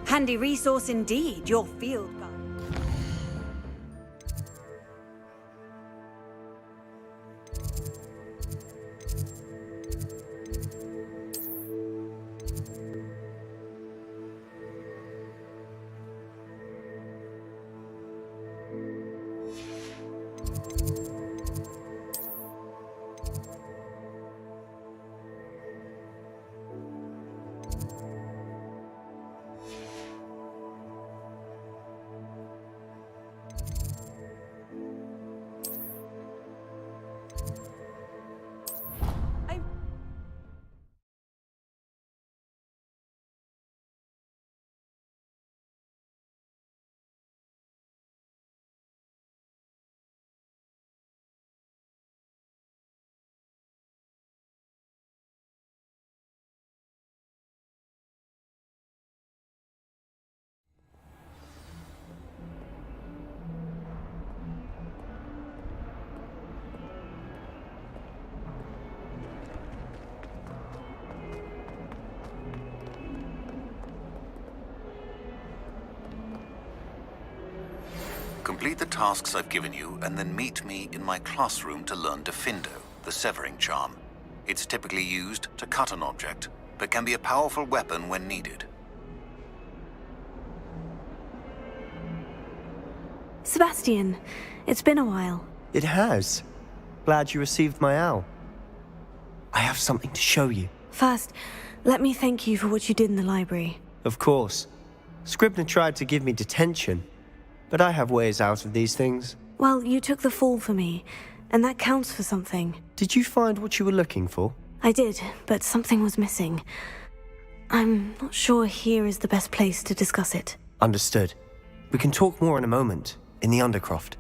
Handy resource indeed, your field guide. Complete the tasks I've given you, and then meet me in my classroom to learn Defindo, the severing charm. It's typically used to cut an object, but can be a powerful weapon when needed. Sebastian, it's been a while. It has. Glad you received my owl. I have something to show you. First, let me thank you for what you did in the library. Of course. Scribner tried to give me detention, but I have ways out of these things. Well, you took the fall for me, and that counts for something. Did you find what you were looking for? I did, but something was missing. I'm not sure here is the best place to discuss it. Understood. We can talk more in a moment, in the Undercroft.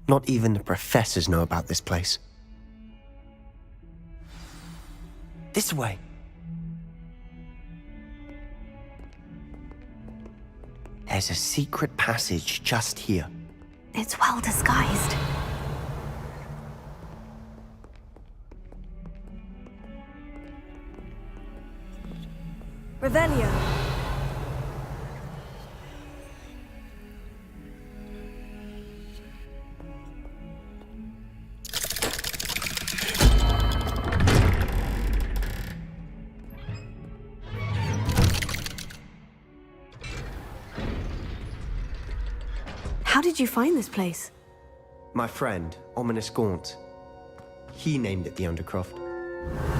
Not even the professors know about this place. This way. There's a secret passage just here. It's well disguised. Revelio. did you find this place? My friend, Ominous Gaunt. He named it the Undercroft.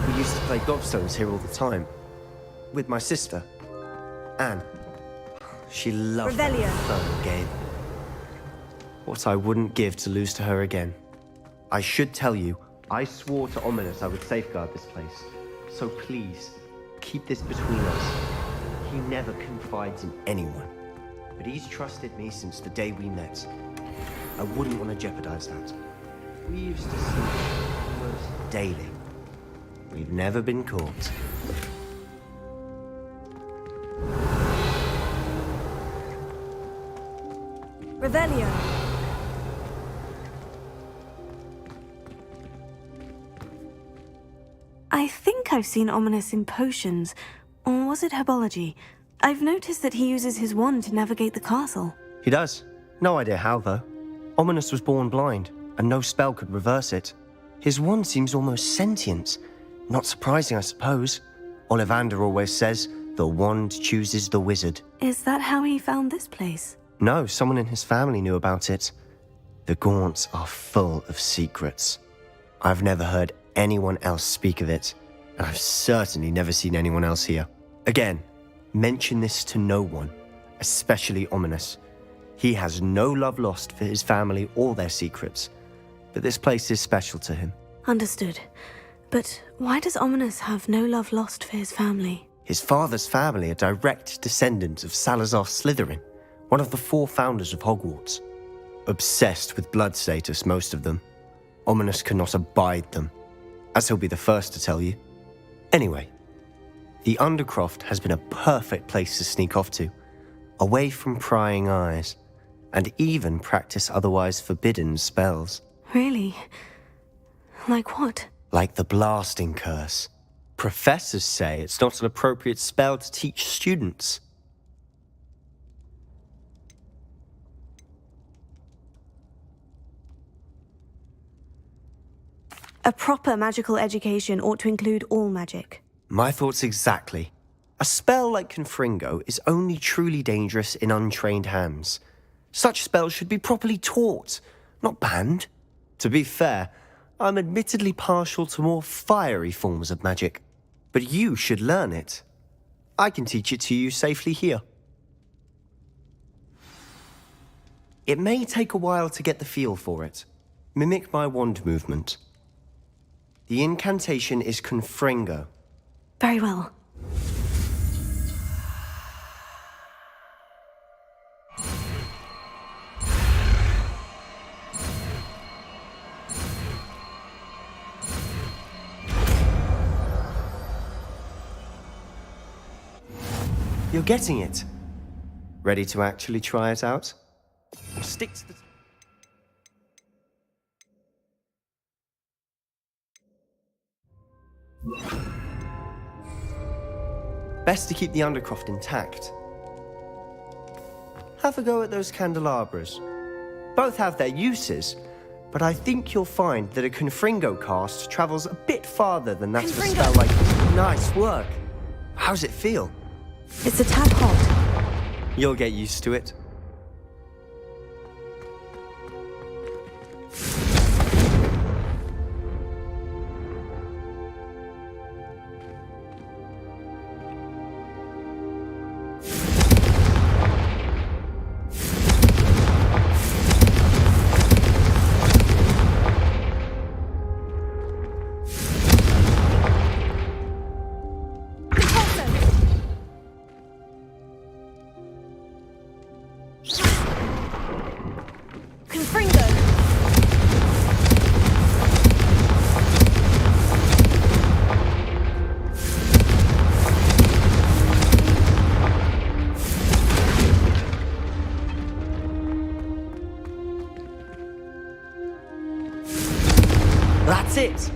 We used to play gobstones here all the time. With my sister, Anne. She loved that infernal game. What I wouldn't give to lose to her again. I should tell you, I swore to Ominous I would safeguard this place. So please, keep this between us. He never confides in anyone. But he's trusted me since the day we met. I wouldn't want to jeopardize that. We used to see him almost daily. We've never been caught. Revelio. I think I've seen Ominous in potions, or was it herbology? I've noticed that he uses his wand to navigate the castle. He does. No idea how, though. Ominous was born blind, and no spell could reverse it. His wand seems almost sentient. Not surprising, I suppose. Ollivander always says, the wand chooses the wizard. Is that how he found this place? No, someone in his family knew about it. The Gaunts are full of secrets. I've never heard anyone else speak of it, and I've certainly never seen anyone else here. Again, mention this to no one, especially Ominous. He has no love lost for his family or their secrets, but this place is special to him. Understood. But why does Ominous have no love lost for his family? His father's family are direct descendants of Salazar Slytherin, one of the 4 founders of Hogwarts. Obsessed with blood status, most of them. Ominous cannot abide them, as he'll be the first to tell you. Anyway, the Undercroft has been a perfect place to sneak off to, away from prying eyes, and even practice otherwise forbidden spells. Really? Like what? Like the blasting curse. Professors say it's not an appropriate spell to teach students. A proper magical education ought to include all magic. My thoughts exactly. A spell like Confringo is only truly dangerous in untrained hands. Such spells should be properly taught, not banned. To be fair, I'm admittedly partial to more fiery forms of magic. But you should learn it. I can teach it to you safely here. It may take a while to get the feel for it. Mimic my wand movement. The incantation is Confringo. Very well. You're getting it. Ready to actually try it out? Stick to the... Best to keep the Undercroft intact. Have a go at those candelabras. Both have their uses, but I think you'll find that a Confringo cast travels a bit farther than that of a spell like... Nice work. How's it feel? It's a tad hot. You'll get used to it. That's it!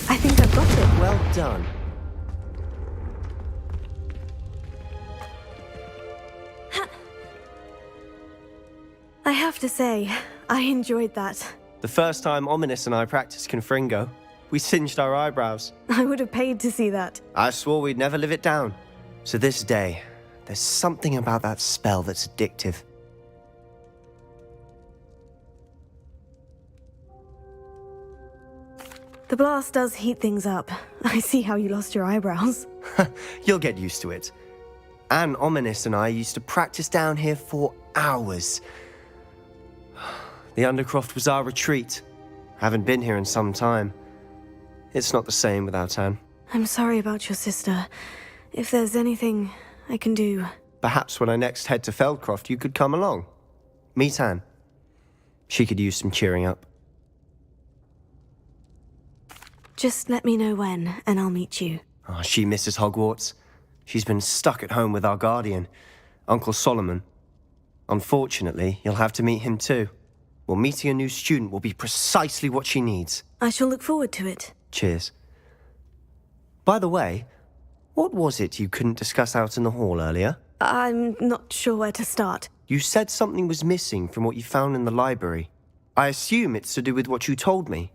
I think I've got it. Well done. I have to say, I enjoyed that. The first time Ominous and I practiced Confringo, we singed our eyebrows. I would have paid to see that. I swore we'd never live it down. To this day, there's something about that spell that's addictive. The blast does heat things up. I see how you lost your eyebrows. You'll get used to it. Anne, Ominous, and I used to practice down here for hours. The Undercroft was our retreat. Haven't been here in some time. It's not the same without Anne. I'm sorry about your sister. If there's anything I can do... Perhaps when I next head to Feldcroft, you could come along. Meet Anne. She could use some cheering up. Just let me know when, and I'll meet you. Oh, she misses Hogwarts. She's been stuck at home with our guardian, Uncle Solomon. Unfortunately, you'll have to meet him too. Well, meeting a new student will be precisely what she needs. I shall look forward to it. Cheers. By the way, what was it you couldn't discuss out in the hall earlier? I'm not sure where to start. You said something was missing from what you found in the library. I assume it's to do with what you told me.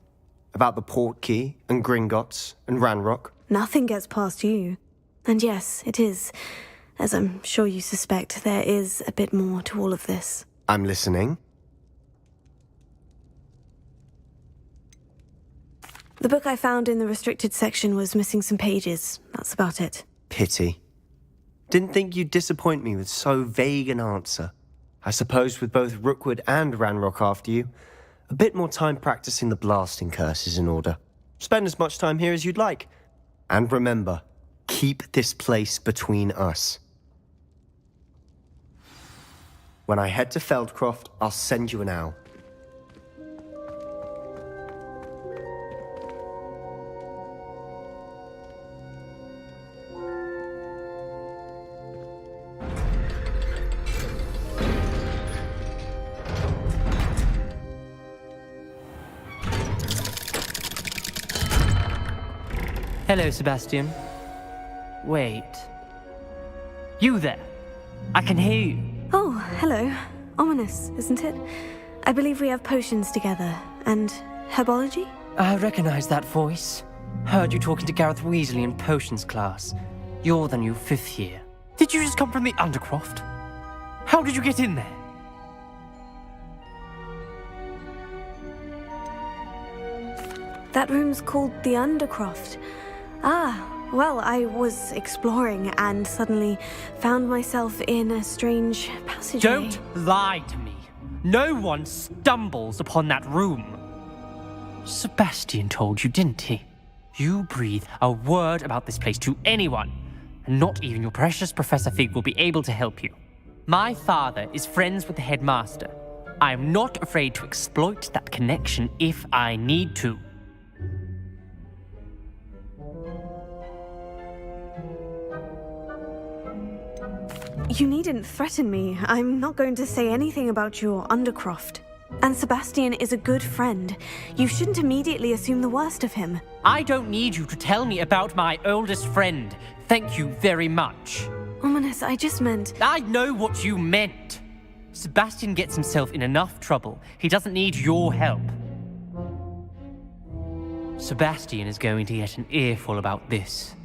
About the Portkey, and Gringotts, and Ranrock. Nothing gets past you. And yes, it is. As I'm sure you suspect, there is a bit more to all of this. I'm listening. The book I found in the restricted section was missing some pages. That's about it. Pity. Didn't think you'd disappoint me with so vague an answer. I suppose with both Rookwood and Ranrock after you, a bit more time practicing the blasting curse is in order. Spend as much time here as you'd like. And remember, keep this place between us. When I head to Feldcroft, I'll send you an owl. Hello, Sebastian. Wait. You there? I can hear you. Oh, hello. Ominous, isn't it? I believe we have potions together. And herbology? I recognize that voice. Heard you talking to Gareth Weasley in potions class. You're the new 5th year. Did you just come from the Undercroft? How did you get in there? That room's called the Undercroft. Ah, well, I was exploring and suddenly found myself in a strange passageway. Don't lie to me. No one stumbles upon that room. Sebastian told you, didn't he? You breathe a word about this place to anyone, and not even your precious Professor Fig will be able to help you. My father is friends with the headmaster. I am not afraid to exploit that connection if I need to. You needn't threaten me. I'm not going to say anything about your Undercroft. And Sebastian is a good friend. You shouldn't immediately assume the worst of him. I don't need you to tell me about my oldest friend. Thank you very much. Ominous, I just meant... I know what you meant. Sebastian gets himself in enough trouble. He doesn't need your help. Sebastian is going to get an earful about this.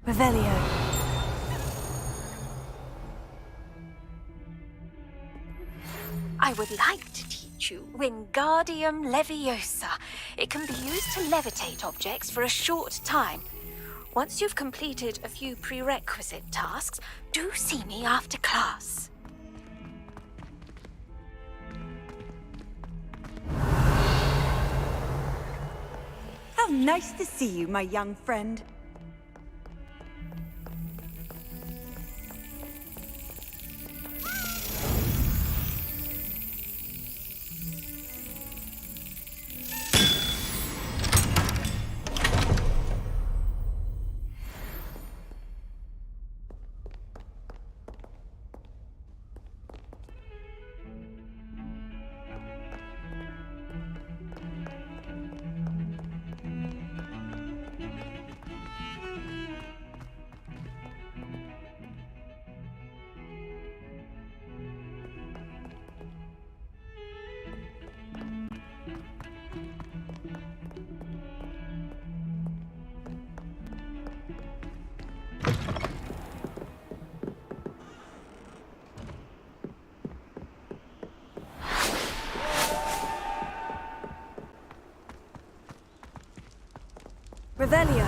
Revelio. I would like to teach you Wingardium Leviosa. It can be used to levitate objects for a short time. Once you've completed a few prerequisite tasks, do see me after class. How nice to see you, my young friend. Revelio.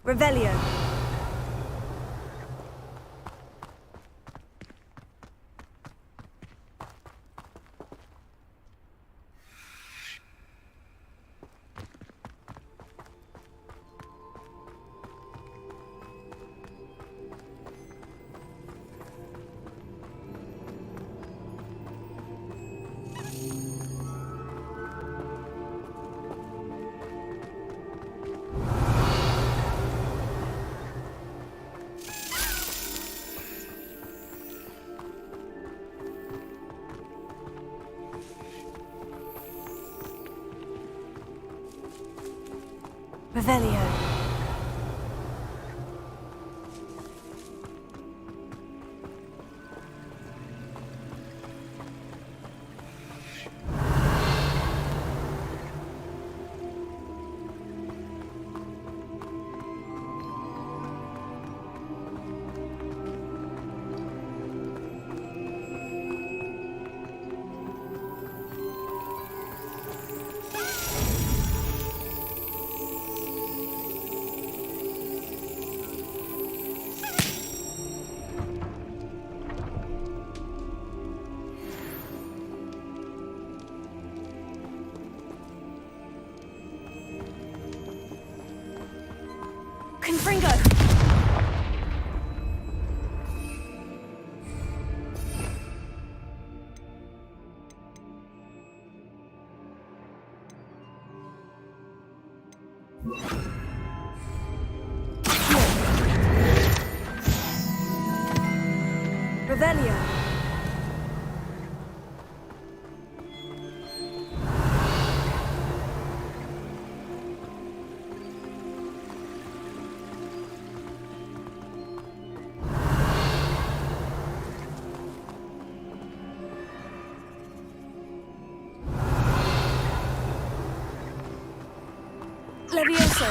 Revelio. Revelio. Confringo! Revelio. Levioso.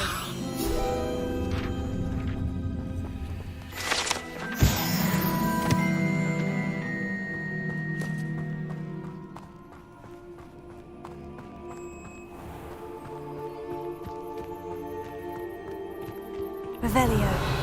Revelio.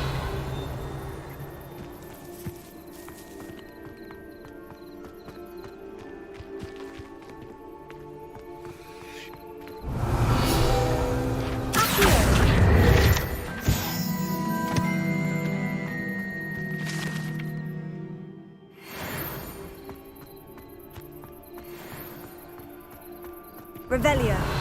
Revelio.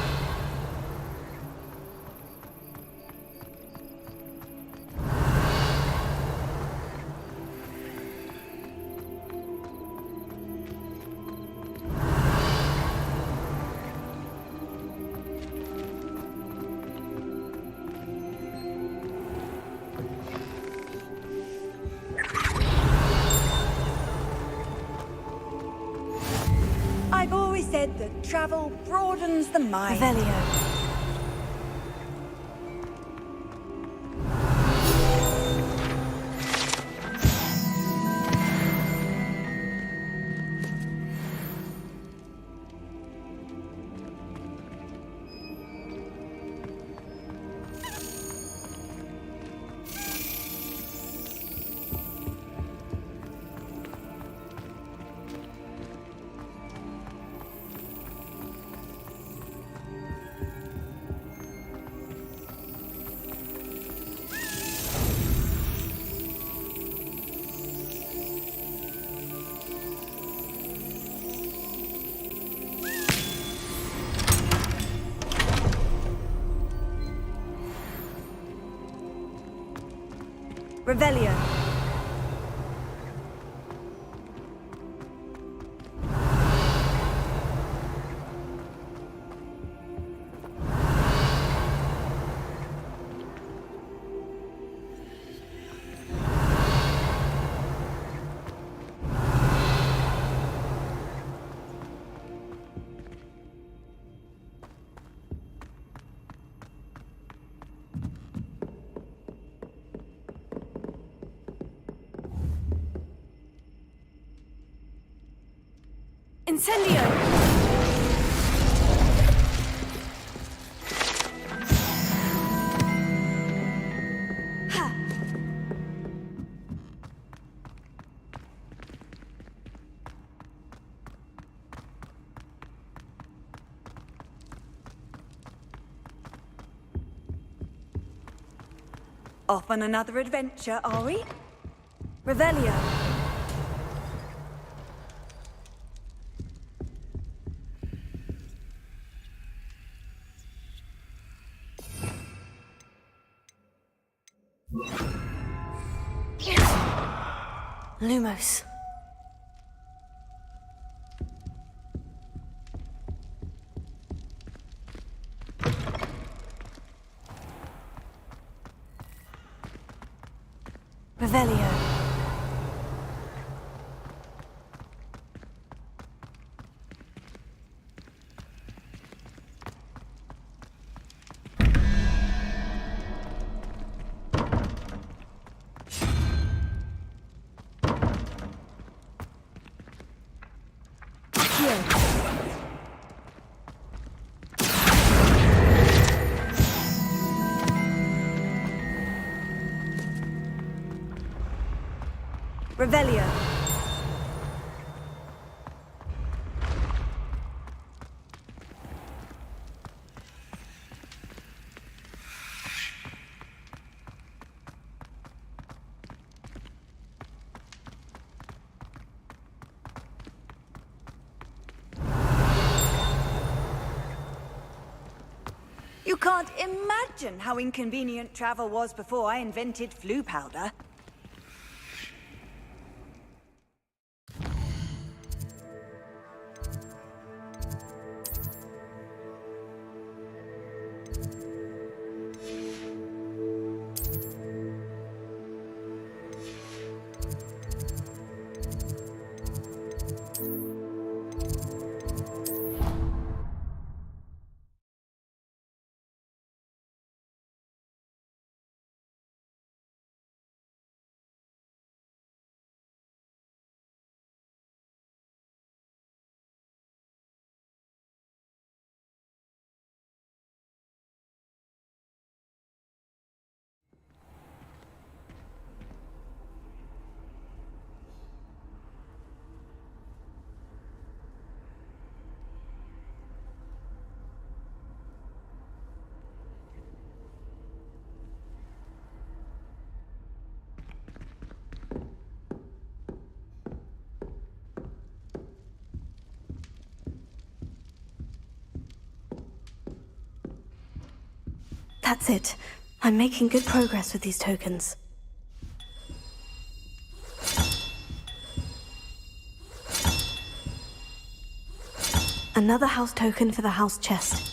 that travel broadens the mind. Revelio. Revelio. Incendio! Off on another adventure, are we? Revelio. Lumos. Revelio. Revelio. You can't imagine how inconvenient travel was before I invented flu powder. That's it. I'm making good progress with these tokens. Another house token for the house chest.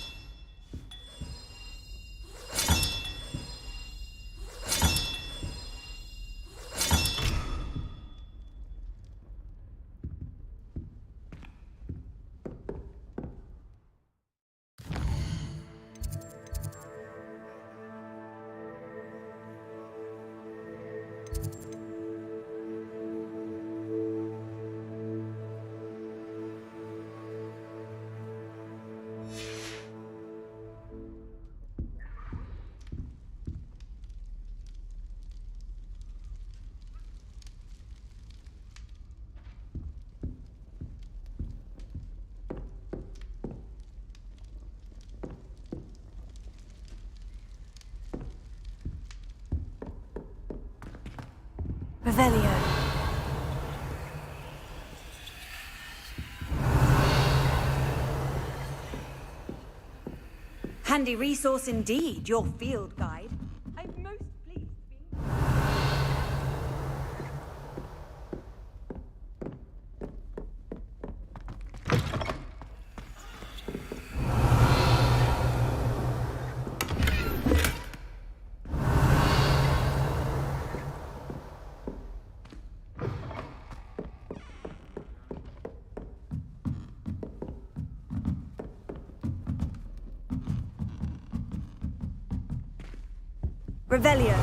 Revelio. Handy resource indeed, your field guide. I'm most pleased to be... Revelio.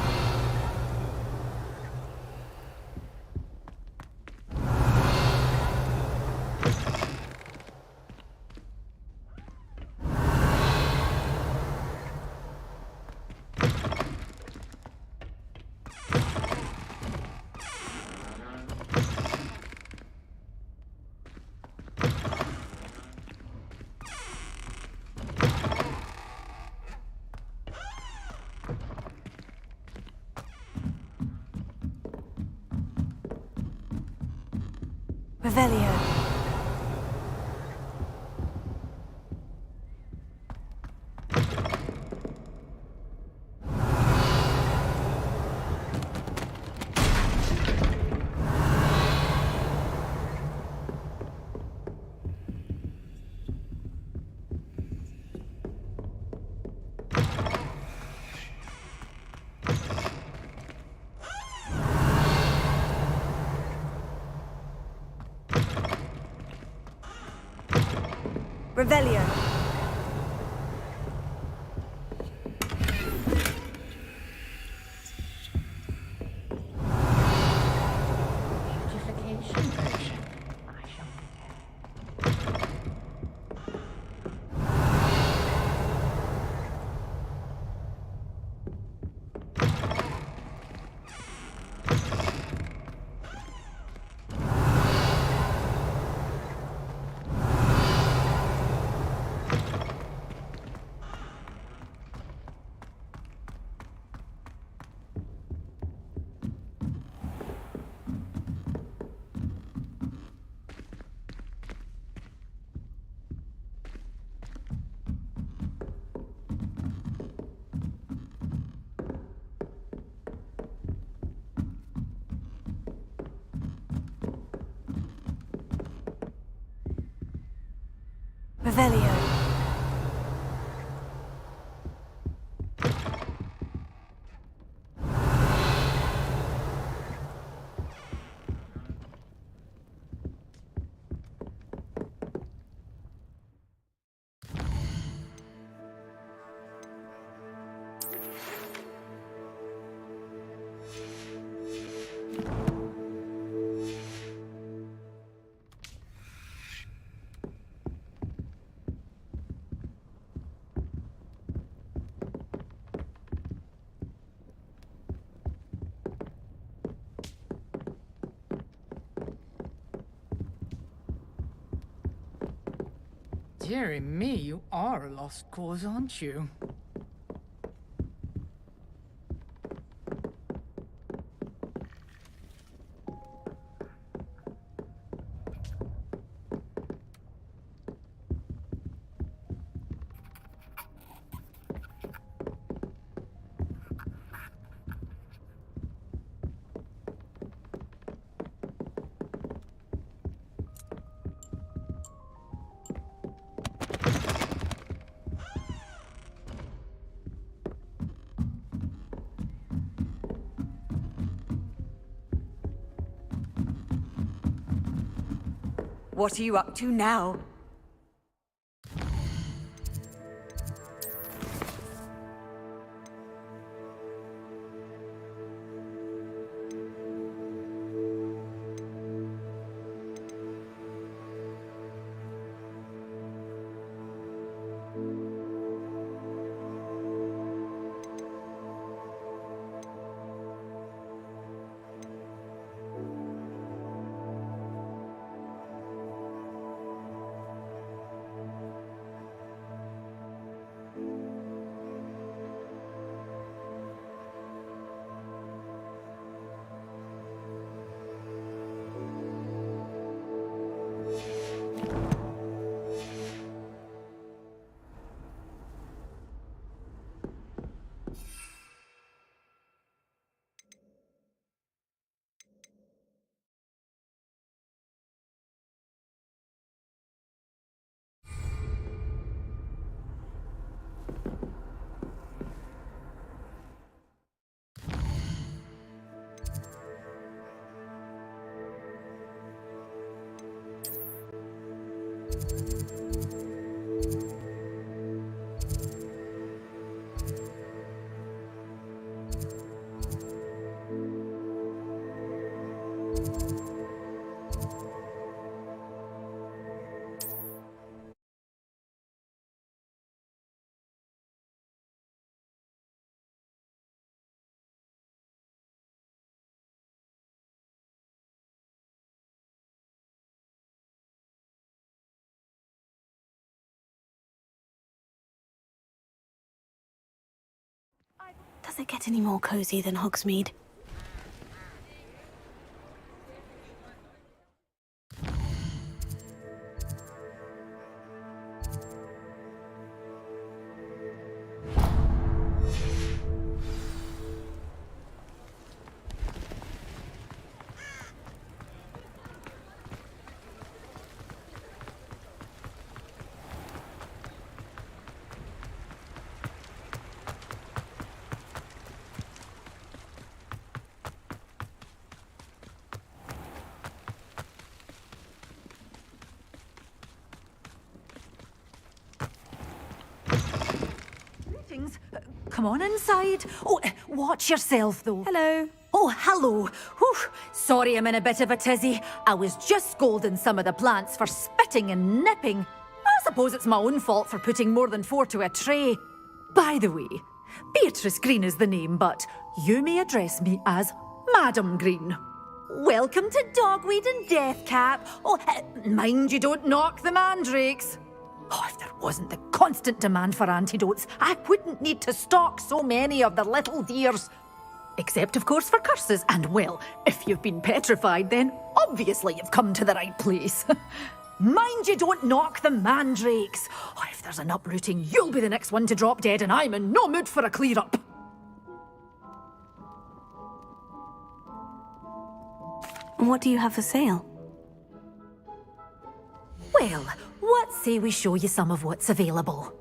Revelio. Revelio. Beautification potion. I shall Revelio. Dearie me, you are a lost cause, aren't you? What are you up to now? Does it get any more cozy than Hogsmeade? Come on inside. Oh, watch yourself, though. Hello. Oh, hello. Whew. Sorry I'm in a bit of a tizzy. I was just scolding some of the plants for spitting and nipping. I suppose it's my own fault for putting more than 4 to a tray. By the way, Beatrice Green is the name, but you may address me as Madam Green. Welcome to Dogweed and Deathcap. Oh, mind you don't knock the mandrakes. Oh, if there wasn't the constant demand for antidotes, I wouldn't need to stock so many of the little dears. Except, of course, for curses. And, well, if you've been petrified, then obviously you've come to the right place. Mind you don't knock the mandrakes. Oh, if there's an uprooting, you'll be the next one to drop dead, and I'm in no mood for a clear-up. What do you have for sale? Well, what say we show you some of what's available?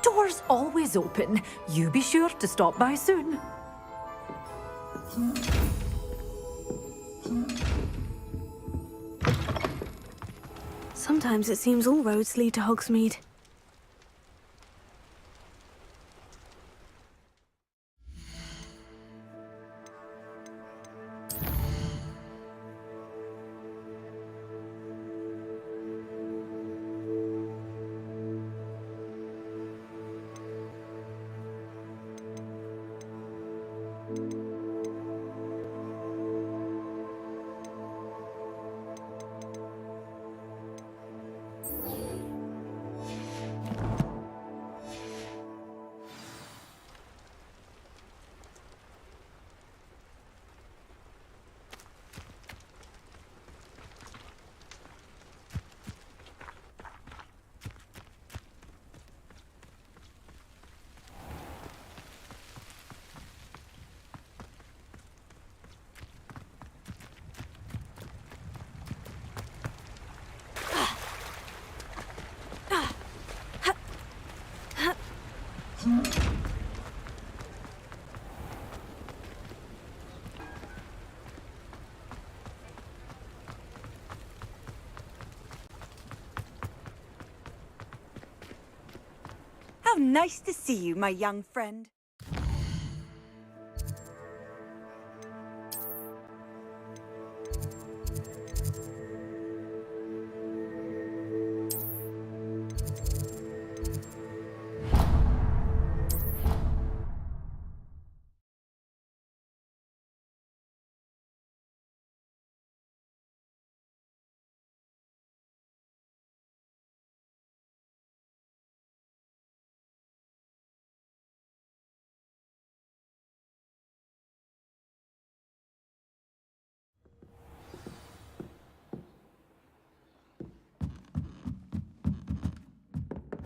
Doors always open. You be sure to stop by soon. Sometimes it seems all roads lead to Hogsmeade. How nice to see you, my young friend.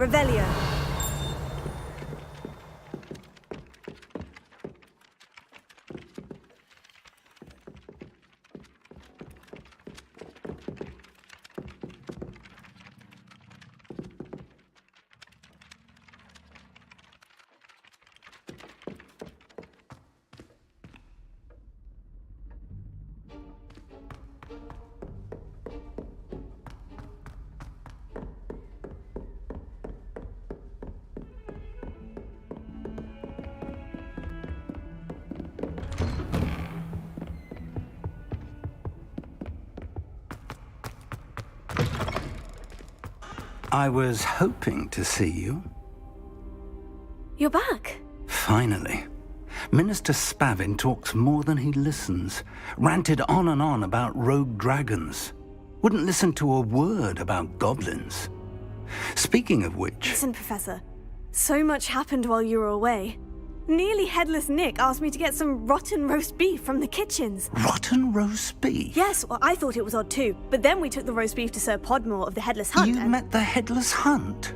Revelio. I was hoping to see you. You're back. Finally. Minister Spavin talks more than he listens. Ranted on and on about rogue dragons. Wouldn't listen to a word about goblins. Speaking of which... Listen, Professor. So much happened while you were away. Nearly Headless Nick asked me to get some rotten roast beef from the kitchens. Rotten roast beef? Yes, well, I thought it was odd too. But then we took the roast beef to Sir Podmore of the Headless Hunt. You met the Headless Hunt?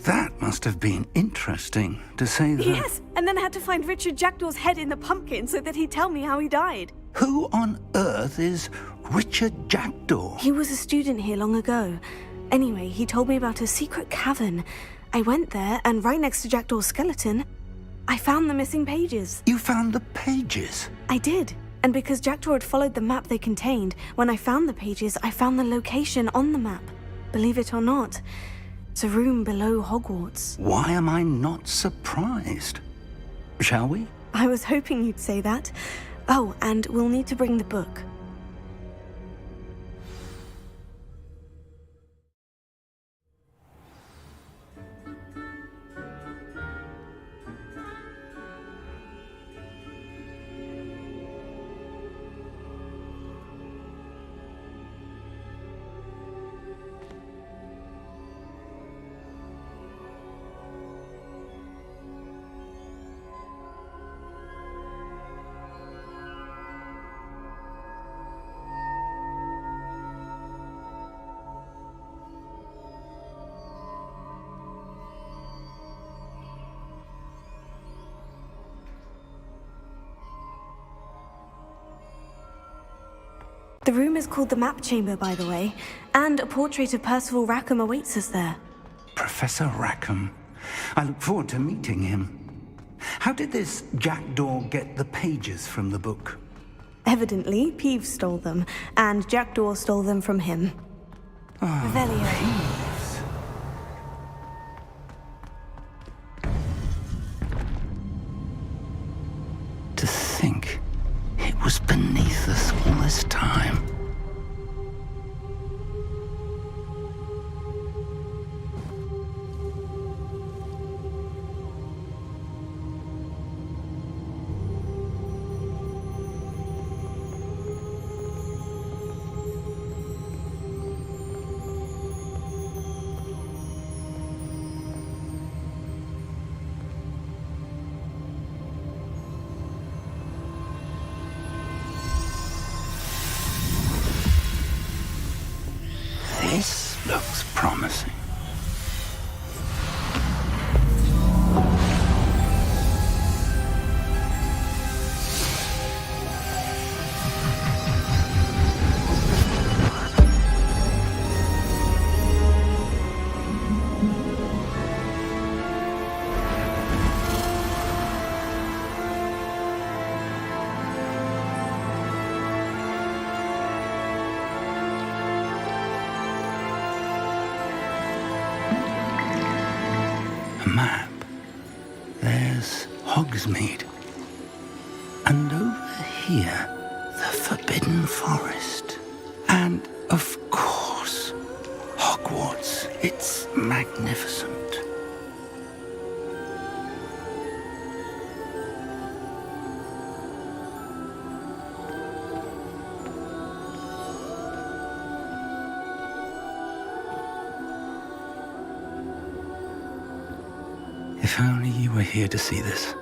That must have been interesting, to say the... Yes, and then I had to find Richard Jackdaw's head in the pumpkin so that he'd tell me how he died. Who on earth is Richard Jackdaw? He was a student here long ago. Anyway, he told me about a secret cavern. I went there, and right next to Jackdaw's skeleton, I found the missing pages. You found the pages? I did. And because Jackdaw had followed the map they contained, when I found the pages, I found the location on the map. Believe it or not, it's a room below Hogwarts. Why am I not surprised? Shall we? I was hoping you'd say that. Oh, and we'll need to bring the book. The room is called the Map Chamber, by the way, and a portrait of Percival Rackham awaits us there. Professor Rackham. I look forward to meeting him. How did this Jackdaw get the pages from the book? Evidently, Peeves stole them, and Jackdaw stole them from him. Revelio. Peeves. To think it was beneath us all this time. This looks promising. Map. There's Hogsmeade. And over here, the Forbidden Forest. And, of course, Hogwarts. It's magnificent. If only you were here to see this.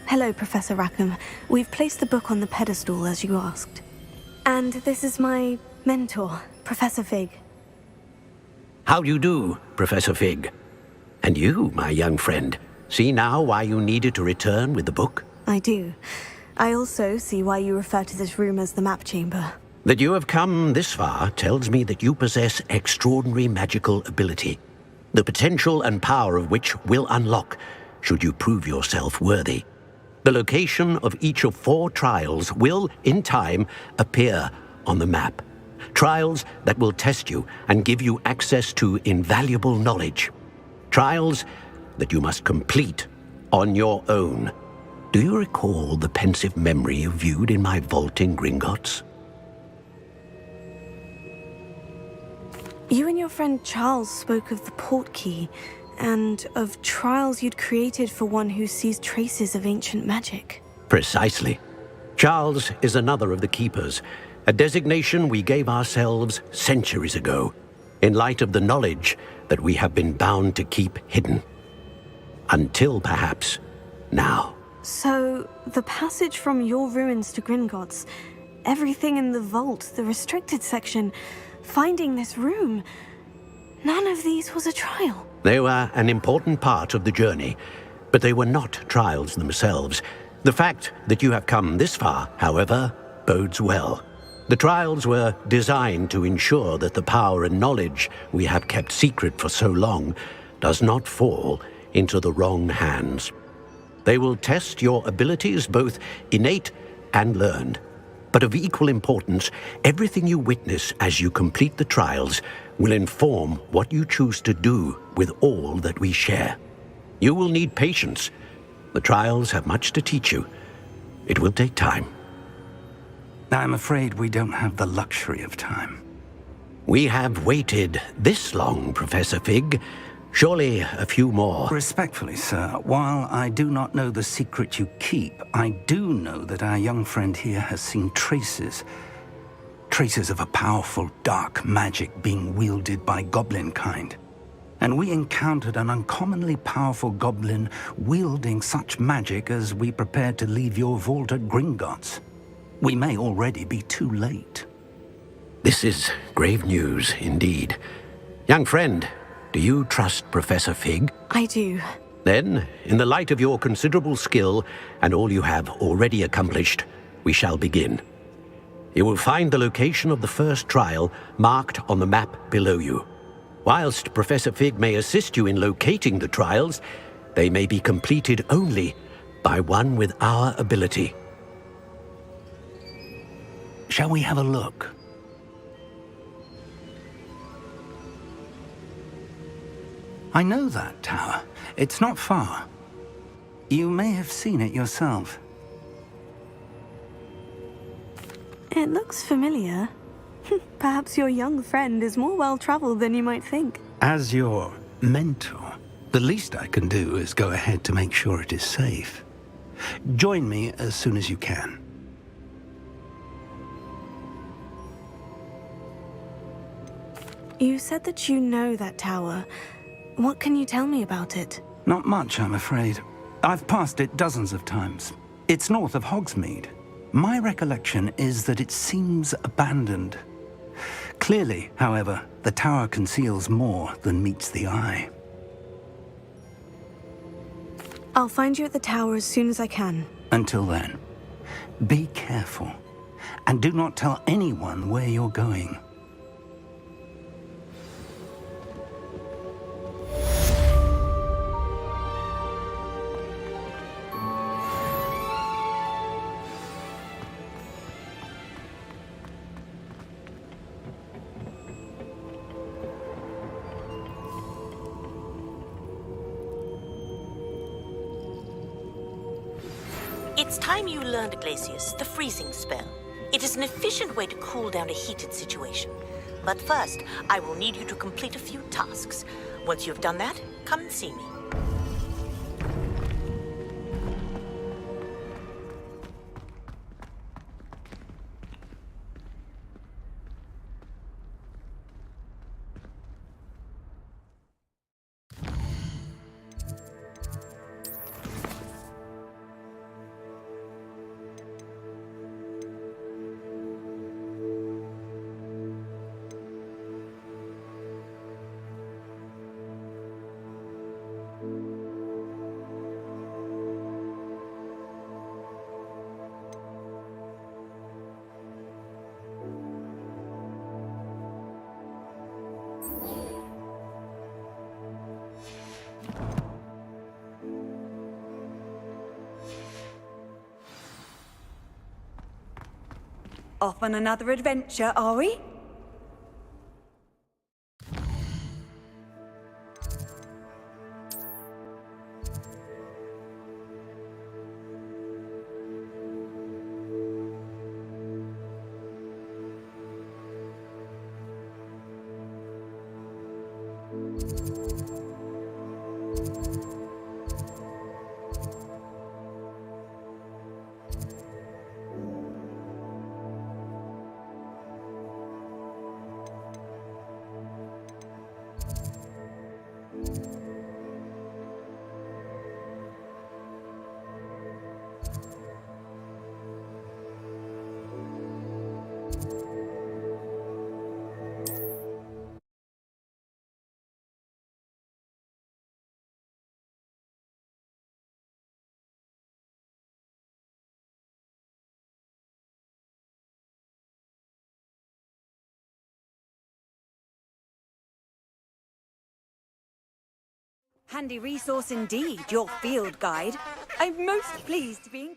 Hello, Professor Rackham. We've placed the book on the pedestal as you asked. And this is my mentor, Professor Fig. How do you do, Professor Fig? And you, my young friend, see now why you needed to return with the book? I do. I also see why you refer to this room as the map chamber. That you have come this far tells me that you possess extraordinary magical ability, the potential and power of which will unlock should you prove yourself worthy. The location of each of 4 trials will, in time, appear on the map. Trials that will test you and give you access to invaluable knowledge. Trials that you must complete on your own. Do you recall the pensive memory you viewed in my vault in Gringotts? You and your friend Charles spoke of the portkey, and of trials you'd created for one who sees traces of ancient magic. Precisely. Charles is another of the Keepers, a designation we gave ourselves centuries ago, in light of the knowledge that we have been bound to keep hidden. Until, perhaps, now. So, the passage from your ruins to Gringotts, everything in the vault, the restricted section, finding this room, none of these was a trial. They were an important part of the journey, but they were not trials themselves. The fact that you have come this far, however, bodes well. The trials were designed to ensure that the power and knowledge we have kept secret for so long does not fall into the wrong hands. They will test your abilities, both innate and learned. But of equal importance, everything you witness as you complete the trials will inform what you choose to do with all that we share. You will need patience. The trials have much to teach you. It will take time. I'm afraid we don't have the luxury of time. We have waited this long, Professor Fig. Surely a few more. Respectfully, sir, while I do not know the secret you keep, I do know that our young friend here has seen traces of a powerful dark magic being wielded by goblin kind. And we encountered an uncommonly powerful goblin wielding such magic as we prepared to leave your vault at Gringotts. We may already be too late. This is grave news indeed. Young friend, do you trust Professor Fig? I do. Then, in the light of your considerable skill and all you have already accomplished, we shall begin. You will find the location of the first trial marked on the map below you. Whilst Professor Fig may assist you in locating the trials, they may be completed only by one with our ability. Shall we have a look? I know that tower. It's not far. You may have seen it yourself. It looks familiar. Perhaps your young friend is more well-traveled than you might think. As your mentor, the least I can do is go ahead to make sure it is safe. Join me as soon as you can. You said that you know that tower. What can you tell me about it? Not much, I'm afraid. I've passed it dozens of times. It's north of Hogsmeade. My recollection is that it seems abandoned. Clearly, however, the tower conceals more than meets the eye. I'll find you at the tower as soon as I can. Until then, be careful, and do not tell anyone where you're going. It's time you learned, Glacius, the freezing spell. It is an efficient way to cool down a heated situation. But first, I will need you to complete a few tasks. Once you've done that, come and see me. Off on another adventure, are we? Handy resource indeed, your field guide. I'm most pleased to be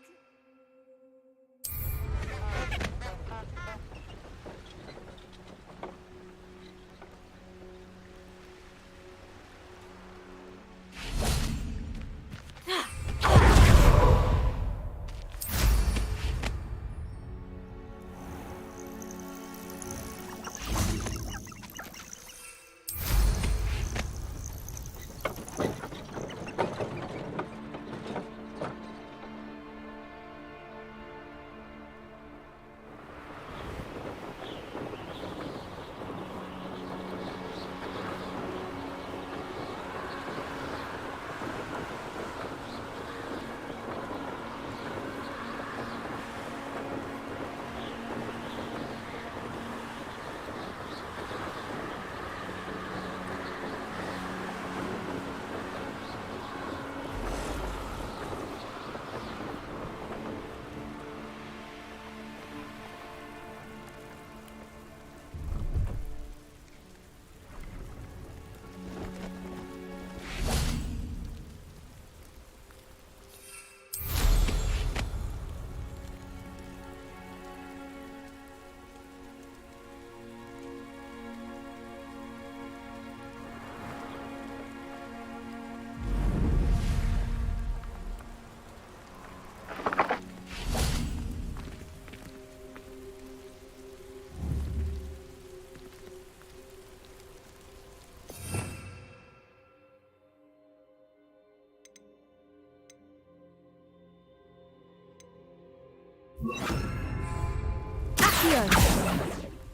Accio!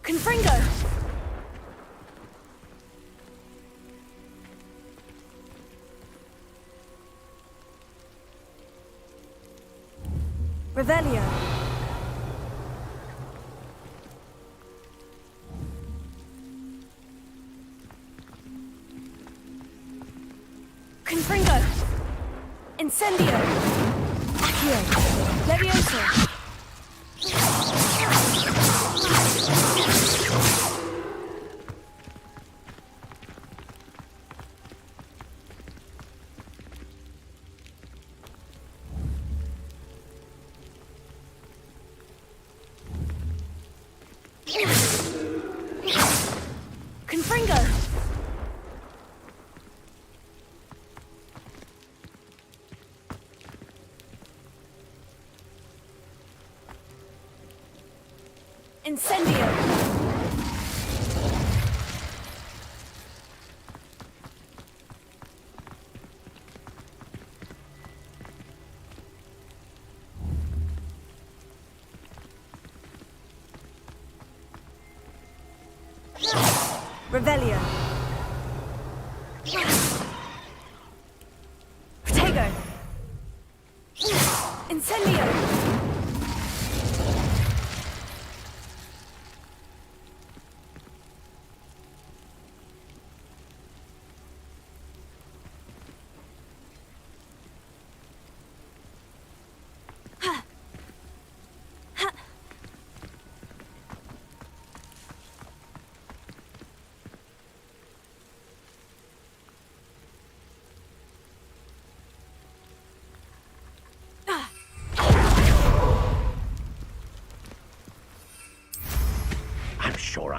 Confringo! Revelio! Confringo! Incendio! Accio! Levioso! Confringo! Incendio! Revelio! Protego! Incendio!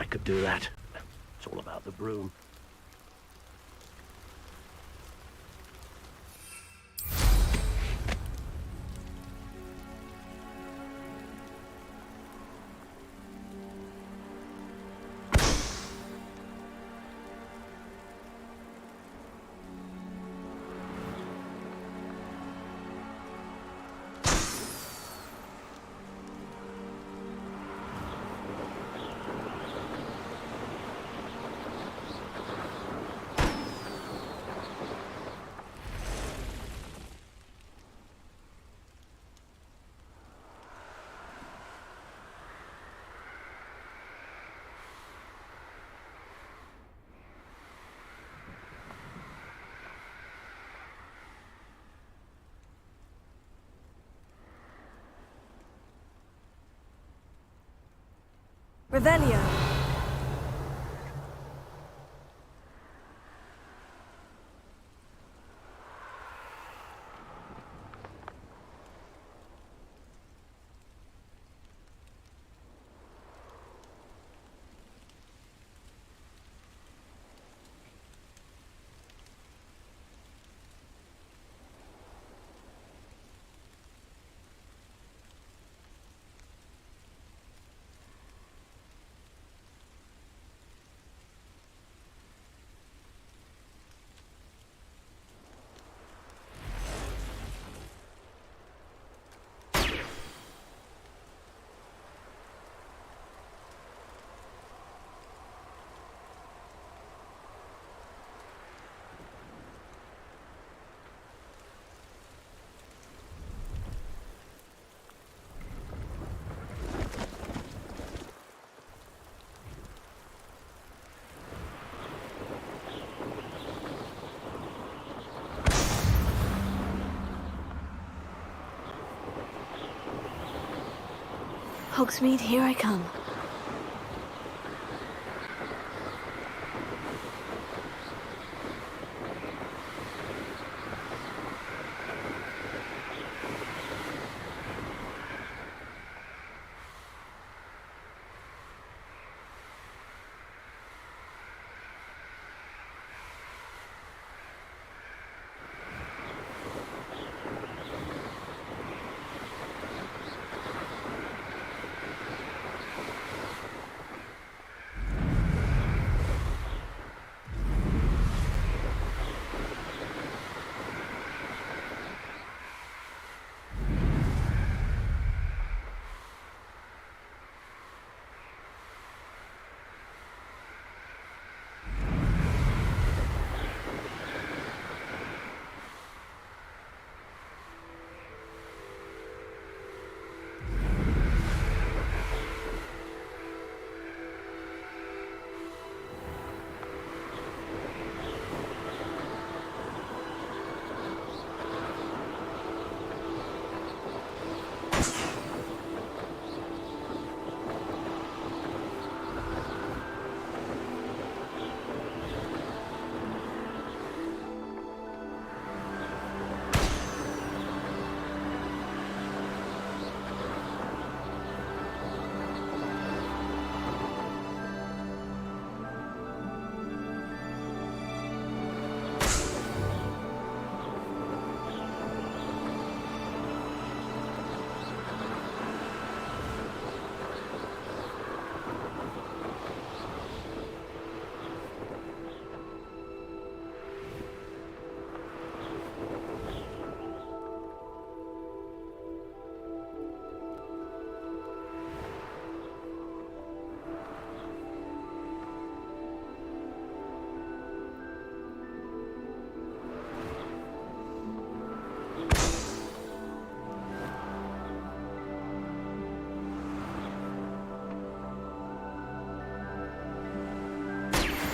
I could do that. It's all about the broom. Revelio. Hogsmeade, here I come.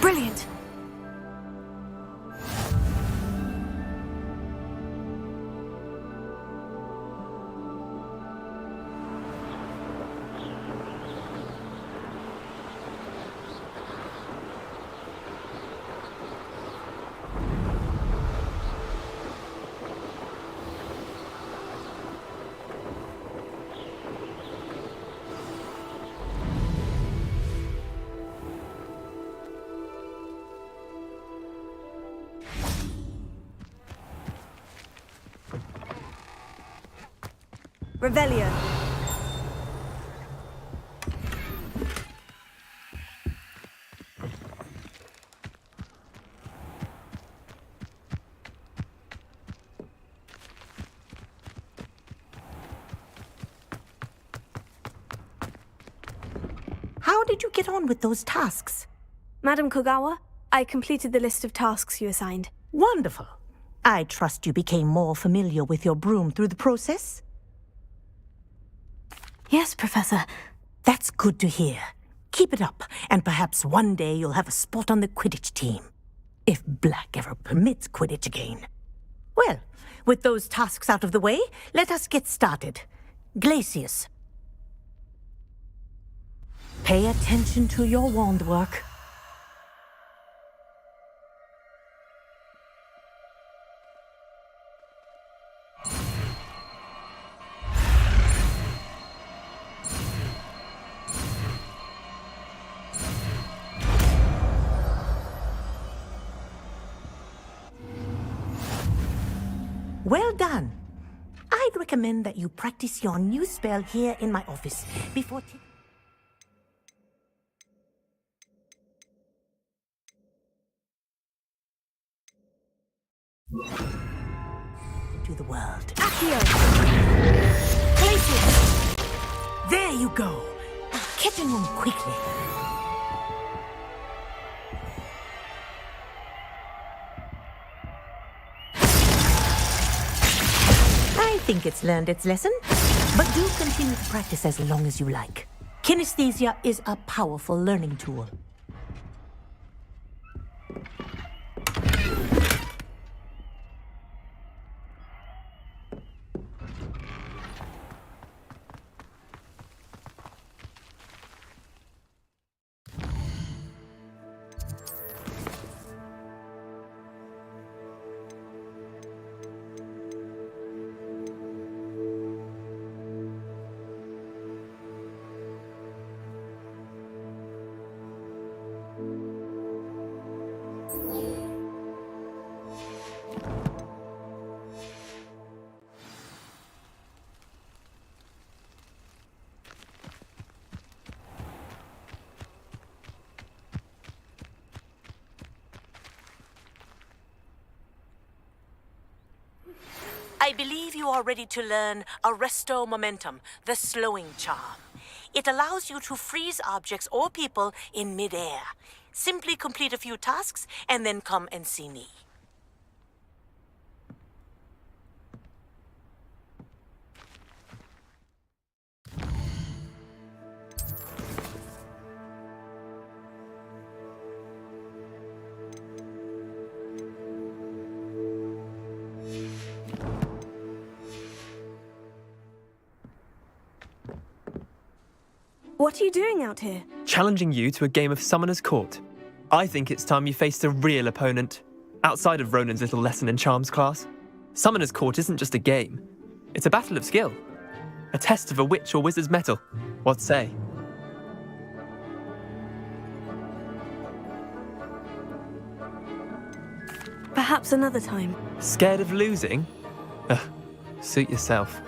Brilliant! Revelio. How did you get on with those tasks? Madam Kogawa, I completed the list of tasks you assigned. Wonderful. I trust you became more familiar with your broom through the process? Yes, Professor. That's good to hear. Keep it up, and perhaps one day you'll have a spot on the Quidditch team. If Black ever permits Quidditch again. Well, with those tasks out of the way, let us get started. Glacius. Pay attention to your wand work. Well done. I'd recommend that you practice your new spell here in my office before to the world. Accio! Glacius! There you go. Get in them quickly. I think it's learned its lesson, but do continue to practice as long as you like. Kinesthesia is a powerful learning tool. I believe you are ready to learn Arresto Momentum, the slowing charm. It allows you to freeze objects or people in mid-air. Simply complete a few tasks and then come and see me. What are you doing out here? Challenging you to a game of Summoner's Court. I think it's time you faced a real opponent, outside of Ronan's little lesson in charms class. Summoner's Court isn't just a game. It's a battle of skill. A test of a witch or wizard's mettle. What say? Perhaps another time. Scared of losing? Ugh, suit yourself.